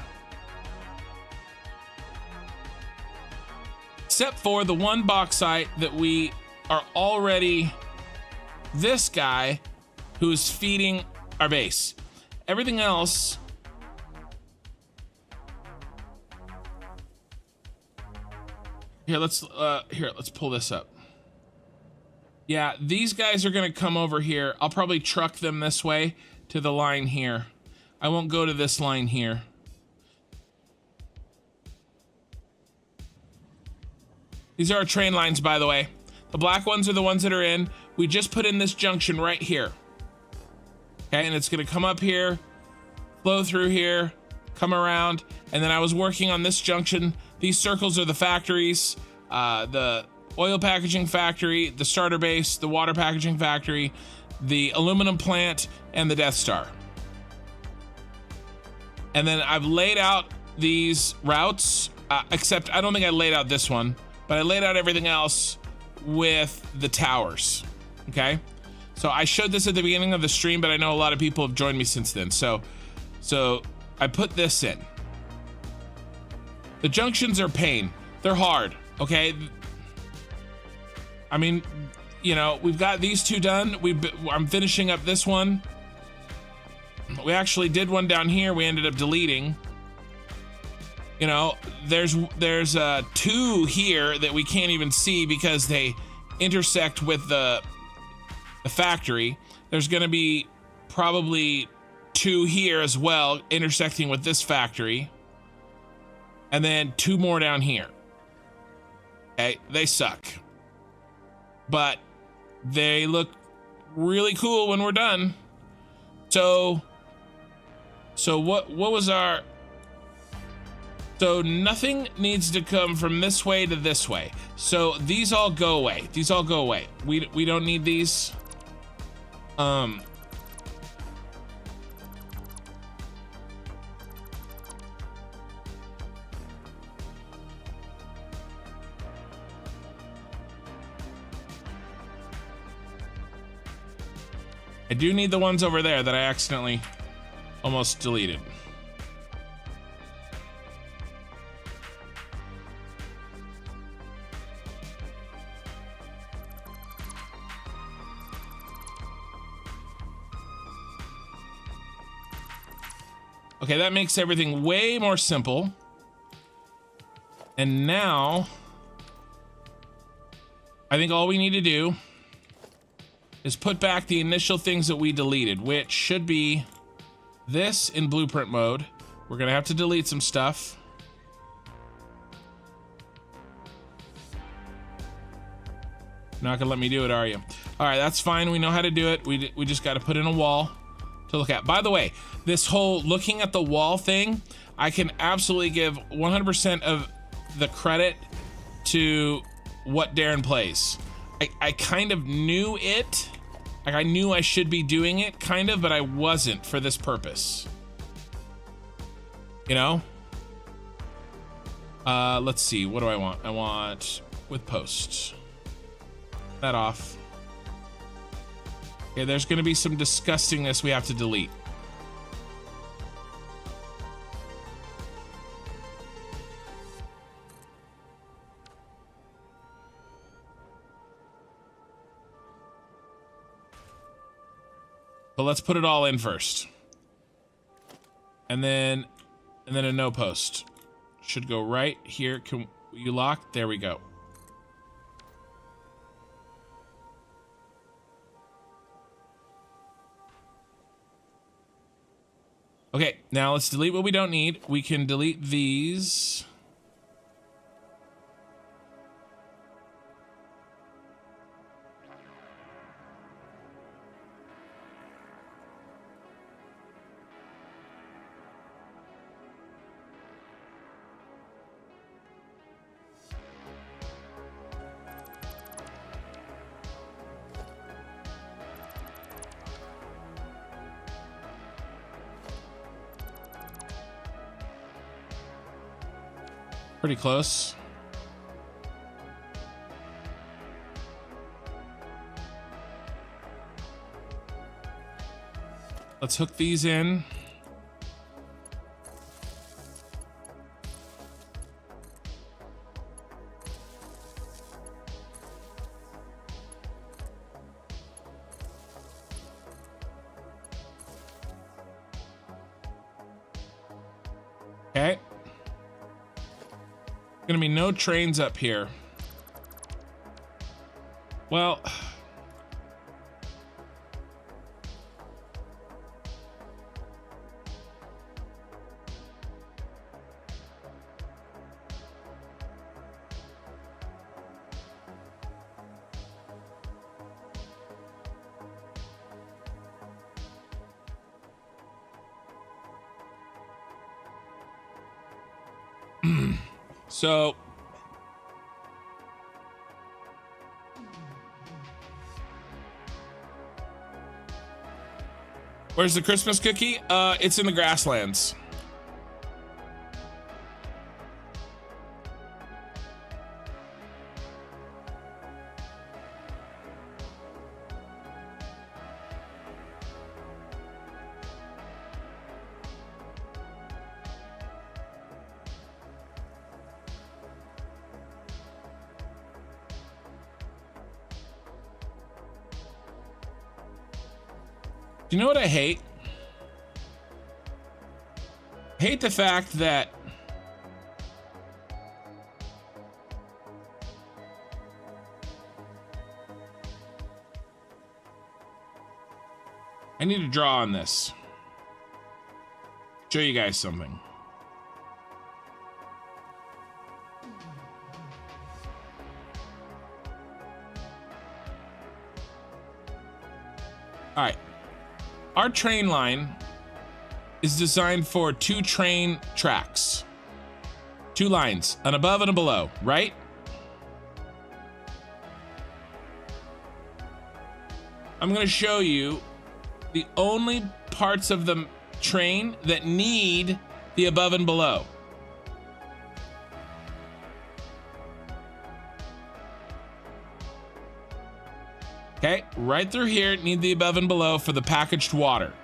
Except for the one bauxite that we are already, this guy who's feeding our base. Everything else, let's pull this up. Yeah, these guys are gonna come over here. I'll probably truck them this way to the line here. I won't go to this line here. These are our train lines, by the way. The black ones are the ones that are in. We just put in this junction right here. Okay, and it's gonna come up here, flow through here, come around, and then I was working on this junction. These circles are the factories, the oil packaging factory, the starter base, the water packaging factory, the aluminum plant, and the Death Star. And then I've laid out these routes, except I don't think I laid out this one, but I laid out everything else with the towers, okay? So I showed this at the beginning of the stream, but I know a lot of people have joined me since then. So I put this in. The junctions are pain. They're hard, okay? I mean, you know, we've got these 2 done. I'm finishing up this one. We actually did one down here. We ended up deleting. You know, there's 2 here that we can't even see because they intersect with the factory. There's gonna be probably 2 here as well, intersecting with this factory. And then 2 more down here. Okay, they suck. But they look really cool when we're done. So what was our... So nothing needs to come from this way to this way. So these all go away. These all go away. We don't need these. I do need the ones over there that I accidentally almost deleted. Okay, that makes everything way more simple. And now, I think all we need to do is put back the initial things that we deleted, which should be this in blueprint mode. We're gonna have to delete some stuff. Not gonna let me do it, are you? All right, that's fine. We know how to do it. We just got to put in a wall to look at. By the way, this whole looking at the wall thing, I can absolutely give 100% of the credit to what Darren plays. I kind of knew it. Like I knew I should be doing it, kind of, but I wasn't for this purpose. You know? Let's see, what do I want? I want with post. That off. Okay, there's gonna be some disgustingness we have to delete. But let's put it all in first. And then a no post. Should go right here. Can you lock? There we go. Okay, now let's delete what we don't need. We can delete these. Pretty close. Let's hook these in. Okay. Gonna be no trains up here. Well, so where's the Christmas cookie? It's in the grasslands. Do you know what I hate? I hate the fact that I need to draw on this. Show you guys something. All right. Our train line is designed for 2 train tracks. 2 lines, an above and a below, right? I'm gonna show you the only parts of the train that need the above and below. Okay, right through here, need the above and below for the packaged water.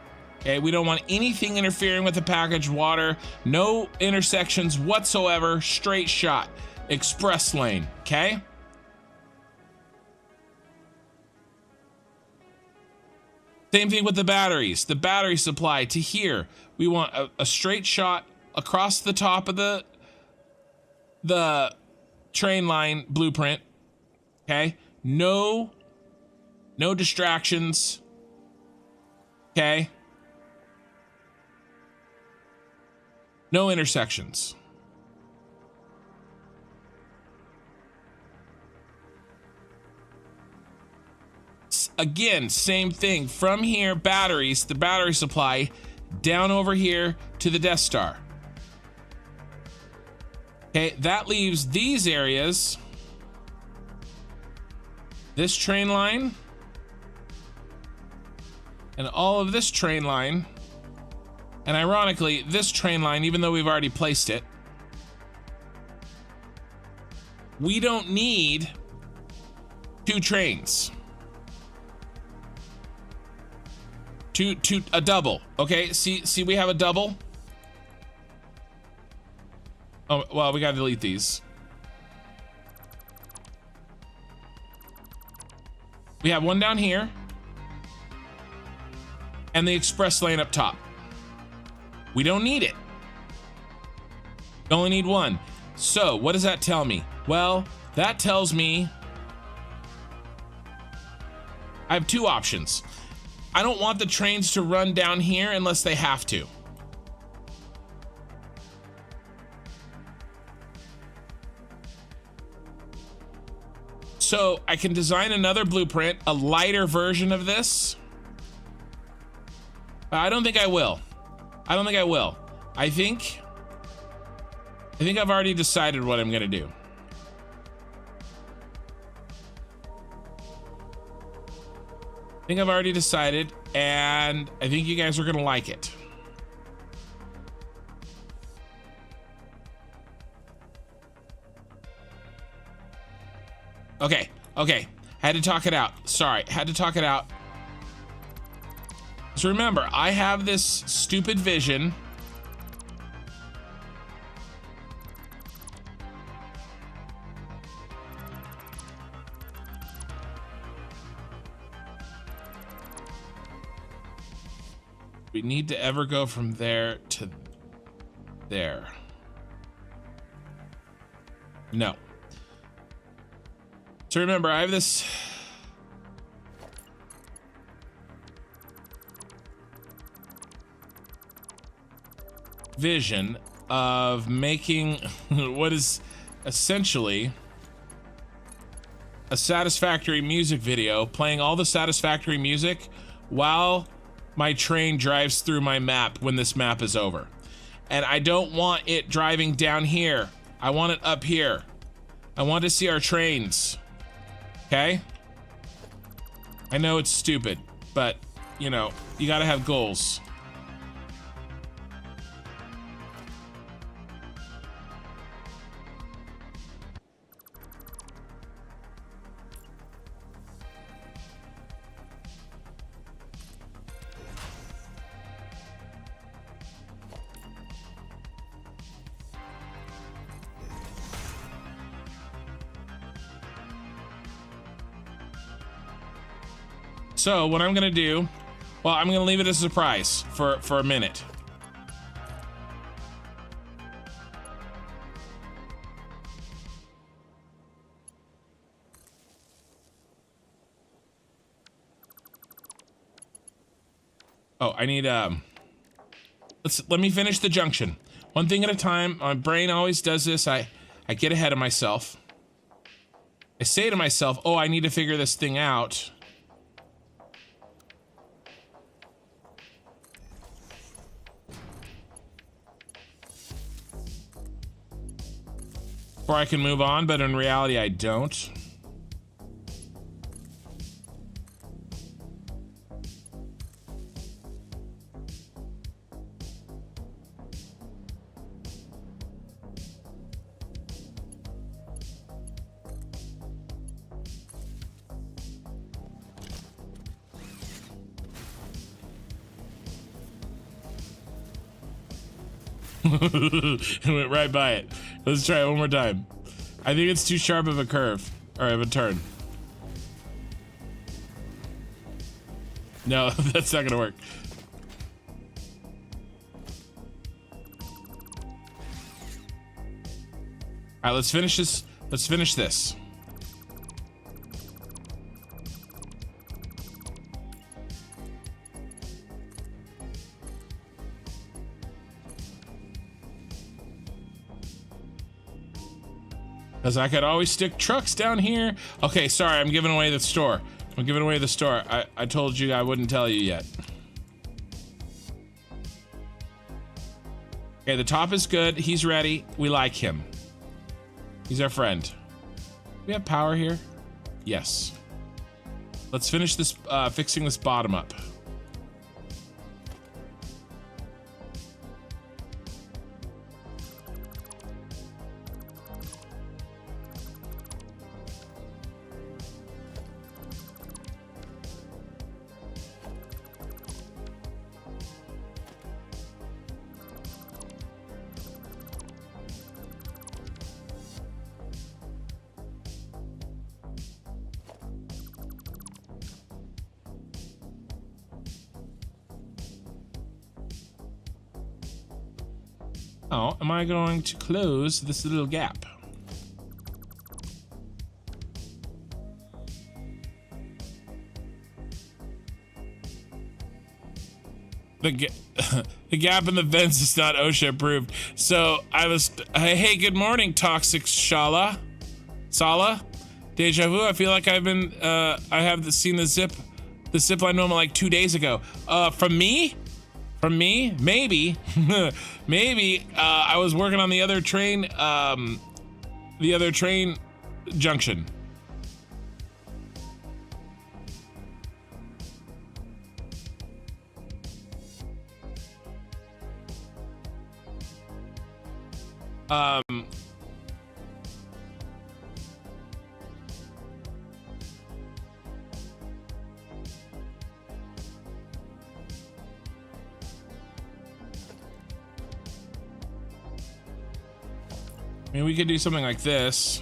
Okay, we don't want anything interfering with the packaged water. No intersections whatsoever, straight shot, express lane, okay? Same thing with the batteries. The battery supply to here. We want a straight shot across the top of the train line blueprint, okay? No distractions, okay? No intersections. Again, same thing. From here, batteries, the battery supply, down over here to the Death Star. Okay, that leaves these areas this train line, and all of this train line, and ironically, this train line, even though we've already placed it, we don't need 2 trains. A double. Okay, see, we have a double. Oh, well, we gotta delete these. We have one down here, and the express lane up top. We don't need it. We only need one. So, what does that tell me? Well, that tells me I have 2 options. I don't want the trains to run down here unless they have to. So I can design another blueprint, a lighter version of this. But I don't think I will. I don't think I will. I think I've already decided what I'm gonna do. I think I've already decided, and I think you guys are gonna like it. Okay, had to talk it out. Sorry, had to talk it out. So remember, I have this stupid vision. We need to ever go from there to there. No. So remember, I have this vision of making what is essentially a Satisfactory music video, playing all the Satisfactory music while my train drives through my map when this map is over. And I don't want it driving down here. I want it up here. I want to see our trains. Okay? I know it's stupid, but, you know, you gotta have goals. So what I'm gonna do, well, I'm gonna leave it as a surprise for a minute. Oh, I need let me finish the junction. One thing at a time. My brain always does this. I get ahead of myself. I say to myself, oh, I need to figure this thing out. Or I can move on, but in reality, I don't. It went right by it. Let's try it one more time. I think it's too sharp of a curve, or of a turn. No, that's not gonna work. All right, let's finish this. Let's finish this. Because I could always stick trucks down here. Okay, sorry, I'm giving away the store. I'm giving away the store. I told you I wouldn't tell you yet. Okay, the top is good. He's ready. We like him. He's our friend. We have power here? Yes. Let's finish this, fixing this bottom up. Oh, am I going to close this little gap? The gap in the vents is not OSHA approved. So hey, good morning, Toxic Shala. Sala? Deja vu, I feel like I've been, I have seen the zip line moment like 2 days ago. From me? From me? Maybe. Maybe. I was working on the other train junction. I mean, we could do something like this.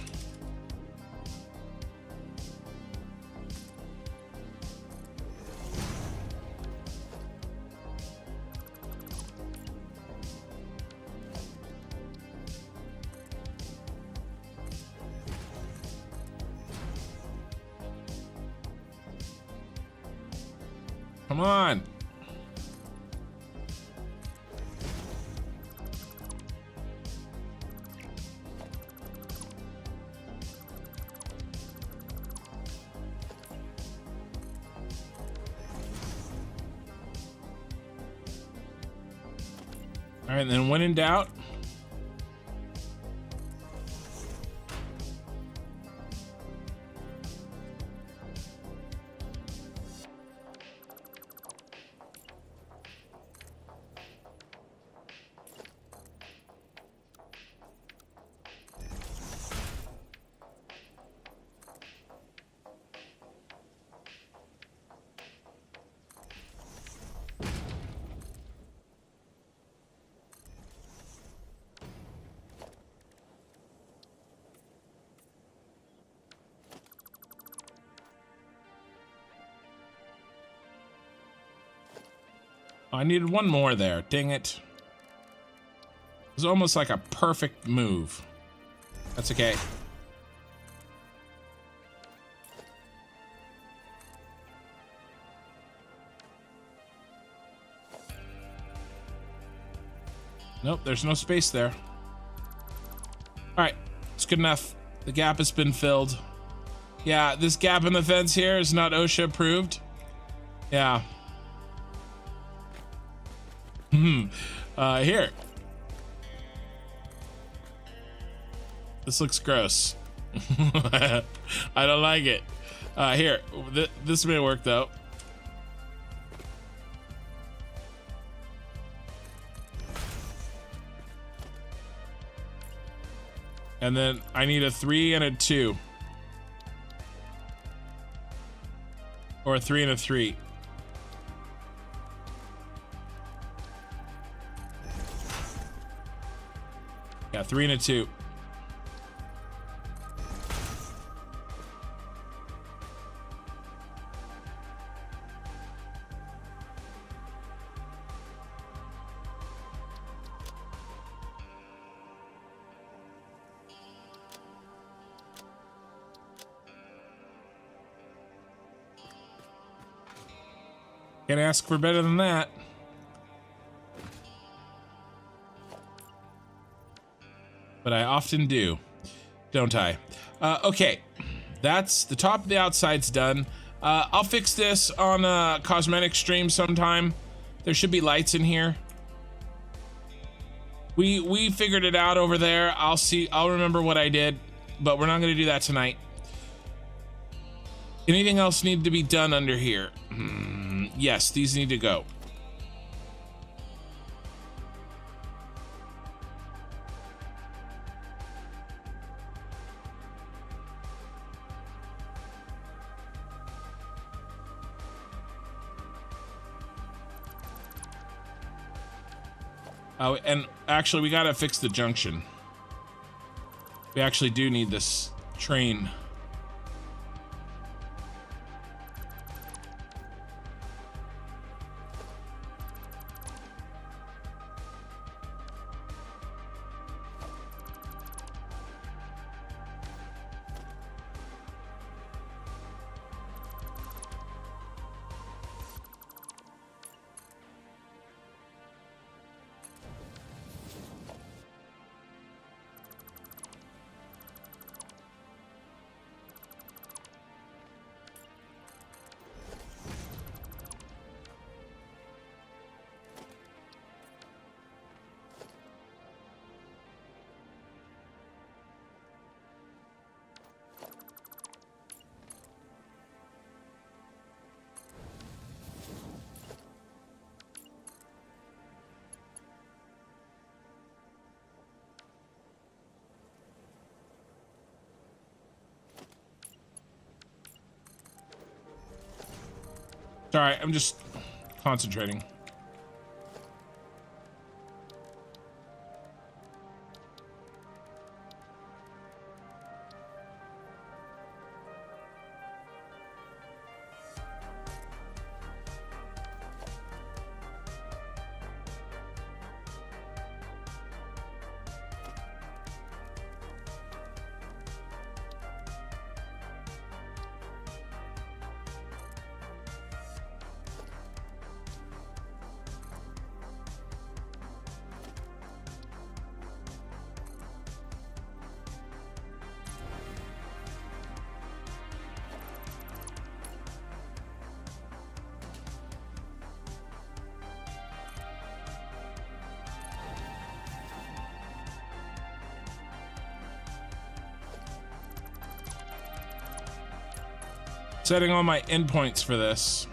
Come on. All right, and then when in doubt, I needed one more there. Dang it. It was almost like a perfect move. That's okay. Nope, there's no space there. All right, it's good enough. The gap has been filled. Yeah, this gap in the fence here is not OSHA approved. Yeah. Here. This looks gross. I don't like it. Here, this may work though. And then I need a 3 and a 2. Or a 3 and a 3. Yeah, 3 and a 2. Can't ask for better than that. But I often do, don't I? Okay, that's the top of the outside's done. I'll fix this on a cosmetic stream sometime. There should be lights in here. We figured it out over there. I'll remember what I did, but we're not gonna do that tonight. Anything else need to be done under here? Yes, these need to go. Oh, and actually we gotta fix the junction. We actually do need this train. Sorry, I'm just concentrating. Setting all my endpoints for this.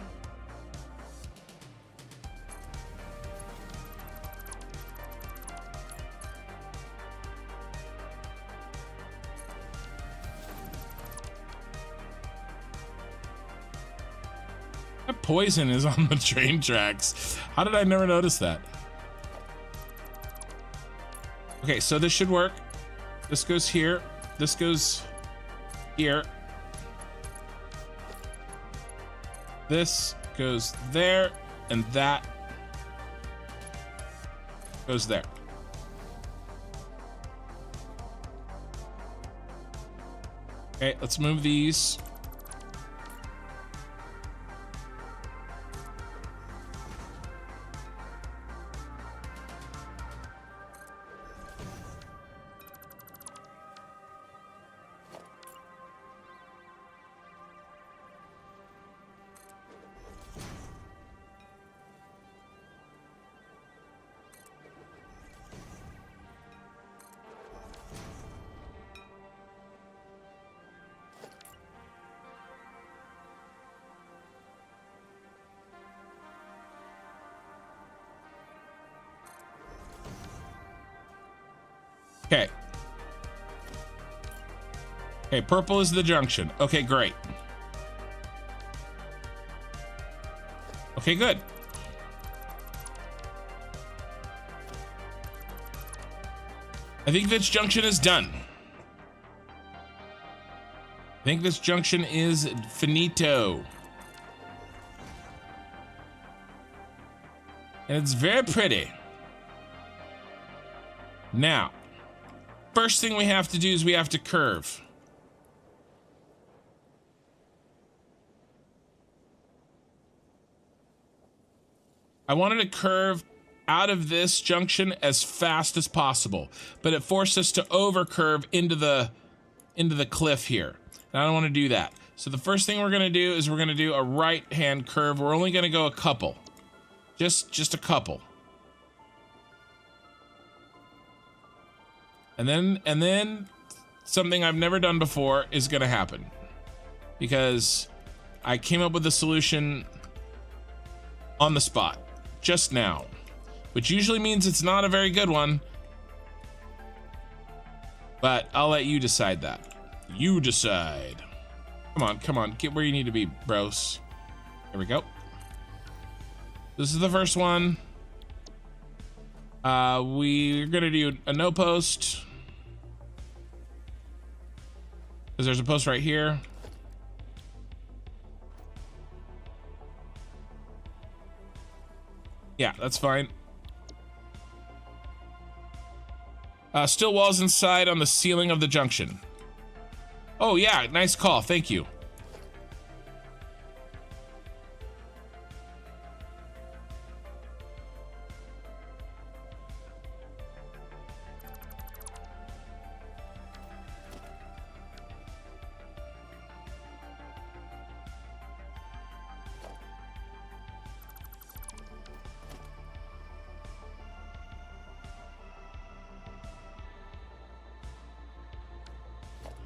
That poison is on the train tracks. How did I never notice that? Okay, so this should work. This goes here. This goes here. This goes there, and that goes there. Okay, let's move these. Okay. Okay, purple is the junction. Okay, great. Okay, good. I think this junction is done. I think this junction is finito. And it's very pretty. Now, first thing we have to do is we have to curve. I wanted to curve out of this junction as fast as possible, but it forced us to over curve into the cliff here. And I don't want to do that. So the first thing we're going to do is we're going to do a right hand curve. We're only going to go a couple. Just a couple. And then something I've never done before is going to happen. Because I came up with a solution on the spot just now, which usually means it's not a very good one, but I'll let you decide that. You decide. Come on, get where you need to be, bros. Here we go. This is the first one. We're gonna do a no post, because there's a post right here. Yeah, that's fine. Still walls inside on the ceiling of the junction. Oh yeah, nice call, thank you.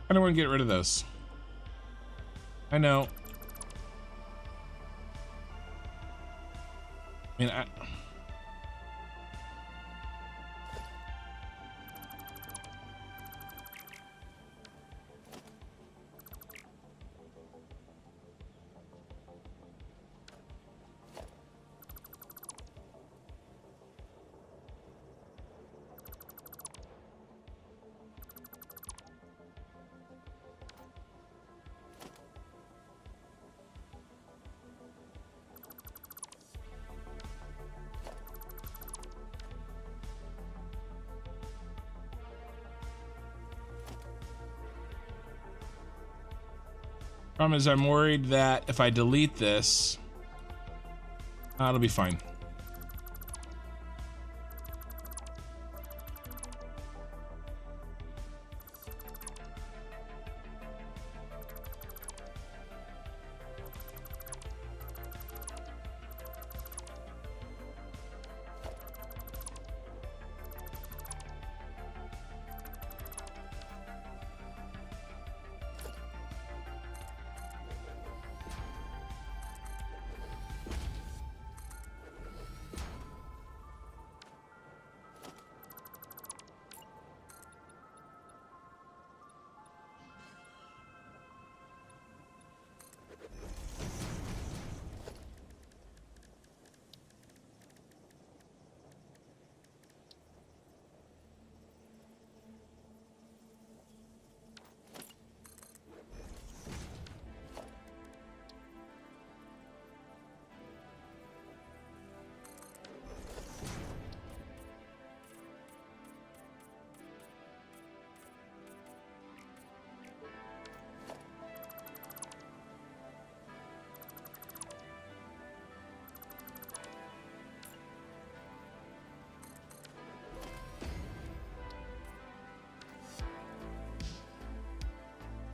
I don't want to get rid of those. I know. I mean, problem is I'm worried that if I delete this, it'll be fine.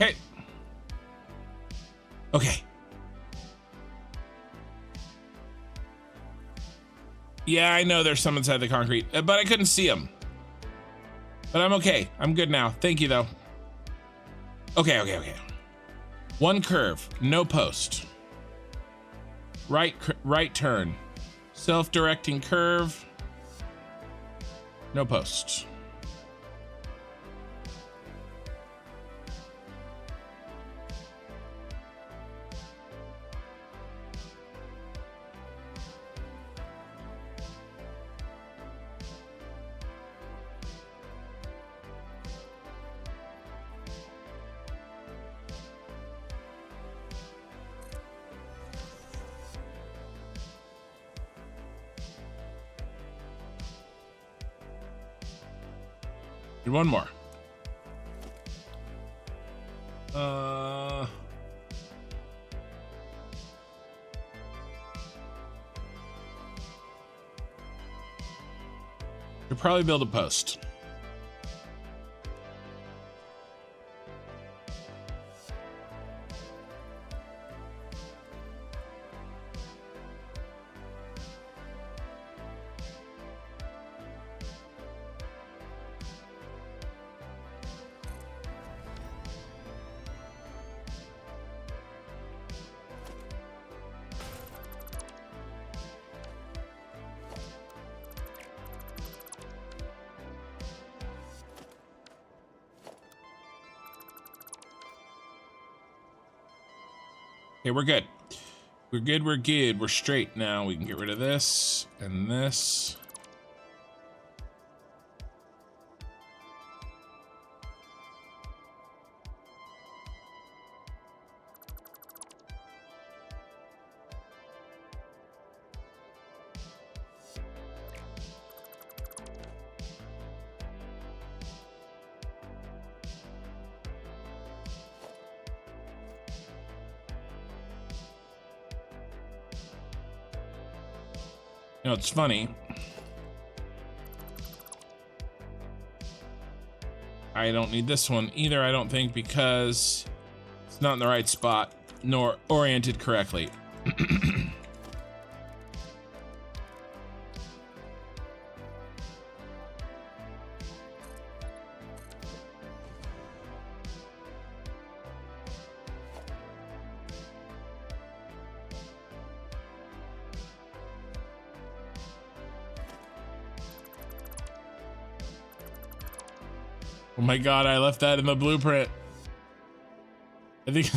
Okay. Okay. Yeah, I know there's some inside the concrete, but I couldn't see them. But I'm okay. I'm good now. Thank you, though. Okay. One curve, no post. Right turn. Self-directing curve. No post. One more. Could probably build a post. Okay, we're good. We're good, we're good. We're straight now. We can get rid of this and this. You know, it's funny. I don't need this one either, I don't think, because it's not in the right spot, nor oriented correctly. Oh my god, I left that in the blueprint. I think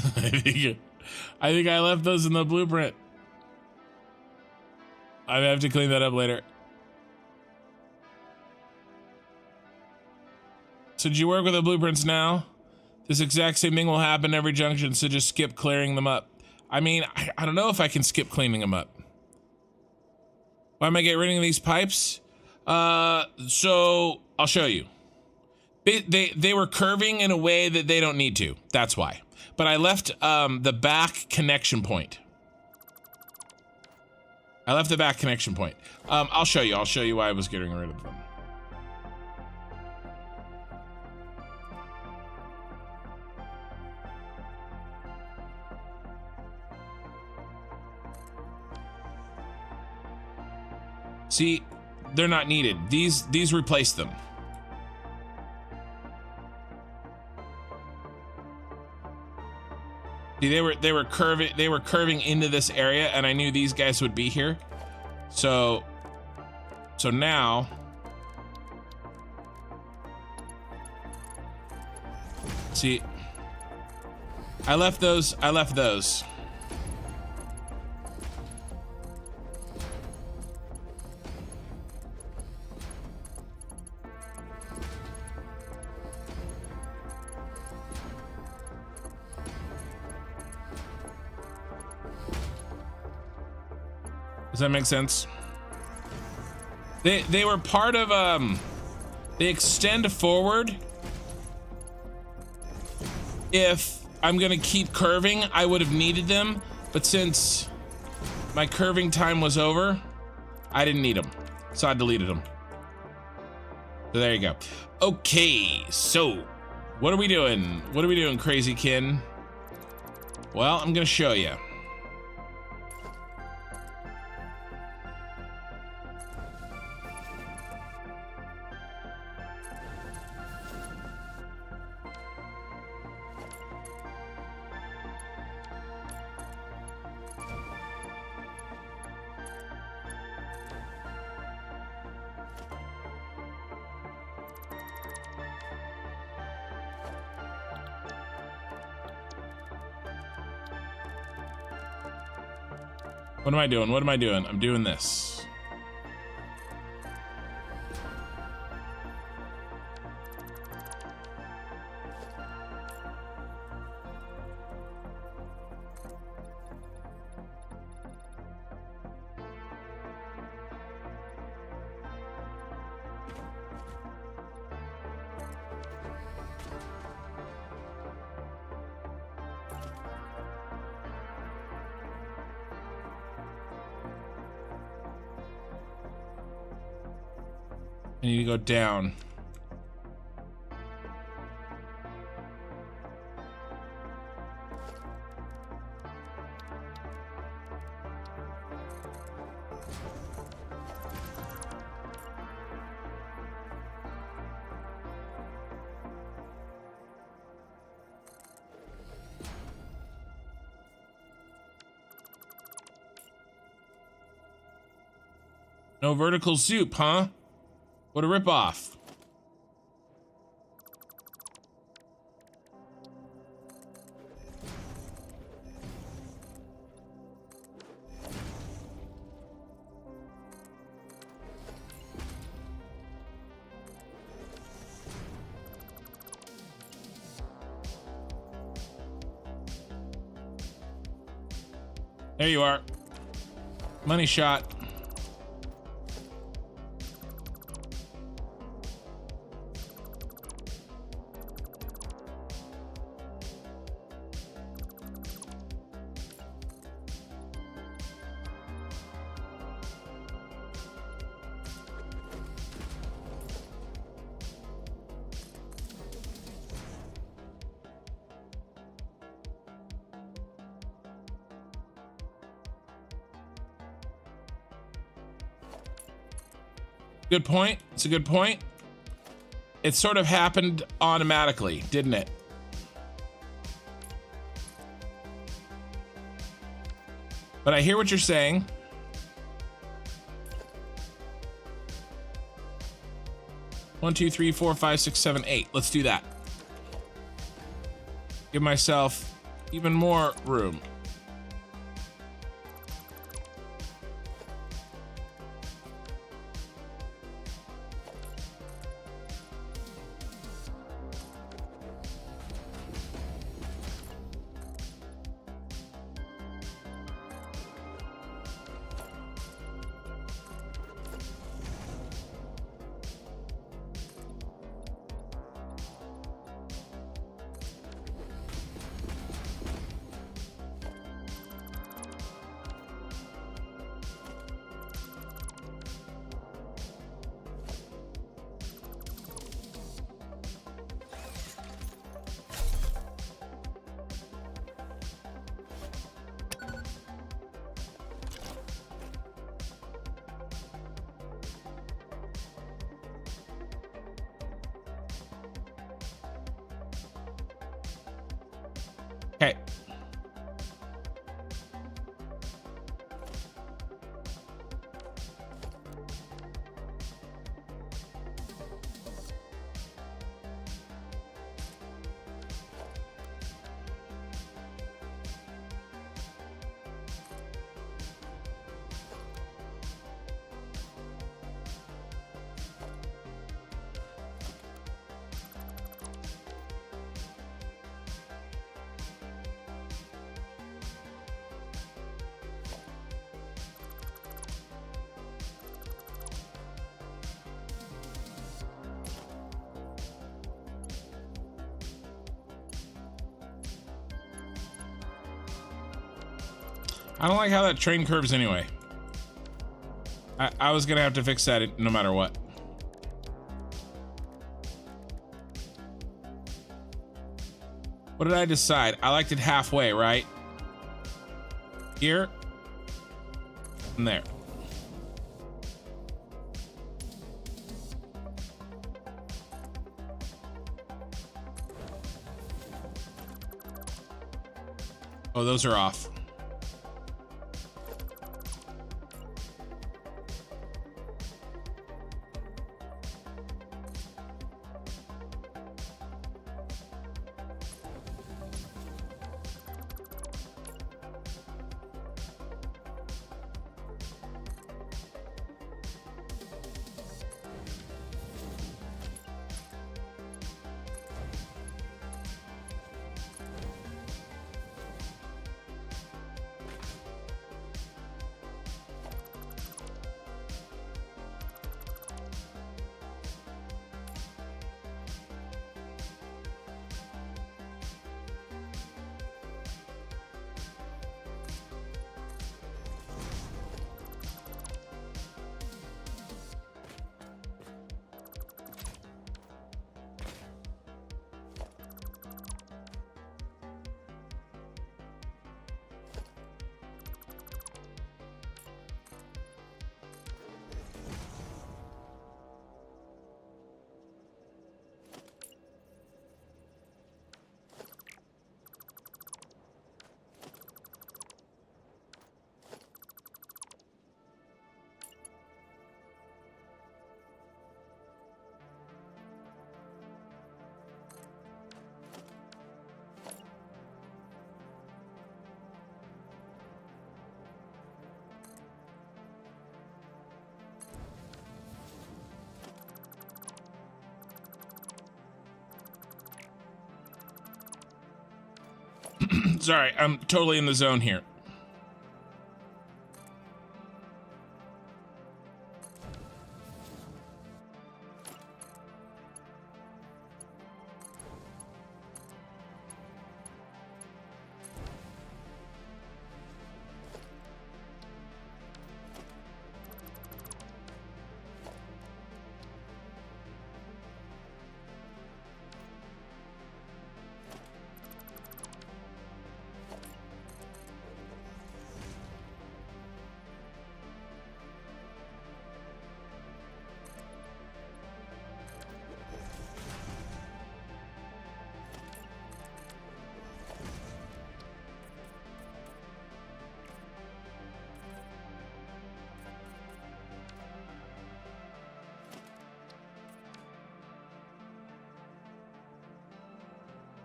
I left those in the blueprint. I have to clean that up later. So did you work with the blueprints now? This exact same thing will happen every junction, so just skip clearing them up. I mean, I don't know if I can skip cleaning them up. Why am I getting rid of these pipes? So I'll show you. They were curving in a way that they don't need to. That's why. But I left the back connection point. I'll show you. I'll show you why I was getting rid of them. See, they're not needed. These replace them. See, they were curving into this area, and I knew these guys would be here. So now see, I left those. Does that make sense? They were part of they extend forward. If I'm gonna keep curving, I would have needed them, but since my curving time was over, I didn't need them, so I deleted them. So there you go. Okay, so what are we doing? What are we doing, crazy kin? Well, I'm gonna show you. What am I doing? What am I doing? I'm doing this. I need to go down. No vertical soup, huh? What a ripoff. There you are. Money shot. Good point. It's a good point. It sort of happened automatically, didn't it? But I hear what you're saying. One, two, three, four, five, six, seven, eight. Let's do that. Give myself even more room. Okay. I don't like how that train curves anyway. I was gonna have to fix that no matter what. What did I decide? I liked it halfway, right? Here and there. Oh, those are off. Sorry, I'm totally in the zone here.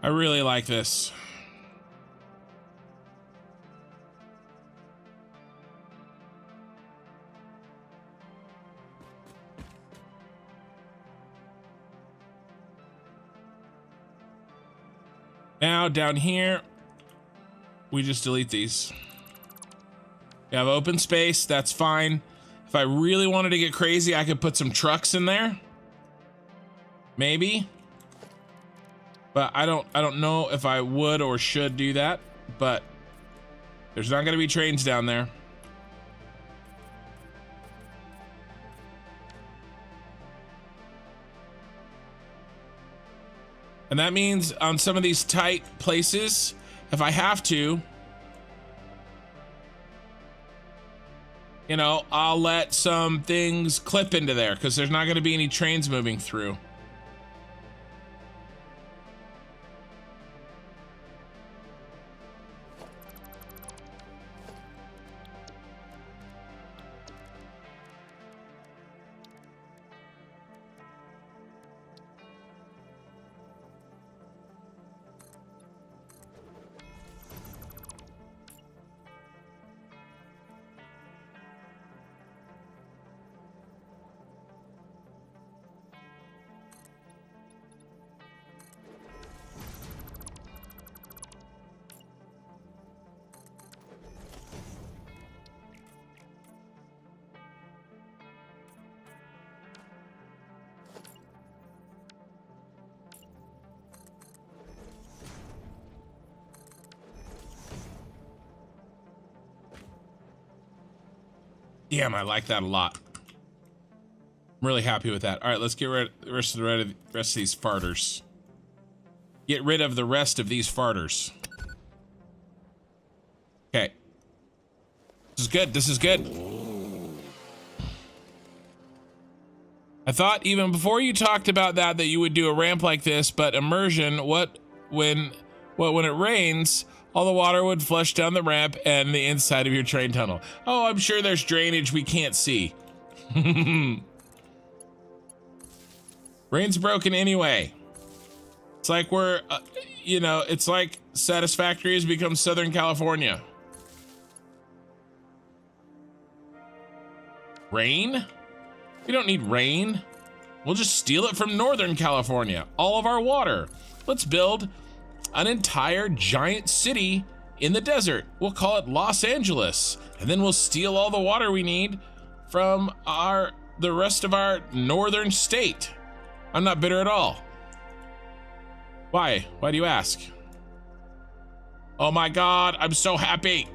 I really like this. Now down here, we just delete these. You have open space, that's fine. If I really wanted to get crazy, I could put some trucks in there. Maybe. But I don't know if I would or should do that, but there's not gonna be trains down there. And that means on some of these tight places, if I have to, you know, I'll let some things clip into there because there's not going to be any trains moving through. Damn, I like that a lot. I'm really happy with that. All right, let's get rid of the rest of these farters. Get rid of the rest of these farters. Okay. This is good. This is good. I thought even before you talked about that you would do a ramp like this, but immersion, when it rains, all the water would flush down the ramp and the inside of your train tunnel. Oh, I'm sure there's drainage we can't see. Rain's broken anyway. It's like we're, you know, it's like Satisfactory has become Southern California. Rain? We don't need rain. We'll just steal it from Northern California. All of our water. Let's build an entire giant city in the desert. We'll call it Los Angeles, and then we'll steal all the water we need from the rest of our northern state. I'm not bitter at all. Why? Why do you ask? Oh my God, I'm so happy.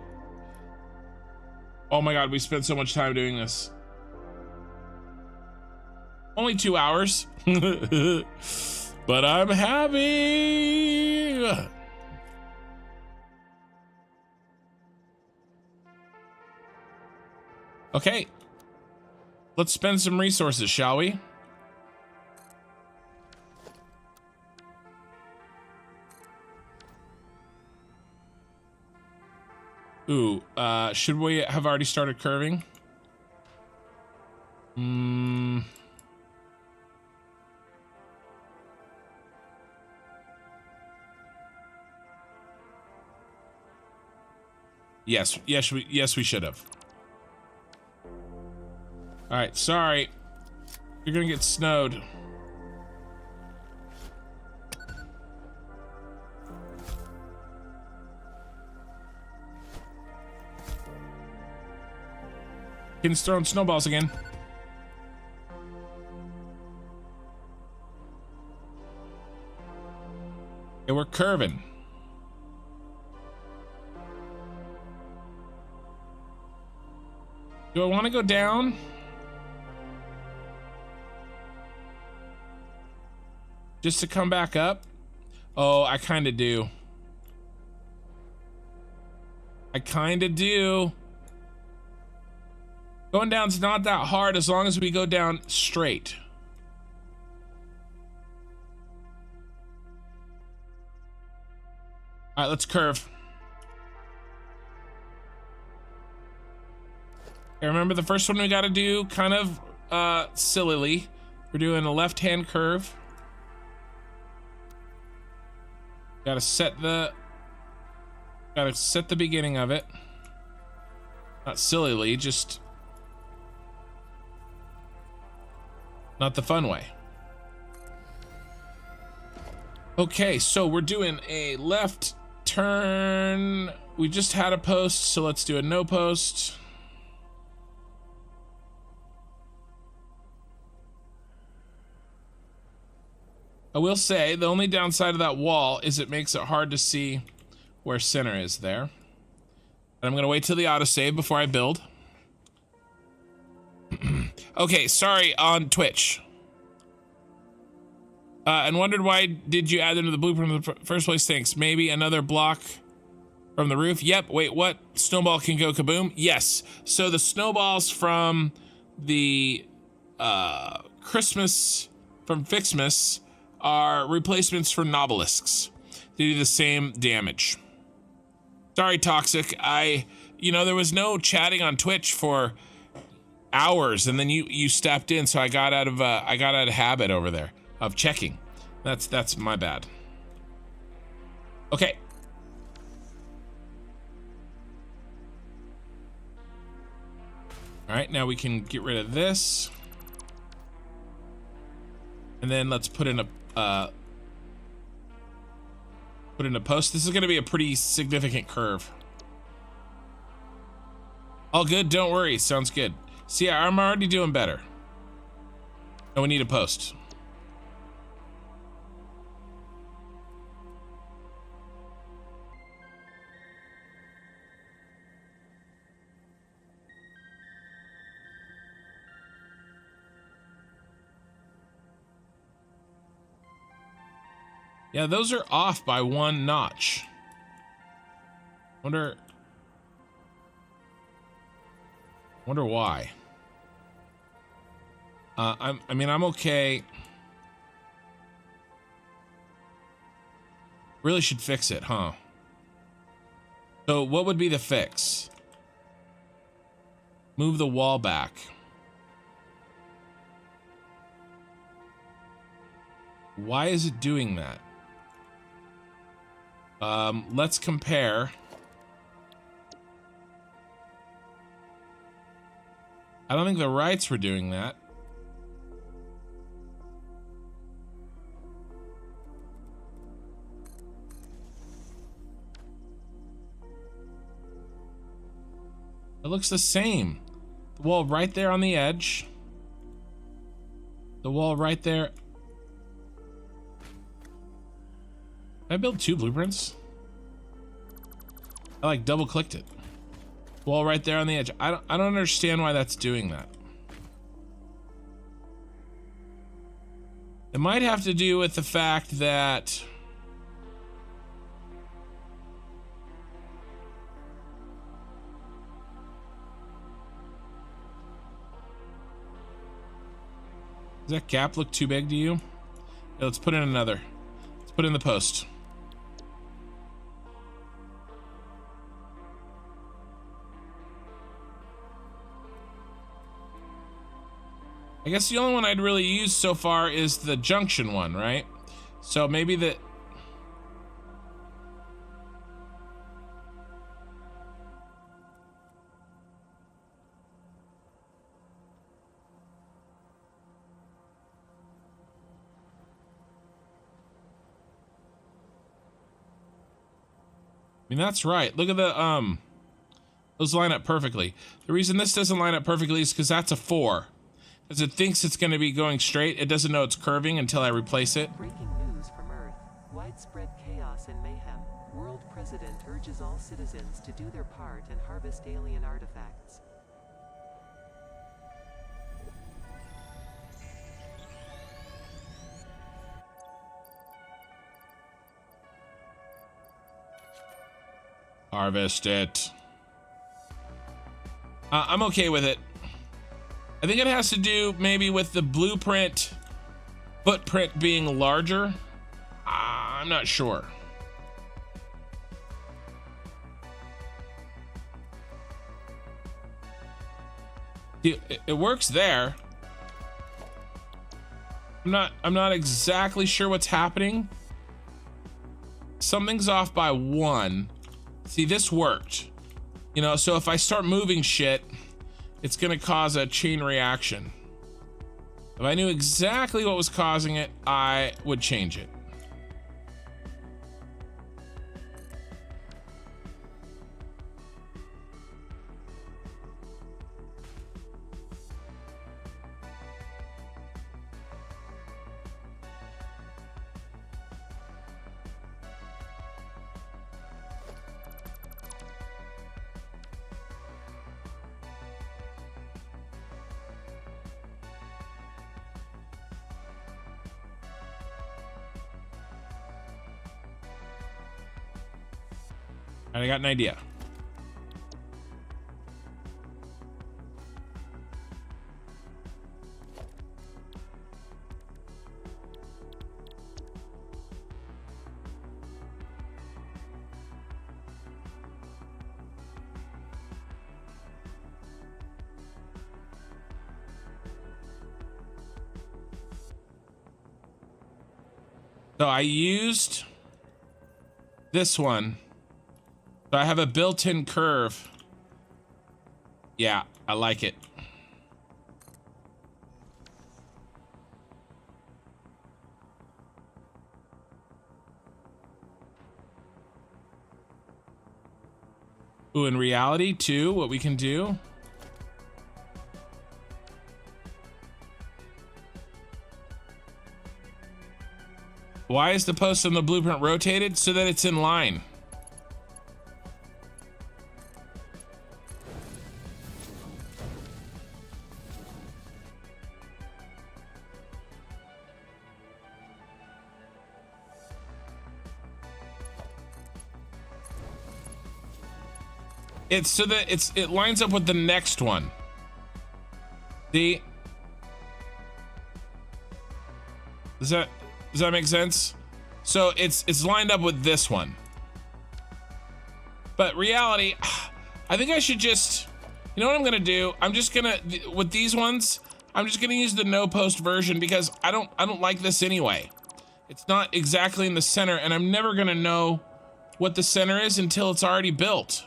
Oh my God, we spent so much time doing this. Only 2 hours. But I'm happy. Okay. Let's spend some resources, shall we? Ooh, should we have already started curving? Yes, we should have. All right, sorry. You're gonna get snowed. Kids throwing snowballs again. Okay, we're curving. Do I want to go down? Just to come back up? Oh, I kind of do. I kind of do. Going down's not that hard as long as we go down straight. All right, let's curve. Okay, remember the first one we got to do kind of sillily. We're doing a left-hand curve. Gotta set the beginning of it. Not sillily, just not the fun way. Okay, so we're doing a left turn. We just had a post, so let's do a no post. I will say the only downside of that wall is it makes it hard to see where center is there. And I'm gonna wait till the autosave before I build. Okay, sorry, on Twitch. And wondered why did you add them to the blueprint in the first place? Thanks. Maybe another block from the roof. Yep. Wait, what? Snowball can go kaboom? Yes. So the snowballs from the Christmas from Fixmas are replacements for nobelisks. They do the same damage. Sorry, Toxic. There was no chatting on Twitch for hours, and then you stepped in, so I got out of habit over there of checking. That's my bad. Okay. All right, now we can get rid of this, and then let's put in a post. This is going to be a pretty significant curve. All good, don't worry. Sounds good. See, I'm already doing better. And we need a post. Yeah, those are off by 1 notch. Wonder why. I'm okay. Really should fix it, huh? So what would be the fix? Move the wall back. Why is it doing that? Let's compare. I don't think the rights were doing that. It looks the same. The wall right there on the edge. The wall right there. Did I build 2 blueprints? I like double clicked it. Wall right there on the edge. I don't understand why that's doing that. It might have to do with the fact that does that gap look too big to you? Yeah, let's put in another. Let's put in the post. I guess the only one I'd really used so far is the junction one, right? So maybe the... I mean, that's right. Look at the, those line up perfectly. The reason this doesn't line up perfectly is because that's a 4. Because it thinks it's going to be going straight. It doesn't know it's curving until I replace it. Breaking news from Earth. Widespread chaos and mayhem. World President urges all citizens to do their part and harvest alien artifacts. Harvest it. I'm okay with it. I think it has to do maybe with the blueprint footprint being larger. I'm not sure. It works there. I'm not exactly sure what's happening. something's off by 1. See, this worked. You know, so if I start moving shit, it's gonna cause a chain reaction. If I knew exactly what was causing it, I would change it. And I got an idea. So I used this one. So I have a built-in curve. Yeah, I like it. Ooh, in reality too, what we can do. Why is the post on the blueprint rotated? So that it's in line. It's so that it lines up with the next one. See? Does that make sense? So it's lined up with this one. But reality, I think I should just, you know what I'm gonna do? I'm just gonna, with these ones, I'm just gonna use the no post version because I don't like this anyway. It's not exactly in the center, and I'm never gonna know what the center is until it's already built.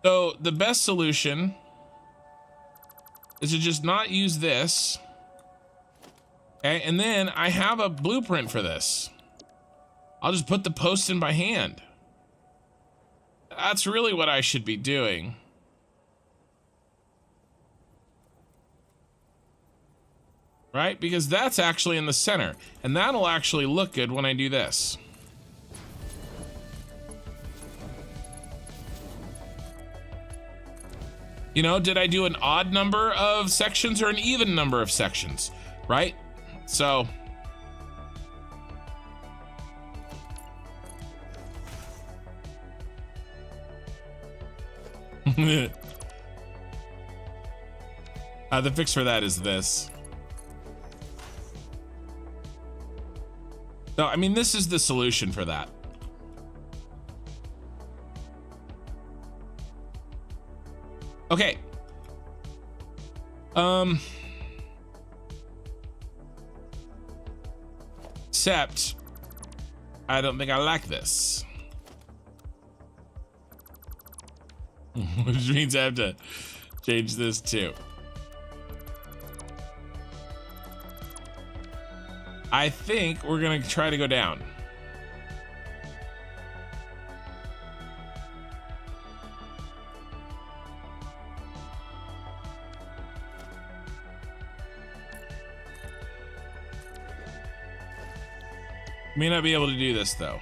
So the best solution is to just not use this. Okay, and then I have a blueprint for this. I'll just put the post in by hand. That's really what I should be doing. Right? Because that's actually in the center, and that'll actually look good when I do this. You know, did I do an odd number of sections or an even number of sections? Right? So the fix for that is this. So, I mean, this is the solution for that. Okay. Except, I don't think I like this. Which means I have to change this too. I think we're gonna try to go down. May not be able to do this though.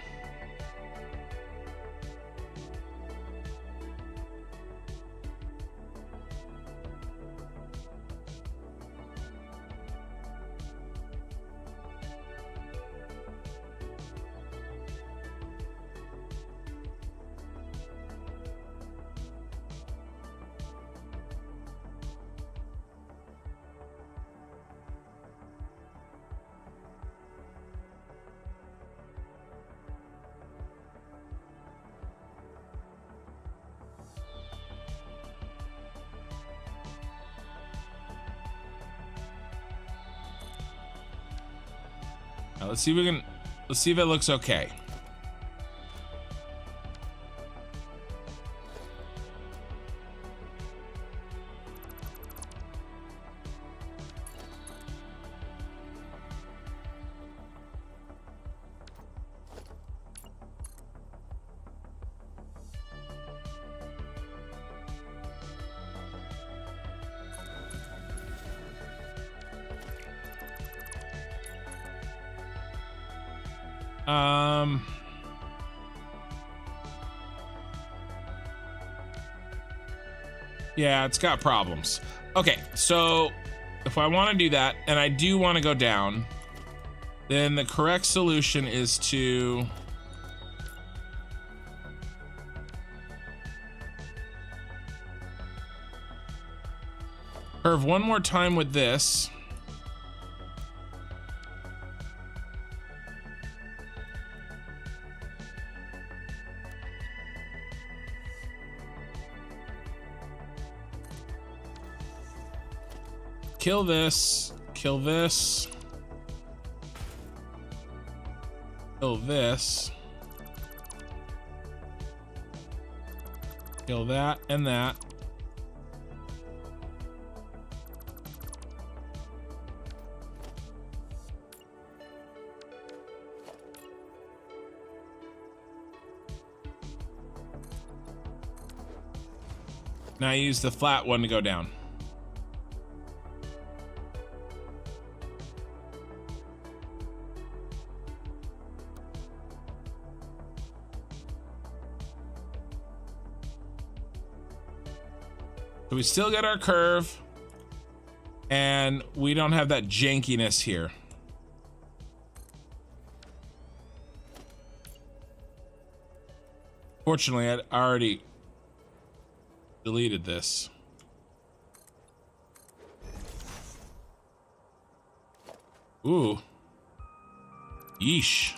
Now let's see if we can Let's see if it looks okay. Yeah, it's got problems. Okay, so if I want to do that, and I do want to go down, then the correct solution is to curve one more time with this. Kill this, kill this, kill this, kill that and that. Now I use the flat one to go down. So we still get our curve, and we don't have that jankiness here. Fortunately, I'd already deleted this. Ooh. Yeesh.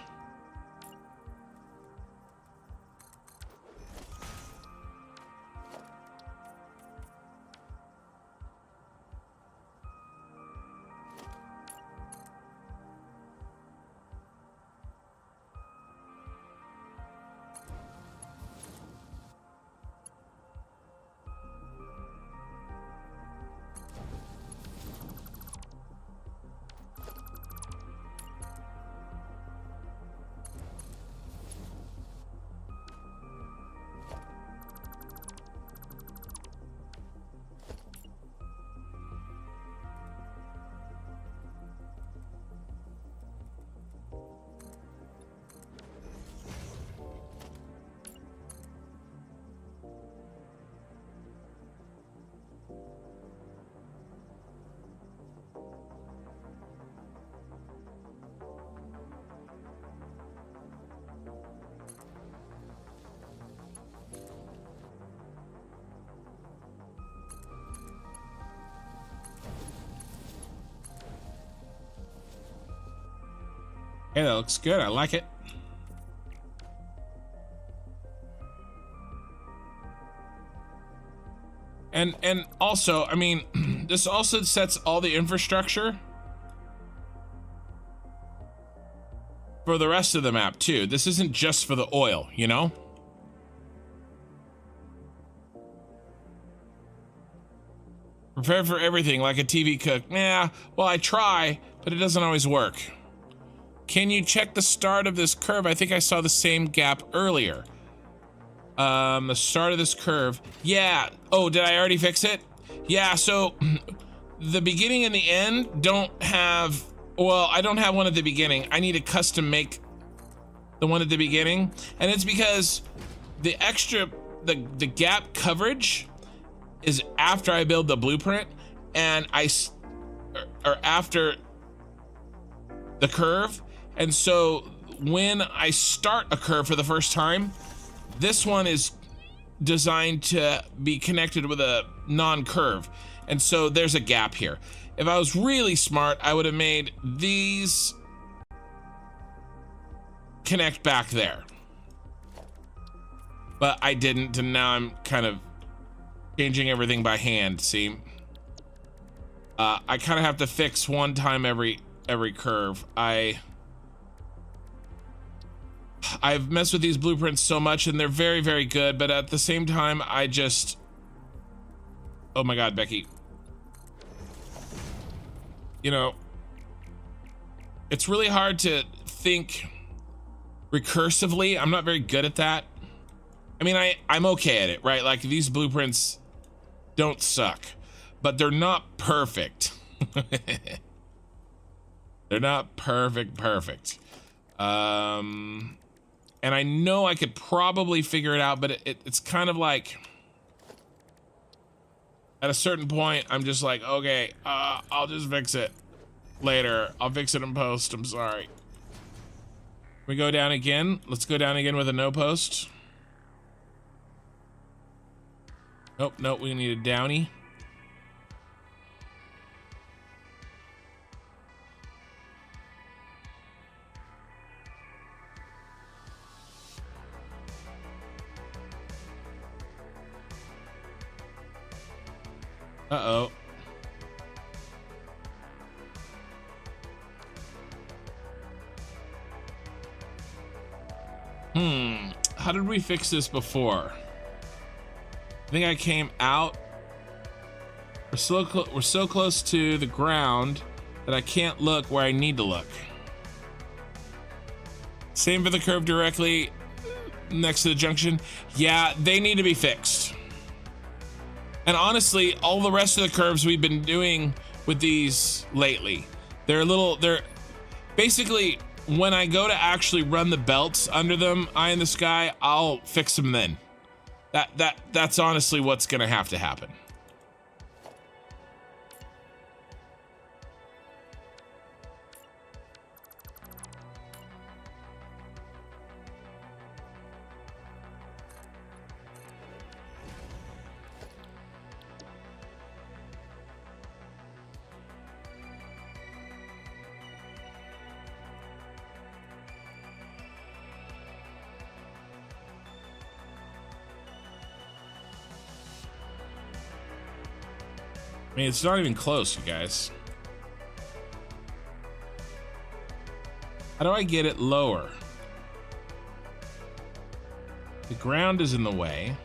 Hey, that looks good. I like it. And also, I mean, this also sets all the infrastructure for the rest of the map too. This isn't just for the oil, you know? Prepare for everything like a TV cook. Yeah, well, I try, but it doesn't always work. Can you check the start of this curve? I think I saw the same gap earlier. The start of this curve. Yeah. Oh, did I already fix it? Yeah, so the beginning and the end don't have, well, I don't have one at the beginning. I need to custom make the one at the beginning. And it's because the extra, the gap coverage is after I build the blueprint, and or after the curve. And so when I start a curve for the first time, this one is designed to be connected with a non-curve. And so there's a gap here. If I was really smart, I would have made these connect back there. But I didn't, and now I'm kind of changing everything by hand, see? I kind of have to fix one time every curve. I've messed with these blueprints so much and they're very, very good, but at the same time, I just, oh my God, Becky. You know, it's really hard to think recursively. I'm not very good at that. I mean, I'm okay at it, right? Like these blueprints don't suck, but they're not perfect. They're not perfect. And I know I could probably figure it out, but it's kind of like at a certain point, I'm just like, okay, I'll just fix it later. I'll fix it in post. I'm sorry. We go down again. Let's go down again with a no post. Nope, we need a downy. Uh-oh. How did we fix this before? I think I came out. We're so close to the ground that I can't look where I need to look. Same for the curve directly next to the junction. Yeah, they need to be fixed. And honestly, all the rest of the curves we've been doing with these lately, they're basically when I go to actually run the belts under them, eye in the sky, I'll fix them then. That's honestly what's gonna have to happen. I mean, it's not even close, you guys. How do I get it lower? The ground is in the way.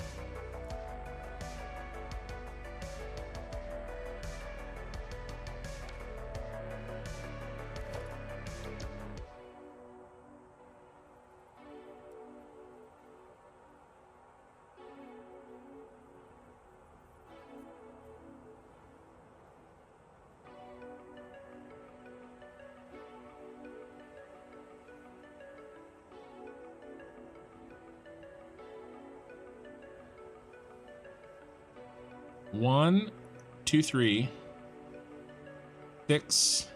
One, two, 3, 6,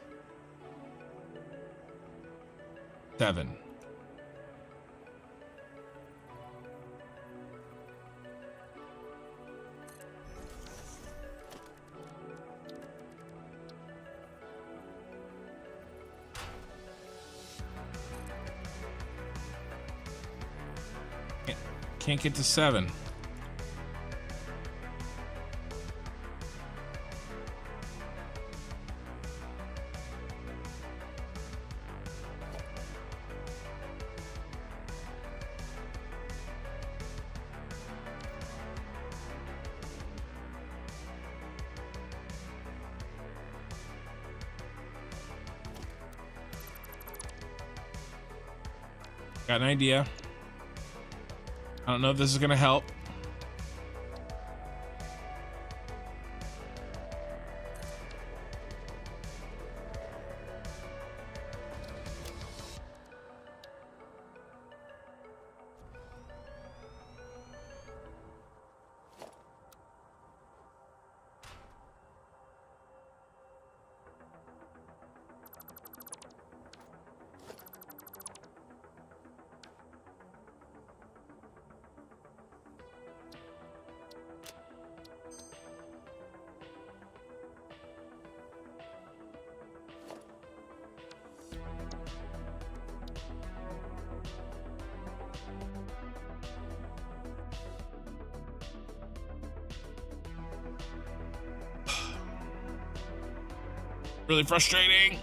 7. Can't get to 7. Got an idea. I don't know if this is gonna help. Really frustrating.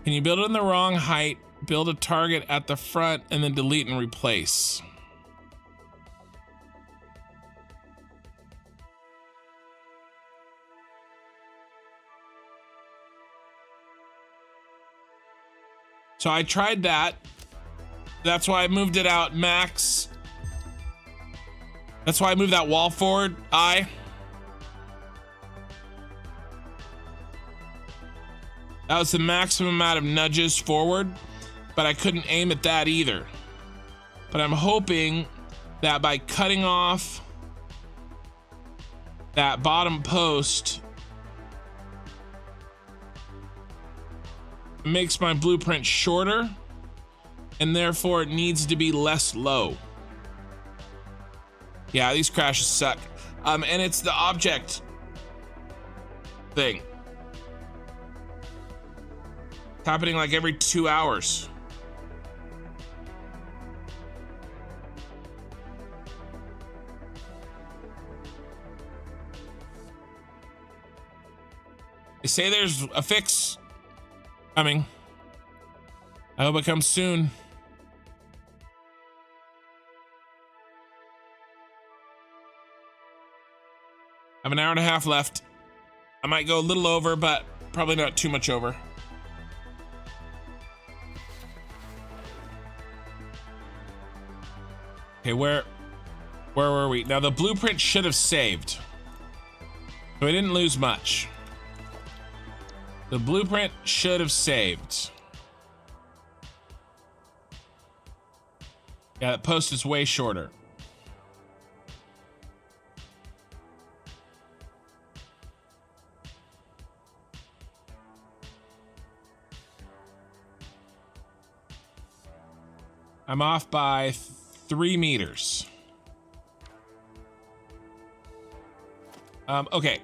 Can you build it in the wrong height, build a target at the front, and then delete and replace? So I tried that. That's why I moved it out max. That's why I moved that wall forward. That was the maximum amount of nudges forward, but I couldn't aim at that either. But I'm hoping that by cutting off that bottom post makes my blueprint shorter, and therefore it needs to be less low. Yeah, these crashes suck. And it's the object thing. It's happening like every 2 hours. They say there's a fix coming. I hope it comes soon. I have an hour and a half left. I might go a little over, but probably not too much over. Okay, where were we? Now the blueprint should have saved. So I didn't lose much. The blueprint should have saved. Yeah, that post is way shorter. I'm off by 3 meters. Okay.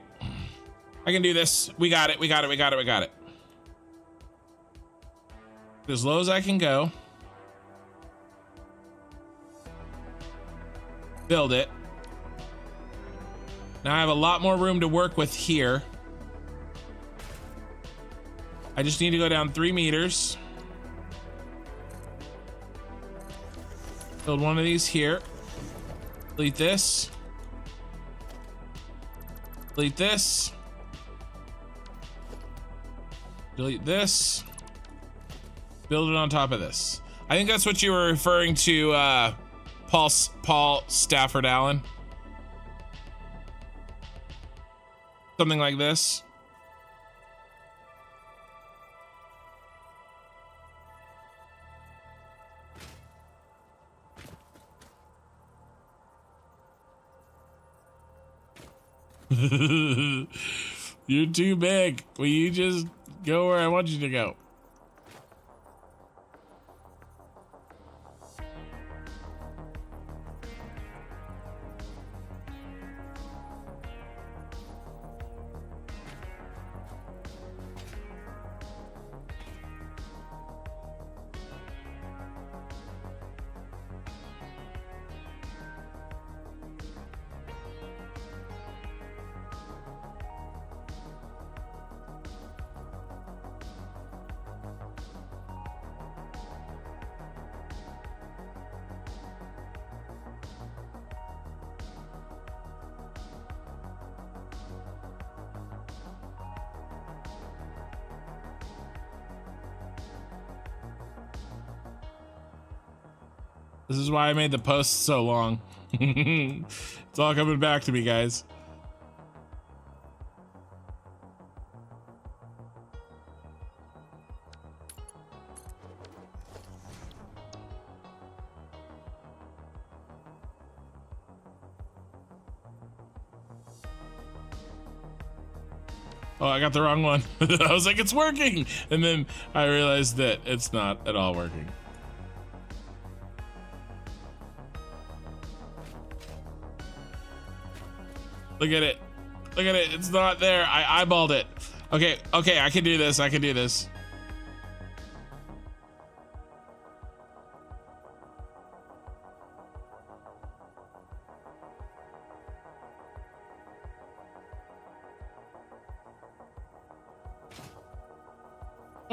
I can do this. We got it. As low as I can go. Build it. Now I have a lot more room to work with here. I just need to go down 3 meters. Build one of these here. Delete this. Delete this. Delete this. Build it on top of this. I think that's what you were referring to, Paul Stafford Allen. Something like this. You're too big. Will you just go where I want you to go? This is why I made the post so long. It's all coming back to me, guys. Oh, I got the wrong one. I was like, it's working. And then I realized that it's not at all working. Look at it. Look at it. It's not there. I eyeballed it. Okay. Okay. I can do this. I can do this.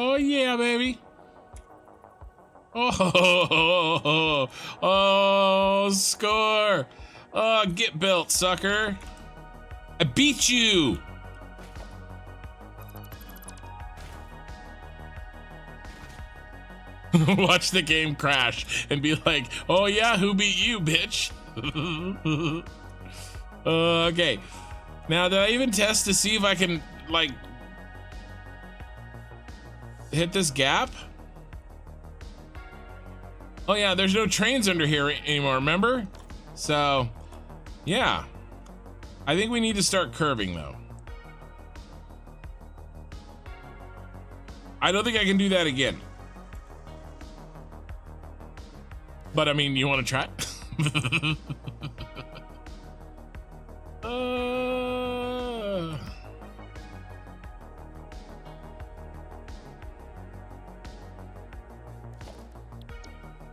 Oh yeah, baby. Oh, oh, score. Oh, get built, sucker. I beat you. Watch the game crash and be like, oh yeah, who beat you, bitch? Okay. Now, did I even test to see if I can, like, hit this gap? Oh yeah, there's no trains under here anymore, remember? So, yeah. I think we need to start curving, though. I don't think I can do that again. But, I mean, you want to try?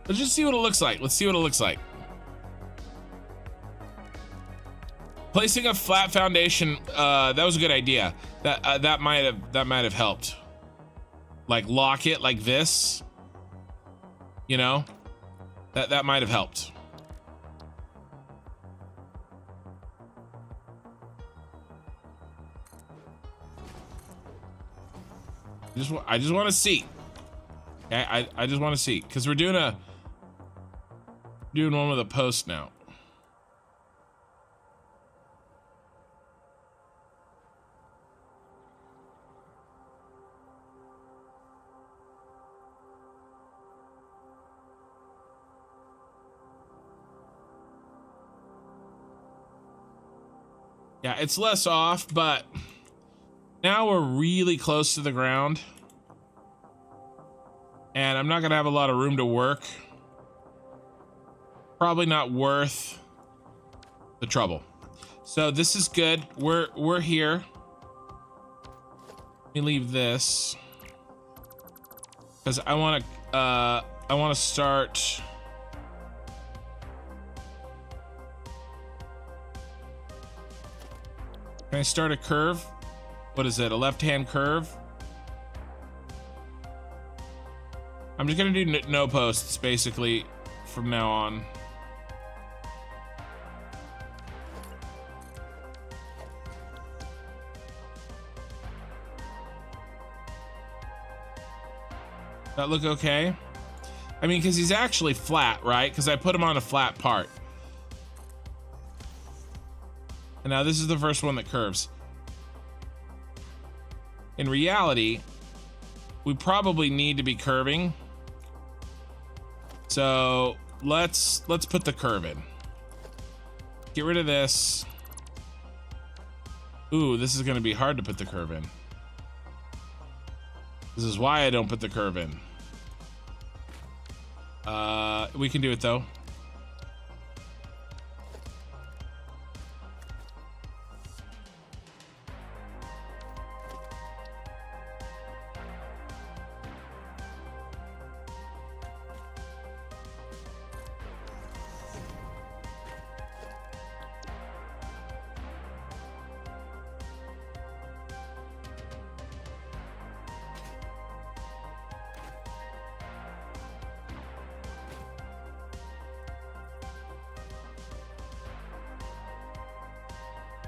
Let's just see what it looks like. Let's see what it looks like. Placing a flat foundation, that was a good idea. That might have helped. Like lock it like this. You know? That might have helped. I just want to see. Okay, I just want to see, because we're doing one with a post now. Yeah, it's less off, but now we're really close to the ground. And I'm not gonna have a lot of room to work. Probably not worth the trouble. So this is good. We're here. Let me leave this, because I want to start. Can I start a curve? What is it? A left-hand curve? I'm just gonna do no posts basically from now on. That look okay? I mean, because he's actually flat, right? Because I put him on a flat part. And now this is the first one that curves. In reality, we probably need to be curving. So let's put the curve in. Get rid of this. Ooh, this is gonna be hard to put the curve in. This is why I don't put the curve in. We can do it though.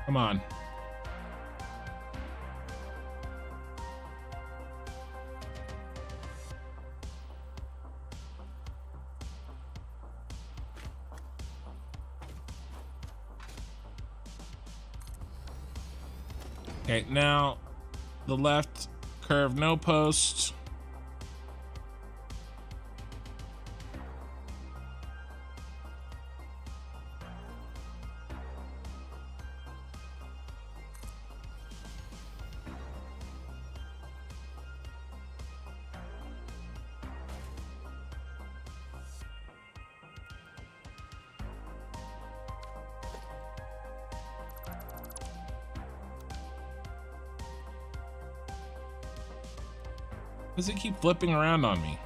Come on. Okay, now the left curve, no post. Does it keep flipping around on me?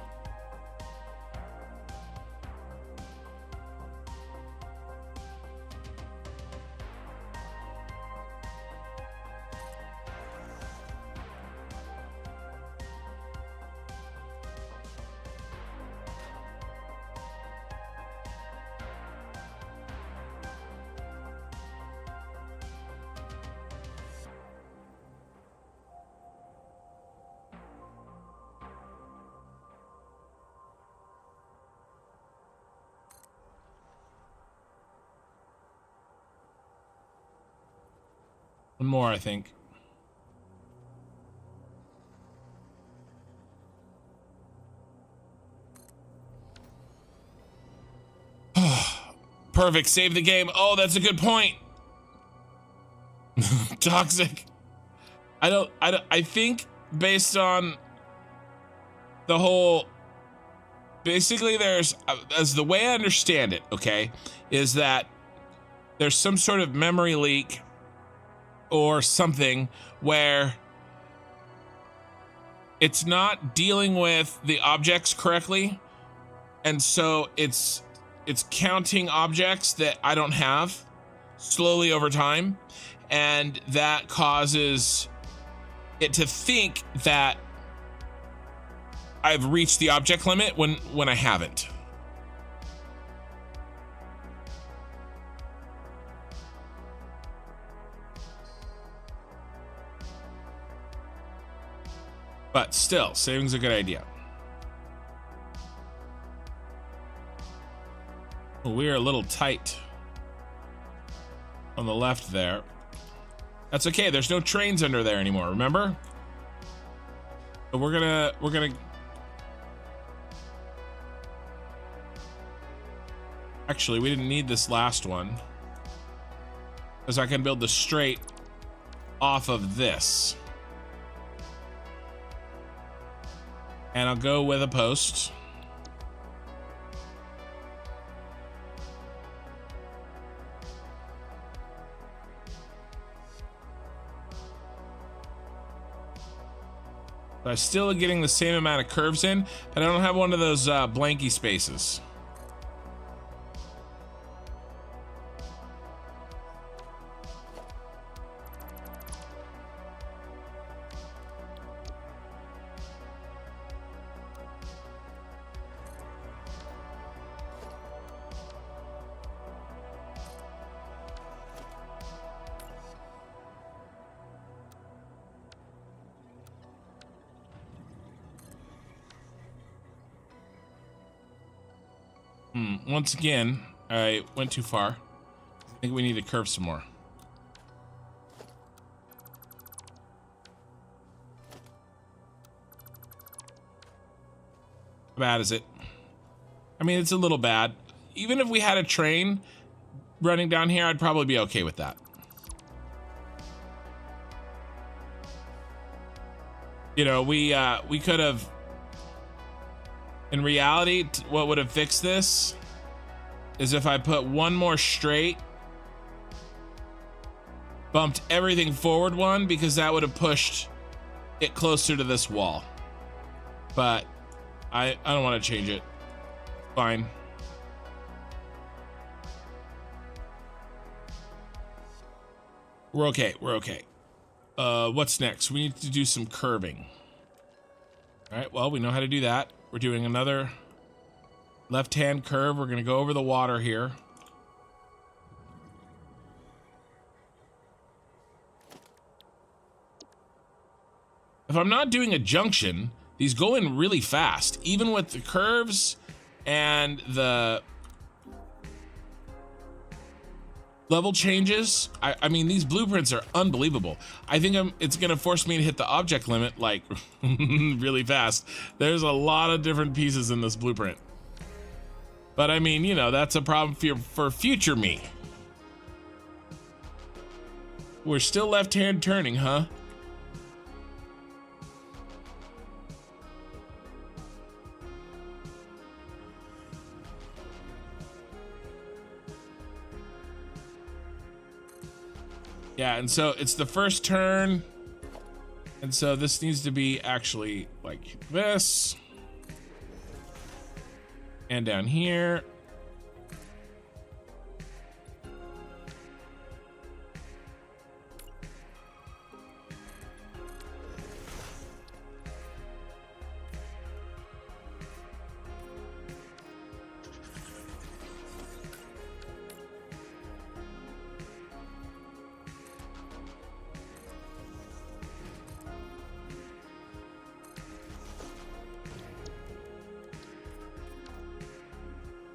One more, I think. Perfect. Save the game. Oh, that's a good point. Toxic. I think based on the whole, basically there's, as the way I understand it, okay, is that there's some sort of memory leak or something where it's not dealing with the objects correctly. And so it's counting objects that I don't have slowly over time. And that causes it to think that I've reached the object limit when I haven't. But still, saving's a good idea. We're a little tight on the left there. That's okay. There's no trains under there anymore, remember? But we're gonna actually, we didn't need this last one because I can build the straight off of this. And I'll go with a post. I'm still getting the same amount of curves in, but I don't have one of those blanky spaces. Once again, I went too far. I think we need to curve some more. How bad is it? I mean, it's a little bad. Even if we had a train running down here, I'd probably be okay with that. You know, we could have, in reality, what would have fixed this is if I put one more straight, bumped everything forward one, because that would have pushed it closer to this wall. But I don't want to change it. Fine. We're okay. We're okay. What's next? We need to do some curving. All right, well, we know how to do that. We're doing another left-hand curve. We're going to go over the water here. If I'm not doing a junction, these go in really fast, even with the curves and the level changes. I mean, these blueprints are unbelievable. I think it's going to force me to hit the object limit like really fast. There's a lot of different pieces in this blueprint. But I mean, you know, that's a problem for future me. We're still left-hand turning, huh? Yeah, and so it's the first turn. And so this needs to be actually like this. And down here.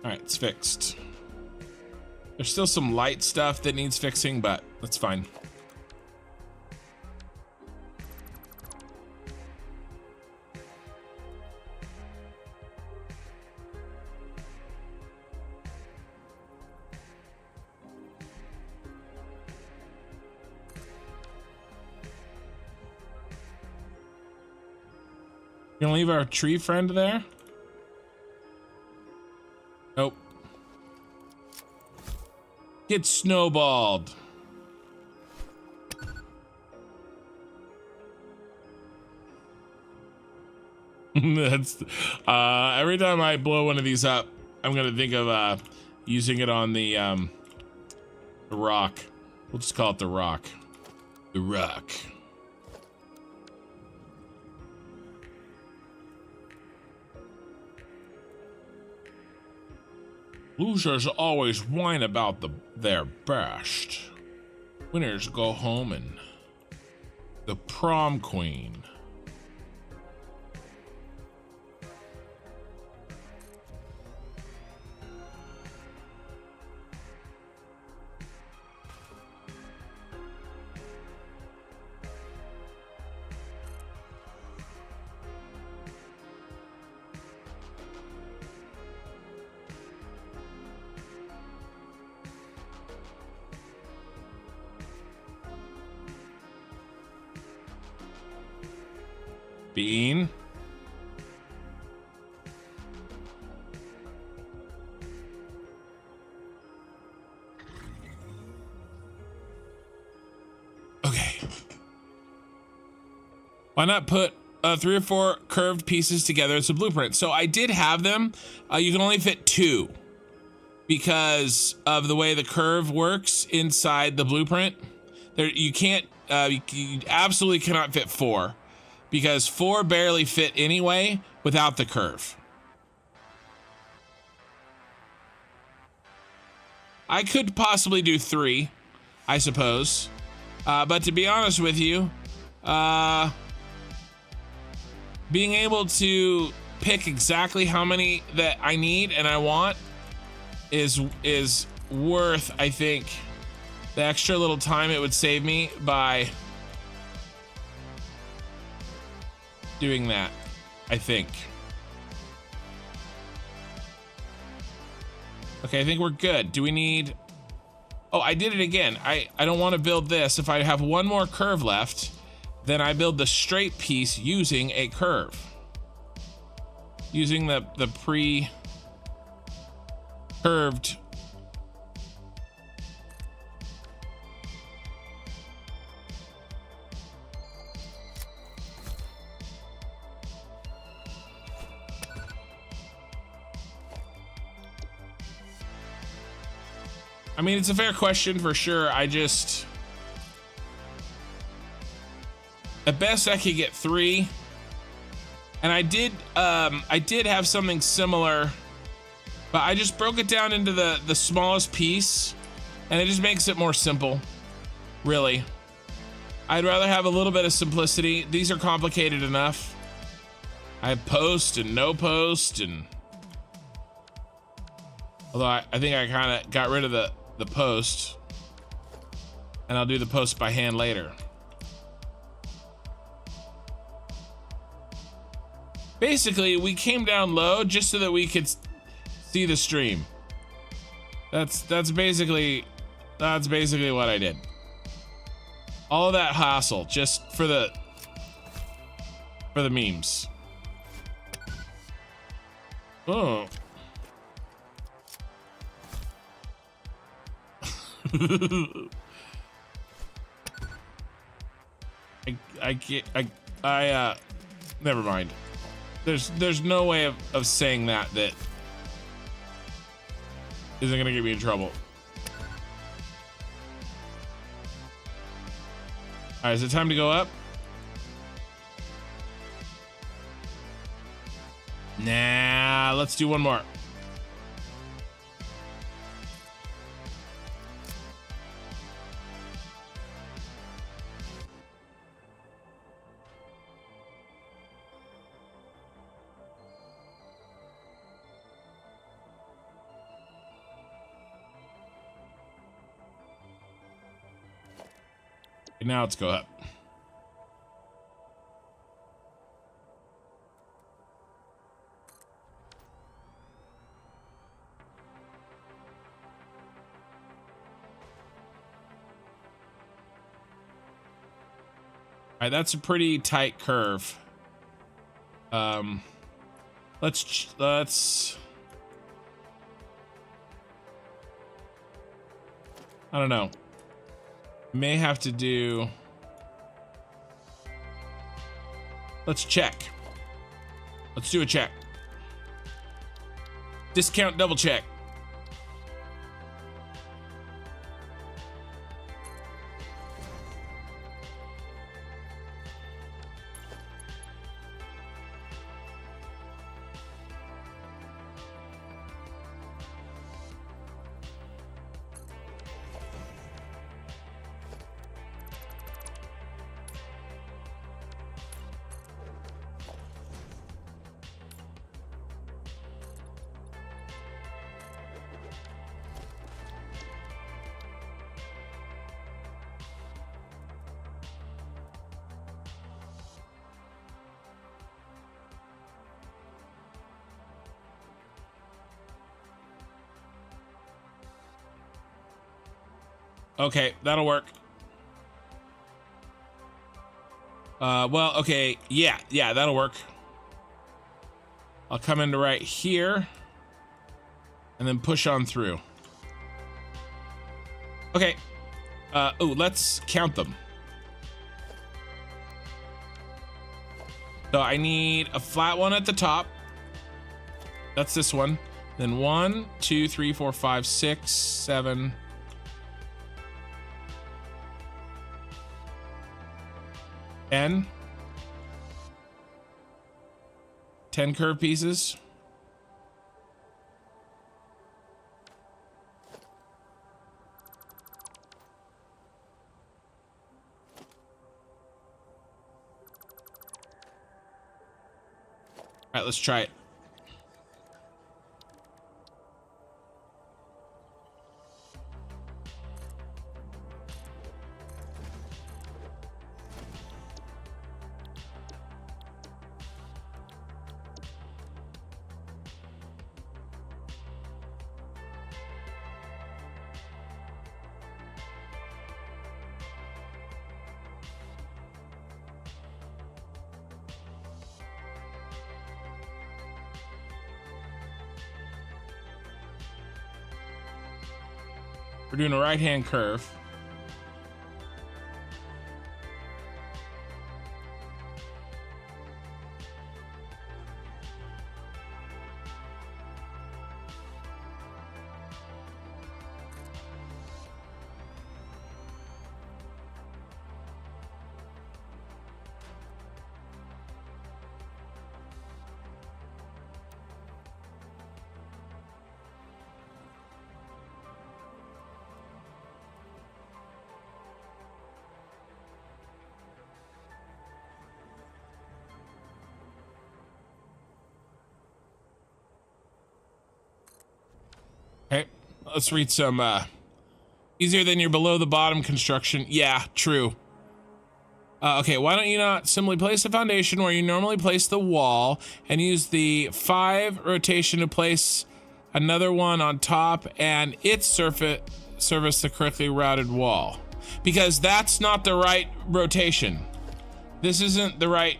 All right, it's fixed. There's still some light stuff that needs fixing, but that's fine. You gonna leave our tree friend there? Nope. Get snowballed. That's every time I blow one of these up, I'm gonna think of using it on the rock. We'll just call it the rock. The rock. Losers always whine about their best. Winners go home and the prom queen. Bean. Okay. Why not put 3 or 4 curved pieces together as a blueprint? So I did have them. You can only fit 2 because of the way the curve works inside the blueprint. There, you can't. You absolutely cannot fit 4. Because 4 barely fit anyway without the curve. I could possibly do 3, I suppose. But to be honest with you, being able to pick exactly how many that I need and I want is worth, I think, the extra little time it would save me by doing that, I think. Okay, I think we're good. Do we need... Oh, I did it again. I don't want to build this. If I have 1 more curve left, then I build the straight piece using a curve. Using the pre-curved. I mean, it's a fair question for sure. I just, at best I could get 3, and I did have something similar, but I just broke it down into the smallest piece, and it just makes it more simple. Really, I'd rather have a little bit of simplicity. These are complicated enough. I have post and no post, and although I think I kind of got rid of the post, and I'll do the post by hand later. Basically, we came down low just so that we could see the stream. That's basically what I did. All of that hassle just for the memes. Oh. Never mind. There's no way of saying that isn't gonna get me in trouble. All right, is it time to go up? Nah, let's do one more. Now let's go up. All right, that's a pretty tight curve. Let's I don't know. May have to do. Let's check. Let's do a check. Discount double check. Okay, that'll work. Well, okay, yeah, that'll work. I'll come into right here and then push on through. Okay. Oh, let's count them. So I need a flat one at the top. That's this one. Then 1, 2, 3, 4, 5, 6, 7. 10 curve pieces. All right, let's try it. We're doing a right-hand curve. Okay, let's read some, easier than your below the bottom construction. Yeah, true. Okay, why don't you not simply place the foundation where you normally place the wall and use the 5 rotation to place another one on top and its service the correctly routed wall? Because that's not the right rotation. This isn't the right.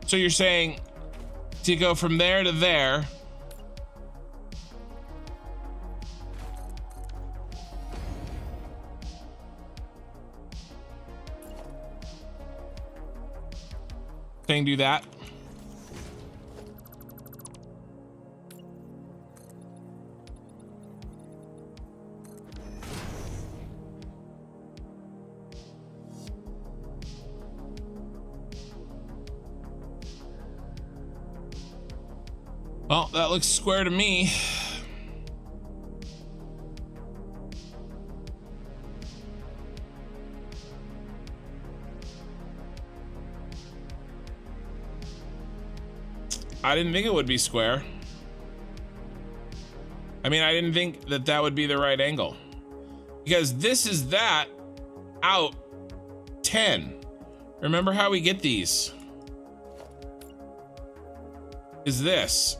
So you're saying to go from there to there. Saying do that. Well, that looks square to me. I didn't think it would be square. I mean, I didn't think that that would be the right angle. Because this is that out 10. Remember how we get these? Is this.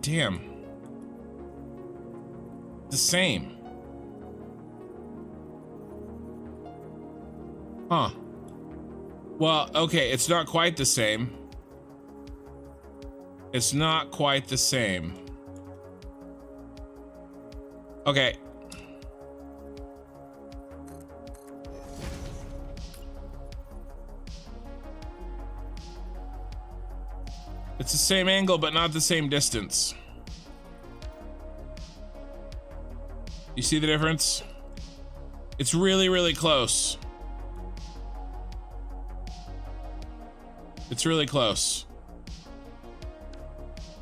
damn. The same. Huh. Well, okay, it's not quite the same. It's not quite the same. Okay. It's the same angle, but not the same distance. You see the difference? It's really, really close. It's really close.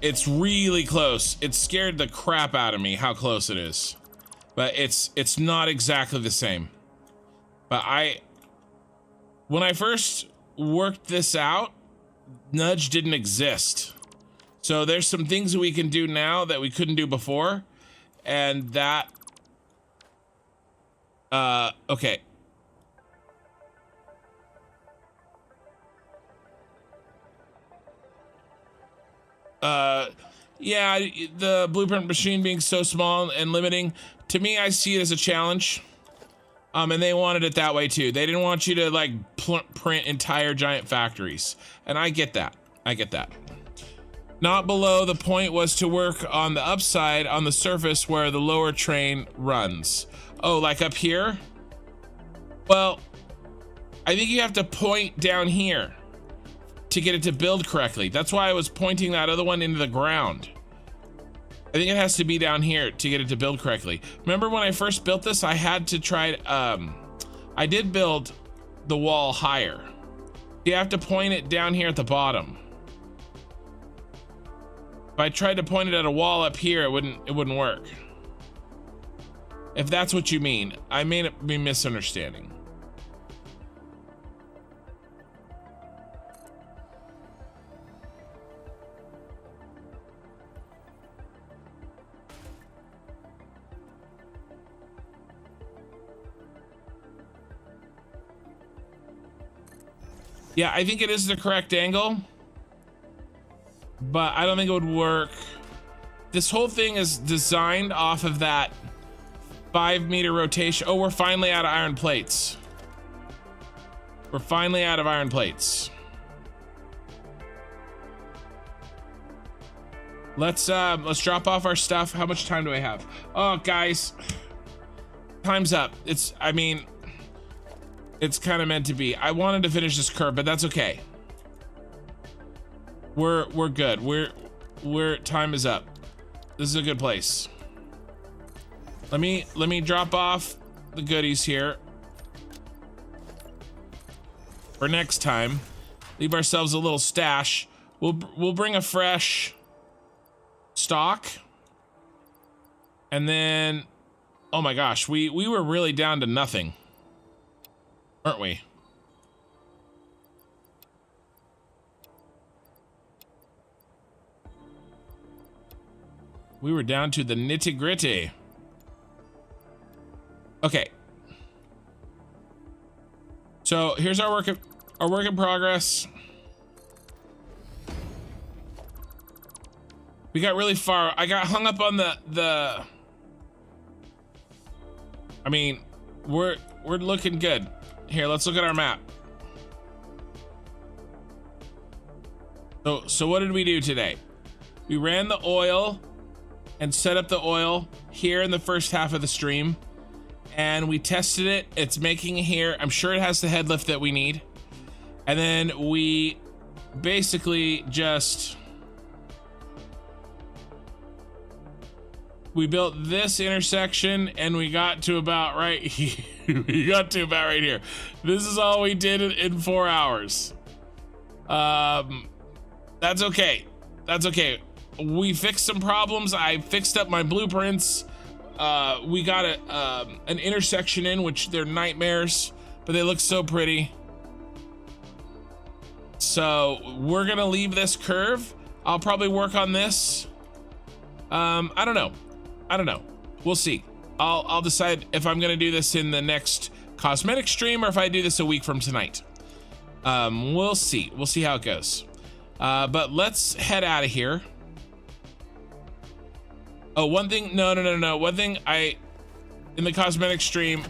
It's really close. It scared the crap out of me how close it is. But it's not exactly the same. But when I first worked this out, nudge didn't exist. So there's some things that we can do now that we couldn't do before. And that, okay. Yeah, the blueprint machine being so small and limiting, to me, I see it as a challenge. And they wanted it that way too. They didn't want you to like print entire giant factories. And I get that. I get that. Not below, the point was to work on the upside on the surface where the lower train runs. Oh, like up here? Well, I think you have to point down here to get it to build correctly. That's why I was pointing that other one into the ground. I think it has to be down here to get it to build correctly. Remember when I first built this, I had to try, I did build the wall higher. You have to point it down here at the bottom. If I tried to point it at a wall up here, it wouldn't work. If that's what you mean, I may be misunderstanding. Yeah, I think it is the correct angle, but I don't think it would work. This whole thing is designed off of that 5-meter rotation. Oh, we're finally out of iron plates. We're finally out of iron plates. Let's drop off our stuff. How much time do I have? Oh, guys, time's up. I mean, it's kind of meant to be. I wanted to finish this curve, but that's okay. We're good. Time is up. This is a good place. Let me drop off the goodies here for next time. Leave ourselves a little stash. We'll bring a fresh stock, and then, oh my gosh, we were really down to nothing, aren't we? We were down to the nitty-gritty. Okay. So here's our work in progress. We got really far. I got hung up on the I mean, we're looking good. Here, let's look at our map. So what did we do today? We ran the oil and set up the oil here in the first half of the stream, and we tested it. It's making it here. I'm sure it has the headlift that we need. And then we basically just, we built this intersection and we got to about right here. We got to about right here. This is all we did in 4 hours. That's okay. That's okay. We fixed some problems. I fixed up my blueprints. We got an intersection in, which they're nightmares, but they look so pretty. So we're gonna leave this curve. I'll probably work on this. I don't know. We'll see. I'll decide if I'm gonna do this in the next cosmetic stream or if I do this a week from tonight. We'll see how it goes. But let's head out of here. Oh, one thing, no. One thing in the cosmetic stream,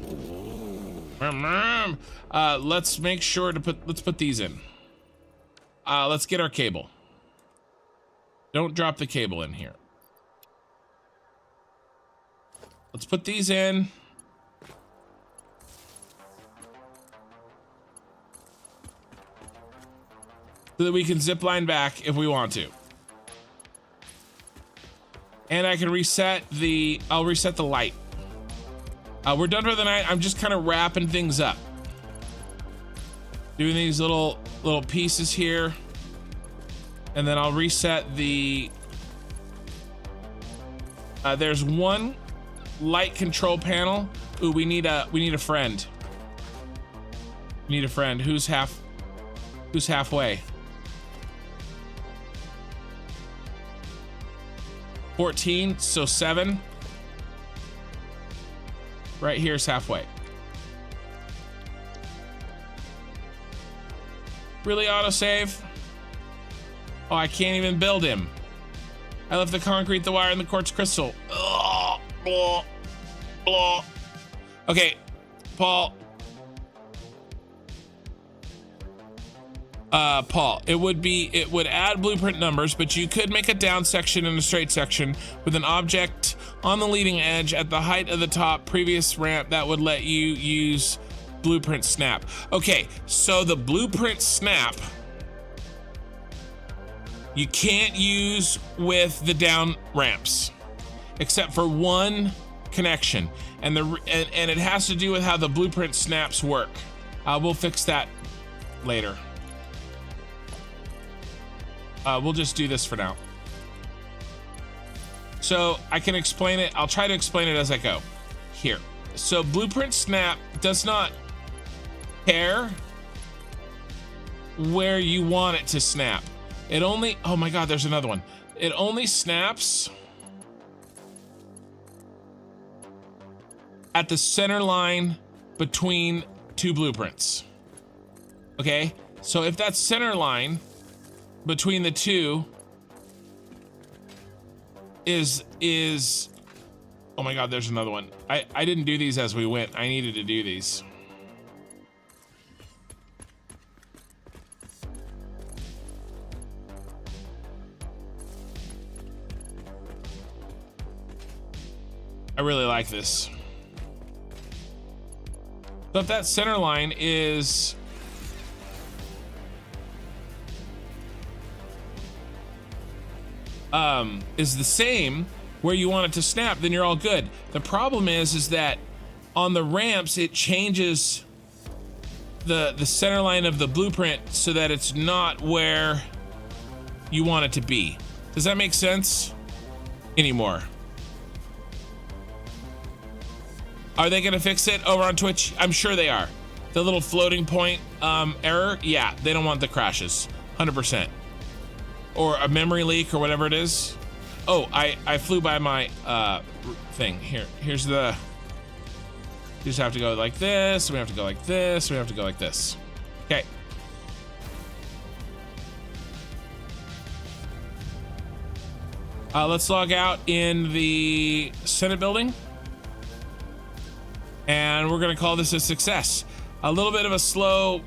let's make sure to let's put these in. Let's get our cable. Don't drop the cable in here. Let's put these in. So that we can zip line back if we want to. And I can reset I'll reset the light. We're done for the night. I'm just kind of wrapping things up. Doing these little pieces here. And then I'll reset the, there's one light control panel. Ooh, we need a friend. We need a friend. Who's halfway? 14, so 7. Right here's halfway. Really autosave? Oh, I can't even build him. I left the concrete, the wire, and the quartz crystal. Ugh, blah, blah. Okay, Paul. Paul, it would add blueprint numbers, but you could make a down section and a straight section with an object on the leading edge at the height of the top previous ramp that would let you use blueprint snap. Okay, so the blueprint snap you can't use with the down ramps, except for one connection, and it has to do with how the blueprint snaps work. We'll fix that later. We'll just do this for now. So I can explain it. I'll try to explain it as I go. Here. So blueprint snap does not care where you want it to snap. It only, oh my God, there's another one. It only snaps at the center line between two blueprints. Okay, so if that center line between the two is oh my God, there's another one. I didn't do these as we went. I needed to do these. I really like this. So if that center line is the same where you want it to snap, then you're all good. The problem is that on the ramps it changes the center line of the blueprint so that it's not where you want it to be. Does that make sense anymore? Are they gonna fix it over on Twitch? I'm sure they are. The little floating point error, yeah, they don't want the crashes, 100%. Or a memory leak or whatever it is. Oh, I flew by my thing. Here's the, you just have to go like this, we have to go like this, we have to go like this. Okay. Let's log out in the Senate building. And we're gonna call this a success. A little bit of a slow,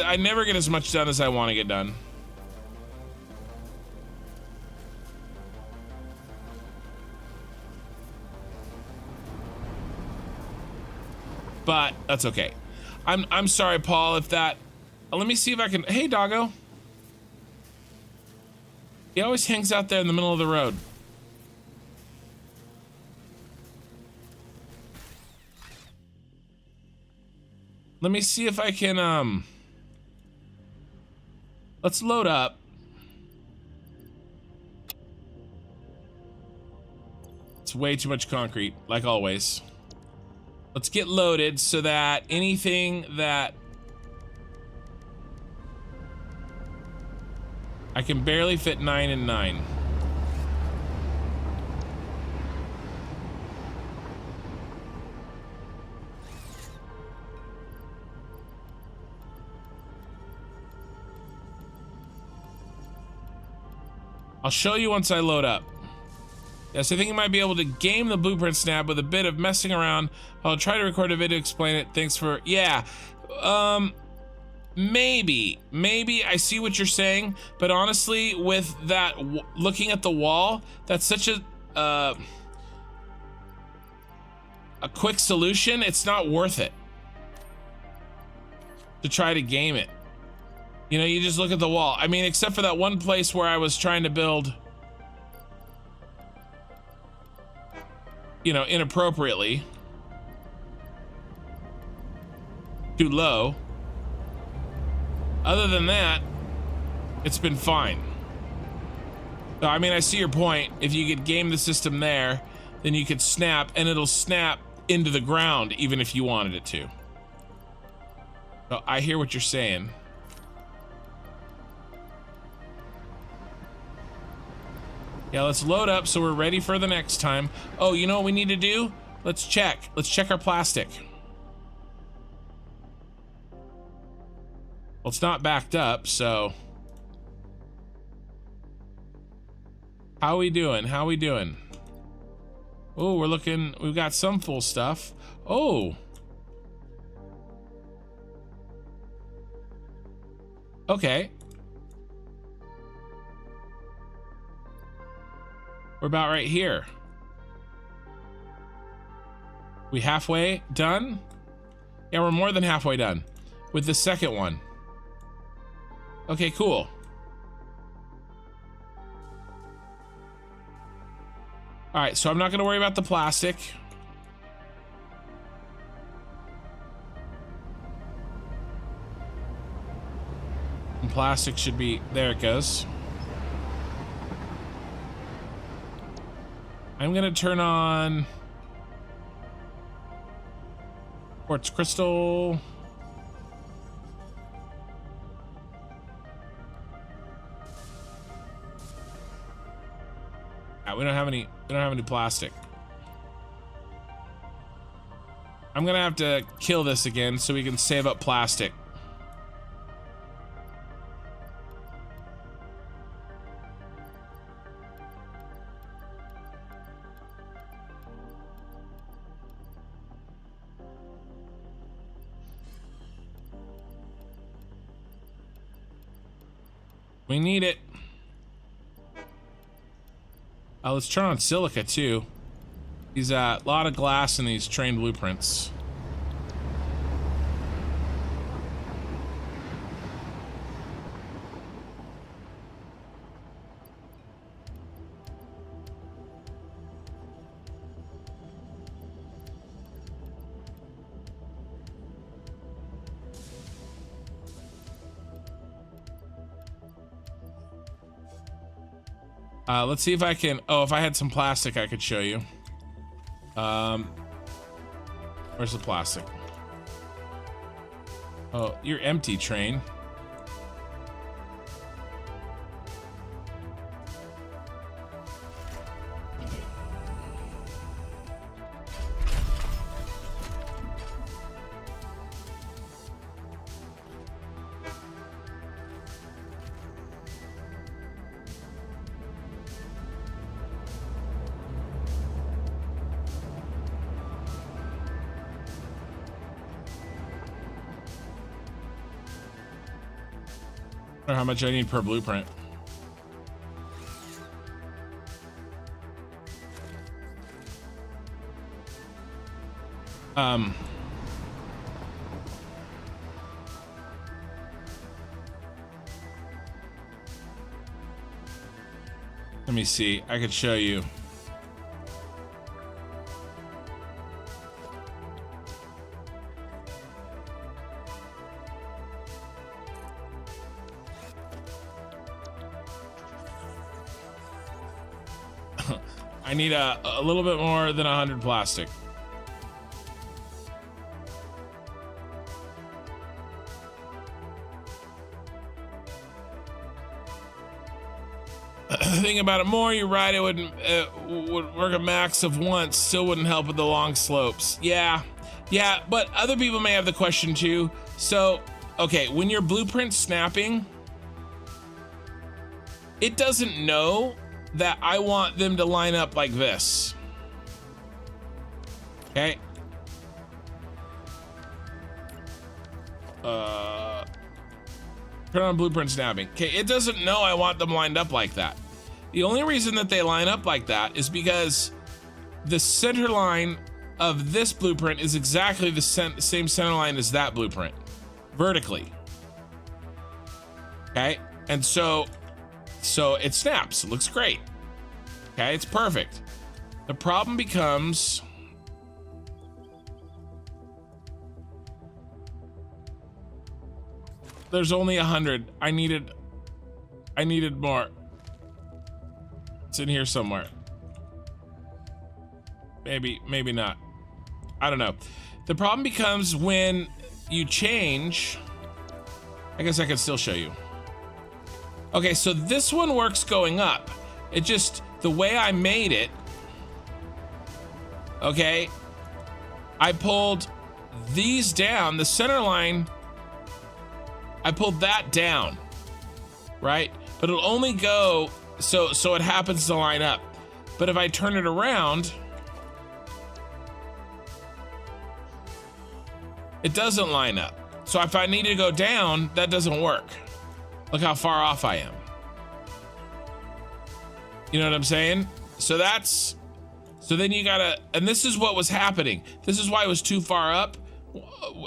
I never get as much done as I want to get done. But that's okay. I'm sorry, Paul, if that, let me see if I can, hey, doggo. He always hangs out there in the middle of the road. Let me see if I can, let's load up. It's way too much concrete, like always. Let's get loaded so that anything that I can barely fit 9 and 9. I'll show you once I load up. Yes, I think you might be able to game the blueprint snap with a bit of messing around. I'll try to record a video to explain it. Thanks for, yeah. Maybe I see what you're saying, but honestly, with that, looking at the wall, that's such a quick solution. It's not worth it to try to game it. You know, you just look at the wall. I mean, except for that one place where I was trying to build, you know, inappropriately, too low. Other than that, it's been fine. So, I mean, I see your point. If you could game the system there, then you could snap, and it'll snap into the ground even if you wanted it to. So I hear what you're saying. Yeah, let's load up so we're ready for the next time. Oh, you know what we need to do? Let's check. Let's check our plastic. Well, it's not backed up, so. How we doing? How we doing? Oh, we're looking, we've got some full stuff. Oh. Okay. We're about right here. We halfway done? Yeah, we're more than halfway done with the second one. Okay, cool. All right, so I'm not gonna worry about the plastic. And plastic should be, there it goes. I'm gonna turn on quartz crystal. We don't have any plastic. I'm gonna have to kill this again so we can save up plastic. We need it. Let's turn on silica too. These a lot of glass in these trained blueprints. Let's see if I can, oh, if I had some plastic, I could show you. Where's the plastic? Oh, you're empty, train. Or how much I need per blueprint. Let me see. I could show you. I need a little bit more than 100 plastic. Think about it more, you're right, it would work a max of once, still wouldn't help with the long slopes. Yeah, but other people may have the question too. So, okay, when your blueprint's snapping, it doesn't know that I want them to line up like this. Okay. Turn on blueprint snapping. Okay, it doesn't know I want them lined up like that. The only reason that they line up like that is because the center line of this blueprint is exactly the same center line as that blueprint, vertically. Okay, and so it snaps. It looks great. Okay, it's perfect. The problem becomes there's only 100. I needed more. It's in here somewhere. Maybe not. I don't know. The problem becomes when you change. I guess I can still show you. Okay, so this one works going up. It just, the way I made it, okay, I pulled these down, the center line, I pulled that down, right? But it'll only go, so it happens to line up. But if I turn it around, it doesn't line up. So if I need to go down, that doesn't work. Look how far off I am. You know what I'm saying? So then you gotta, and this is what was happening. This is why it was too far up,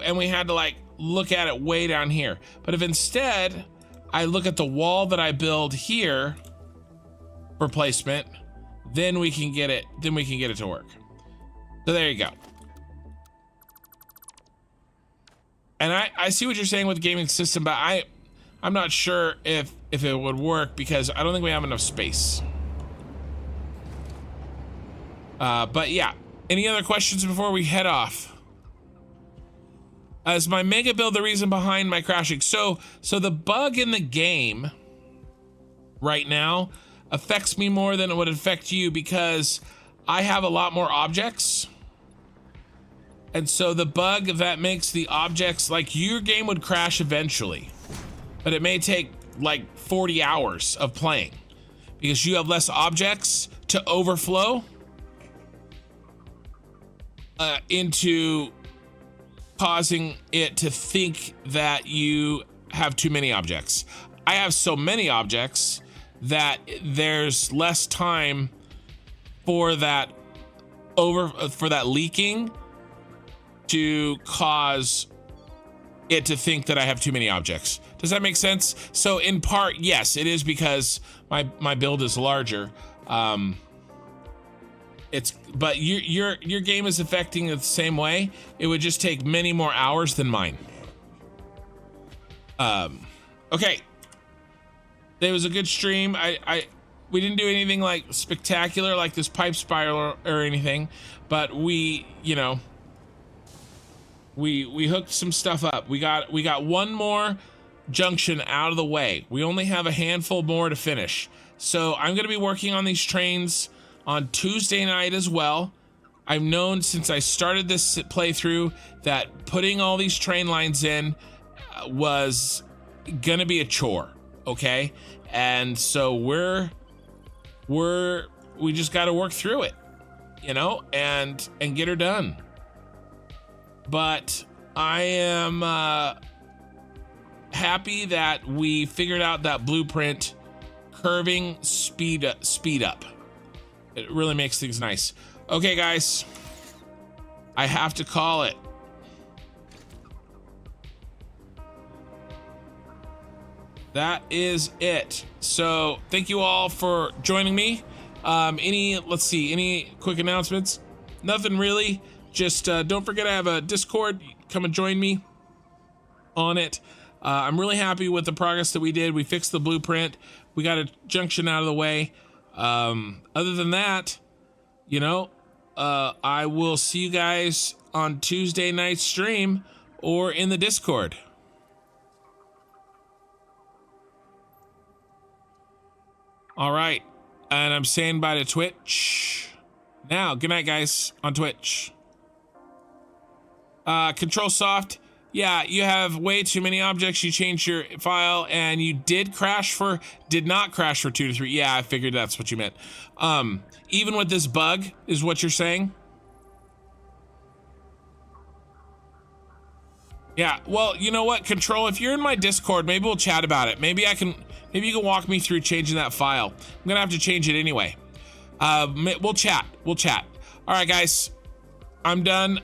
and we had to like look at it way down here. But if instead I look at the wall that I build here for placement, then we can get it to work. So there you go. And I see what you're saying with the gaming system, but I'm not sure if it would work because I don't think we have enough space. But yeah, any other questions before we head off? Is my mega build the reason behind my crashing? So the bug in the game right now affects me more than it would affect you because I have a lot more objects. And so the bug that makes the objects, like your game would crash eventually, but it may take like 40 hours of playing because you have less objects to overflow into causing it to think that you have too many objects. I have so many objects that there's less time for that leaking to cause it to think that I have too many objects. Does that make sense? So in part, yes, it is because my build is larger. But your game is affecting it the same way. It would just take many more hours than mine. Okay. It was a good stream. We didn't do anything like spectacular like this pipe spiral or anything, but we hooked some stuff up. We got one more junction out of the way. We only have a handful more to finish. So I'm going to be working on these trains on Tuesday night as well. I've known since I started this playthrough that putting all these train lines in was gonna be a chore, okay? And so we just got to work through it, and get her done. But I am happy that we figured out that blueprint curving speed up. It really makes things nice. Okay, guys, I have to call it. That is it. So thank you all for joining me. Let's see, any quick announcements? Nothing really. Just don't forget I have a Discord. Come and join me on it. I'm really happy with the progress that we did. We fixed the blueprint. We got a junction out of the way. Other than that, I will see you guys on Tuesday night stream or in the Discord. All right. And I'm saying bye to Twitch. Now, good night, guys, on Twitch. Control Soft, Yeah, you have way too many objects. You changed your file and you did not crash for 2 to 3. Yeah, I figured that's what you meant. Even with this bug is what you're saying? Yeah, well, you know what, Control, if you're in my Discord, maybe we'll chat about it. Maybe you can walk me through changing that file. I'm gonna have to change it anyway. We'll chat. All right, guys, I'm done.